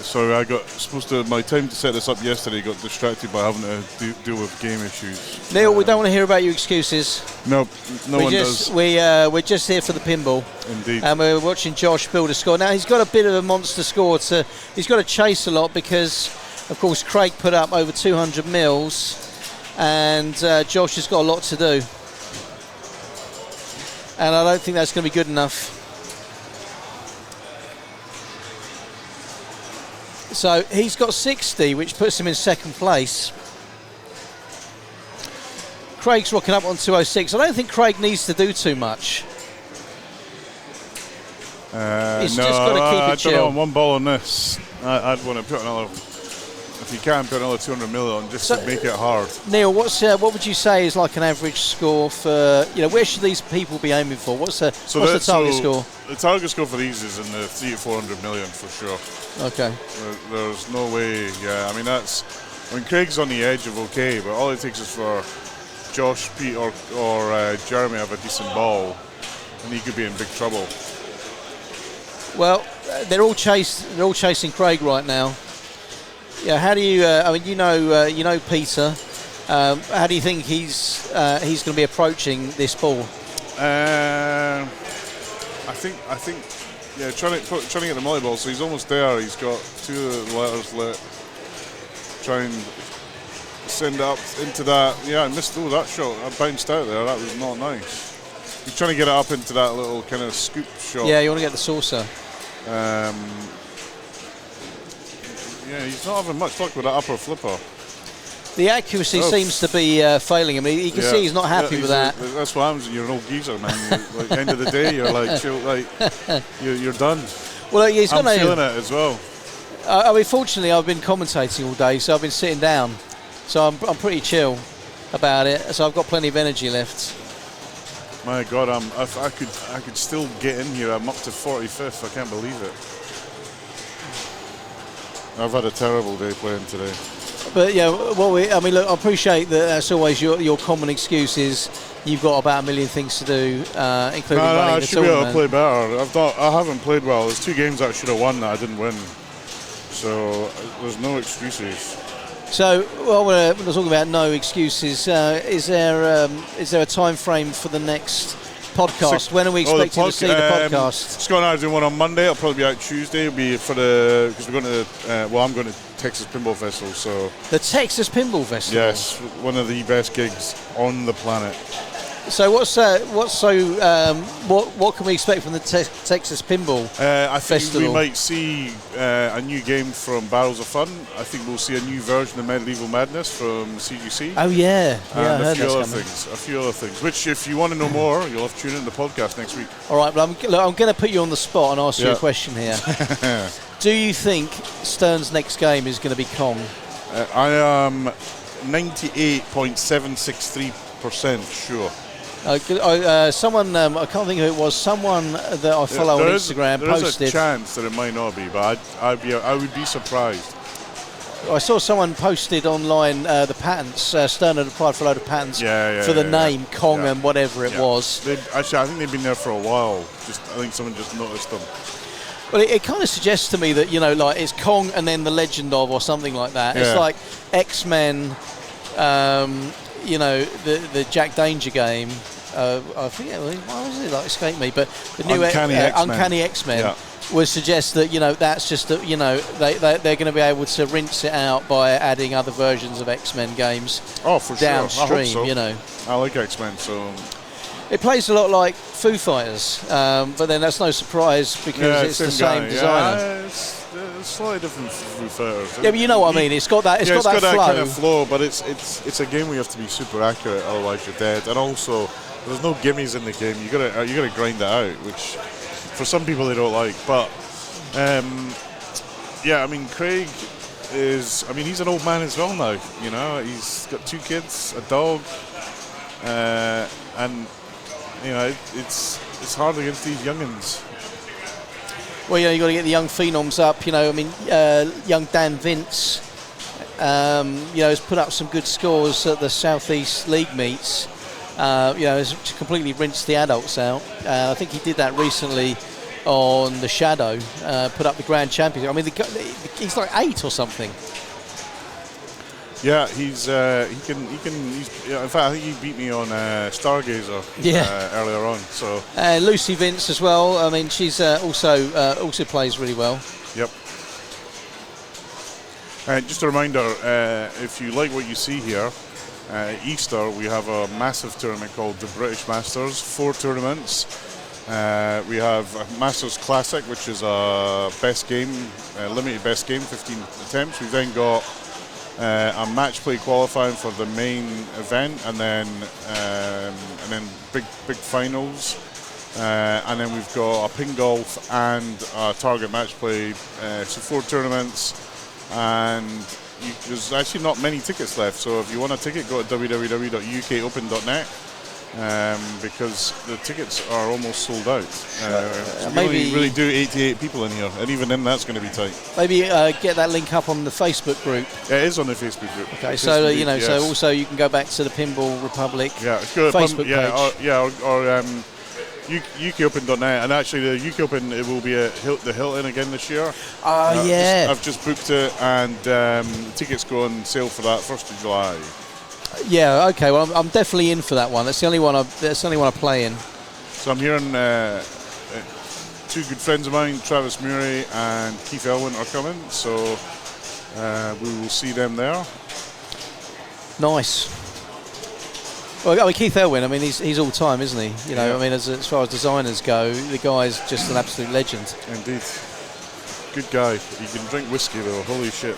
H: Sorry, I got supposed to. My time to set this up yesterday got distracted by having to deal with game issues.
E: Neil, we don't want to hear about your excuses.
H: No one does.
E: We're just here for the pinball.
H: Indeed.
E: And we're watching Josh build a score. Now he's got a bit of a monster score. He's got to chase a lot because, of course, Craig put up over 200 mils, and Josh has got a lot to do. And I don't think that's going to be good enough. So he's got 60, which puts him in second place. Craig's rocking up on 206. I don't think Craig needs to do too much. He's just got to keep it chill.
H: I don't know, one ball on this. I'd want to put another, if you can, put another 200 mil on just to make it hard.
E: Neil, what would you say is like an average score for, where should these people be aiming for? What's the target score?
H: The target score for these is in the 300 to 400 million for sure.
E: Okay.
H: There's no way, I mean, Craig's on the edge of okay, but all it takes is for Josh, Pete, or Jeremy have a decent ball, and he could be in big trouble.
E: Well, they're all chasing Craig right now. Yeah, how do you? You know Peter. How do you think he's going to be approaching this ball?
H: I think. Yeah, trying to get the multi-ball, so he's almost there. He's got two of the letters lit. Try and send up into that. Yeah, I missed that shot. I bounced out there. That was not nice. He's trying to get it up into that little kind of scoop shot.
E: Yeah, you want to get the saucer.
H: Yeah, he's not having much luck with that upper flipper.
E: The accuracy seems to be failing him. You can see he's not happy with that.
H: That's what happens when you're an old geezer, man. Like, end of the day, you're like, chill, like you're done.
E: Well, I'm
H: feeling it as well.
E: I mean, fortunately, I've been commentating all day, so I've been sitting down. So I'm pretty chill about it. So I've got plenty of energy left.
H: My God, I could still get in here. I'm up to 45th. I can't believe it. I've had a terrible day playing today.
E: But yeah, look, I appreciate that. That's always your common excuse is you've got about a million things to do, including running the tournament. I should be able to
H: play better. I haven't played well. There's two games that I should have won that I didn't win. So there's no excuses.
E: So, well, we're talking about no excuses. Is there a time frame for the next podcast? When are we expecting to see the podcast?
H: Scott and I are doing one on Monday. It'll probably be out Tuesday. It'll be because we're going to. I'm going to Texas Pinball Festival. So
E: the Texas Pinball Festival.
H: Yes, one of the best gigs on the planet.
E: So what can we expect from the Texas Pinball
H: I think
E: Festival?
H: we might see a new game from Barrels of Fun. I think we'll see a new version of Medieval Madness from CGC.
E: Oh yeah, I
H: And
E: heard
H: a few
E: that's
H: other
E: coming.
H: things. A few other things. Which, if you want to know more, you'll have to tune in to the podcast next week.
E: All right, but I'm going to put you on the spot and ask you
H: Yeah.
E: a question here. Do you think Stern's next game is going to be Kong?
H: I am 98.763% sure.
E: Someone, I can't think who it was. Someone that I follow on Instagram
H: there is
E: posted.
H: a chance that it might not be, but I would be surprised.
E: I saw someone posted online the patents. Stern had applied for a load of patents for the name Kong and whatever it was.
H: Actually, I think they've been there for a while. I think someone just noticed them.
E: Well, it kind of suggests to me that, like it's Kong and then the Legend of or something like that.
H: Yeah.
E: It's like X-Men, the Jack Danger game. I forget, why was it like escape me? But the new Uncanny X-Men would suggest that that's just that they're going to be able to rinse it out by adding other versions of X-Men games.
H: Oh, for
E: downstream,
H: sure. I hope so. I like X-Men, so.
E: It plays a lot like Foo Fighters, but then that's no surprise because it's the same designer.
H: Yeah, it's slightly different from Foo Fighters.
E: Yeah, but you know what I mean. It's got that. It's got that flow.
H: Kind of flow, but it's a game where you have to be super accurate, otherwise you're dead. And also, there's no gimmies in the game. You gotta grind it out, which for some people they don't like. But Craig is. He's an old man as well now. He's got 2 kids, a dog, and. It's hard against these youngins.
E: Well, you got to get the young phenoms up. Young Dan Vince, has put up some good scores at the Southeast League meets. Has completely rinsed the adults out. I think he did that recently on the Shadow. Put up the Grand Champion. He's like 8 or something.
H: Yeah, he's in fact, I think he beat me on Stargazer earlier on. So
E: Lucy Vince as well. She's also plays really well.
H: Yep. Just a reminder, if you like what you see here, at Easter we have a massive tournament called the British Masters. 4 tournaments. We have a Masters Classic, which is a best game, limited best game, 15 attempts. We've then got a match play qualifying for the main event, and then big finals, and then we've got a ping golf and a target match play. So 4 tournaments, and there's actually not many tickets left. So if you want a ticket, go to www.ukopen.net. Because the tickets are almost sold out. We really do 88 people in here, and even then that's going to be tight.
E: Maybe get that link up on the Facebook group.
H: Yeah, it is on the Facebook group.
E: Okay, so so also you can go back to the Pinball Republic Facebook page.
H: Or UKOpen.net, and actually the UK Open, it will be at the Hilton again this year. I've just booked it, and the tickets go on sale for that 1st of July.
E: Yeah, okay. Well, I'm definitely in for that one. That's the only one I play in.
H: So I'm hearing 2 good friends of mine, Travis Murray and Keith Elwin, are coming. So we will see them there.
E: Nice. Well, Keith Elwin. He's all time, isn't he? As far as designers go, the guy's just an absolute legend.
H: Indeed. Good guy. He can drink whiskey though. Holy shit.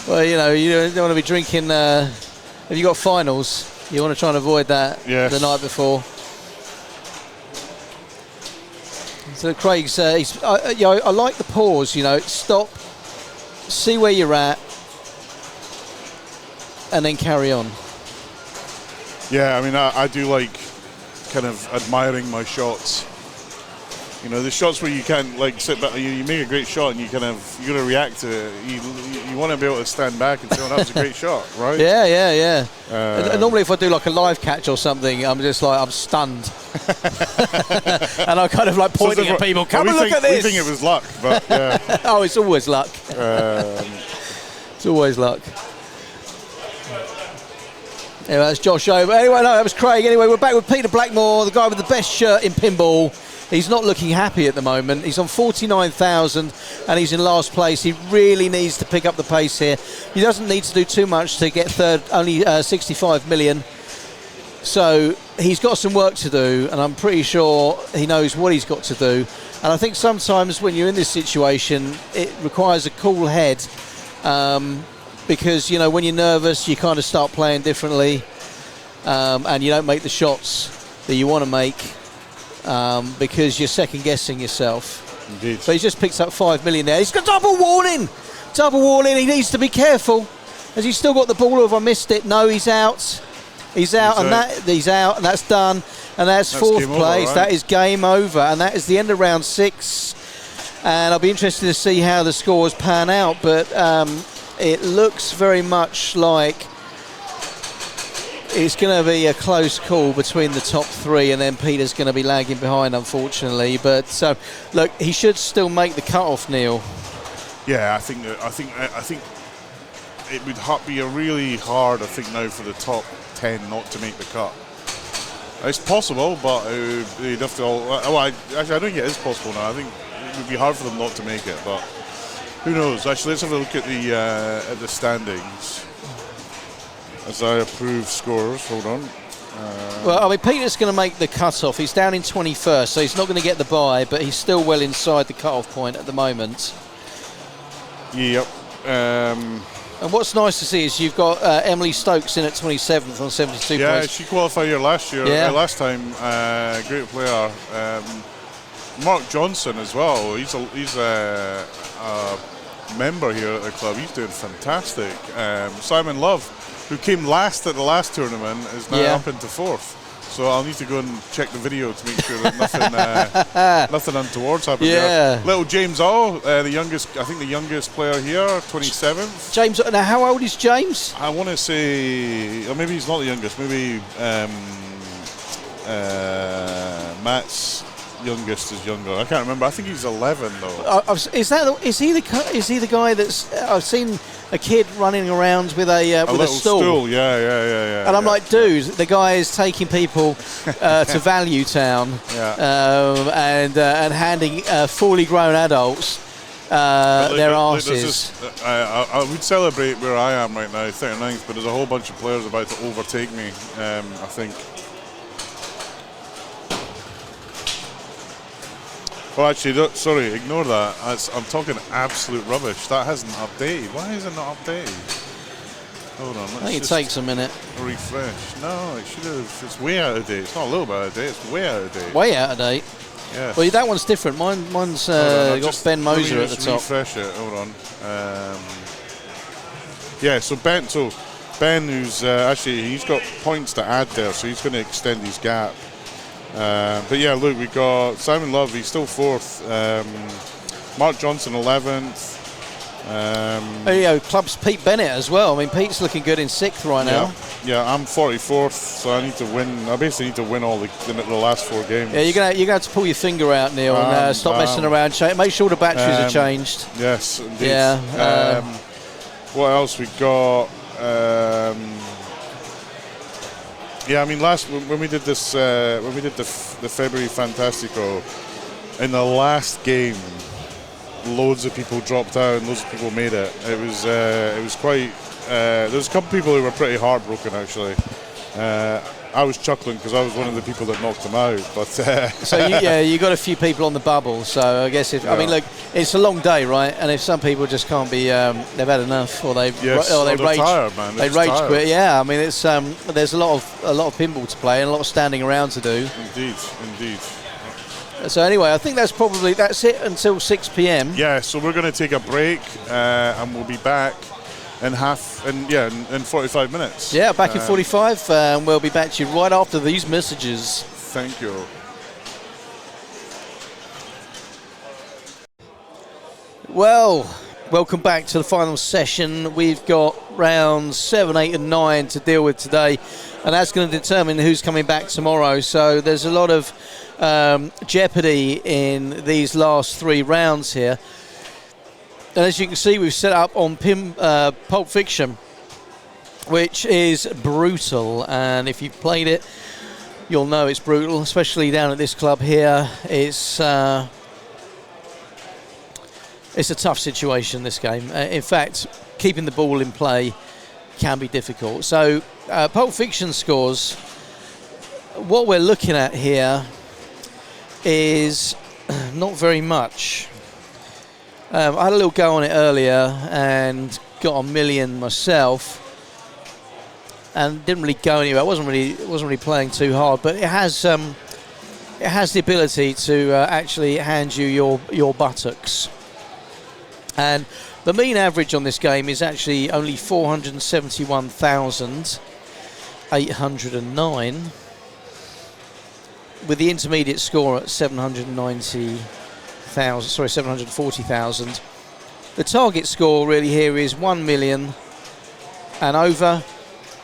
E: Well, you don't want to be drinking. If you've got finals, you want to try and avoid that the night before. So Craig's, I like the pause. Stop, see where you're at, and then carry on.
H: Yeah, I do like kind of admiring my shots. The shots where you can't sit back, you make a great shot and you gotta react to it. You want to be able to stand back and say, "Oh, that was a great shot," right?
E: Yeah. And normally, if I do like a live catch or something, I'm just I'm stunned, and I'm kind of pointing at people. Come and look at this.
H: We think it was luck, but yeah.
E: Oh, it's always luck. It's always luck. Anyway, that's Josh over. Anyway, no, that was Craig. Anyway, we're back with Peter Blackmore, the guy with the best shirt in pinball. he's not looking happy at the moment. He's on 49,000 and he's in last place. He really needs to pick up the pace here. He doesn't need to do too much to get third, only 65 million. So he's got some work to do, and I'm pretty sure he knows what he's got to do. And I think sometimes when you're in this situation, it requires a cool head, because, you know, when you're nervous, you kind of start playing differently, and you don't make the shots that you want to make, because you're second guessing yourself.
H: Indeed.
E: So he's just picked up 5 million there. He's got double warning. He needs to be careful. Has he still got the ball, or have I missed it? No, he's out. He's out, and that's done, and that's fourth place. Right? That is game over, and that is the end of round 6. And I'll be interested to see how the scores pan out, but it looks very much like it's going to be a close call between the top 3, and then Peter's going to be lagging behind, unfortunately. But look, he should still make the cut-off, Neil.
H: Yeah, I think it would be a really hard, I think, now for the top 10 not to make the cut. It's possible, but you'd have to actually, I don't think it is possible now. I think it would be hard for them not to make it, but who knows? Actually, let's have a look at the standings as I approve scores. Hold on.
E: Well, I mean, Peter's going to make the cut-off. He's down in 21st, so he's not going to get the bye, but he's still well inside the cut-off point at the moment.
H: Yep.
E: And what's nice to see is you've got Emily Stokes in at 27th on 72
H: yeah,
E: points.
H: she qualified here last time. Great player. Mark Johnson as well. He's a member here at the club. He's doing fantastic. Simon Love, who came last at the last tournament, is now up into 4th. So I'll need to go and check the video to make sure that nothing untoward's happened there. Little James O, the youngest player here, 27th.
E: James, now how old is James?
H: I want to say, or maybe he's not the youngest. Maybe Matt's youngest is younger. I can't remember. I think he's 11 though.
E: Is he the guy that's I've seen a kid running around with a stool?
H: Yeah.
E: And I'm like, dude, the guy is taking people to Value Town and handing fully grown adults their asses.
H: I would celebrate where I am right now, 39th, but there's a whole bunch of players about to overtake me, I think. Oh, actually, sorry, ignore that. I'm talking absolute rubbish. That hasn't updated. Why is it not updated? Hold on.
E: I think it takes a minute.
H: Refresh. No, it should have. It's way out of date. It's not a little bit out of date. It's way out of date.
E: Way out of date?
H: Yeah.
E: Well, that one's different. Mine's got Ben Moser at the top.
H: Refresh it. Hold on. So Ben, who's actually, he's got points to add there, so he's going to extend his gap. But yeah, look, we got Simon Love, he's still 4th. Mark Johnson 11th.
E: Club's Pete Bennett as well. I mean, Pete's looking good in 6th right now.
H: Yeah, I'm 44th, so I need to win. I basically need to win all the last 4 games.
E: Yeah, you're gonna have to pull your finger out, Neil, and stop messing around. Make sure the batteries are changed.
H: Yes, indeed.
E: Yeah.
H: What else we got? Yeah, I mean, when we did this, the February Fantastico, in the last game, loads of people dropped out and loads of people made it. It was quite. There was a couple of people who were pretty heartbroken actually. I was chuckling because I was one of the people that knocked them out. But
E: so you got a few people on the bubble. So I guess I mean, look, it's a long day, right? And if some people just can't be, they've had enough, or they rage,
H: tired, man.
E: They rage quit. Yeah, I mean, it's there's a lot of pinball to play and a lot of standing around to do.
H: Indeed.
E: So anyway, I think that's it until 6 p.m.
H: Yeah, so we're going to take a break and we'll be back in 45 minutes.
E: Yeah, back in 45, and we'll be back to you right after these messages.
H: Thank you.
E: Well, welcome back to the final session. We've got rounds 7, 8 and 9 to deal with today, and that's going to determine who's coming back tomorrow. So there's a lot of jeopardy in these last 3 rounds here. And as you can see, we've set up on Pulp Fiction, which is brutal. And if you've played it, you'll know it's brutal, especially down at this club here. It's a tough situation, this game. In fact, keeping the ball in play can be difficult. So, Pulp Fiction scores, what we're looking at here is not very much. I had a little go on it earlier and got a million myself, and didn't really go anywhere. I wasn't really playing too hard, but it has the ability to actually hand you your buttocks. And the mean average on this game is actually only 471,809, with the intermediate score at 740,000. The target score really here is 1 million and over.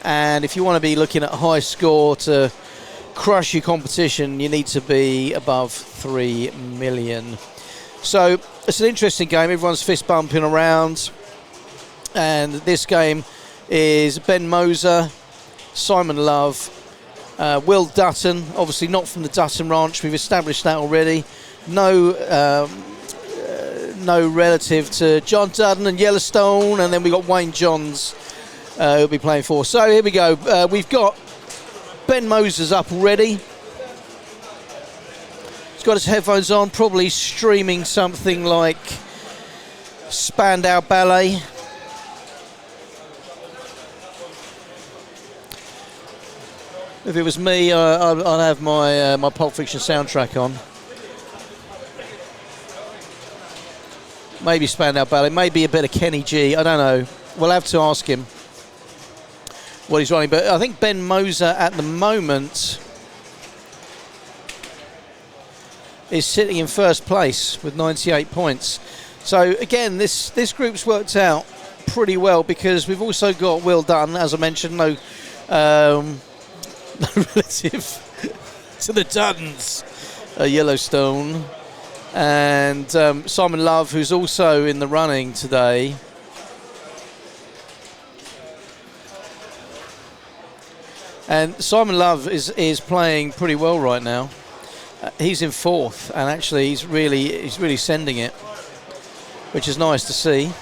E: And if you want to be looking at a high score to crush your competition, you need to be above 3 million. So it's an interesting game. Everyone's fist bumping around. And this game is Ben Moser, Simon Love, Will Dutton, obviously not from the Dutton Ranch. We've established that already. No relative to John Dutton and Yellowstone. And then we've got Wayne Johns, who'll be playing for. So here we go. We've got Ben Moser's up already. He's got his headphones on, probably streaming something like Spandau Ballet. If it was me, I'd have my Pulp Fiction soundtrack on. Maybe Spandau Ballet, maybe a bit of Kenny G. I don't know. We'll have to ask him what he's running. But I think Ben Moser at the moment is sitting in first place with 98 points. So again, this group's worked out pretty well, because we've also got Will Dutton, as I mentioned, no relative to the Duttons, Yellowstone, and Simon Love, who's also in the running today. And Simon Love is playing pretty well right now. He's in fourth, and actually he's really sending it, which is nice to see.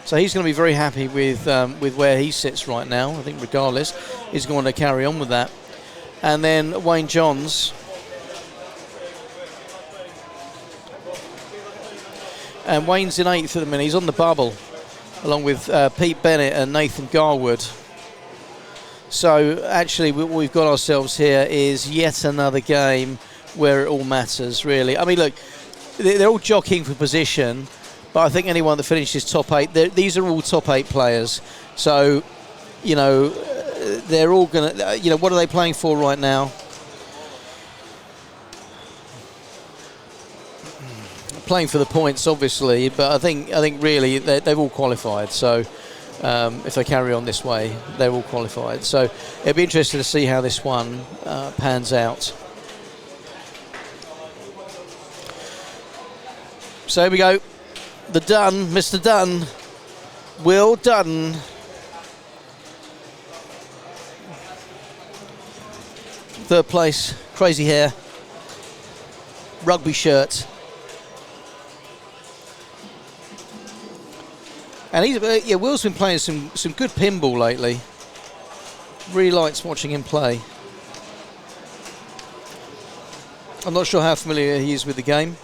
E: So he's going to be very happy with where he sits right now. I think regardless, he's going to carry on with that. And then Wayne Johns. And Wayne's in eighth at the minute. He's on the bubble, along with Pete Bennett and Nathan Garwood. So actually what we've got ourselves here is yet another game where it all matters, really. I mean, look, they're all jockeying for position, but I think anyone that finishes top eight, these are all top eight players. So, you know, they're all going to, you know, what are they playing for right now? Playing for the points, obviously, but I think really they've all qualified. So if they carry on this way, they're all qualified. So it'll be interesting to see how this one pans out. So here we go. The Dunn, Mr. Dunn, Will Dutton. Third place, crazy hair, rugby shirt. And Will's been playing some good pinball lately. Really likes watching him play. I'm not sure how familiar he is with the game.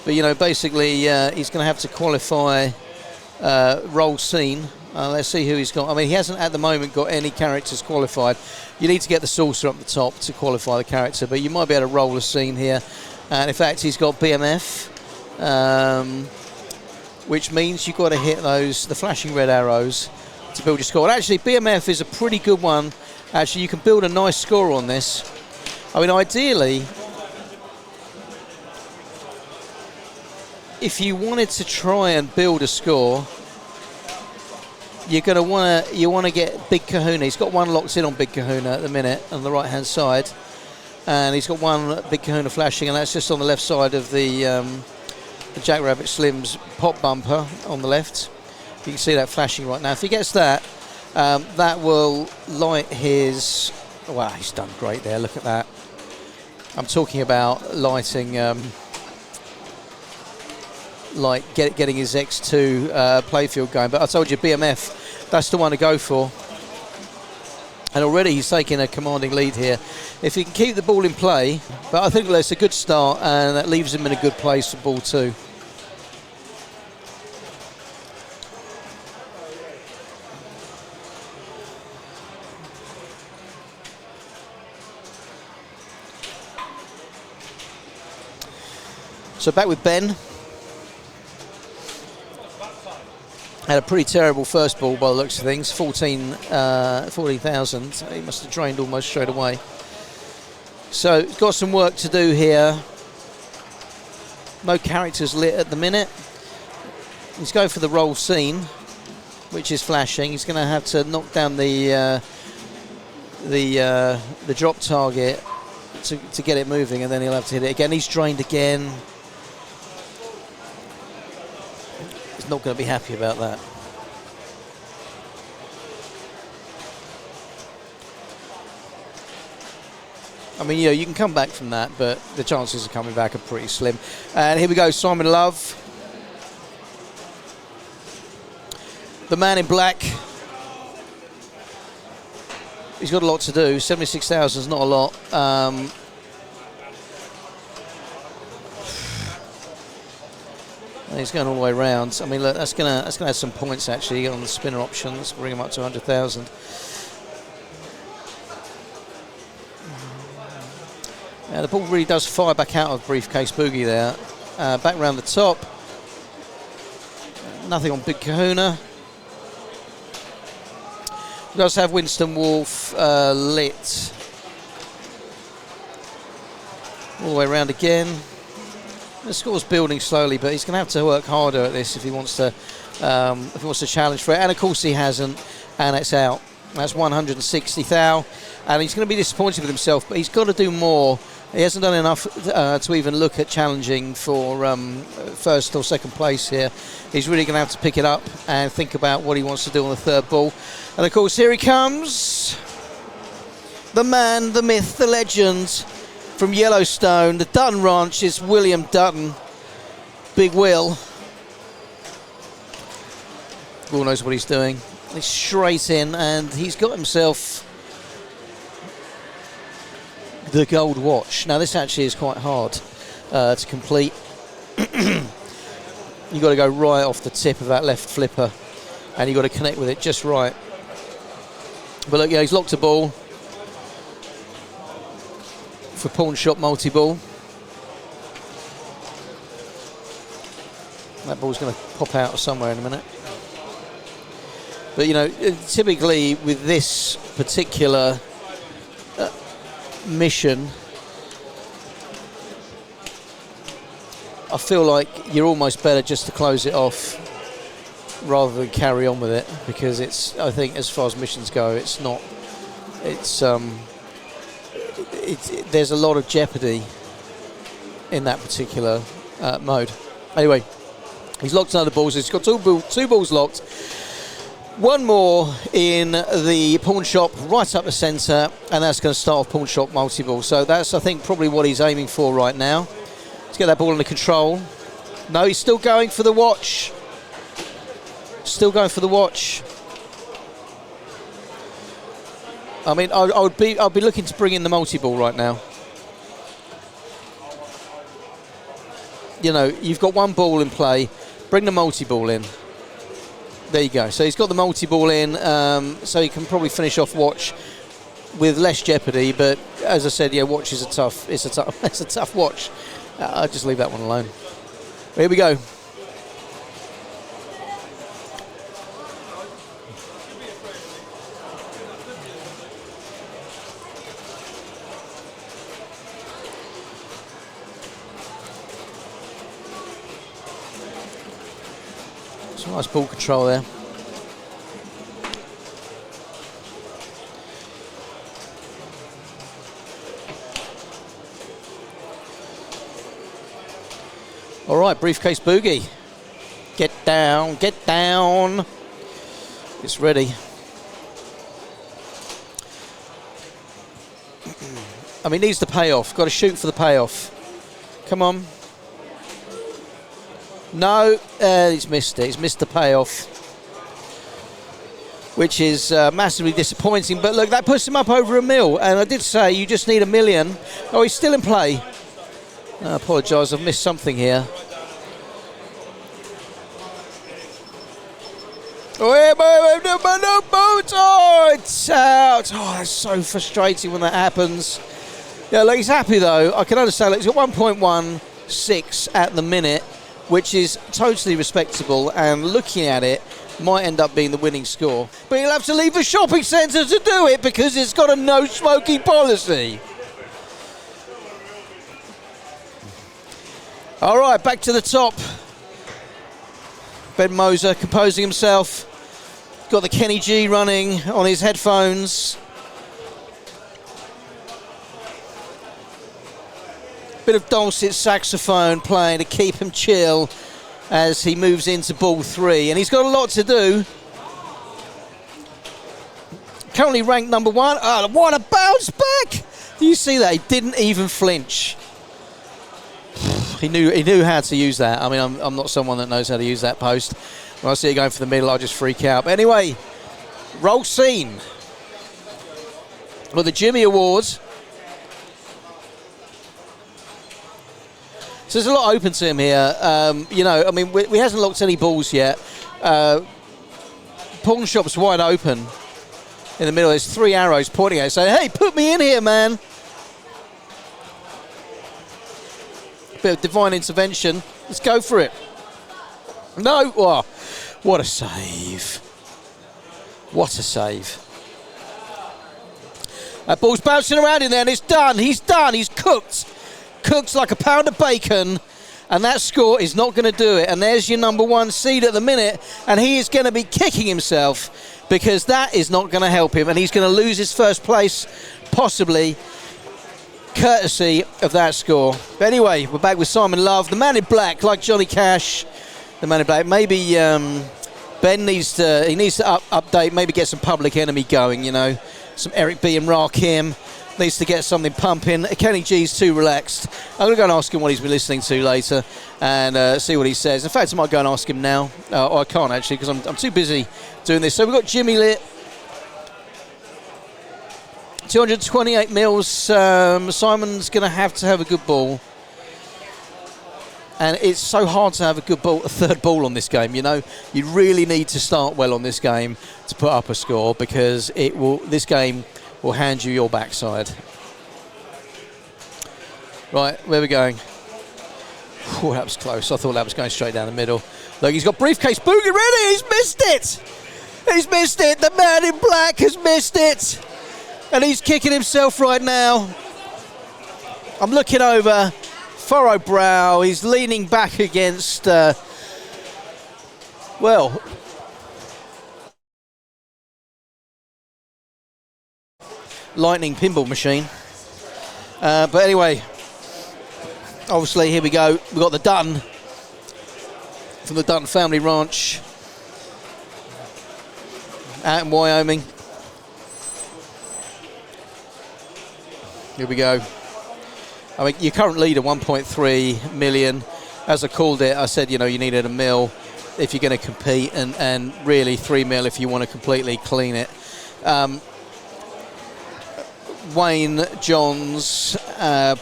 E: But, you know, basically he's going to have to qualify roll scene. Let's see who he's got. I mean, he hasn't at the moment got any characters qualified. You need to get the saucer up the top to qualify the character, but you might be able to roll a scene here. And in fact, he's got BMF, which means you've got to hit the flashing red arrows to build your score. And actually, BMF is a pretty good one. Actually, you can build a nice score on this. I mean, ideally, if you wanted to try and build a score, you're going to want to get Big Kahuna. He's got one locked in on Big Kahuna at the minute on the right-hand side. And he's got one Big Kahuna flashing, and that's just on the left side of the Jackrabbit Slims pop bumper on the left. You can see that flashing right now. If he gets that, that will light his... Wow, he's done great there. Look at that. I'm talking about lighting, like getting his X2 playfield going. But I told you, BMF, that's the one to go for. And already he's taking a commanding lead here. If he can keep the ball in play, but I think that's a good start, and that leaves him in a good place for ball 2. So back with Ben. Had a pretty terrible first ball by the looks of things, 14,000. He must have drained almost straight away. So got some work to do here. No characters lit at the minute. He's going for the roll scene, which is flashing. He's going to have to knock down the drop target to get it moving, and then he'll have to hit it again. He's drained again. Not going to be happy about that. I mean, you can come back from that, but the chances of coming back are pretty slim. And here we go, Simon Love. The man in black. He's got a lot to do. 76,000 is not a lot. He's going all the way around. I mean, look, that's gonna have some points actually on the spinner options. Bring him up to 100,000. The ball really does fire back out of Briefcase Boogie there. Back round the top. Nothing on Big Kahuna. He does have Winston Wolf lit. All the way around again. The score's building slowly, but he's going to have to work harder at this if he wants to challenge for it. And of course he hasn't, and it's out. That's 160,000, and he's going to be disappointed with himself, but he's got to do more. He hasn't done enough to even look at challenging for first or second place here. He's really going to have to pick it up and think about what he wants to do on the third ball. And of course, here he comes. The man, the myth, the legend from Yellowstone, the Dutton Ranch, is William Dutton. Big Will. Will knows what he's doing. He's straight in, and he's got himself the gold watch. Now this actually is quite hard to complete. You've got to go right off the tip of that left flipper, and you've got to connect with it just right. But look, yeah, he's locked a ball for pawn shop multi-ball. That ball's going to pop out somewhere in a minute. But you know, typically with this particular mission, I feel like you're almost better just to close it off rather than carry on with it, because it's, I think as far as missions go, it's not, there's a lot of jeopardy in that particular mode. Anyway, he's locked another balls. He's got two balls locked. One more in the pawn shop right up the centre, and that's going to start off pawn shop multi-ball. So that's, I think, probably what he's aiming for right now. Let's get that ball under control. No, he's still going for the watch. Still going for the watch. I mean, I'll be looking to bring in the multi-ball right now. You know, you've got one ball in play. Bring the multi-ball in. There you go. So he's got the multi-ball in, so he can probably finish off watch with less jeopardy. But as I said, yeah, watch is it's a tough watch. I'll just leave that one alone. Here we go. Some nice ball control there. All right, Briefcase Boogie Get down, get down. It's ready. I mean, needs the payoff. Got to shoot for the payoff. Come on. No, he's missed it. He's missed the payoff, which is massively disappointing. But look, that puts him up over a mil. And I did say you just need $1 million. Oh, he's still in play. I apologise, I've missed something here. Oh, it's out. Oh, that's so frustrating when that happens. Yeah, look, he's happy though. I can understand. Look, he's got 1.16 at the minute, which is totally respectable. And looking at it, might end up being the winning score. But he'll have to leave the shopping centre to do it because it's got a no smoking policy. All right, back to the top. Ben Moser composing himself. Got the Kenny G running on his headphones. Bit of dulcet saxophone playing to keep him chill as he moves into ball 3. And he's got a lot to do. Currently ranked number 1. Oh, what a bounce back! Do you see that? He didn't even flinch. He knew how to use that. I mean, I'm not someone that knows how to use that post. When I see it going for the middle, I just freak out. But anyway, roll scene. Well, the Jimmy Awards. So there's a lot open to him here. You know, I mean, we hasn't locked any balls yet. Pawn shop's wide open. In the middle, there's 3 arrows pointing at it, saying, hey, put me in here, man. Bit of divine intervention. Let's go for it. No. Oh, what a save. What a save. That ball's bouncing around in there and it's done. He's done. He's cooked. Cooked like a pound of bacon. And that score is not going to do it. And there's your number 1 seed at the minute. And he is going to be kicking himself because that is not going to help him. And he's going to lose his first place, possibly, courtesy of that score. But anyway, we're back with Simon Love. The man in black, like Johnny Cash. The man in black. Maybe Ben needs to update, maybe get some Public Enemy going, you know. Some Eric B and Rakim. Needs to get something pumping. Kenny G's too relaxed. I'm going to go and ask him what he's been listening to later and see what he says. In fact, I might go and ask him now. I can't actually because I'm too busy doing this. So we've got Jimmy lit. 228 mils. Simon's going to have a good ball. And it's so hard to have a good ball, a third ball on this game, you know. You really need to start well on this game to put up a score because this game will hand you your backside. Right, where are we going? Oh, that was close. I thought that was going straight down the middle. Look, he's got briefcase boogie ready. He's missed it. He's missed it. The man in black has missed it. And he's kicking himself right now. I'm looking over, furrowed brow. He's leaning back against, lightning pinball machine. But anyway, obviously, here we go. We've got the Dutton from the Dutton Family Ranch out in Wyoming. Here we go. I mean, your current leader, 1.3 million. As I called it, I said, you know, you needed $1 million if you're going to compete, and really $3 million if you want to completely clean it. Wayne Johns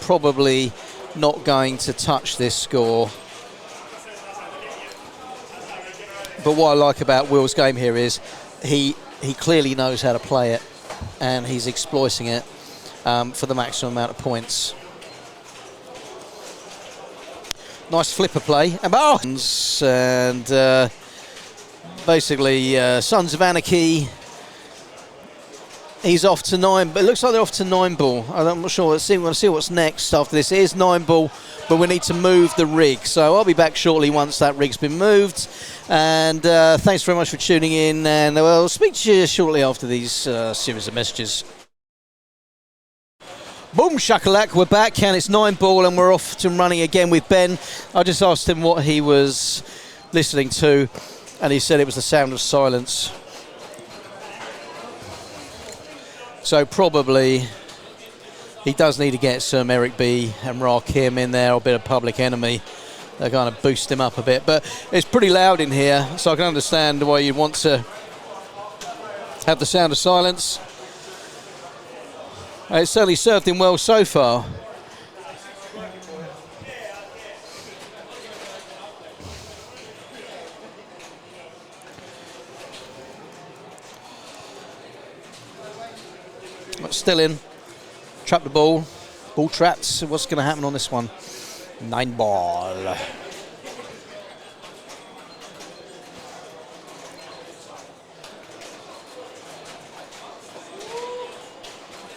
E: probably not going to touch this score. But what I like about Will's game here is he clearly knows how to play it, and he's exploiting it for the maximum amount of points. Nice flipper play. And basically Sons of Anarchy. He's off to 9, but it looks like they're off to 9 ball. I'm not sure. We're going to see what's next after this. It is 9 ball, but we need to move the rig. So I'll be back shortly once that rig's been moved. And thanks very much for tuning in. And we'll speak to you shortly after these series of messages. Boom shakalak, we're back, and it's 9 ball, and we're off to running again with Ben. I just asked him what he was listening to, and he said it was the sound of silence. So probably he does need to get some Eric B and Rakim in there, or a bit of Public Enemy. They kind of boost him up a bit, but it's pretty loud in here, so I can understand why you'd want to have the sound of silence. It's certainly served him well so far. Still in. Trap the ball. Ball trapped. What's going to happen on this one? 9 ball.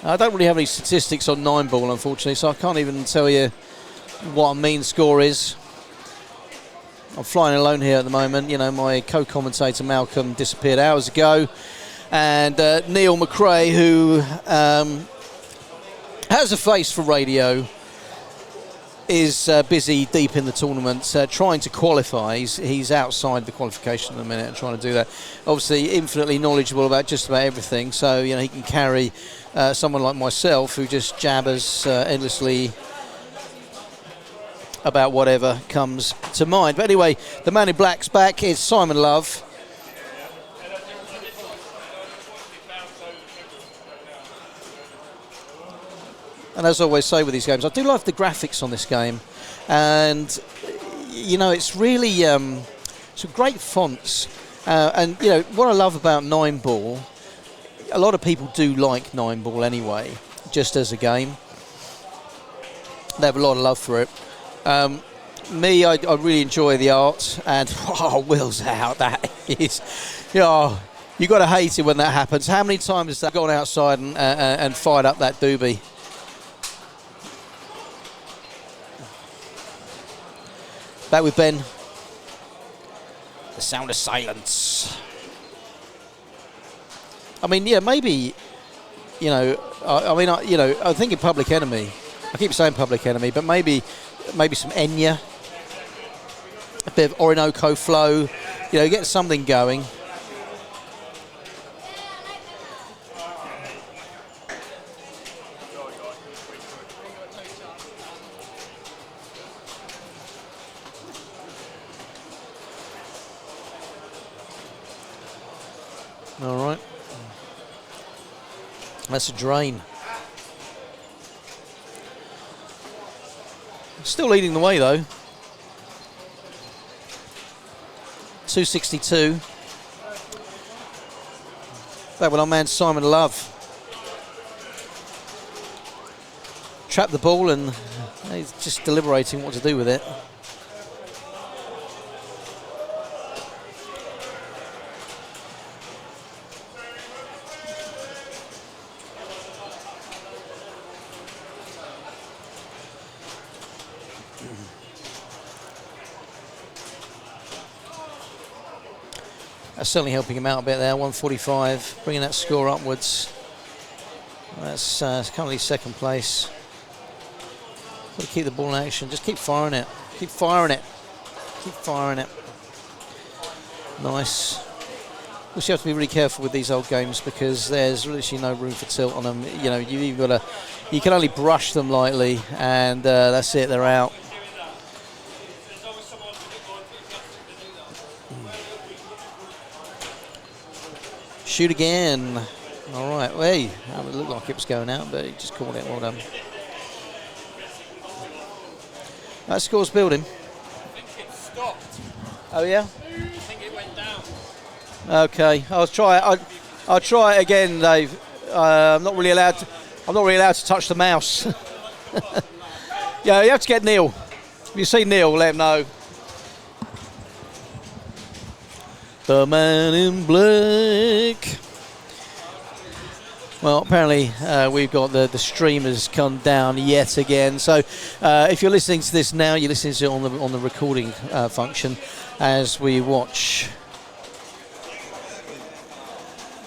E: I don't really have any statistics on 9 ball, unfortunately, so I can't even tell you what a mean score is. I'm flying alone here at the moment. You know, my co-commentator Malcolm disappeared hours ago, and Neil McRae, who has a face for radio, is busy deep in the tournament trying to qualify. He's outside the qualification at the minute and trying to do that. Obviously infinitely knowledgeable about just about everything, so you know he can carry someone like myself who just jabbers endlessly about whatever comes to mind. But anyway, the man in black's back. It's Simon Love. And as I always say with these games, I do love the graphics on this game, and you know it's really some great fonts. And you know what I love about 9 ball, a lot of people do like 9 ball anyway, just as a game. They have a lot of love for it. Me, I really enjoy the art, and Will's out. That is, you know, you got to hate it when that happens. How many times has that gone outside and fired up that doobie? Back with Ben. The sound of silence. I mean, yeah, maybe, you know, I'm thinking Public Enemy. I keep saying Public Enemy, but maybe some Enya, a bit of Orinoco flow, you know, get something going. All right. That's a drain. Still leading the way though. 262. Back with our man Simon Love. Trapped the ball and he's just deliberating what to do with it. That's certainly helping him out a bit there. 145, bringing that score upwards. That's currently second place. Got to keep the ball in action. Just keep firing it. Keep firing it. Keep firing it. Nice. Also, you have to be really careful with these old games because there's literally no room for tilt on them. You know, you've got to. You can only brush them lightly, and that's it. They're out. Shoot again. All right. Well, hey, it looked like it was going out, but he just caught it. Well done. That score's building.
D: I think it stopped.
E: Oh yeah.
D: I think it went down.
E: Okay. I'll try it again, Dave. I'm not really allowed to touch the mouse. Yeah, you have to get Neil. If you see Neil, let him know. The man in black. Well, apparently we've got the stream has come down yet again. So if you're listening to this now, you're listening to it on the recording function as we watch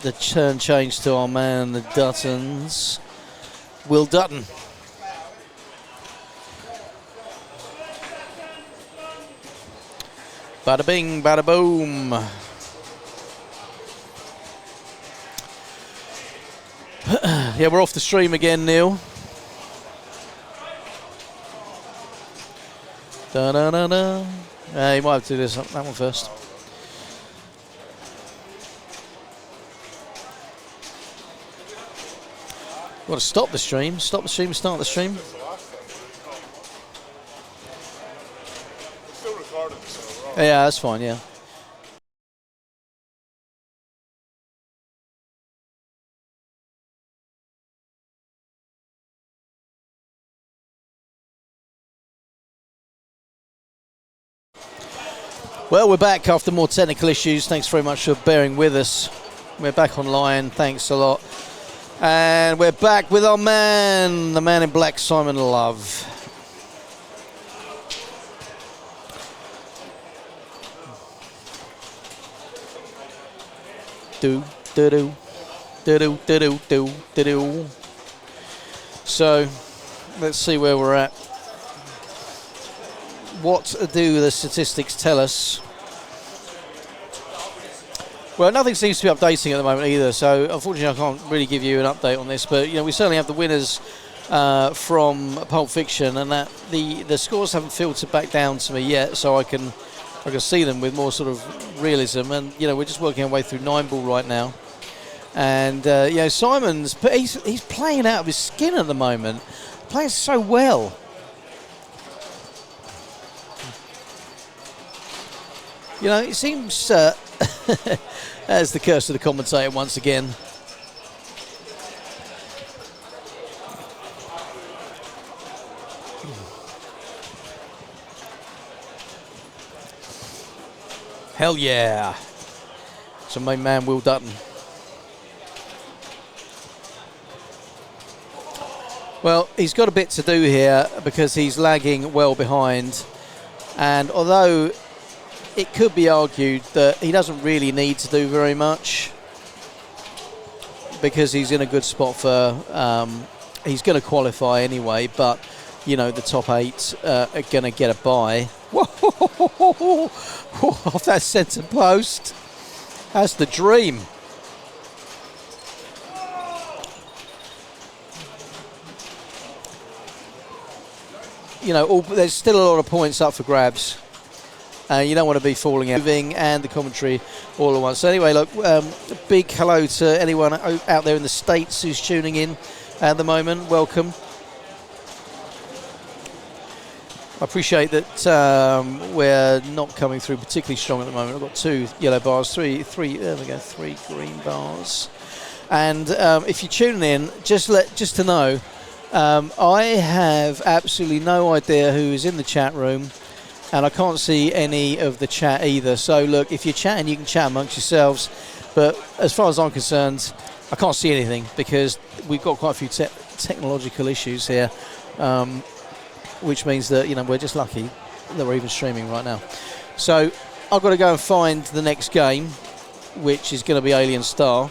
E: the turn change to our man, the Duttons, Will Dutton. Bada bing, bada boom. Yeah, we're off the stream again, Neil. Da da da da. You might have to do this that one first. Got to stop the stream. Stop the stream. Start the stream.
H: Still recording, so
E: Yeah, that's fine. Yeah. Well, we're back after more technical issues. Thanks very much for bearing with us. We're back online. Thanks a lot. And we're back with our man, the man in black, Simon Love. Do. So, let's see where we're at. What do the statistics tell us? Well, nothing seems to be updating at the moment either, so unfortunately I can't really give you an update on this, but we certainly have the winners from Pulp Fiction, and that the scores haven't filtered back down to me yet, so I can see them with more sort of realism. And we're just working our way through 9-ball right now, and Simon's he's playing out of his skin at the moment, playing so well. It seems as the curse of the commentator once again. Hell yeah. So my man Will Dutton. Well, he's got a bit to do here because he's lagging well behind, and although it could be argued that he doesn't really need to do very much because he's in a good spot for he's going to qualify anyway, but the top 8 are going to get a bye. Off that centre post, that's the dream. There's still a lot of points up for grabs. You don't want to be falling out. And the commentary all at once. So anyway, look, big hello to anyone out there in the States who's tuning in at the moment. Welcome. I appreciate that we're not coming through particularly strong at the moment. I've got 2 yellow bars, three. There we go, 3 green bars. And if you're tuning in, just to know, I have absolutely no idea who is in the chat room. And I can't see any of the chat either. So look, if you're chatting, you can chat amongst yourselves. But as far as I'm concerned, I can't see anything because we've got quite a few technological issues here, which means that we're just lucky that we're even streaming right now. So I've got to go and find the next game, which is going to be Alien Star,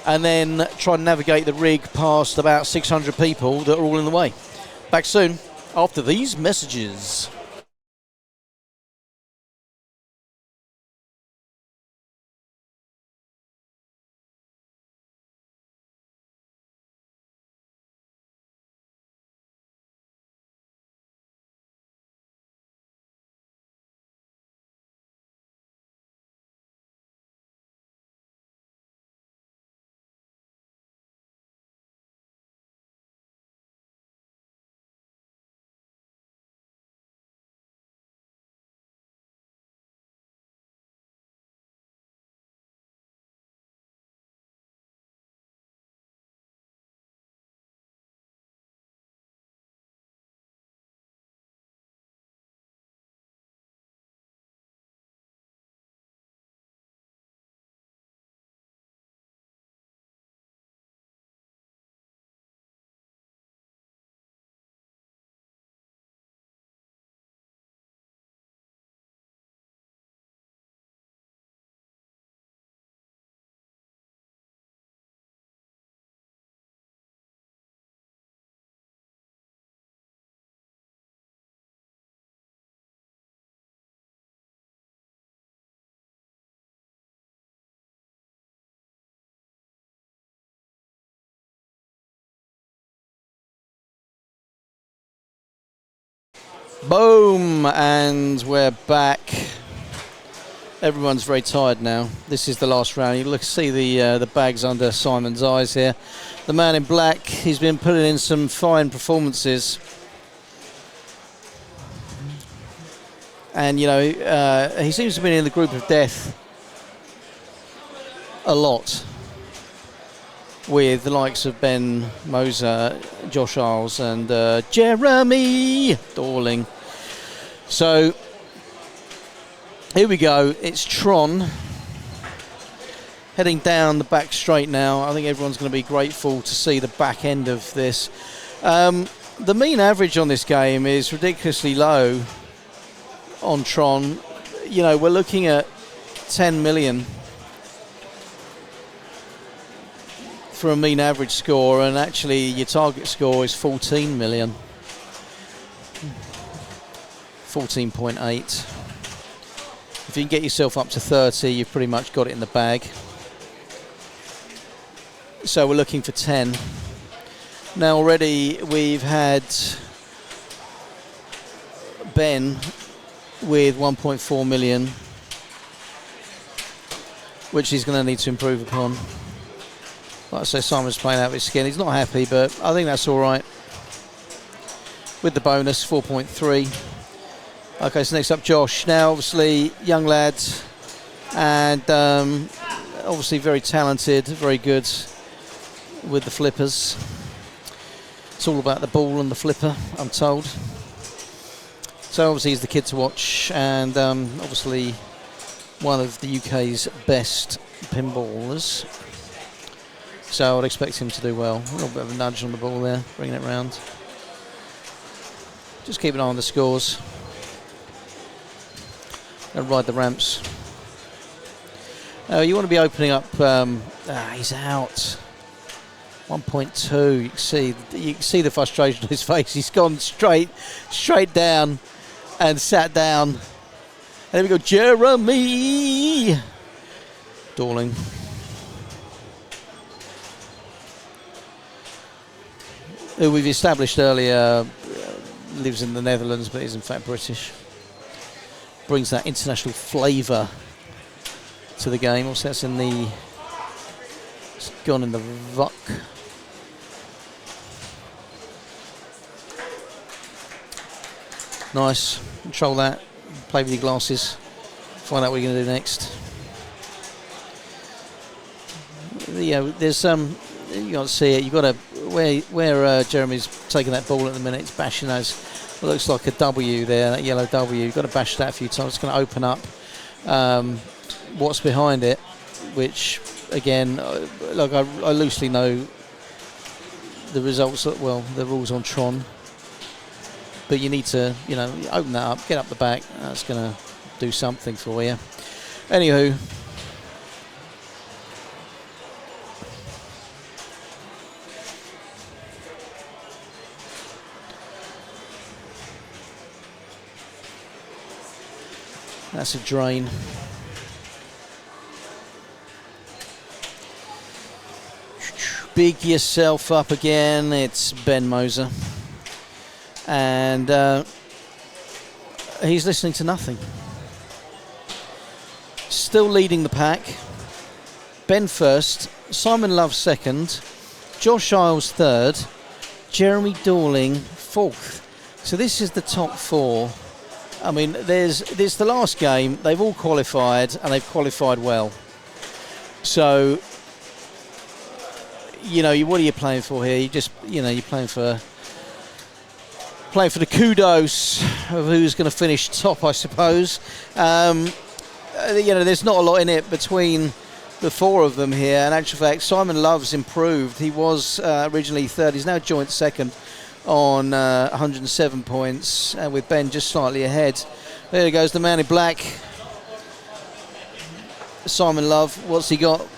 E: and then try and navigate the rig past about 600 people that are all in the way. Back soon after these messages. Boom, and we're back. Everyone's very tired now. This is the last round. You look, see the bags under Simon's eyes here. The man in black, he's been putting in some fine performances. And, you know, he seems to have been in the group of death a lot with the likes of Ben Moser, Josh Isles and Jeremy Dorling. So here we go. It's Tron heading down the back straight now. I think everyone's going to be grateful to see the back end of this. The mean average on this game is ridiculously low on Tron. You know, we're looking at 10 million for a mean average score, and actually your target score is 14 million. 14.8. If you can get yourself up to 30, you've pretty much got it in the bag. So we're looking for 10. Now already we've had Ben with 1.4 million, which he's going to need to improve upon. Like I say, Simon's playing out of his skin. He's not happy, but I think that's all right. With the bonus, 4.3. Okay, so next up, Josh. Now, obviously, young lad, and obviously very talented, very good with the flippers. It's all about the ball and the flipper, I'm told. So obviously he's the kid to watch, and obviously one of the UK's best pinballers. So I'd expect him to do well. A little bit of a nudge on the ball there, bringing it round. Just keep an eye on the scores. And ride the ramps. You want to be opening up. He's out. 1.2. You can see the frustration on his face. He's gone straight down and sat down. And there we go, Jeremy Dorling. Who we've established earlier lives in the Netherlands, but is in fact British. Brings that international flavour to the game. Also, that's in the. It's gone in the VUC. Nice. Control that. Play with your glasses. Find out what you're going to do next. Yeah, there's you got to see it. You got to where Jeremy's taking that ball at the minute. It's bashing those. It looks like a W there, that yellow W. You've got to bash that a few times. It's going to open up what's behind it, which again, like I loosely know the results. Well, the rules on Tron, but you need to, you know, open that up, get up the back. That's going to do something for you. Anywho. That's a drain. Big yourself up again. It's Ben Moser. And he's listening to nothing. Still leading the pack. Ben first. Simon Love second. Josh Isles third. Jeremy Dorling fourth. So this is the top four. I mean, there's the last game. They've all qualified, and they've qualified well. So, you know, what are you playing for here? You just, you know, you're playing for the kudos of who's going to finish top, I suppose. You know, there's not a lot in it between the four of them here. In actual fact, Simon Love's improved. He was originally third. He's now joint second on 107 points, with Ben just slightly ahead. There goes the man in black, Simon Love. What's he got?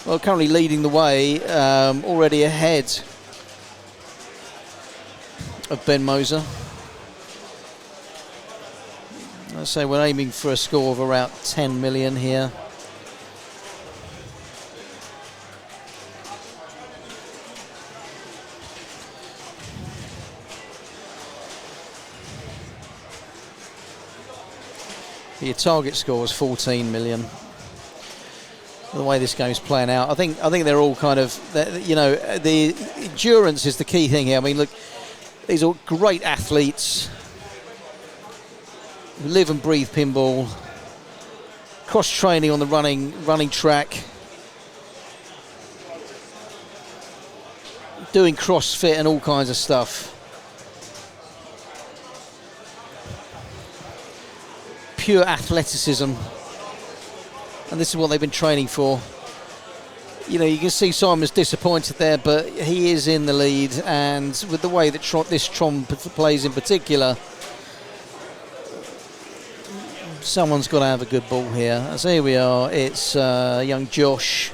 E: Well, currently leading the way, already ahead of Ben Moser. I say we're aiming for a score of around 10 million here. Your target score is 14 million. The way this game's playing out, I think they're all kind of, you know, the endurance is the key thing here. I mean, look, these are great athletes who live and breathe pinball. Cross training on the running track, doing CrossFit and all kinds of stuff. Pure athleticism, and this is what they've been training for. You know, you can see Simon's disappointed there, but he is in the lead, and with the way that this Tron plays in particular, someone's got to have a good ball here. So here we are, it's young Josh.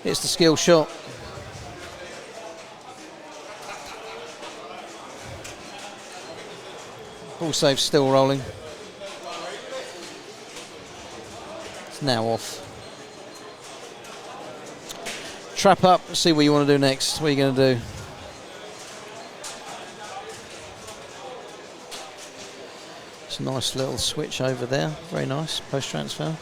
E: It's the skill shot. Ball save still rolling. It's now off. Trap up, see what you want to do next. What are you going to do? It's a nice little switch over there. Very nice, post-transfer.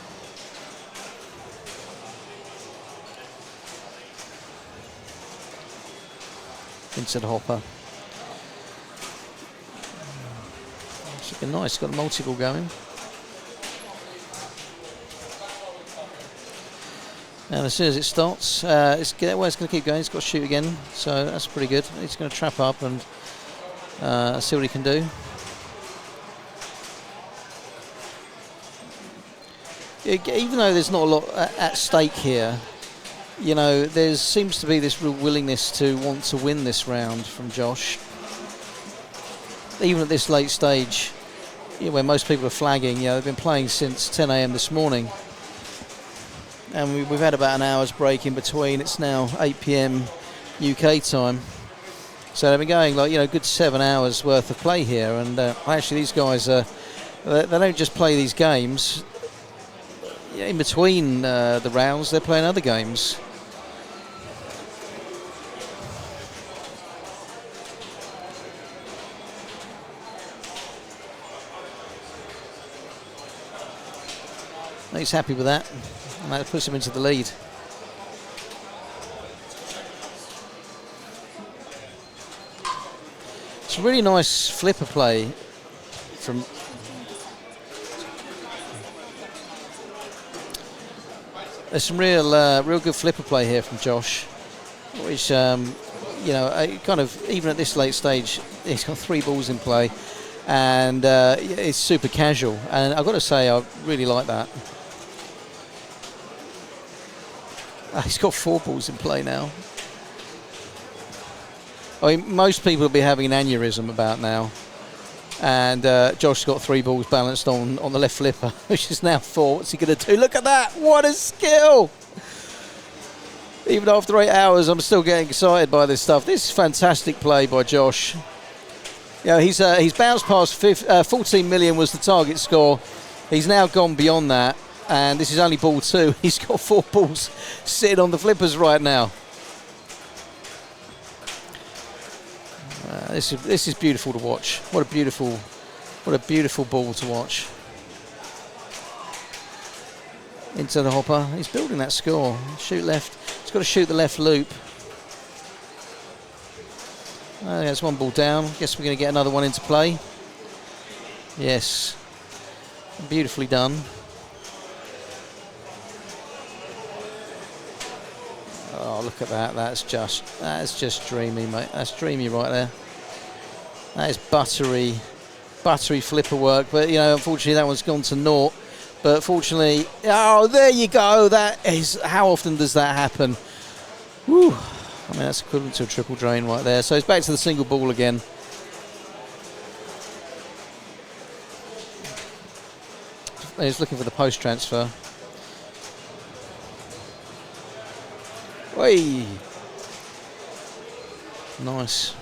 E: Into the hopper. It's looking nice, got the multi-ball going. And as soon as it starts, it's going to keep going. It's got to shoot again, so that's pretty good. He's going to trap up and see what he can do. Even though there's not a lot at stake here, you know, there seems to be this real willingness to want to win this round from Josh. Even at this late stage, you know, where most people are flagging, you know, they've been playing since 10 a.m. this morning. And we've had about an hour's break in between. It's now 8 p.m. UK time. So they've been going, like, you know, good 7 hours worth of play here. And actually these guys, they don't just play these games. In between the rounds, they're playing other games. He's happy with that, and that puts him into the lead. It's a really nice flipper play from. There's some real good flipper play here from Josh, which you know, kind of even at this late stage, he's got 3 balls in play, and it's super casual. And I've got to say, I really like that. He's got 4 balls in play now. I mean, most people will be having an aneurysm about now. And Josh's got 3 balls balanced on the left flipper, which is now 4. What's he going to do? Look at that! What a skill! Even after 8 hours, I'm still getting excited by this stuff. This is fantastic play by Josh. You know, he's bounced past 14 million was the target score. He's now gone beyond that. And this is only ball 2. He's got 4 balls sitting on the flippers right now. This is beautiful to watch. What a beautiful ball to watch. Into the hopper. He's building that score. Shoot left. He's got to shoot the left loop. That's 1 ball down. Guess we're going to get another one into play. Yes. Beautifully done. Oh, look at that. That's just dreamy, mate. That's dreamy right there. That is buttery flipper work. But, you know, unfortunately that one's gone to naught. But fortunately, oh, there you go. That is, how often does that happen? Whew. I mean, that's equivalent to a triple drain right there. So it's back to the single ball again. He's looking for the post transfer. Oi! Nice.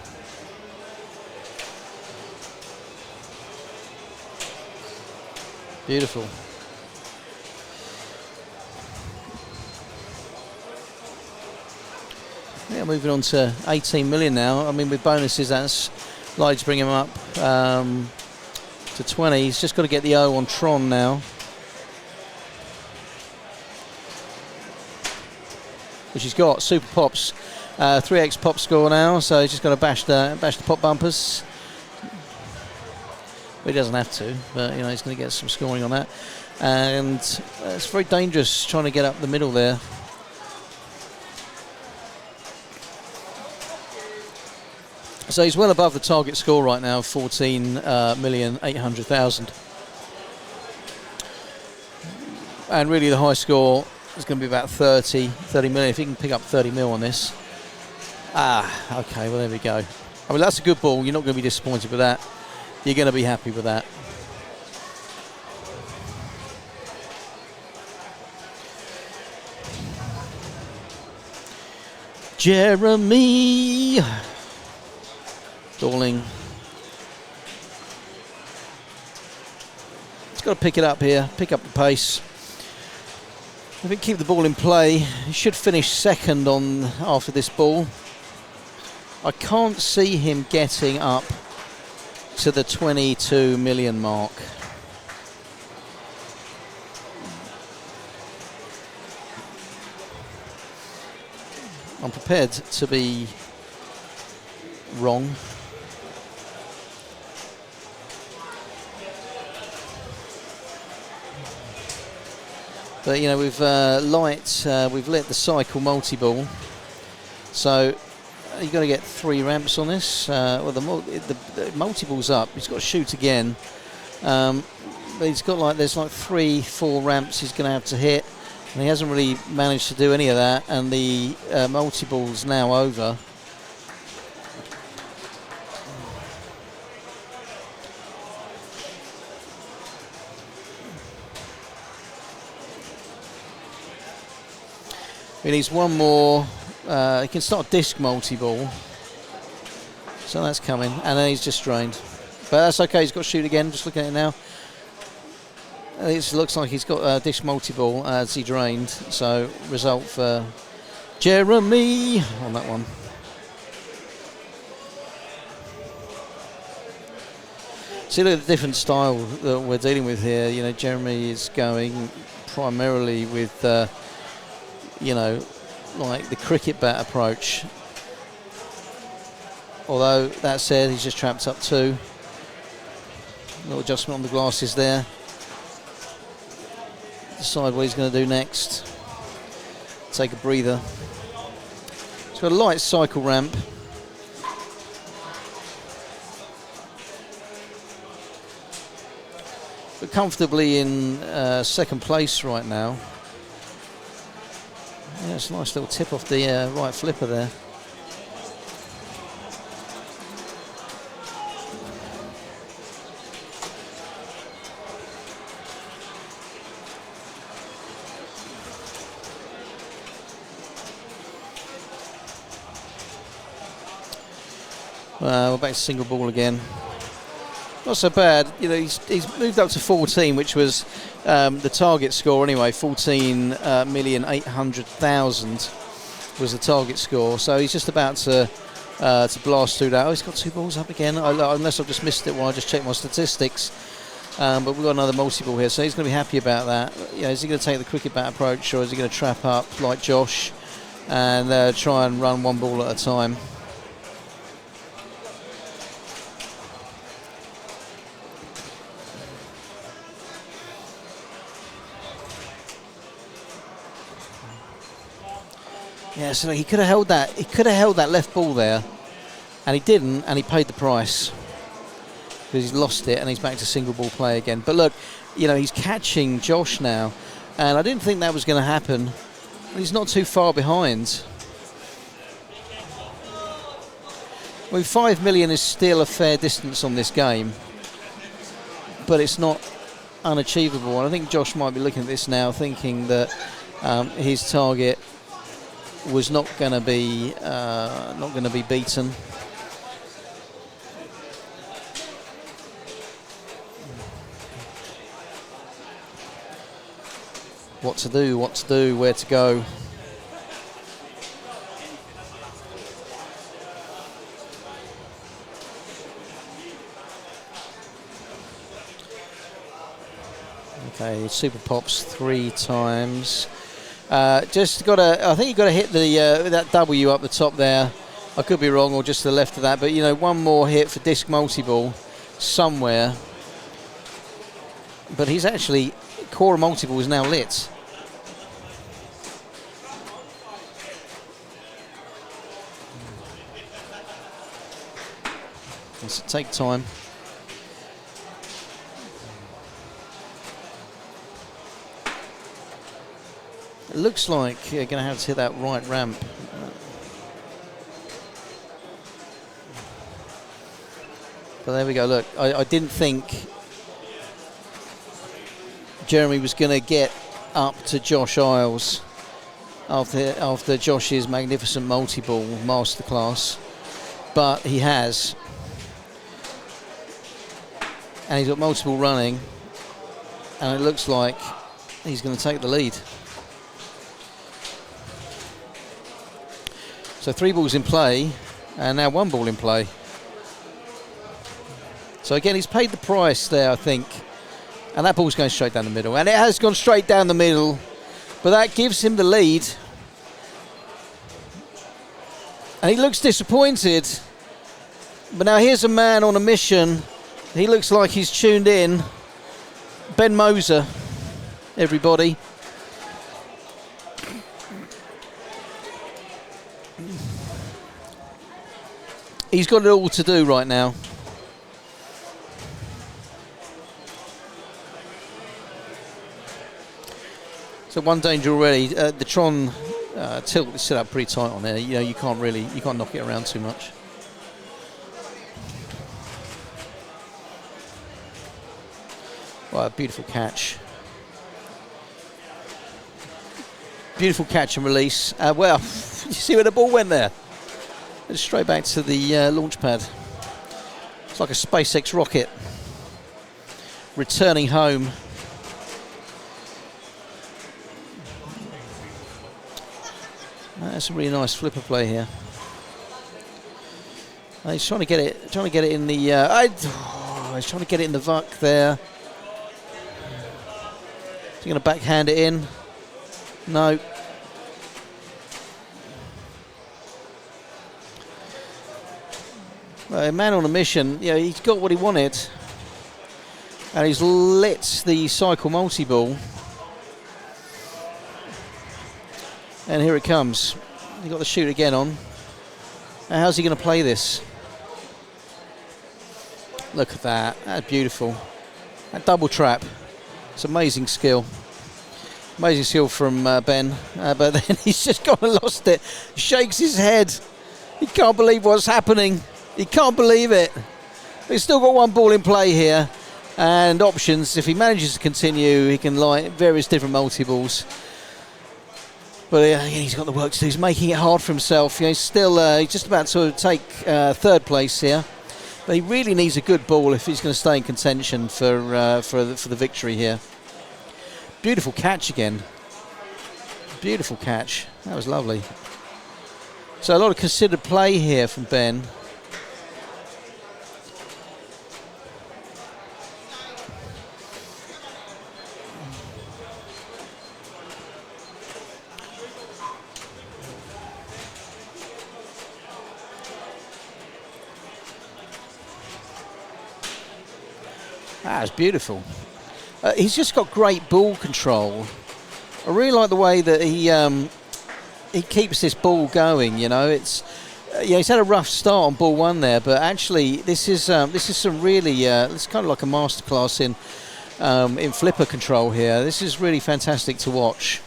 E: Beautiful. Yeah, moving on to 18 million now. I mean, with bonuses, that's likely to bring him up to 20. He's just got to get the O on Tron now, which he's got. Super Pops, 3x pop score now, so he's just got to bash the pop bumpers. Well, he doesn't have to, but you know he's going to get some scoring on that, and it's very dangerous trying to get up the middle there. So he's well above the target score right now, 14,800,000. And really the high score is going to be about 30 million. If he can pick up 30 mil on this. Okay, well there we go. I mean, that's a good ball. You're not going to be disappointed with that. You're going to be happy with that. Jeremy. Stalling. He's got to pick it up here, pick up the pace. If he keep the ball in play, he should finish second on after this ball. I can't see him getting up to the 22 million mark. I'm prepared to be wrong. But you know, we've lit the cycle multi-ball, so you've got to get 3 ramps on this. Well, the multi-ball's up. He's got to shoot again, but he's got there's 3-4 ramps he's going to have to hit, and he hasn't really managed to do any of that. And the multi-ball's now over. He needs one more. He can start disc multi-ball. So that's coming. And then he's just drained. But that's okay. He's got to shoot again. Just looking at it now. It looks like he's got disc multi-ball as he drained. So result for Jeremy on that one. See, look at the different style that we're dealing with here. You know, Jeremy is going primarily with... you know, like the cricket bat approach. Although, that said, he's just trapped up 2. Little adjustment on the glasses there. Decide what he's going to do next. Take a breather. He's got a light cycle ramp. But comfortably in second place right now. Yeah, it's a nice little tip off the right flipper there. We're back to single ball again. Not so bad. You know, he's moved up to 14, which was the target score anyway. 14,800,000 was the target score. So he's just about to blast through that. Oh, he's got 2 balls up again. Unless I've just missed it while I just checked my statistics. But we've got another multi-ball here, so he's going to be happy about that. You know, is he going to take the cricket bat approach, or is he going to trap up like Josh and try and run 1 ball at a time? Yeah, so he could have held that. He could have held that left ball there, and he didn't, and he paid the price because he's lost it, and he's back to single ball play again. But look, you know, he's catching Josh now, and I didn't think that was going to happen. He's not too far behind. Well, 5 million is still a fair distance on this game, but it's not unachievable. And I think Josh might be looking at this now, thinking that his target was not going to be beaten. What to do, where to go. Okay, super pops 3 times. Just got to. I think you got to hit the that W up the top there. I could be wrong, or just to the left of that. But you know, one more hit for disc multi-ball somewhere. But he's actually core multi-ball is now lit. Let's take time. It looks like you're going to have to hit that right ramp. But there we go, look, I didn't think Jeremy was going to get up to Josh Isles after Josh's magnificent multi-ball masterclass, but he has. And he's got multiple running, and it looks like he's going to take the lead. So 3 balls in play, and now 1 ball in play. So again, he's paid the price there, I think. And that ball's going straight down the middle. And it has gone straight down the middle, but that gives him the lead. And he looks disappointed. But now here's a man on a mission. He looks like he's tuned in. Ben Moser, everybody. He's got it all to do right now. So one danger already. The Tron tilt is set up pretty tight on there. You know, you can't knock it around too much. Wow, beautiful catch. Beautiful catch and release. Well, you see where the ball went there? It's straight back to the launch pad. It's like a SpaceX rocket returning home. That's a really nice flipper play here. He's trying to get it in the. He's trying to get it in the vuck there. Is he going to backhand it in? No. Well, a man on a mission. You know, he's got what he wanted, and he's lit the cycle multi-ball. And here it comes. He got the shoot again on. Now how's he going to play this? Look at that. That's beautiful. That double trap. It's amazing skill. Amazing skill from Ben. But then he's just gone and lost it. Shakes his head. He can't believe what's happening. He can't believe it. But he's still got 1 ball in play here. And options. If he manages to continue, he can light various different multi-balls. But he's got the work to do. He's making it hard for himself. You know, he's just about to take 3rd place here. But he really needs a good ball if he's going to stay in contention for the victory here. Beautiful catch again. Beautiful catch. That was lovely. So a lot of considered play here from Ben. That's beautiful. He's just got great ball control. I really like the way that he keeps this ball going. You know, it's he's had a rough start on ball 1 there, but actually this is some really it's kind of like a masterclass in flipper control here. This is really fantastic to watch.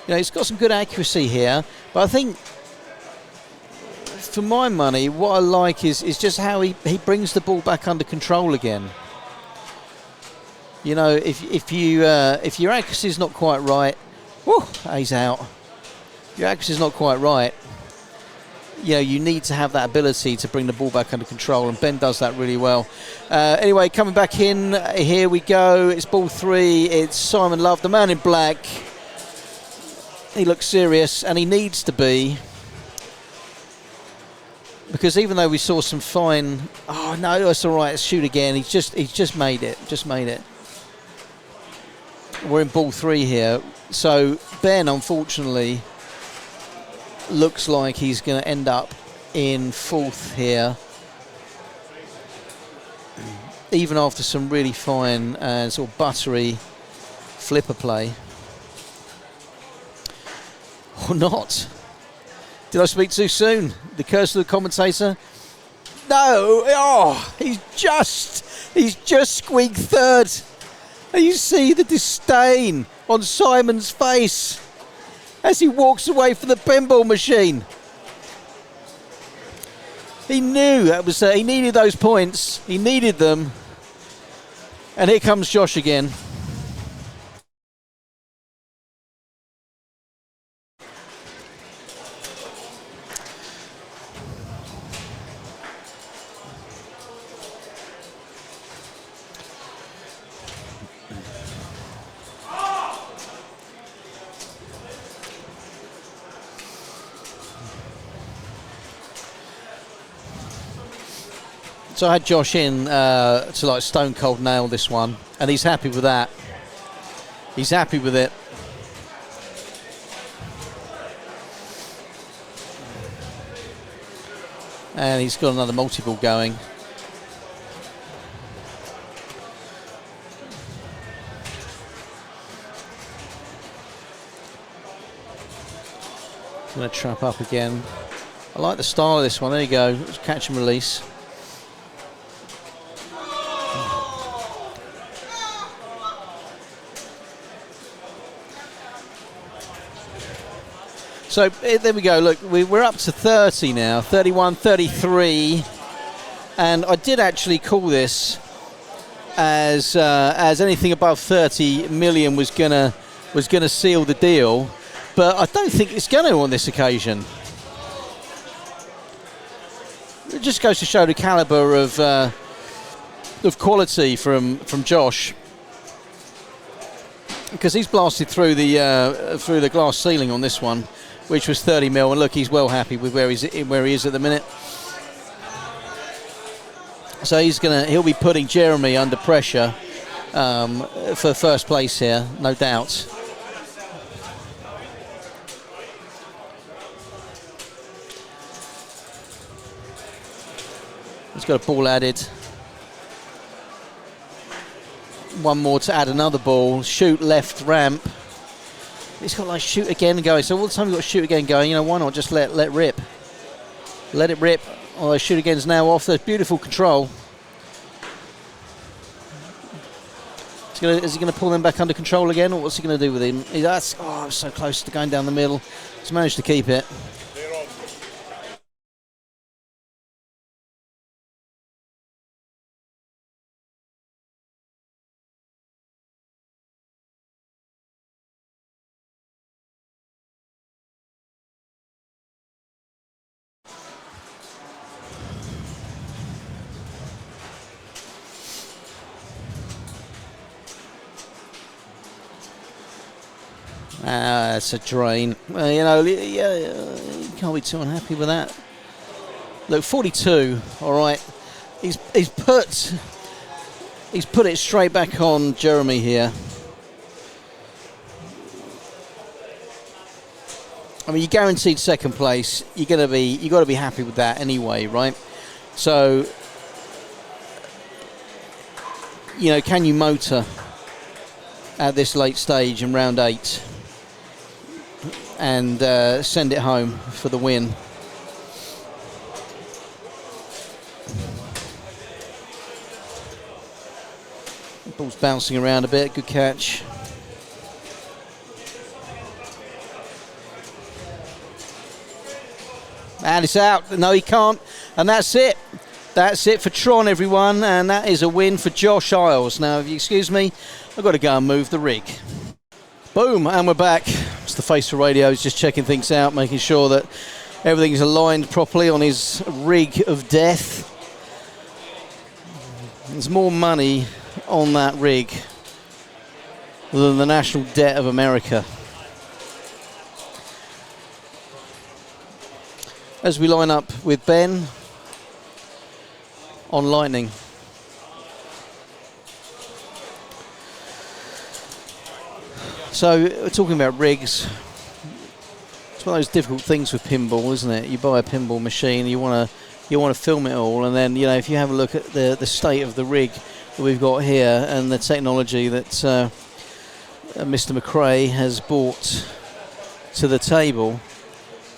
E: You know, he's got some good accuracy here, but I think, for my money, what I like is just how he brings the ball back under control again. You know, if your accuracy is not quite right, he's out. Your accuracy is not quite right. You know, you need to have that ability to bring the ball back under control, and Ben does that really well. Anyway, coming back in, here we go. It's ball 3. It's Simon Love, the man in black. He looks serious, and he needs to be, because even though we saw some fine, oh no, that's all right. Let's shoot again. He's just made it. Just made it. We're in ball 3 here. So Ben, unfortunately, looks like he's going to end up in 4th here, even after some really fine and sort of buttery flipper play. Or not. Did I speak too soon? The curse of the commentator? No. Oh, he's just squeaked 3rd. And you see the disdain on Simon's face as he walks away from the pinball machine. He knew that was he needed those points. He needed them. And here comes Josh again. So I had Josh in to like stone cold nail this one, and he's happy with that. He's happy with it. And he's got another multi-ball going. Going to trap up again. I like the style of this one. There you go. It's catch and release. So there we go. Look, we're up to 30 now, 31, 33, and I did actually call this as anything above 30 million was gonna seal the deal, but I don't think it's going to on this occasion. It just goes to show the caliber of quality from Josh, because he's blasted through the glass ceiling on this one, which was 30 mil, and look, he's well happy with where he is at the minute. So he'll be putting Jeremy under pressure for first place here, no doubt. He's got a ball added. One more to add another ball. Shoot left ramp. He's got like shoot again going. So all the time you've got shoot again going, why not just let rip? Let it rip. Although shoot again's now off. There's beautiful control. Is he going to pull them back under control again, or what's he going to do with him? I'm so close to going down the middle. He's managed to keep it. It's a drain. You can't be too unhappy with that. Look, 42. All right, he's put it straight back on Jeremy here. I mean, you're guaranteed second place. You got to be happy with that anyway, right? So, can you motor at this late stage in round 8 and send it home for the win? Ball's bouncing around a bit. Good catch. And it's out. No, he can't. And that's it. That's it for Tron, everyone. And that is a win for Josh Isles. Now, if you excuse me, I've got to go and move the rig. Boom, and we're back. It's the face for radio. He's just checking things out, making sure that everything's aligned properly on his rig of death. There's more money on that rig than the national debt of America. As we line up with Ben, on Lightning. So, we're talking about rigs. It's one of those difficult things with pinball, isn't it? You buy a pinball machine, you want to film it all, and then if you have a look at the state of the rig that we've got here and the technology that Mr. McRae has brought to the table,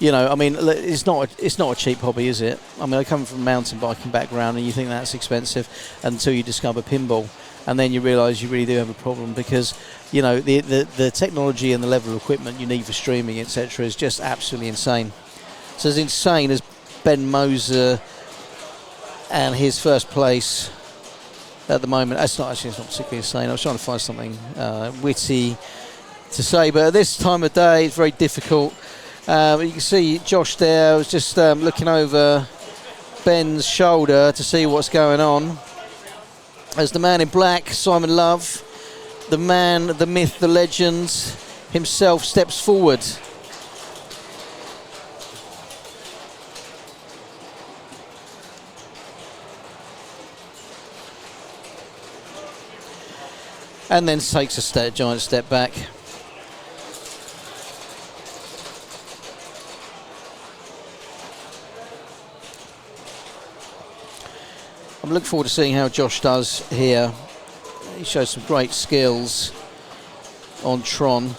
E: I mean, it's not a cheap hobby, is it? I mean, I come from a mountain biking background, and you think that's expensive until you discover pinball, and then you realise you really do have a problem because the technology and the level of equipment you need for streaming, etc., is just absolutely insane. So as insane as Ben Moser and his first place at the moment, it's not particularly insane. I was trying to find something witty to say, but at this time of day it's very difficult. You can see Josh there. I was just looking over Ben's shoulder to see what's going on. As the man in black, Simon Love, the man, the myth, the legend himself steps forward. And then takes a giant step back. I'm looking forward to seeing how Josh does here. He shows some great skills on Tron.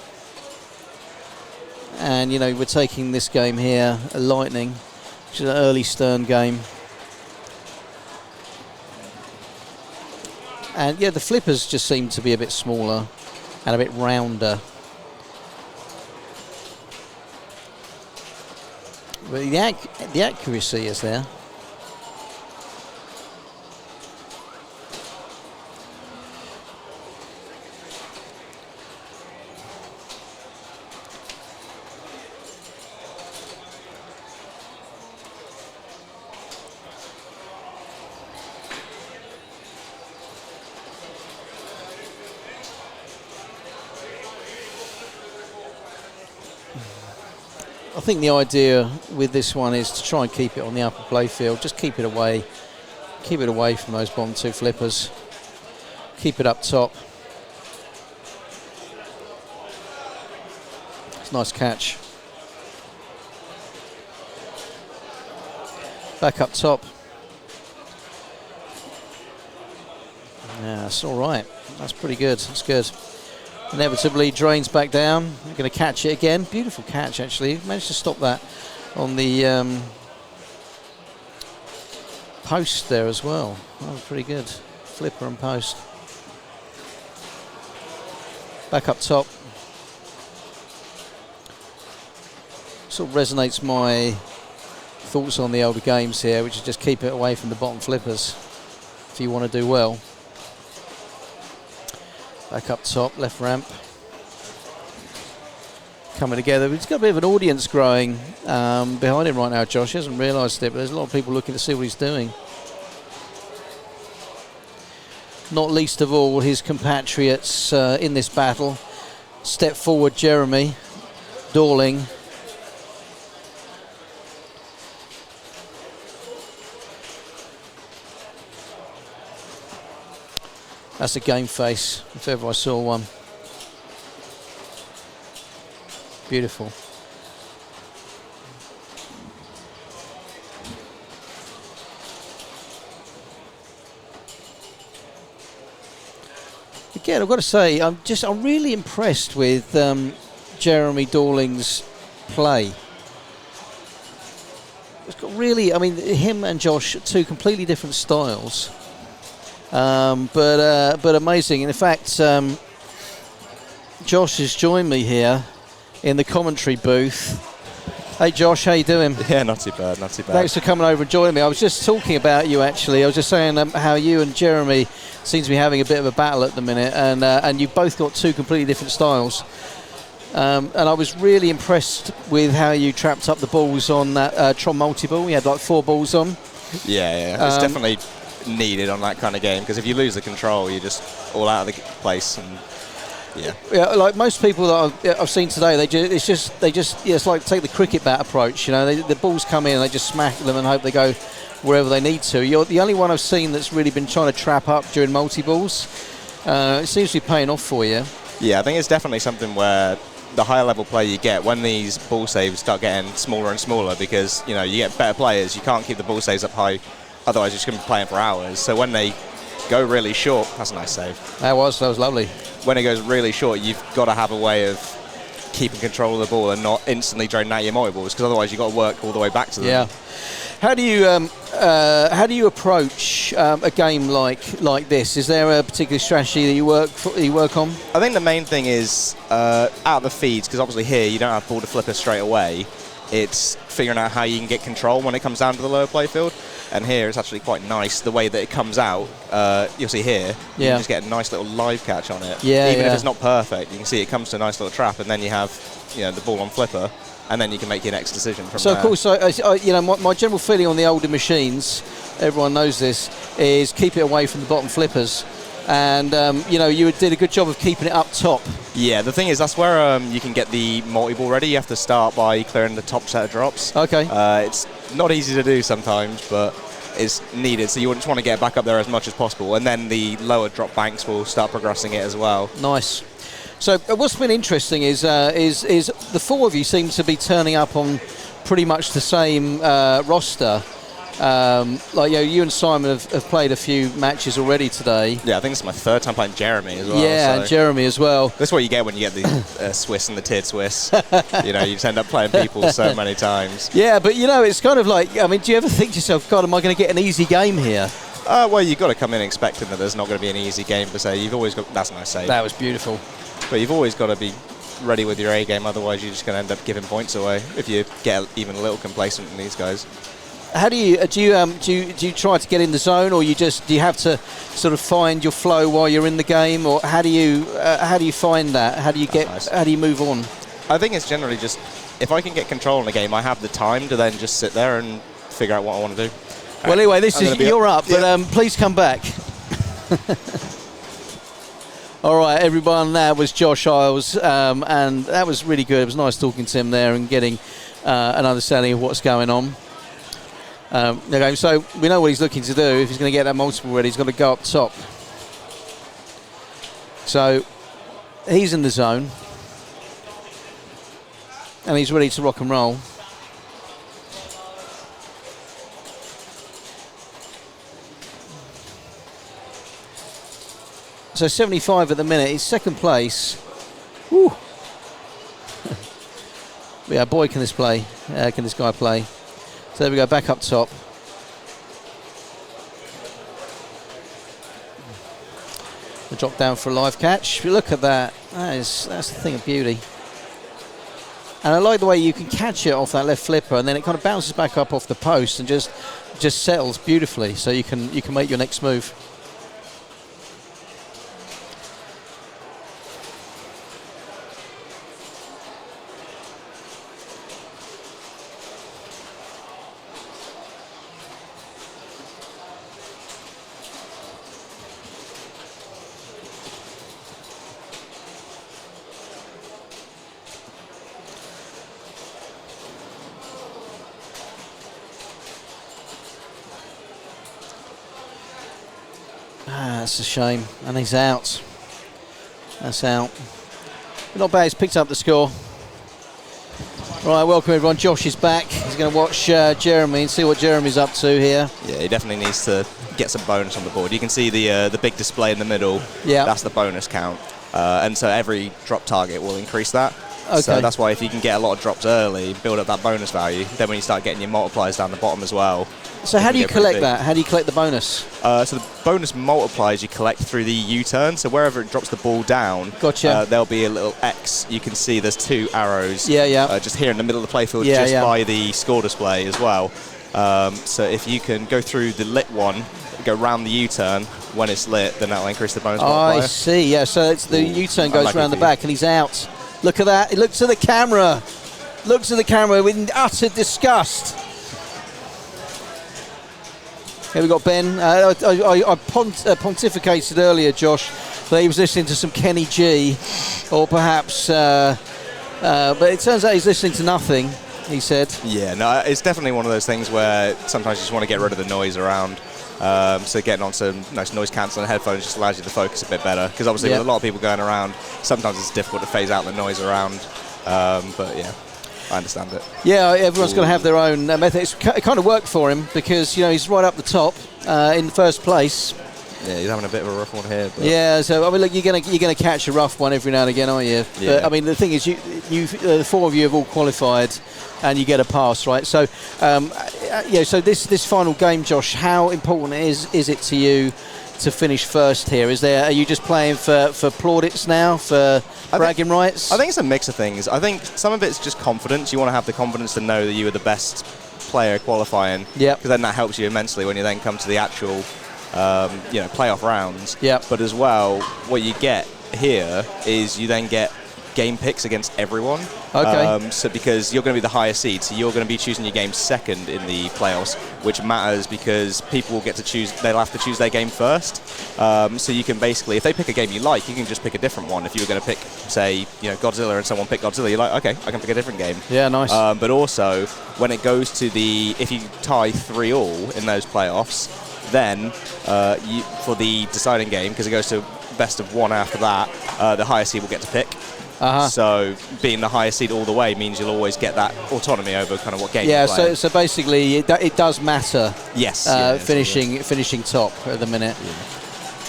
E: And, we're taking this game here, a Lightning, which is an early Stern game. And, the flippers just seem to be a bit smaller and a bit rounder. But the accuracy is there. I think the idea with this one is to try and keep it on the upper play field. Just keep it away from those bottom two flippers. Keep it up top. It's a nice catch. Back up top. Yeah, that's all right. That's pretty good. That's good. Inevitably drains back down. I'm going to catch it again. Beautiful catch, actually. Managed to stop that on the post there as well. That was pretty good. Flipper and post. Back up top. Sort of resonates my thoughts on the older games here, which is just keep it away from the bottom flippers if you want to do well. Back up top, left ramp. Coming together. He's got a bit of an audience growing behind him right now, Josh. He hasn't realised it, but there's a lot of people looking to see what he's doing. Not least of all his compatriots in this battle. Step forward, Jeremy Dorling. That's a game face, if ever I saw one. Beautiful. Again, I've got to say, I'm really impressed with Jeremy Dorling's play. It's got really, him and Josh, two completely different styles. But amazing. And in fact, Josh has joined me here in the commentary booth. Hey Josh, how you doing?
I: Yeah, not too bad, not too bad.
E: Thanks for coming over and joining me. I was just talking about you actually. I was just saying how you and Jeremy seem to be having a bit of a battle at the minute, and you've both got two completely different styles. And I was really impressed with how you trapped up the balls on that Tron multi-ball. You had like 4 balls on.
I: Yeah. It's definitely needed on that kind of game, because if you lose the control, you're just all out of the place. And
E: Yeah, like most people that I've seen today, it's like take the cricket bat approach. You know, the balls come in and they just smack them and hope they go wherever they need to. You're the only one I've seen that's really been trying to trap up during multi-balls. It seems to be paying off for you.
I: Yeah, I think it's definitely something where the higher level play you get when these ball saves start getting smaller and smaller, because you get better players, you can't keep the ball saves up high, otherwise you're just going to be playing for hours. So when they go really short, that's a nice save. That was lovely. When it goes really short, you've got to have a way of keeping control of the ball and not instantly draining out your multi-balls, because otherwise you've got to work all the way back to them.
E: Yeah. How do you approach a game like this? Is there a particular strategy that you work on?
I: I think the main thing is out of the feeds, because obviously here you don't have ball to flipper straight away. It's figuring out how you can get control when it comes down to the lower playfield. And here it's actually quite nice the way that it comes out. You'll see here, you can just get a nice little live catch on it.
E: Yeah,
I: Even if it's not perfect, you can see it comes to a nice little trap, and then you have the ball on flipper, and then you can make your next decision from there.
E: So, of course, my general feeling on the older machines, everyone knows this, is keep it away from the bottom flippers. And, you did a good job of keeping it up top.
I: Yeah, the thing is, that's where you can get the multi-ball ready. You have to start by clearing the top set of drops.
E: Okay.
I: It's not easy to do sometimes, but it's needed. So you just want to get back up there as much as possible. And then the lower drop banks will start progressing it as well.
E: Nice. So what's been interesting is the four of you seem to be turning up on pretty much the same roster. You and Simon have played a few matches already today.
I: Yeah, I think it's my third time playing Jeremy as well.
E: Yeah, so. And Jeremy as well.
I: That's what you get when you get the Swiss and the tiered Swiss. You just end up playing people so many times.
E: Yeah, but it's kind of like, do you ever think to yourself, God, am I going to get an easy game here?
I: Well, you've got to come in expecting that there's not going to be an easy game per se. You've always got, that's a nice save.
E: That was beautiful.
I: But you've always got to be ready with your A game, otherwise you're just going to end up giving points away if you get even a little complacent in these guys.
E: How do you try to get in the zone, or do you have to sort of find your flow while you're in the game, or how do you find that? How do you move on?
I: I think it's generally just, if I can get control in the game, I have the time to then just sit there and figure out what I want to do.
E: Well, anyway, you're up, but please come back. All right, everyone, that was Josh Isles, and that was really good. It was nice talking to him there and getting an understanding of what's going on. Okay, so we know what he's looking to do. If he's going to get that multiple ready, he's got to go up top. So he's in the zone, and he's ready to rock and roll. So 75 at the minute. He's second place. Woo. Yeah, boy, can this guy play? So there we go, back up top. We'll drop down for a live catch. Look at that. That's a thing of beauty. And I like the way you can catch it off that left flipper, and then it kind of bounces back up off the post and just settles beautifully. So you can make your next move. That's a shame, and he's out. That's out. But not bad, he's picked up the score. Right, welcome everyone. Josh is back. He's going to watch Jeremy and see what Jeremy's up to here.
I: Yeah, he definitely needs to get some bonus on the board. You can see the big display in the middle.
E: Yeah.
I: That's the bonus count. And so every drop target will increase that.
E: Okay.
I: So that's why if you can get a lot of drops early, build up that bonus value, then when you start getting your multipliers down the bottom as well.
E: So how do you collect that? How do you collect the bonus?
I: So the bonus multipliers you collect through the U-turn. So wherever it drops the ball down,
E: gotcha.
I: There'll be a little X. You can see there's two arrows.
E: Yeah.
I: Just here in the middle of the playfield, by the score display as well. So if you can go through the lit one, go round the U-turn, when it's lit, then that'll increase the bonus multiplier.
E: I see, yeah. So it's the U-turn goes around the back and he's out. Look at that. He looks at the camera. Looks at the camera with utter disgust. Here we got Ben. I pontificated earlier, Josh, that he was listening to some Kenny G, or perhaps, but it turns out he's listening to nothing, he said.
I: Yeah, no, it's definitely one of those things where sometimes you just want to get rid of the noise around. So getting on some nice noise cancelling headphones just allows you to focus a bit better. Because obviously with a lot of people going around, sometimes it's difficult to phase out the noise around. But yeah, I understand it.
E: Yeah, everyone's going to have their own method. It kind of worked for him because, you know, he's right up the top in the first place.
I: Yeah, he's having a bit of a rough one here. But
E: yeah, so I mean, look, you're gonna catch a rough one every now and again, aren't you?
I: Yeah.
E: But, I mean, the thing is, the four of you have all qualified, and you get a pass, right? So, yeah. So this final game, Josh, how important is it to you to finish first here? Are you just playing for plaudits now, for bragging rights?
I: I think it's a mix of things. I think some of it's just confidence. You want to have the confidence to know that you are the best player qualifying.
E: Yeah.
I: Because then that helps you immensely when you then come to the actual, playoff rounds.
E: Yeah.
I: But as well, what you get here is you then get game picks against everyone.
E: Okay.
I: So because you're going to be the higher seed, so you're going to be choosing your game second in the playoffs, which matters because people will get to choose. They'll have to choose their game first. So you can basically, if they pick a game you like, you can just pick a different one. If you were going to pick, say, Godzilla, and someone picked Godzilla, you're like, okay, I can pick a different game.
E: Yeah, nice.
I: But also, when it goes to if you tie 3-3 in those playoffs, then for the deciding game, because it goes to best of one after that, the higher seed will get to pick. So being the highest seed all the way means you'll always get that autonomy over kind of what game you're playing.
E: So basically it does matter.
I: Yes.
E: Finishing top at the minute.
I: Yeah.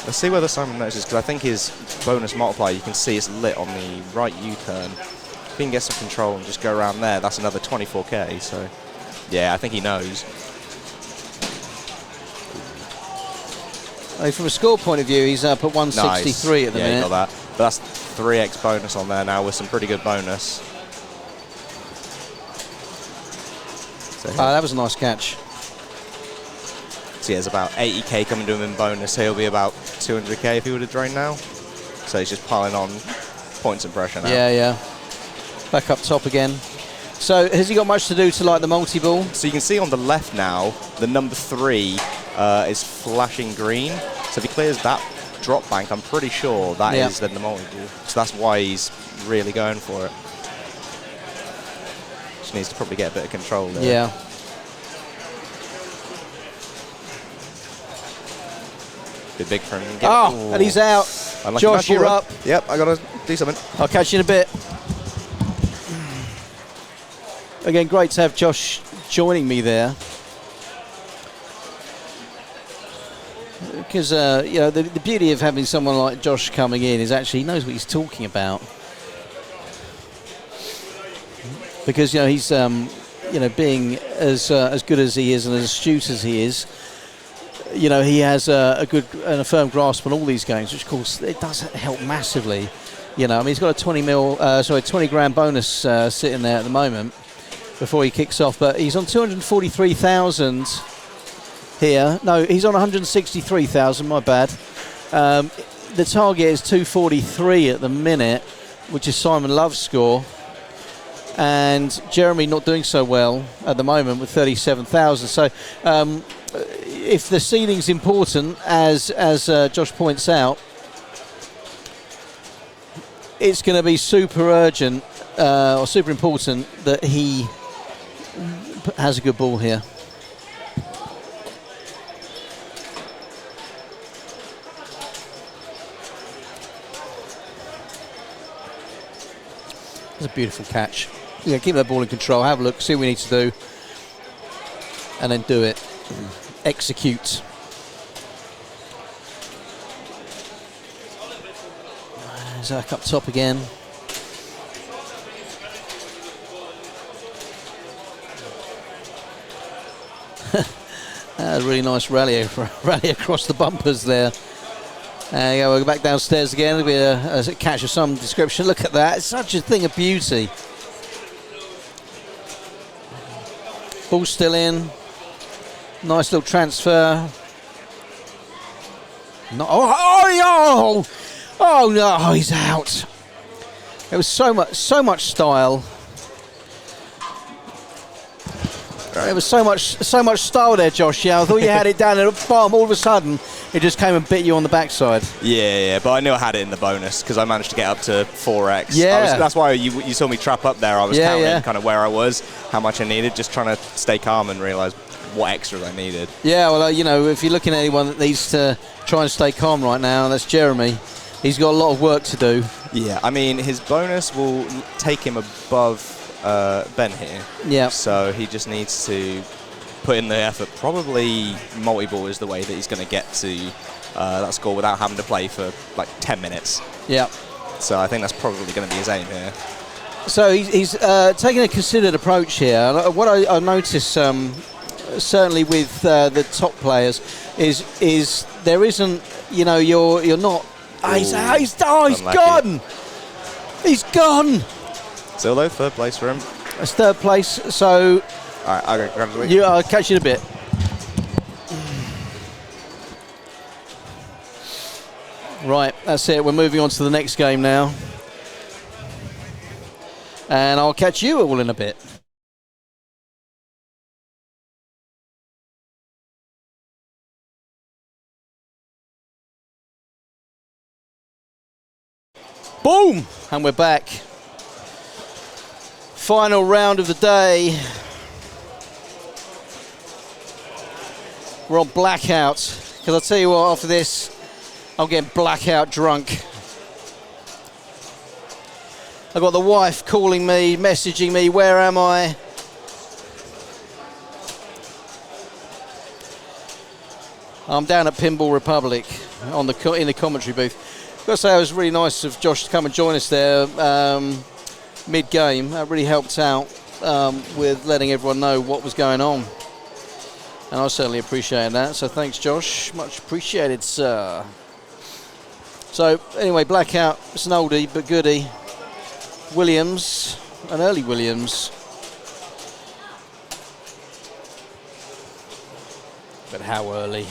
I: Let's see whether Simon notices, because I think his bonus multiplier, you can see it's lit on the right U-turn. If he can get some control and just go around there, that's another 24k. So yeah, I think he knows.
E: From a score point of view, he's up at 163 at the minute.
I: Yeah, he got that. But that's 3x bonus on there now with some pretty good bonus. So
E: that was a nice catch.
I: So yeah, there's about 80k coming to him in bonus. So he'll be about 200k if he would have drained now. So he's just piling on points and pressure now.
E: Yeah. Back up top again. So has he got much to do to like the multi-ball?
I: So you can see on the left now, the number 3 is flashing green. So if he clears that drop bank, I'm pretty sure that is then the multi-ball. So that's why he's really going for it. Just needs to probably get a bit of control there.
E: Yeah.
I: Big for him.
E: And he's out. Josh, you're up.
I: Yep, I got to do something.
E: I'll catch you in a bit. Again, great to have Josh joining me there. Because, the beauty of having someone like Josh coming in is actually he knows what he's talking about. Because, he's, being as good as he is and as astute as he is, he has a good and a firm grasp on all these games, which of course it does help massively. He's got a 20 grand bonus sitting there at the moment before he kicks off, but he's on 243,000 here. No, he's on 163,000. My bad. The target is 243 at the minute, which is Simon Love's score, and Jeremy not doing so well at the moment with 37,000. So. If the seeding's important, as Josh points out, it's going to be super urgent or super important that he has a good ball here. That's a beautiful catch. Yeah, keep that ball in control, have a look, see what we need to do, and then do it. Execute. Zach up top again. A really nice rally across the bumpers there. There you go, we'll go back downstairs again. It'll be a catch of some description. Look at that, it's such a thing of beauty. Ball still in. Nice little transfer. No, oh no, he's out. It was so much style. There was so much style there, Josh. Yeah, I thought you had it down at the bottom. All of a sudden, it just came and bit you on the backside.
I: Yeah, but I knew I had it in the bonus because I managed to get up to 4x.
E: Yeah.
I: That's why you saw me trap up there. I was counting kind of where I was, how much I needed, just trying to stay calm and realise what extras I needed.
E: Yeah, well, if you're looking at anyone that needs to try and stay calm right now, that's Jeremy. He's got a lot of work to do.
I: Yeah, I mean, his bonus will take him above Ben here.
E: Yeah.
I: So he just needs to put in the effort. Probably multi-ball is the way that he's going to get to that score without having to play for like 10 minutes.
E: Yeah.
I: So I think that's probably going to be his aim here.
E: So he's taking a considered approach here. What I notice, certainly with the top players, is there isn't, you're not. He's gone. He's gone.
I: Still though, third place for him.
E: It's third place. So.
I: All right, I'll go grab the
E: I'll catch you in a bit. Right, that's it. We're moving on to the next game now. And I'll catch you all in a bit. Boom! And we're back. Final round of the day. We're on blackout. Because I'll tell you what, after this, I'm getting blackout drunk. I've got the wife calling me, messaging me, where am I? I'm down at Pinball Republic in the commentary booth. I've got to say, it was really nice of Josh to come and join us there mid-game. That really helped out with letting everyone know what was going on. And I certainly appreciated that. So thanks, Josh. Much appreciated, sir. So anyway, blackout. It's an oldie but goodie. Williams, an early Williams. But how early?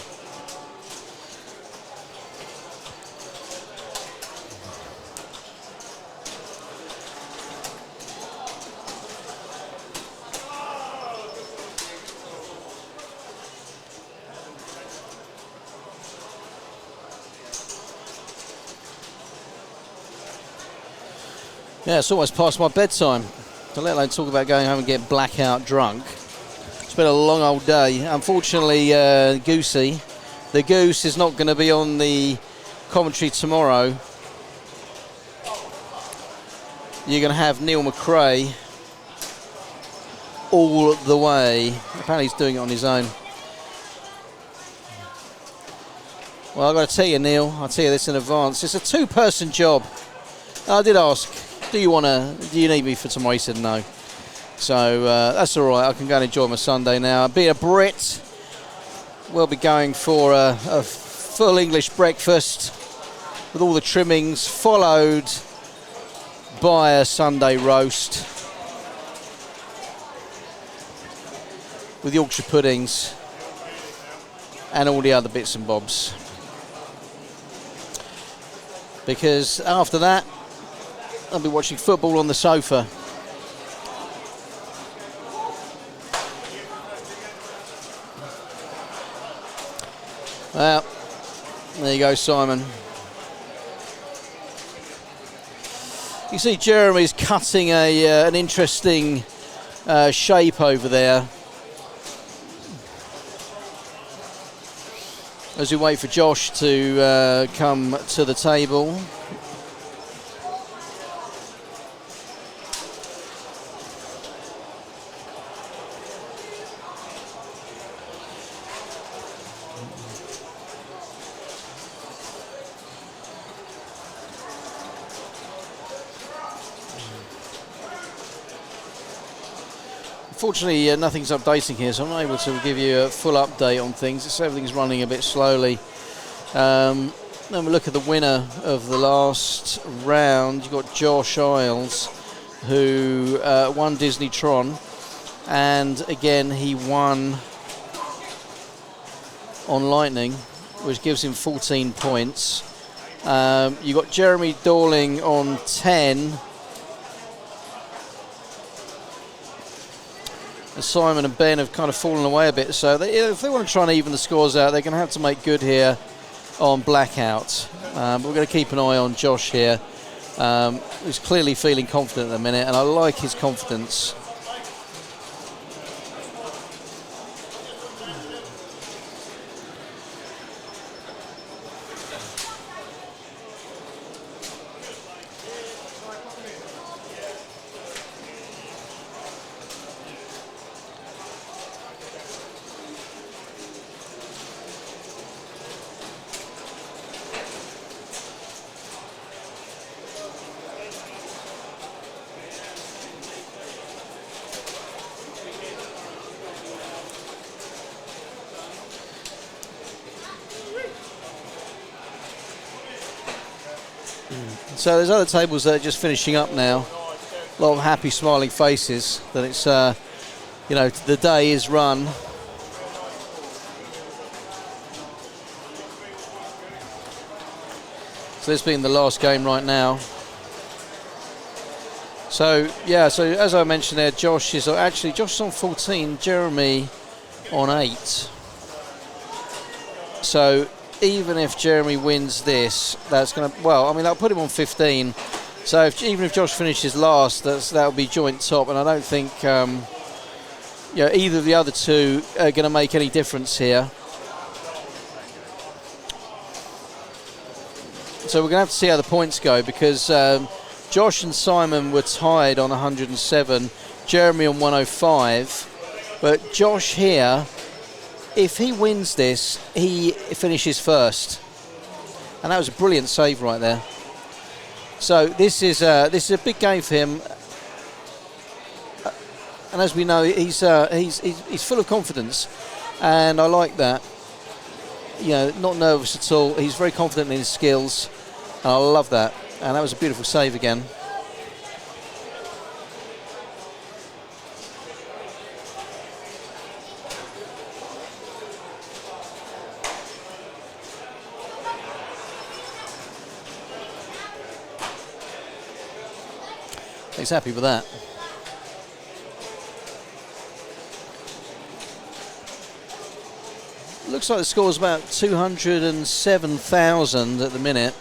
E: Yeah, it's almost past my bedtime. To let alone talk about going home and getting blackout drunk. It's been a long old day. Unfortunately, Goosey, the Goose is not going to be on the commentary tomorrow. You're going to have Neil McRae all the way. Apparently he's doing it on his own. Well, I've got to tell you, Neil, I'll tell you this in advance. It's a two-person job. I did ask, do you need me for tomorrow? He said no. So that's all right. I can go and enjoy my Sunday now. Being a Brit, we'll be going for a full English breakfast with all the trimmings, followed by a Sunday roast with Yorkshire puddings and all the other bits and bobs. Because after that, I'll be watching football on the sofa. Well, there you go, Simon. You see Jeremy's cutting an interesting shape over there as we wait for Josh to come to the table. Unfortunately, nothing's updating here, so I'm not able to give you a full update on things. So everything's running a bit slowly. Then we look at the winner of the last round. You've got Josh Isles, who won Disney Tron, and again he won on Lightning, which gives him 14 points. You've got Jeremy Dorling on 10. And Simon and Ben have kind of fallen away a bit. So if they want to try and even the scores out, they're going to have to make good here on Blackout. But we're going to keep an eye on Josh here, who's clearly feeling confident at the minute, and I like his confidence. So there's other tables that are just finishing up now. A lot of happy, smiling faces that it's, you know, the day is run. So this being the last game right now. So yeah, so as I mentioned there, Josh is on 14, Jeremy on 8. So even if Jeremy wins this, that's going to, well, I mean, that'll put him on 15. So even if Josh finishes last, that'll be joint top, and I don't think either of the other two are going to make any difference here. So we're going to have to see how the points go, because Josh and Simon were tied on 107, Jeremy on 105, but Josh here, if he wins this, he finishes first, and that was a brilliant save right there. So this is a big game for him, and as we know, he's full of confidence, and I like that. You know, not nervous at all. He's very confident in his skills, and I love that. And that was a beautiful save again. He's happy with that. Looks like the score's about 207,000 at the minute.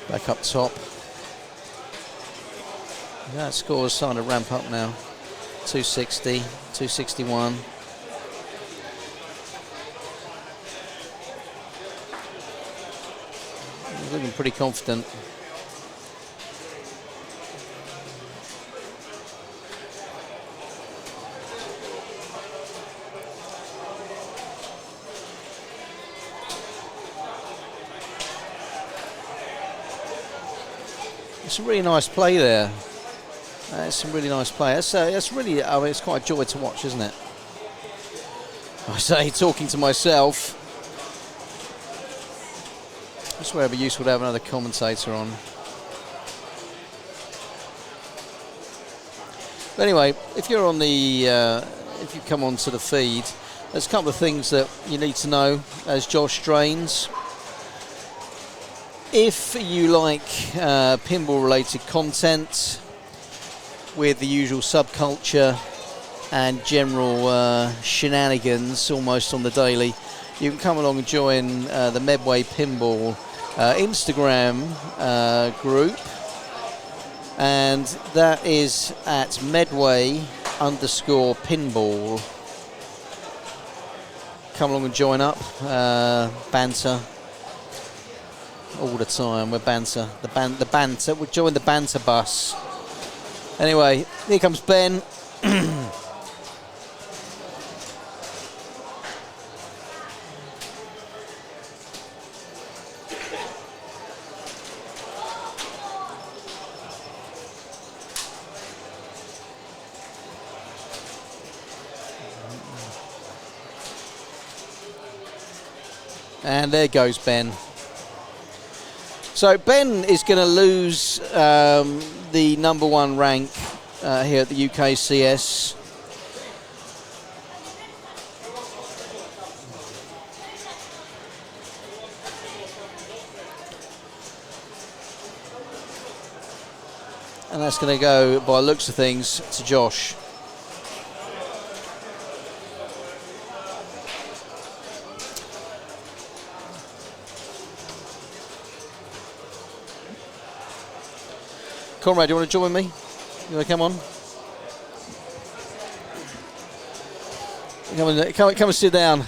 E: Back up top. That score is starting to ramp up now. 260, 261. He's looking pretty confident. It's a really nice play there. That's some really nice play. That's really, I mean, it's quite a joy to watch, isn't it? I say, talking to myself. That's where it'd be useful to have another commentator on. But anyway, if you're on the, if you come onto the feed, there's a couple of things that you need to know as Josh drains. If you like pinball-related content with the usual subculture and general shenanigans almost on the daily, you can come along and join the Medway Pinball Instagram group, and that is at Medway_pinball. Come along and join up, banter. All the time, we're banter. The banter. We'll join the banter bus. Anyway, here comes Ben. And there goes Ben. So Ben is going to lose the #1 rank here at the UKCS. And that's going to go, by the looks of things, to Josh. Conrad, do you want to join me? You want to come on? Come and sit down.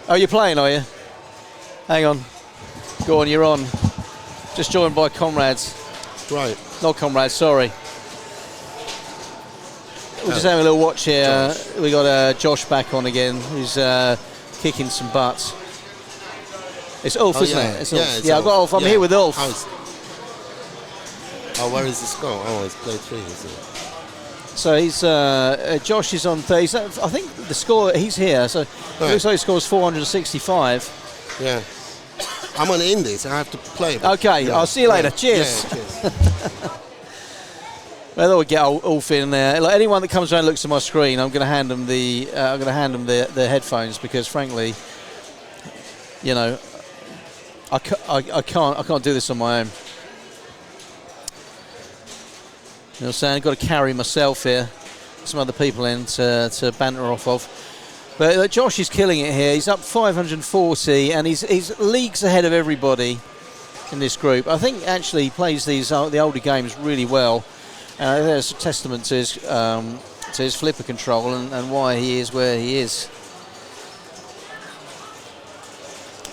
E: Oh, you're playing, are you? Hang on. Go on, you're on. Just joined by comrades.
J: Right.
E: Not comrades, sorry. We're just having a little watch here. We got Josh back on again, who's kicking some butts. It's Ulf, isn't it? It's Ulf. I've got Ulf. I'm here with Ulf.
J: Where is this going? Oh, it's play 3, is it?
E: So he's Josh is on 30. I think the score, he's here, so it looks like he scores 465.
J: Yeah. I'm on Indies. I have to play.
E: Okay, I'll see you later. Cheers.
J: Yeah, cheers.
E: I thought we'd get Ulf in there. Like anyone that comes around and looks at my screen, I'm going to hand them the headphones because, frankly, you know, I can't do this on my own. You know what I'm saying? I've got to carry myself here, some other people in to banter off of. But Josh is killing it here. He's up 540 and he's leagues ahead of everybody in this group. I think actually he plays the older games really well. There's a testament to his flipper control and why he is where he is.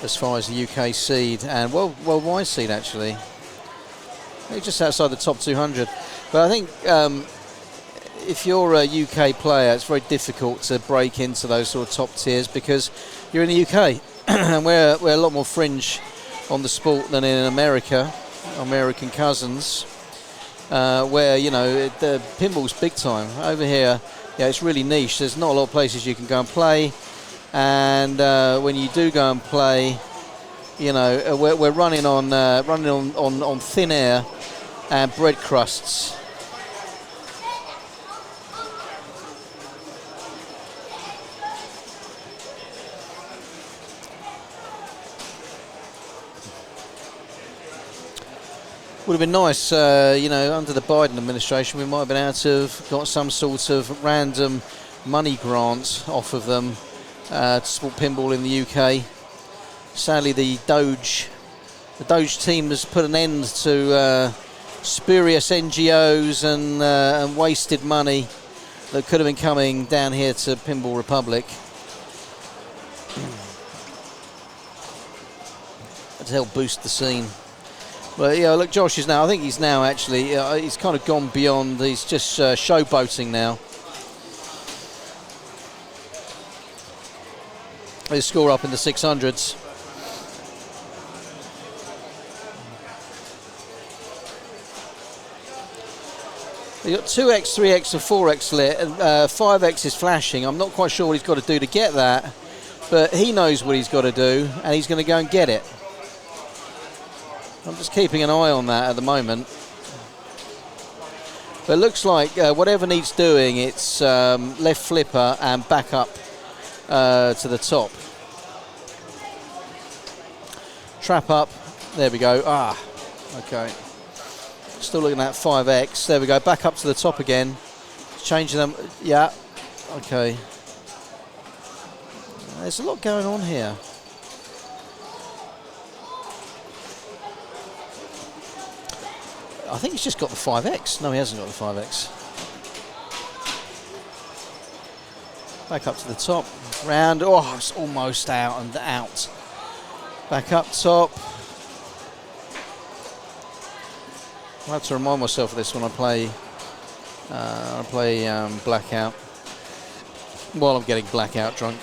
E: As far as the UK seed and worldwide seed actually. He's just outside the top 200. But I think if you're a UK player, it's very difficult to break into those sort of top tiers because you're in the UK and we're a lot more fringe on the sport than in America, American cousins, where, you know, the pinball's big time. Over here, it's really niche. There's not a lot of places you can go and play. And when you do go and play, you know, we're running on thin air and bread crusts. Would have been nice, you know, under the Biden administration, we might have been able to have got some sort of random money grant off of them to support pinball in the UK. Sadly, the Doge team has put an end to spurious NGOs and wasted money that could have been coming down here to Pinball Republic to help boost the scene. But yeah, look, Josh is now, I think he's now actually, he's kind of gone beyond, he's just showboating now. His score up in the 600s. You've got 2x, 3x and 4x lit, and 5x is flashing. I'm not quite sure what he's got to do to get that, but he knows what he's got to do, and he's going to go and get it. I'm just keeping an eye on that at the moment. But it looks like whatever needs doing, it's left flipper and back up to the top. Trap up. There we go. Okay. Still looking at 5x. There we go. Back up to the top again. Changing them. Yeah. Okay. There's a lot going on here. I think he's just got the 5x. No, he hasn't got the 5x. Back up to the top. Round. Oh, it's almost out and out. Back up top. I have to remind myself of this when I play Blackout. While I'm getting Blackout drunk.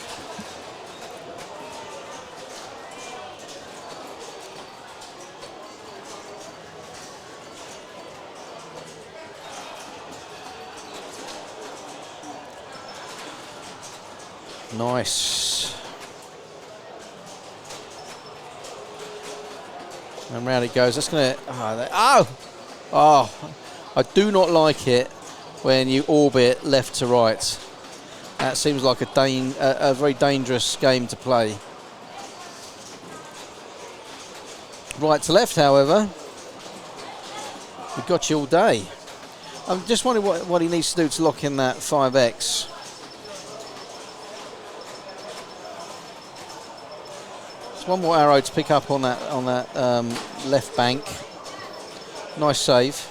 E: Nice. And round it goes. That's going to... Oh! I do not like it when you orbit left to right. That seems like a very dangerous game to play. Right to left, however, we've got you all day. I'm just wondering what he needs to do to lock in that 5x. There's one more arrow to pick up on that left bank. Nice save.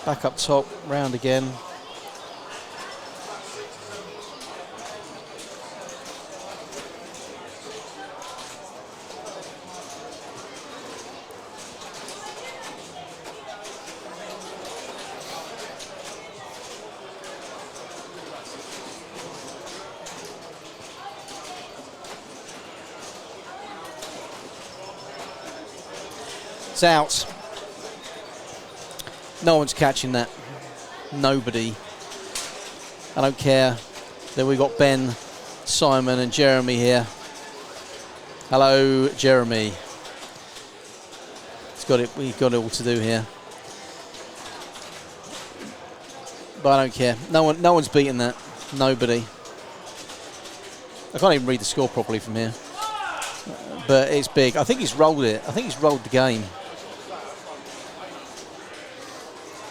E: Back up top, round again. It's out. No one's catching that. Nobody. I don't care. Then we've got Ben, Simon and Jeremy here. Hello, Jeremy. We've got it all to do here. But I don't care. No one's beating that. Nobody. I can't even read the score properly from here. But it's big. I think he's rolled it. I think he's rolled the game.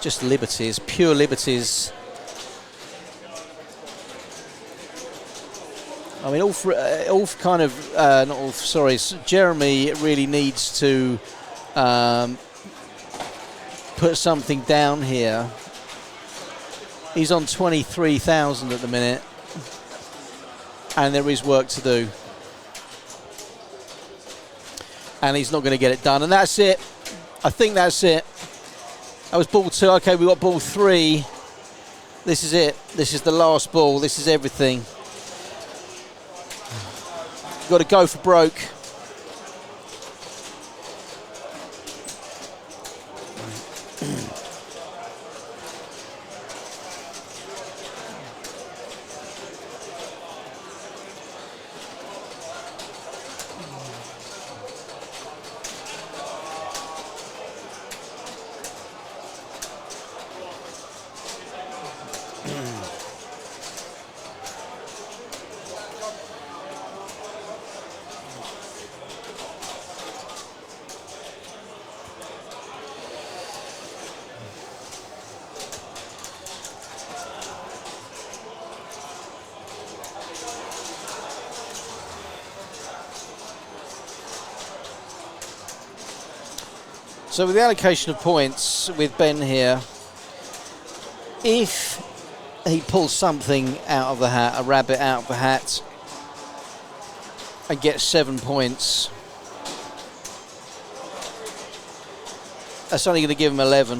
E: Just liberties, pure liberties. I mean, Jeremy really needs to put something down here. He's on 23,000 at the minute, and there is work to do. And he's not going to get it done, and that's it. I think that's it. That was ball 2. Okay, we got ball 3. This is it. This is the last ball. This is everything. Got to go for broke. So with the allocation of points with Ben here, if he pulls something out of the hat, a rabbit out of the hat, and gets 7 points, that's only going to give him 11,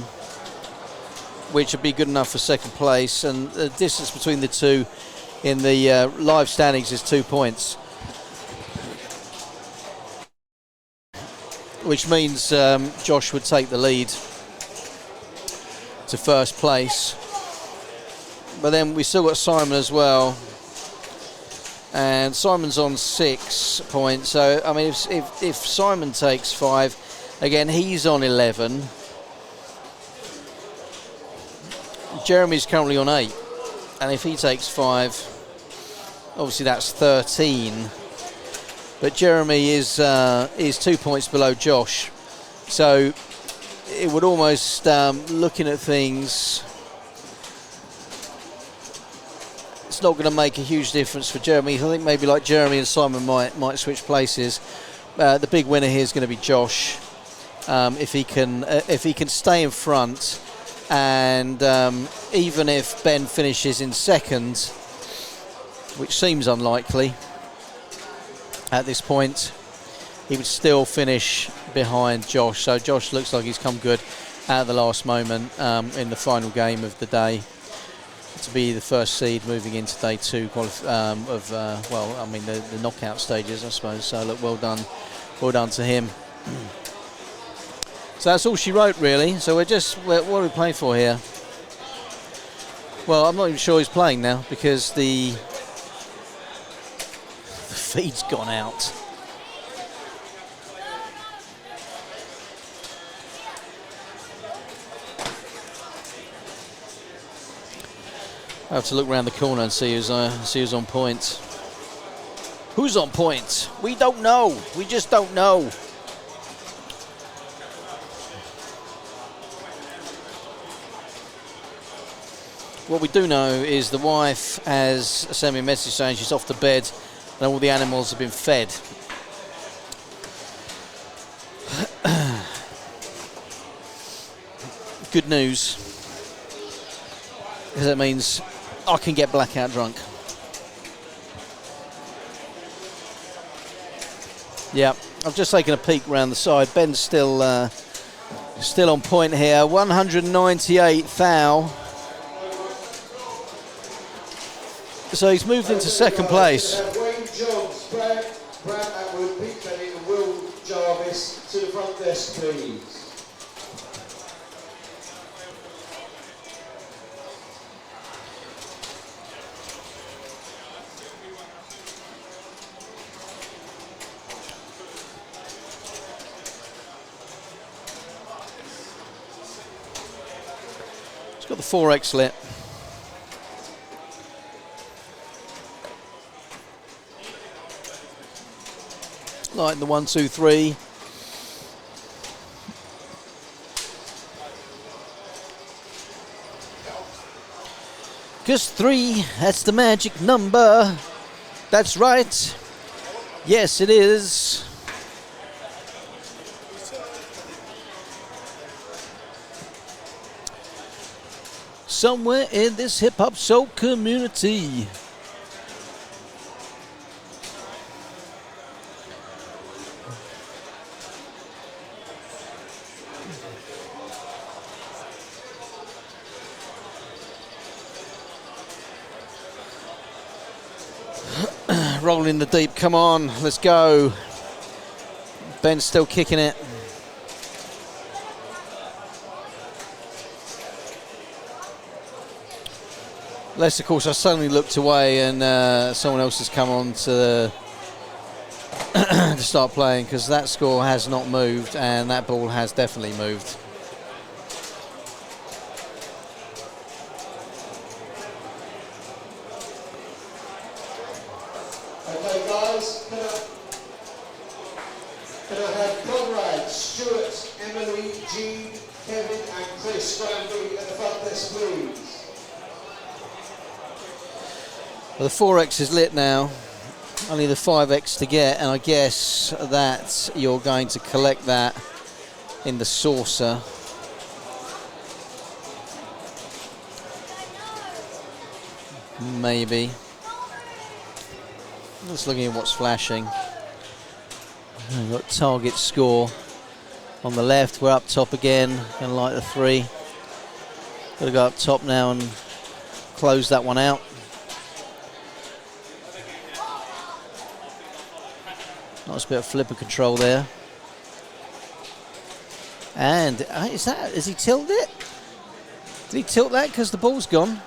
E: which would be good enough for second place. And the distance between the two in the live standings is 2 points, which means Josh would take the lead to first place. But then we still got Simon as well, and Simon's on 6 points. So I mean, if Simon takes 5, again he's on 11. Jeremy's currently on 8, and if he takes 5, obviously that's 13. But Jeremy is 2 points below Josh, so it would almost, looking at things, it's not going to make a huge difference for Jeremy. I think maybe like Jeremy and Simon might switch places. The big winner here is going to be Josh, if he can stay in front, and even if Ben finishes in second, which seems unlikely at this point, he would still finish behind Josh. So Josh looks like he's come good at the last moment in the final game of the day to be the first seed moving into day 2 the knockout stages, I suppose. So look, well done to him. So that's all she wrote, really. So what are we playing for here? Well, I'm not even sure he's playing now, because the feed's gone out. I have to look around the corner and see who's on point. Who's on point? We don't know. We just don't know. What we do know is the wife has sent me a message saying she's off to bed and all the animals have been fed. Good news, because that means I can get blackout drunk. Yeah, I've just taken a peek around the side. Ben's still on point here. 198 thou. So he's moved into second place.
K: Wayne Jones, Brad Atwood, Pete Bennett and Will Jarvis to the front desk, please.
E: It's got the 4X lit. Like the 1, 2, 3. Because 3, that's the magic number. That's right. Yes, it is. Somewhere in this hip-hop soul community. Rolling the deep, come on, let's go. Ben's still kicking it. Unless, of course, I suddenly looked away and someone else has come on to start playing, because that score has not moved and that ball has definitely moved.
K: Okay, guys, can I have Conrad, Stuart, Emily, Jean, Kevin, and Chris Granby at the front desk, please?
E: Well, the 4X is lit now. Only the 5X to get, and I guess that you're going to collect that in the saucer. Maybe. Just looking at what's flashing. We've got target score on the left. We're up top again, gonna like the 3. Gotta go up top now and close that one out. Nice bit of flipper control there. And has he tilted it? Did he tilt that because the ball's gone?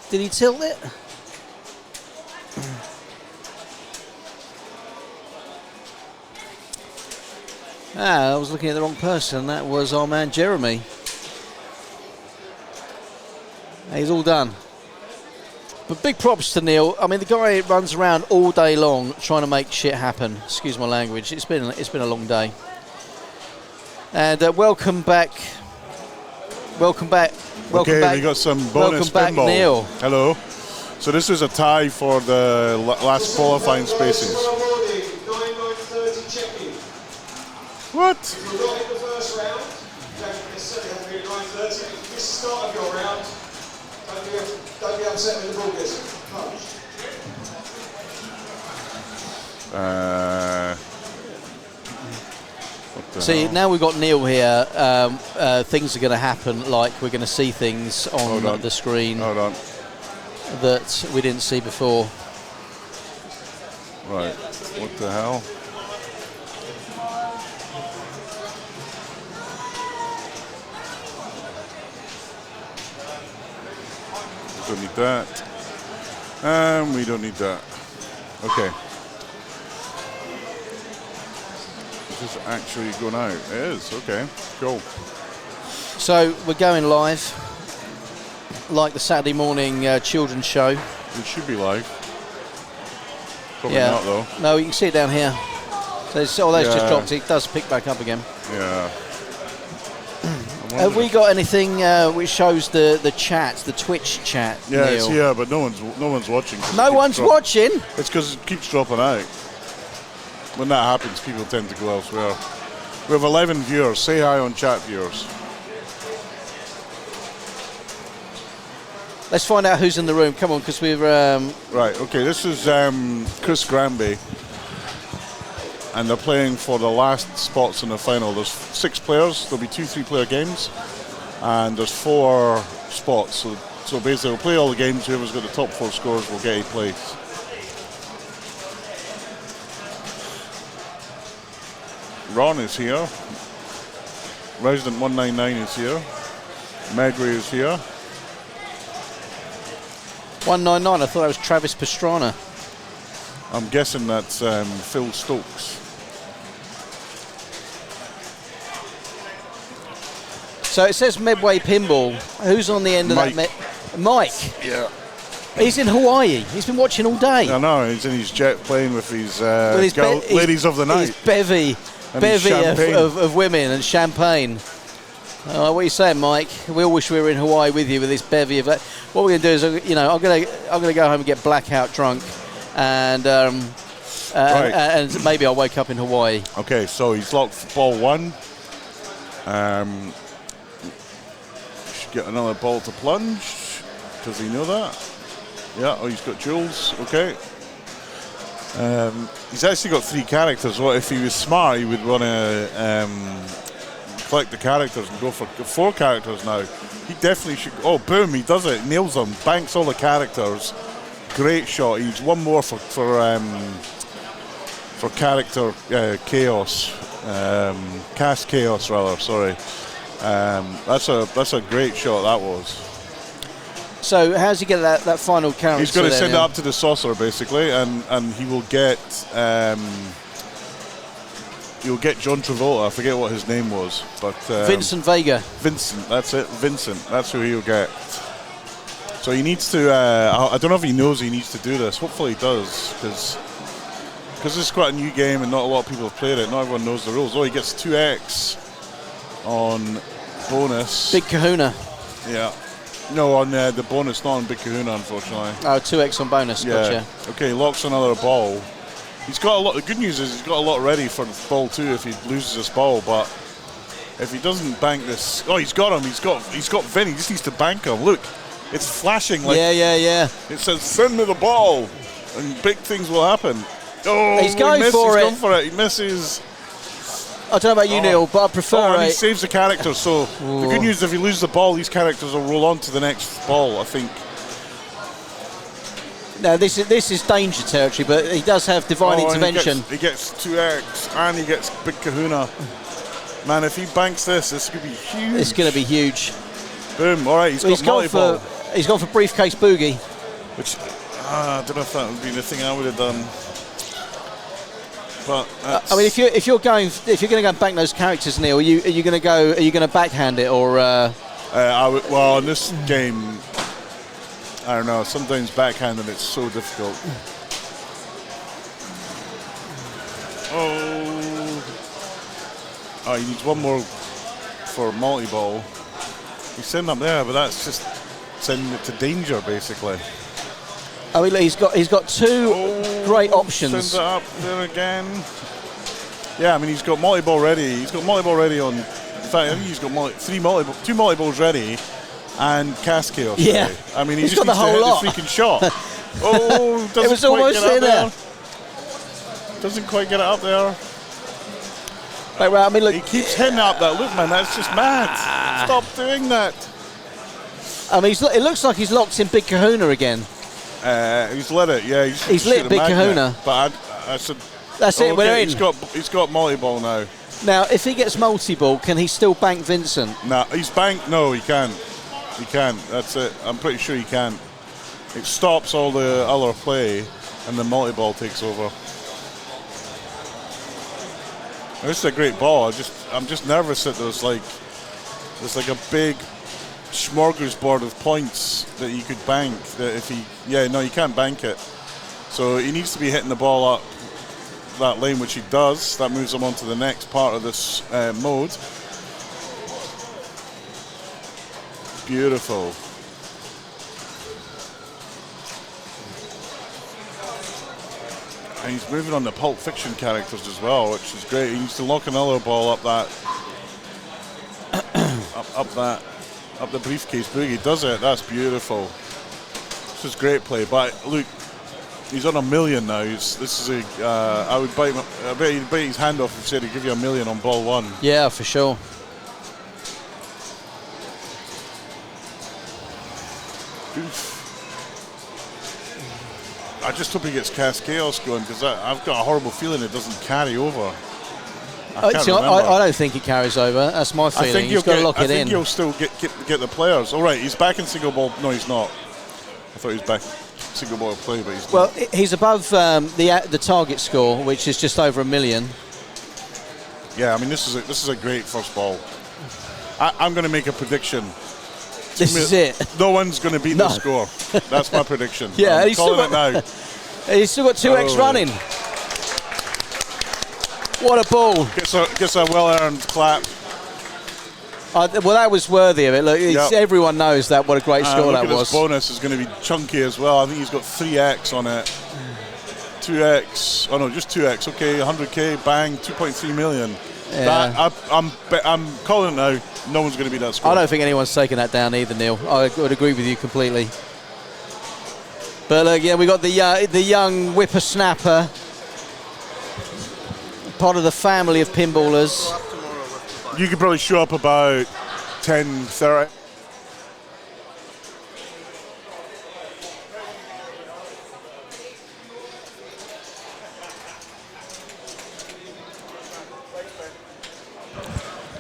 E: Did he tilt it? I was looking at the wrong person. That was our man Jeremy. He's all done. But big props to Neil. I mean, the guy runs around all day long trying to make shit happen. Excuse my language. It's been a long day. And welcome back. Welcome back. Welcome back.
H: We got some bonus
E: welcome back,
H: pinball.
E: Neil.
H: Hello. So this is a tie for the last qualifying spaces. What?
K: If you're not in the first round, you don't necessarily have to be at 9:30. If you miss the start of your round, don't be upset when the ball gets punched.
E: See, now we've got Neil here. Things are going to happen, like we're going to see things on the screen that we didn't see before.
H: Right. What the hell? Don't need that. We don't need that. Okay. Is this actually going out? It is. Okay. Cool.
E: So we're going live, like the Saturday morning children's show.
H: It should be live. Probably
E: Yeah.
H: not though.
E: No, you can see it down here. So it's, oh, that's just
H: Yeah.
E: dropped. It does pick back up again.
H: Yeah.
E: Have we got anything which shows the chat, the Twitch chat?
H: Yeah,
E: Neil?
H: it's here, but no one's watching. 'cause it
E: No
H: keeps
E: one's watching.
H: It's because it keeps dropping out. When that happens, people tend to go elsewhere. We have 11 viewers. Say hi on chat, viewers.
E: Let's find out who's in the room. Come on, because we're...
H: Right, okay, this is Chris Granby. And they're playing for the last spots in the final. There's 6 players. There'll be 2 3-player games. And there's 4 spots. So basically, we'll play all the games. Whoever's got the top 4 scores will get a place. Ron is here. Resident 199 is here. Megri is here.
E: 199, I thought that was Travis Pastrana.
H: I'm guessing that's Phil Stokes.
E: So it says Medway Pinball. Who's on the end of
H: Mike.
E: that? Mike.
H: Yeah.
E: He's in Hawaii. He's been watching all day.
H: I know, he's in his jet plane with his,
E: With his
H: ladies of the night.
E: His bevy
H: And his champagne.
E: of women and champagne. What are you saying, Mike? We all wish we were in Hawaii with you with this bevy of. What we're going to do is, I'm going to go home and get blackout drunk, and and maybe I'll wake up in Hawaii.
H: Okay, so he's locked for ball 1. Should get another ball to plunge. Does he know that? Yeah. Oh, he's got jewels. Okay. He's actually got 3 characters. What if he was smart? He would want to collect the characters and go for 4 characters now. He definitely should. Oh, boom! He does it. Nails them. Banks all the characters. Great shot. He's one more for character chaos. Cast chaos rather. Sorry. That's a great shot. That was.
E: So how's he get that final character?
H: He's going to send it
E: Neil?
H: up to the saucer basically, and he will get you'll get John Travolta. I forget what his name was, but
E: Vincent Vega.
H: Vincent, that's it. Vincent, that's who he'll get. So he needs to. I don't know if he knows he needs to do this. Hopefully he does, because this is quite a new game and not a lot of people have played it. Not everyone knows the rules. Oh, he gets 2x on bonus.
E: Big Kahuna.
H: Yeah. No, on the bonus, not on Big Kahuna, unfortunately.
E: Oh, 2x on bonus.
H: Yeah.
E: Gotcha.
H: Okay, he locks another ball. He's got a lot. The good news is he's got a lot ready for ball 2 if he loses this ball. But if he doesn't bank this, oh, he's got him. He's got Vin. He just needs to bank him. Look, it's flashing like.
E: Yeah.
H: It says send me the ball, and big things will happen. Oh,
E: He's going
H: he
E: for it.
H: Gone for it. He misses.
E: I don't know about you, Neil, but I prefer
H: and he saves the character. So the good news is if he loses the ball, these characters will roll on to the next ball, I think.
E: No, this is danger territory, but he does have divine intervention.
H: He gets 2x and he gets Big Kahuna. Man, if he banks this could be huge.
E: It's going to be huge.
H: Boom! All right, he's gone for
E: briefcase boogie.
H: Which I don't know if that would be the thing I would have done. But
E: I mean, if you're going to go and bank those characters, Neil, are you going to backhand it or?
H: Well, in this game, I don't know. Sometimes backhanding it's so difficult. Oh, he needs one more for multi-ball. He's sending up there, but that's just sending it to danger, basically.
E: I mean, he's got 2 great options.
H: Sends it up there again. Yeah, I mean, he's got multi-ball ready. He's got multi-ball ready on. In fact, I think he's got 2 multi-balls ready, and cast chaos.
E: Yeah,
H: ready. I mean, he just
E: got the
H: needs to
E: whole
H: hit
E: lot.
H: the freaking shot. Doesn't
E: it was
H: quite
E: almost
H: get up
E: there.
H: Doesn't quite get it up there.
E: Right, I mean, look,
H: he keeps hitting up that. Look, man, that's just mad. Stop doing that.
E: I mean, it looks like he's locked in Big Kahuna again.
H: He's lit it. Yeah,
E: he's lit Big Kahuna.
H: But I said,
E: that's it. We're in.
H: He's got multi-ball now.
E: Now, if he gets multi-ball, can he still bank Vincent?
H: No, he's banked. No, he can't. He can't. That's it. I'm pretty sure he can't. It stops all the other play, and the multi-ball takes over. And this is a great ball. I'm just nervous that there's like a big smorgasbord of points that you could bank. That if you can't bank it. So he needs to be hitting the ball up that lane, which he does. That moves him on to the next part of this mode. Beautiful. And he's moving on the Pulp Fiction characters as well, which is great. He needs to lock another ball up that up the briefcase boogie. Does it? That's beautiful. This is great play. But look, he's on $1 million now. I would I bet he'd bite his hand off and say he'd give you $1 million on ball one.
E: Yeah, for sure.
H: Oof. I just hope he gets Cast Chaos going, because I've got a horrible feeling it doesn't carry over. I
E: don't think it carries over. That's my feeling. He's got to lock it in.
H: I think he'll still get the players. All right, he's back in single ball. No, he's not. I thought he was back single ball play, but he's not.
E: He's above the target score, which is just over $1 million.
H: Yeah, I mean this is a great first ball. I'm going to make a prediction.
E: This is it.
H: No one's going to beat the score. That's my prediction.
E: Yeah,
H: I'm calling it now.
E: He's still got 2x running. What a ball.
H: Gets a well-earned clap.
E: Well, that was worthy of it. Look, everyone knows that. What a great score that was.
H: This bonus is going to be chunky as well. I think he's got 3x on it. 2x. Oh no, just 2x. Okay, 100k, bang, 2.3 million.
E: Yeah.
H: I'm calling it now. No one's going to beat that score.
E: I don't think anyone's taken that down either, Neil. I would agree with you completely. But we got the young whippersnapper, part of the family of pinballers.
H: You could probably show up about 10:30.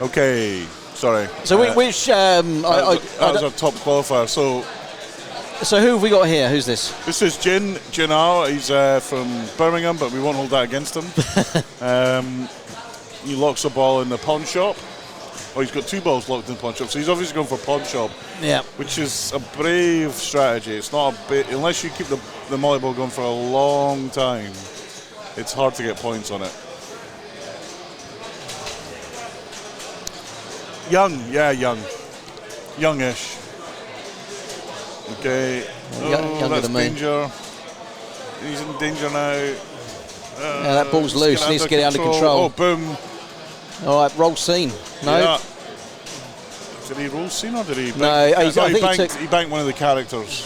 H: Okay, sorry.
E: So which
H: that was our top qualifier.
E: So who have we got here? Who's this?
H: This is Jinao. He's from Birmingham, but we won't hold that against him. He locks a ball in the pawn shop. Oh, he's got 2 balls locked in the pawn shop, so he's obviously going for pawn shop.
E: Yeah.
H: Which is a brave strategy. It's not a bit, unless you keep the molly ball going for a long time. It's hard to get points on it. Youngish. Okay.
E: Younger
H: That's
E: than me.
H: danger. He's in danger now.
E: That ball's loose. Needs to get it under control.
H: Oh, boom.
E: All right, roll scene. No.
H: Yeah. Did he roll scene or did he?
E: No,
H: he banked one of the characters.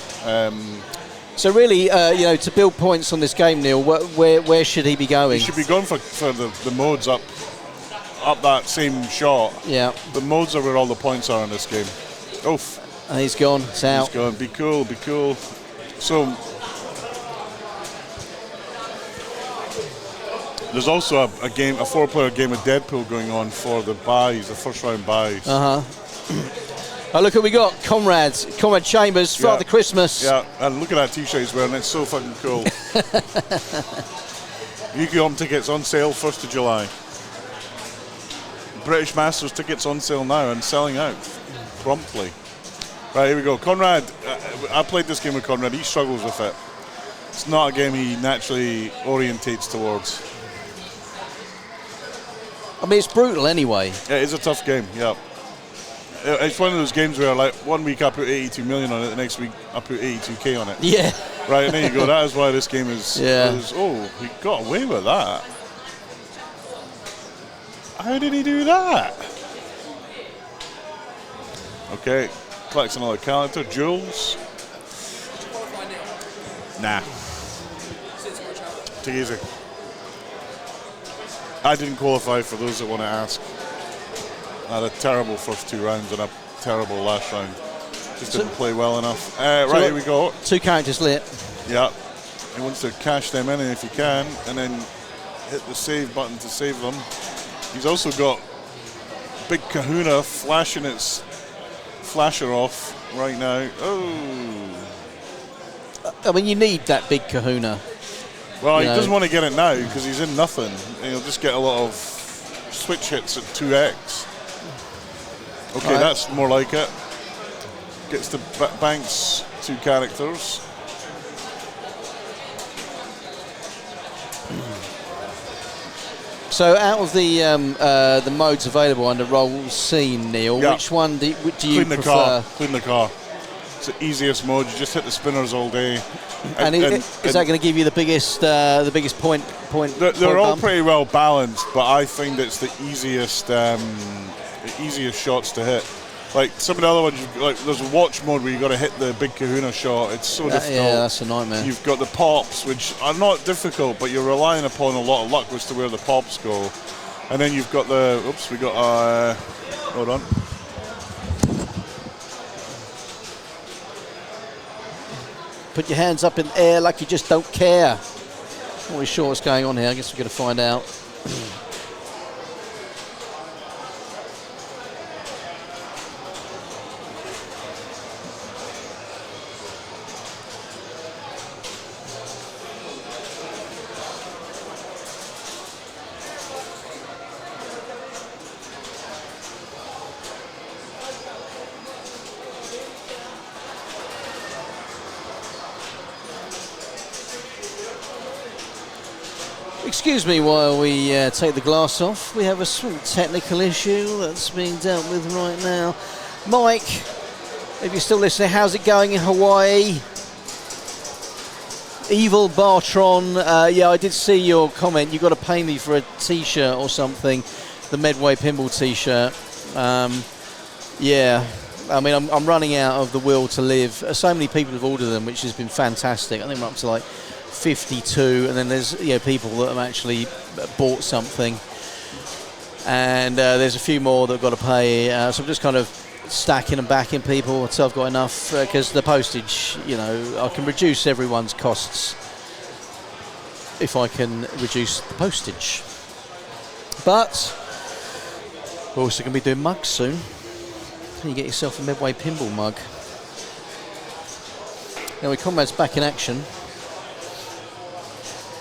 E: So really, to build points on this game, Neil, where should he be going?
H: He should be going for the modes up that same shot.
E: Yeah.
H: The modes are where all the points are in this game. Oof.
E: And he's gone. It's out.
H: He's gone. Be cool. So there's also a 4-player game of Deadpool going on for the first round buys.
E: Oh, look who we got. Comrade Chambers, Father Christmas.
H: Yeah, and look at that t-shirt he's wearing. It's so fucking cool. UK Home tickets on sale 1st of July. British Masters tickets on sale now and selling out promptly. Right, here we go. Conrad, I played this game with Conrad. He struggles with it. It's not a game he naturally orientates towards.
E: I mean, it's brutal anyway.
H: Yeah, it's a tough game, yeah. It's one of those games where, like, 1 week I put 82 million on it, the next week I put 82k on it.
E: Yeah.
H: Right, and there you go. That is why this game is...
E: Yeah.
H: He got away with that. How did he do that? Okay, collects another character. Jules. Nah. Take it easy. I didn't qualify, for those that want to ask. I had a terrible first 2 rounds and a terrible last round. Just didn't play well enough. Right, here we go.
E: 2 characters lit.
H: Yeah. He wants to cash them in if he can, and then hit the save button to save them. He's also got Big Kahuna flashing its flasher off right now.
E: I mean, you need that big kahuna.
H: Well, he
E: You know.
H: doesn't want to get it now because he's in nothing. He'll just get a lot of switch hits at 2x. Okay,
E: Right.
H: that's more like it. Gets to banks 2 characters.
E: So out of the modes available under roll scene, Neil,
H: Yeah.
E: which one do you
H: Clean the
E: prefer?
H: car. Clean the car. It's the easiest mode. You just hit the spinners all day.
E: And is that going to give you the biggest point?
H: They're all
E: bump?
H: pretty well balanced, but I find it's the easiest shots to hit. Like some of the other ones, like there's a watch mode where you got to hit the big kahuna shot. It's so difficult.
E: Yeah, that's a nightmare.
H: You've got the pops, which are not difficult, but you're relying upon a lot of luck as to where the pops go. And then you've got the, hold on.
E: Put your hands up in the air like you just don't care. Not really sure what's going on here. I guess we're going to find out. Excuse me while we take the glass off. We have a small technical issue that's being dealt with right now. Mike, if you're still listening, how's it going in Hawaii? Evil Bartron, yeah, I did see your comment. You've got to pay me for a T-shirt or something, the Medway Pinball T-shirt. Yeah, I mean, I'm running out of the will to live. So many people have ordered them, which has been fantastic. I think we're up to like 52, and then there's people that have actually bought something, and there's a few more that have got to pay. So I'm just kind of stacking and backing people until I've got enough, because the postage, I can reduce everyone's costs if I can reduce the postage. But we're also going to be doing mugs soon. You get yourself a Medway Pinball mug. Now, Comrade's back in action.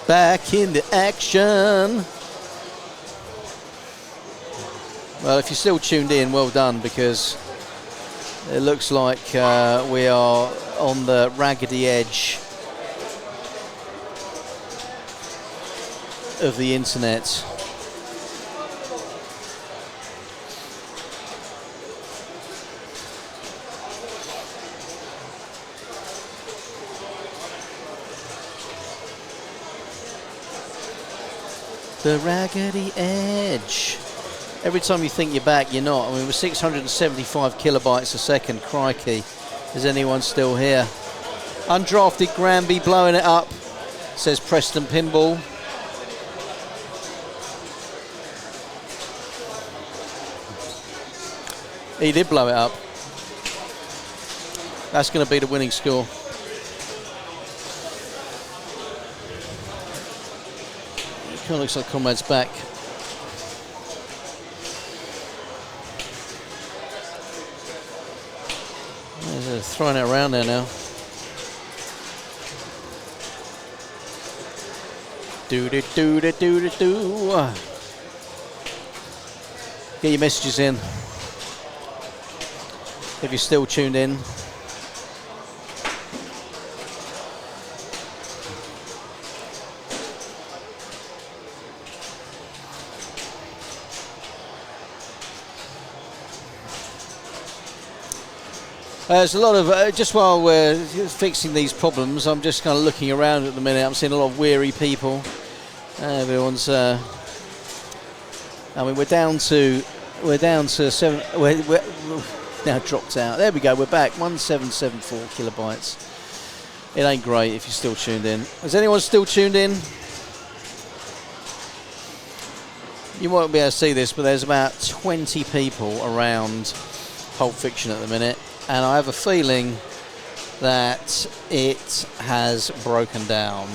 E: Back in the action. Well, if you're still tuned in, well done, because it looks like we are on the raggedy edge of the internet. The raggedy edge. Every time you think you're back, you're not. I mean, we're 675 kilobytes a second. Crikey. Is anyone still here? Undrafted Granby blowing it up, says Preston Pinball. He did blow it up. That's going to be the winning score. Kind of looks like Comrade's back. They're throwing it around there now. Do. Get your messages in if you're still tuned in. There's a lot of, just while we're fixing these problems, I'm just kind of looking around at the minute. I'm seeing a lot of weary people. Everyone's, I mean, we're down to 7, we're now dropped out. There we go, we're back, 1774 kilobytes. It ain't great if you're still tuned in. Is anyone still tuned in? You won't be able to see this, but there's about 20 people around Pulp Fiction at the minute. And I have a feeling that it has broken down,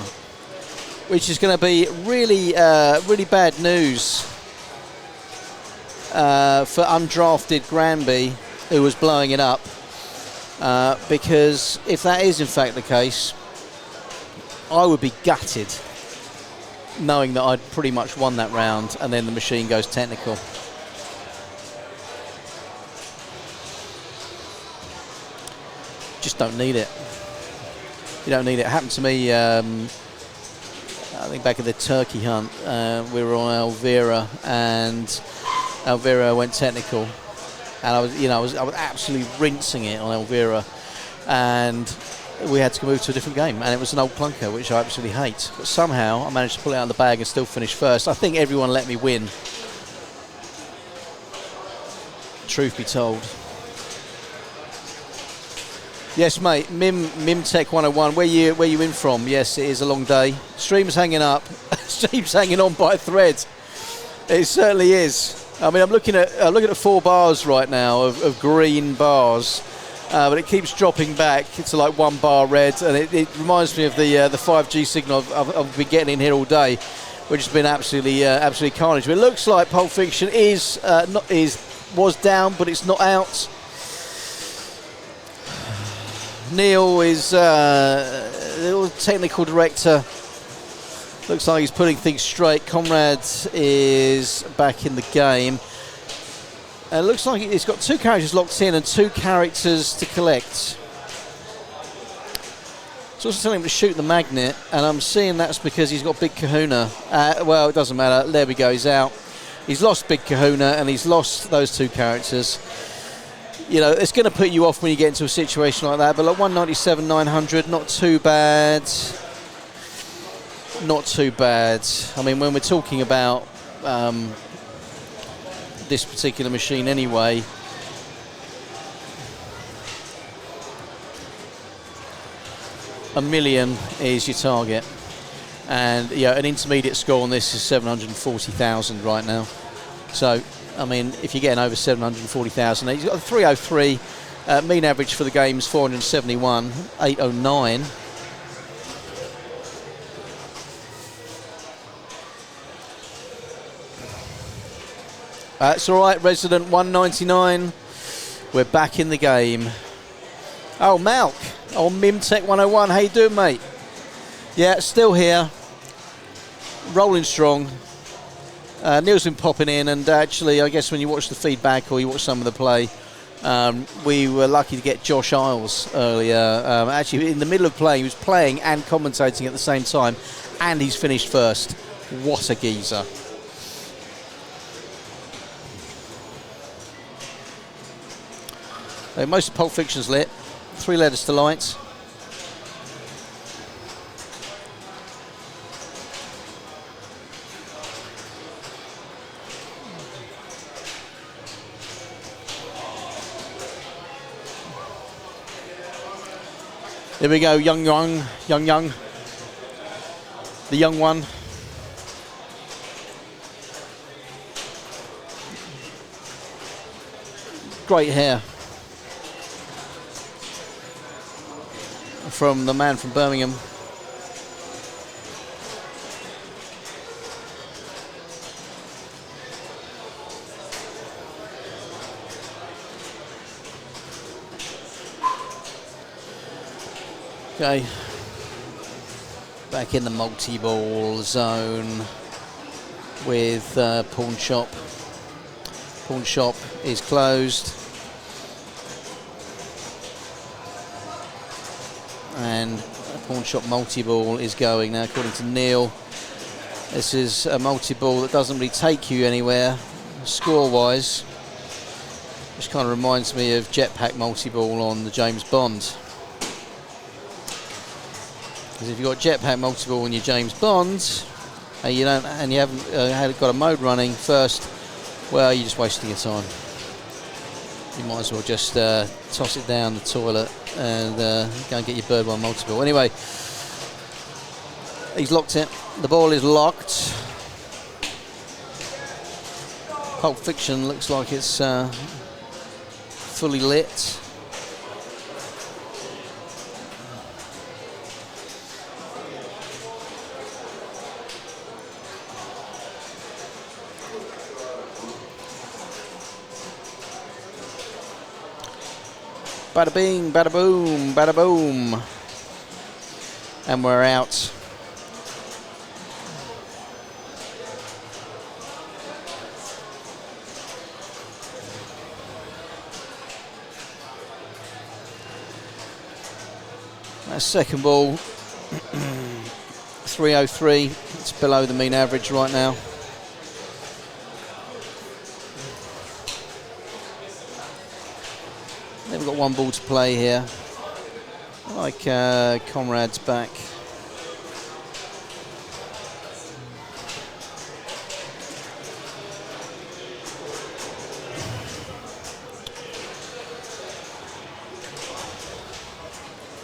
E: which is going to be really, really bad news for undrafted Granby, who was blowing it up. Because if that is in fact the case, I would be gutted knowing that I'd pretty much won that round and then the machine goes technical. Just don't need it. You don't need it. It happened to me, I think back at the turkey hunt, we were on Elvira and Elvira went technical. And I was absolutely rinsing it on Elvira, and we had to move to a different game, and it was an old clunker, which I absolutely hate. But somehow I managed to pull it out of the bag and still finish first. I think everyone let me win. Truth be told. Yes, mate. Mimtech 101. Where you in from? Yes, it is a long day. Stream's hanging up. Stream's hanging on by a thread. It certainly is. I mean, I'm looking at 4 bars right now of green bars, but it keeps dropping back. It's like 1 bar red, and it reminds me of the 5G signal I've been getting in here all day, which has been absolutely carnage. But it looks like Pulp Fiction was down, but it's not out. Neil is the technical director. Looks like he's putting things straight. Conrad is back in the game. It looks like he's got 2 characters locked in and 2 characters to collect. It's also telling him to shoot the magnet, and I'm seeing that's because he's got Big Kahuna. Well, it doesn't matter. There we go. He's out. He's lost Big Kahuna, and he's lost those 2 characters. You know, it's going to put you off when you get into a situation like that, but like 197, 900, not too bad. Not too bad. I mean, when we're talking about this particular machine anyway, $1 million is your target. And yeah, an intermediate score on this is 740,000 right now. So, I mean, if you're getting over 740,000, he's got a 303. Mean average for the game is 471, 809. It's all right, Resident 199. We're back in the game. Oh, Malk on Mimtech 101. How you doing, mate? Yeah, still here. Rolling strong. Neil's been popping in, and actually, I guess when you watch the feedback or you watch some of the play, we were lucky to get Josh Isles earlier. Actually, in the middle of playing, he was playing and commentating at the same time, and he's finished first. What a geezer. Most of Pulp Fiction's lit. 3 letters to light. There we go, young. The young one. Great hair. From the man from Birmingham. Okay. Back in the multi-ball zone with Pawn Shop. Pawn Shop is closed. And Pawn Shop multi-ball is going now, according to Neil. This is a multi-ball that doesn't really take you anywhere score-wise, which kind of reminds me of Jetpack multi-ball on the James Bond. Because if you've got Jetpack multi-ball on your James Bond, and you haven't got a mode running first, well, you're just wasting your time. You might as well just toss it down the toilet and go and get your bird one multi-ball. Anyway, he's locked it. The ball is locked. Pulp Fiction looks like it's fully lit. Bada bing, bada boom, bada boom. And we're out. Second ball, 303. It's below the mean average right now. Then we've got one ball to play here. I like Conrad's back.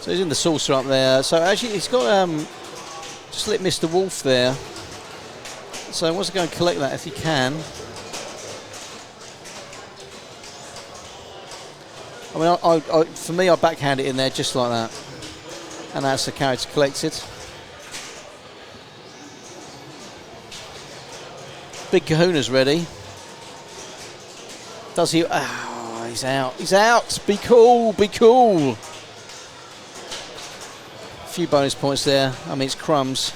E: So he's in the saucer up there. So actually he's got just let Mr. Wolf there. So he wants to go and collect that if he can. I mean, for me, I backhand it in there just like that. And that's the character collected. Big Kahuna's ready. Does he? Oh, he's out. He's out. Be cool. Be cool. A few bonus points there. I mean, it's crumbs.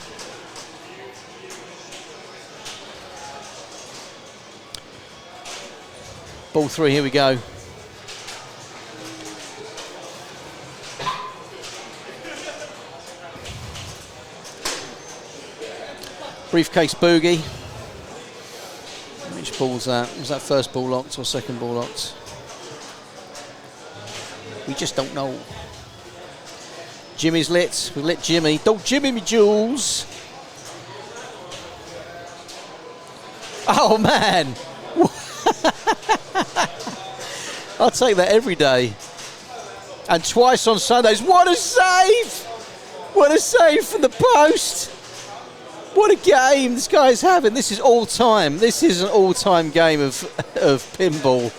E: Ball 3, here we go. Briefcase boogie. Which ball's that? Was that first ball locked or second ball locked? We just don't know. Jimmy's lit. We lit Jimmy. Don't Jimmy me, Jules. Oh man. I'll take that every day. And twice on Sundays. What a save! What a save from the post! What a game this guy's having. This is all time. This is an all-time game of pinball.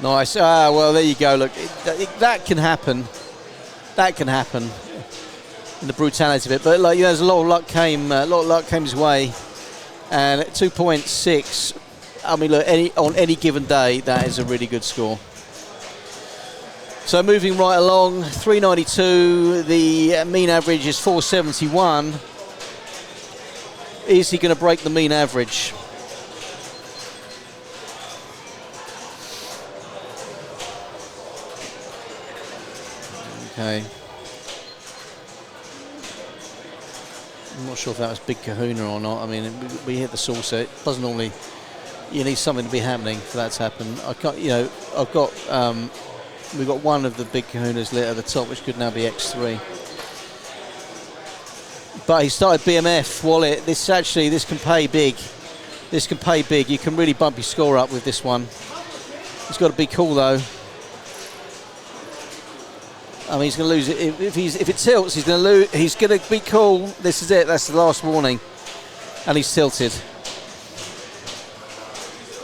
E: Nice. Ah, well, there you go. Look, that can happen. That can happen. In the brutality of it, but like, there's a lot of luck came. A lot of luck came his way. And at 2.6, I mean, look, on any given day, that is a really good score. So moving right along, 392. The mean average is 471. Is he going to break the mean average? Okay. I'm not sure if that was Big Kahuna or not. I mean, we hit the saucer. It doesn't normally. You need something to be happening for that to happen. I can't. You know, I've got. We've got one of the Big Kahunas lit at the top, which could now be X3. But he started BMF wallet. This can pay big. This can pay big. You can really bump your score up with this one. He's got to be cool though. I mean, he's going to lose it. If it tilts, he's going to lose. He's going to be cool. This is it. That's the last warning. And he's tilted.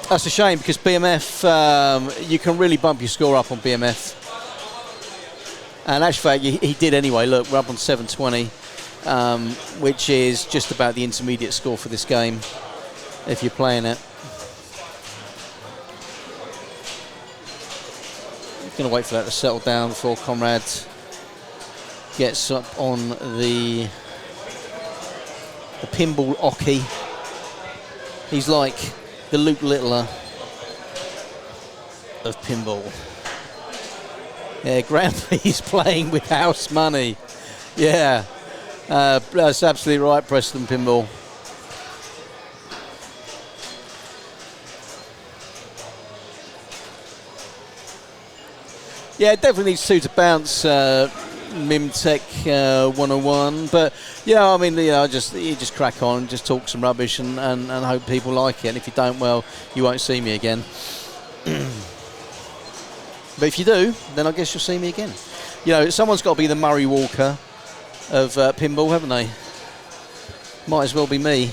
E: That's a shame because BMF, you can really bump your score up on BMF. And actually, he did anyway. Look, we're up on 720, which is just about the intermediate score for this game, if you're playing it. Going to wait for that to settle down before Conrad gets up on the pinball ocky. He's like the Luke Littler of pinball. Yeah, Grampy's playing with house money. Yeah, that's absolutely right, Preston Pinball. Yeah, it definitely needs two to bounce, Mimtech 101. But yeah, I mean, you know, you just crack on, just talk some rubbish, and hope people like it. And if you don't, well, you won't see me again. But if you do, then I guess you'll see me again. You know, someone's got to be the Murray Walker of pinball, haven't they? Might as well be me.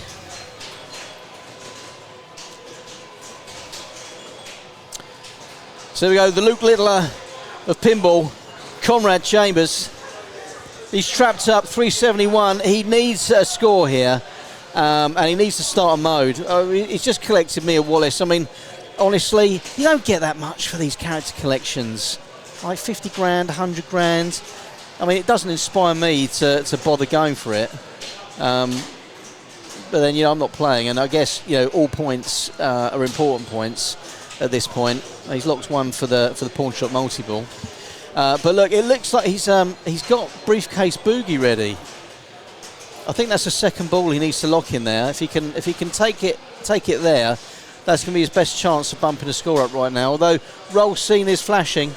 E: So there we go, the Luke Littler of pinball, Conrad Chambers. He's trapped up 371. He needs a score here, and he needs to start a mode. He's just collected me a Wallace. I mean, honestly, you don't get that much for these character collections. Like 50 grand, 100 grand. I mean, it doesn't inspire me to bother going for it. But then, I'm not playing, and I guess, all points are important points at this point. He's locked one for the pawn shot multi-ball. But look, it looks like he's got briefcase boogie ready. I think that's the second ball he needs to lock in there. If he can take it there, that's going to be his best chance of bumping the score up right now. Although roll scene is flashing.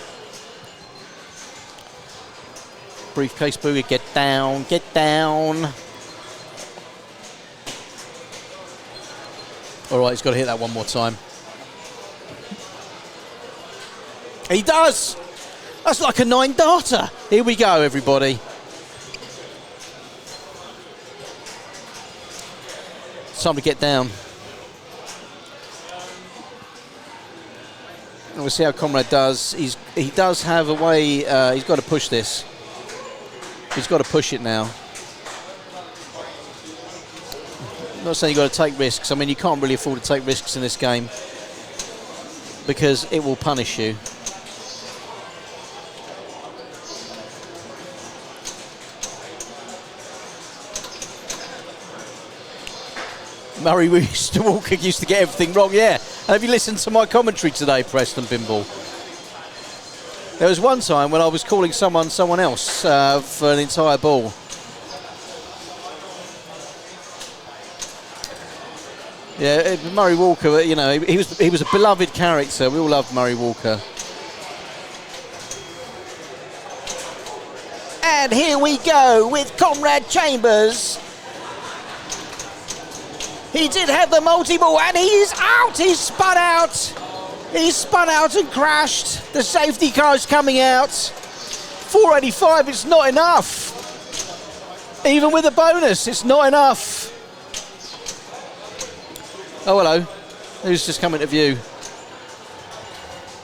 E: Briefcase boogie, get down, get down. All right, he's got to hit that one more time. He does! That's like a 9 darter. Here we go, everybody. It's time to get down. And we'll see how Comrade does. He does have a way. He's got to push this. He's got to push it now. I'm not saying you've got to take risks. I mean, you can't really afford to take risks in this game because it will punish you. Murray Walker used to get everything wrong, yeah. And have you listened to my commentary today, Preston Pinball? There was one time when I was calling someone else for an entire ball. Yeah, Murray Walker, he was a beloved character. We all loved Murray Walker. And here we go with Comrade Chambers. He did have the multi-ball and he's out. He's spun out. He's spun out and crashed. The safety car's coming out. 485, it's not enough. Even with a bonus, it's not enough. Oh, hello. Who's just come into view?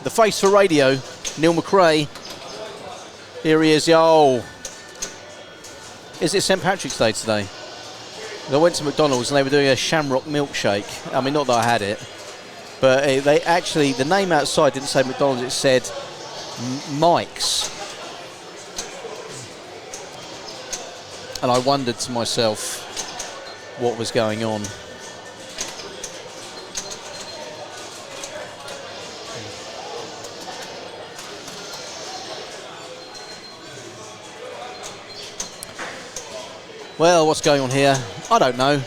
E: The face for radio, Neil McRae. Here he is, yo. Is it St. Patrick's Day today? I went to McDonald's and they were doing a Shamrock milkshake. I mean, not that I had it, but they actually, the name outside didn't say McDonald's, it said Mike's. And I wondered to myself what was going on. Well, what's going on here? I don't know.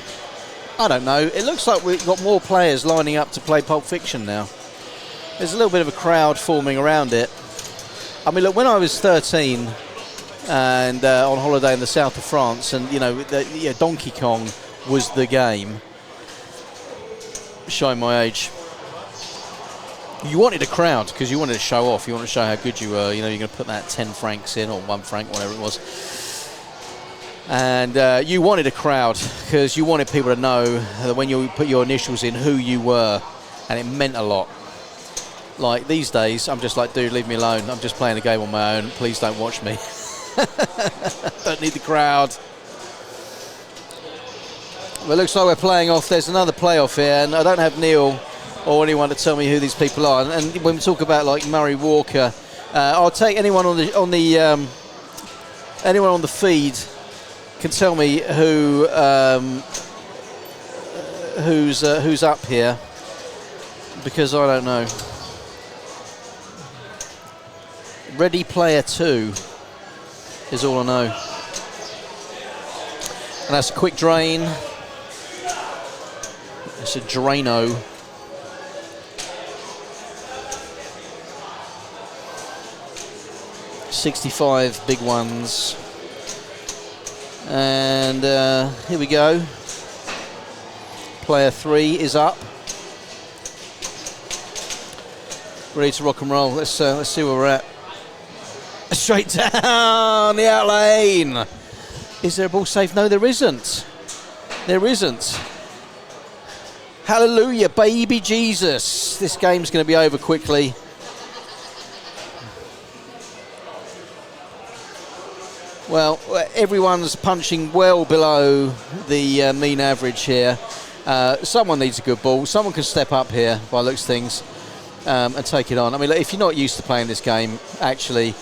E: It looks like we've got more players lining up to play Pulp Fiction now. There's a little bit of a crowd forming around it. I mean, look, when I was 13 and on holiday in the south of France, and Donkey Kong was the game. Showing my age. You wanted a crowd because you wanted to show off. You wanted to show how good you were. You're going to put that 10 francs in, or 1 franc, whatever it was. And you wanted a crowd because you wanted people to know that when you put your initials in, who you were, and it meant a lot. Like these days, I'm just like, dude, leave me alone. I'm just playing a game on my own. Please don't watch me. Don't need the crowd. Well, it looks like we're playing off. There's another playoff here, and I don't have Neil or anyone to tell me who these people are. And when we talk about like Murray Walker, I'll take anyone on the anyone on the feed can tell me who's up here, because I don't know. Ready Player 2 is all I know. And that's a quick drain. It's a Drano. $65 big ones. And here we go. Player 3 is up. Ready to rock and roll. Let's see where we're at. Straight down the out lane. Is there a ball safe? No, there isn't. There isn't. Hallelujah, baby Jesus. This game's going to be over quickly. Well, everyone's punching well below the mean average here. Someone needs a good ball. Someone can step up here, by the looks of things, and take it on. I mean, look, if you're not used to playing this game, actually,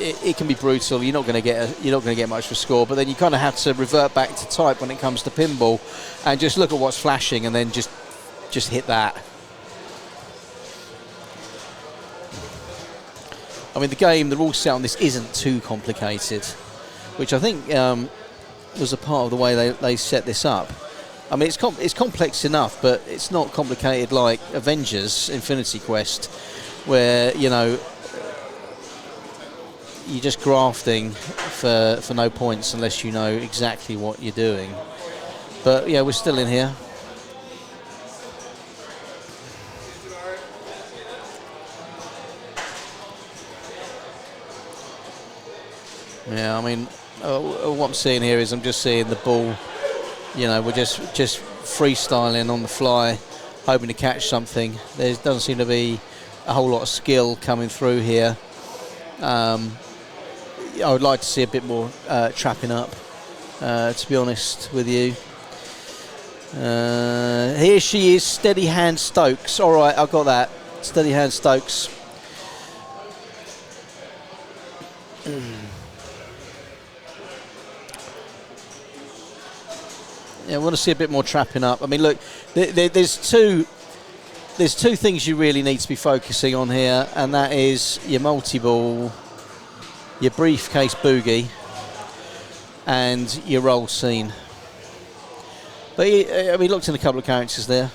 E: it can be brutal. You're not going to get much of a score, but then you kind of have to revert back to type when it comes to pinball, and just look at what's flashing, and then just hit that. I mean, the rule set on this isn't too complicated, which I think was a part of the way they set this up. I mean, it's complex enough, but it's not complicated like Avengers, Infinity Quest, where, you know, you're just grafting for no points unless you know exactly what you're doing. But yeah, we're still in here. Yeah, I mean, what I'm seeing here is I'm just seeing the ball. You know, we're just freestyling on the fly, hoping to catch something. There doesn't seem to be a whole lot of skill coming through here. I would like to see a bit more trapping up, to be honest with you. Here she is, Steady Hand Stokes. All right, I've got that. Steady Hand Stokes. Yeah, I want to see a bit more trapping up. I mean, look, there's two things you really need to be focusing on here, and that is your multi-ball, your briefcase boogie, and your roll scene. But I mean, looked in a couple of characters there,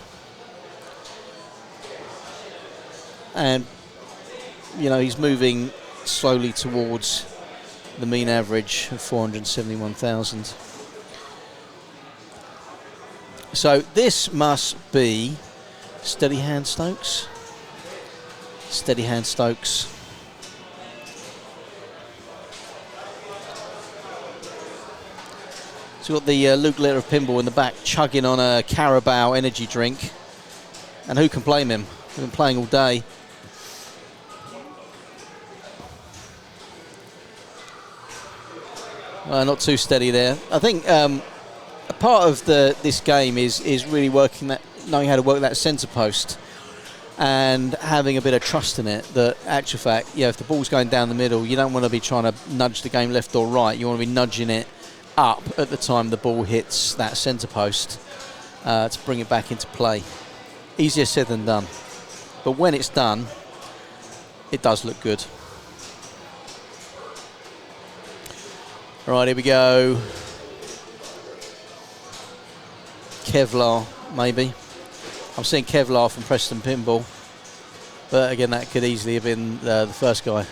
E: and you know, he's moving slowly towards the mean average of 471,000. So this must be Steady Hand Stokes. Steady Hand Stokes. So we've got the Luke Litter of Pinball in the back, chugging on a Carabao energy drink. And who can blame him? We've been playing all day. Not too steady there. I think a part of this game is really knowing how to work that centre post and having a bit of trust in it. That actual fact, yeah, if the ball's going down the middle, you don't want to be trying to nudge the game left or right. You want to be nudging it up at the time the ball hits that centre post to bring it back into play. Easier said than done, but when it's done, it does look good. All right, here we go. Kevlar, maybe. I'm seeing Kevlar from Preston Pinball, but again, that could easily have been the first guy.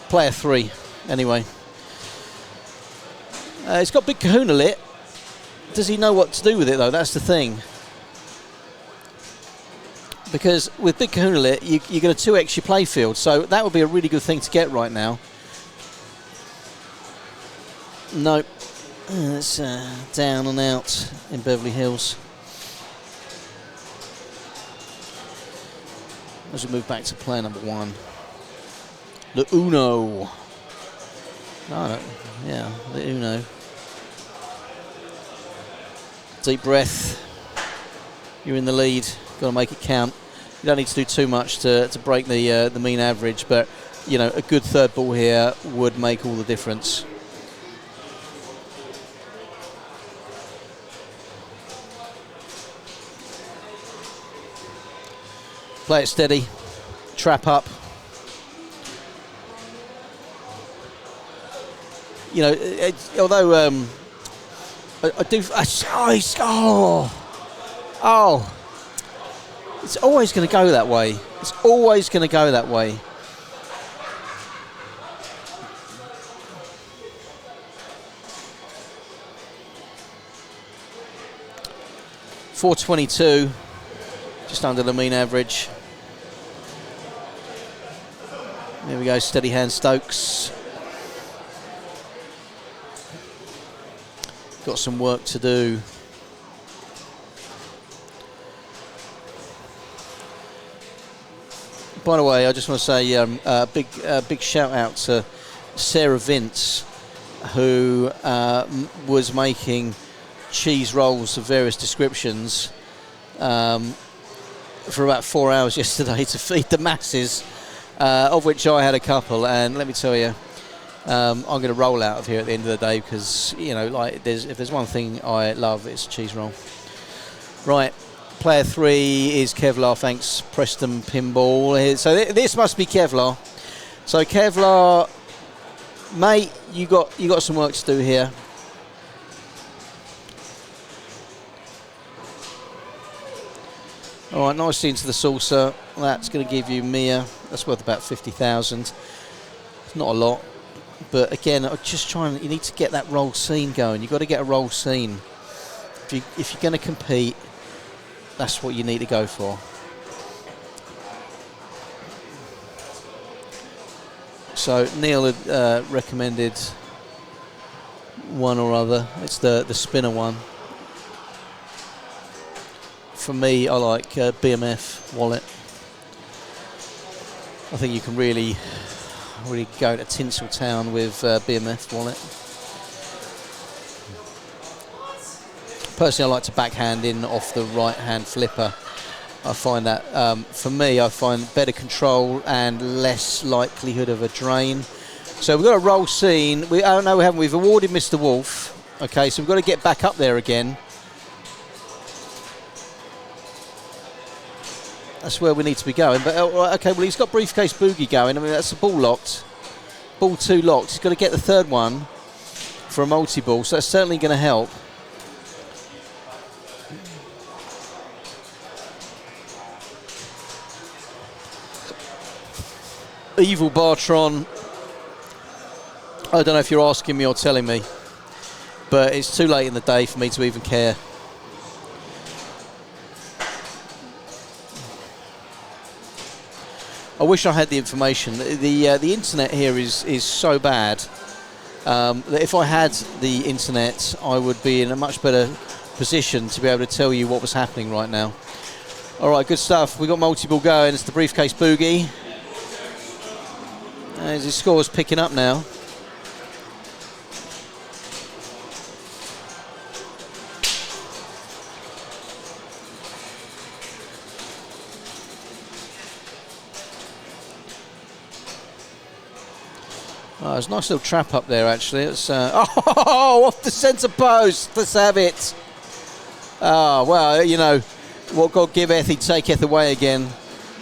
E: Player 3, anyway. It's got Big Kahuna lit. Does he know what to do with it, though? That's the thing. Because with Big Kahuna lit, you're going to 2x your playfield, so that would be a really good thing to get right now. Nope. It's down and out in Beverly Hills. As we move back to player number 1. The Uno. Oh, yeah, the Uno. Deep breath. You're in the lead. Got to make it count. You don't need to do too much to break the mean average, but you know, a good third ball here would make all the difference. Play it steady, trap up. You know, although I do. It's always going to go that way. It's always going to go that way. .422, just under the mean average. There we go, Steady Hand Stokes. Got some work to do. By the way, I just want to say a big shout out to Sarah Vince, who was making cheese rolls of various descriptions for about 4 hours yesterday to feed the masses. of which I had a couple, and let me tell you, I'm going to roll out of here at the end of the day because, you know, like if there's one thing I love, it's cheese roll. Right, player 3 is Kevlar. Thanks, Preston Pinball. So this must be Kevlar. So Kevlar, mate, you got some work to do here. All right, nicely into the saucer. That's going to give you Mia. That's worth about 50,000. It's not a lot, but again, I'm just trying. You need to get that roll scene going. You've got to get a roll scene. If you're going to compete, that's what you need to go for. So Neil had recommended one or other. It's the spinner one. For me, I like BMF wallet. I think you can really go to Tinseltown with BMF wallet. Personally, I like to backhand in off the right-hand flipper. I find that, for me, I find better control and less likelihood of a drain. So we've got a roll scene. We've awarded Mr. Wolf. Okay, so we've got to get back up there again. That's where we need to be going. But okay, well, he's got briefcase boogie going. I mean, that's a ball locked. Ball 2 locked. He's got to get the third one for a multi-ball, so that's certainly going to help. Evil Bartron. I don't know if you're asking me or telling me, but it's too late in the day for me to even care. I wish I had the information. The internet here is so bad that if I had the internet, I would be in a much better position to be able to tell you what was happening right now. All right, good stuff. We got multi-ball going. It's the briefcase boogie. As his score's picking up now. Oh, there's a nice little trap up there, actually. It's off the centre post. Let's have it. Oh, well, you know, what God giveth, he taketh away again.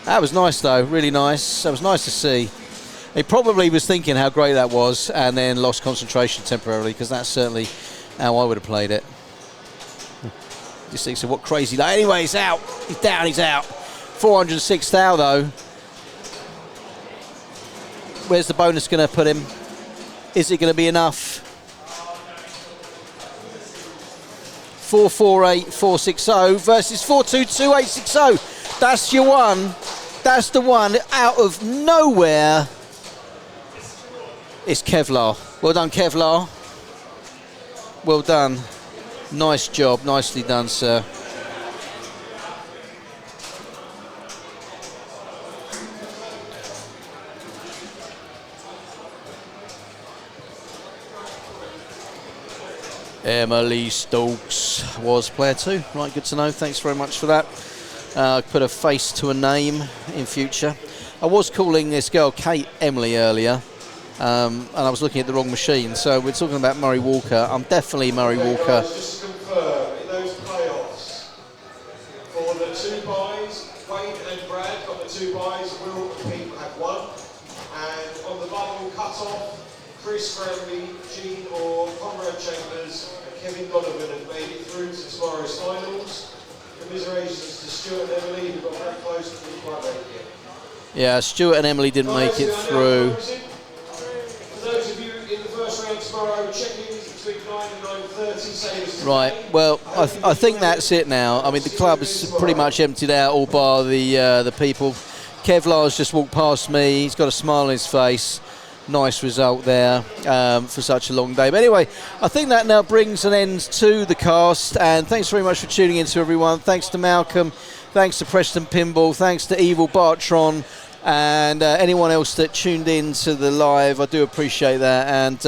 E: That was nice, though. Really nice. That was nice to see. He probably was thinking how great that was and then lost concentration temporarily, because that's certainly how I would have played it. Just thinks of what crazy... Anyway, he's out. He's down, he's out. 406 thou, though. Where's the bonus going to put him? Is it going to be enough? 448,460 versus 422,860. That's your one. That's the one out of nowhere. It's Kevlar. Well done, Kevlar. Well done. Nice job. Nicely done, sir. Emily Stokes was player 2. Right, good to know. Thanks very much for that. Put a face to a name in future. I was calling this girl Kate Emily earlier, and I was looking at the wrong machine. So we're talking about Murray Walker. I'm definitely Murray Walker.
K: Just to confirm, in those playoffs, for the 2 buys, Wayne and Brad got the 2 buys, Will and Pete had 1. And on the bubble cut-off, Chris Granby, Gene or Conrad Chambers and Kevin Donovan have made it through to tomorrow's finals. Commiserations to Stuart and Emily, who got very close to the quite ready yet.
E: Yeah, Stuart and Emily didn't make it through.
K: For those of you in the first round tomorrow, check-ins between 9 and 9:30, same as today.
E: Right, well, I think that's it now. I mean, the club is pretty much emptied out, all bar the people. Kevlar's just walked past me. He's got a smile on his face. Nice result there for such a long day. But anyway, I think that now brings an end to the cast. And thanks very much for tuning in to everyone. Thanks to Malcolm. Thanks to Preston Pinball. Thanks to Evil Bartron. And anyone else that tuned in to the live. I do appreciate that. And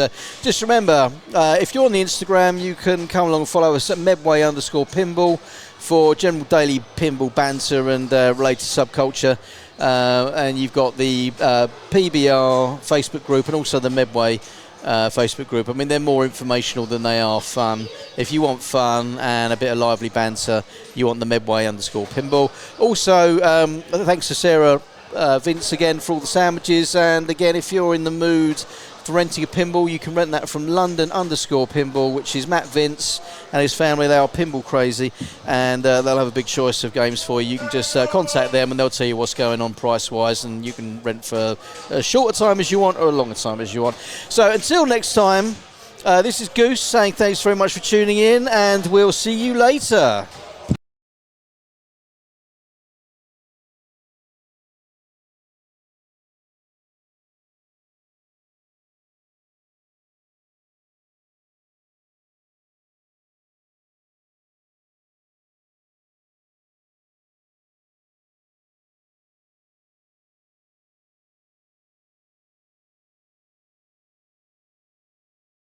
E: just remember, if you're on the Instagram, you can come along and follow us at Medway_pinball for general daily pinball banter and related subculture. and you've got the PBR Facebook group and also the Medway Facebook group. I mean, they're more informational than they are fun. If you want fun and a bit of lively banter, you want the Medway_pinball. Also, thanks to Sarah Vince again for all the sandwiches, and again, if you're in the mood for renting a pinball, you can rent that from London_pinball, which is Matt Vince and his family. They are pinball crazy, and they'll have a big choice of games for you. You can just contact them and they'll tell you what's going on price wise, and you can rent for a shorter time as you want or a longer time as you want. So until next time, this is Goose saying thanks very much for tuning in, and we'll see you later.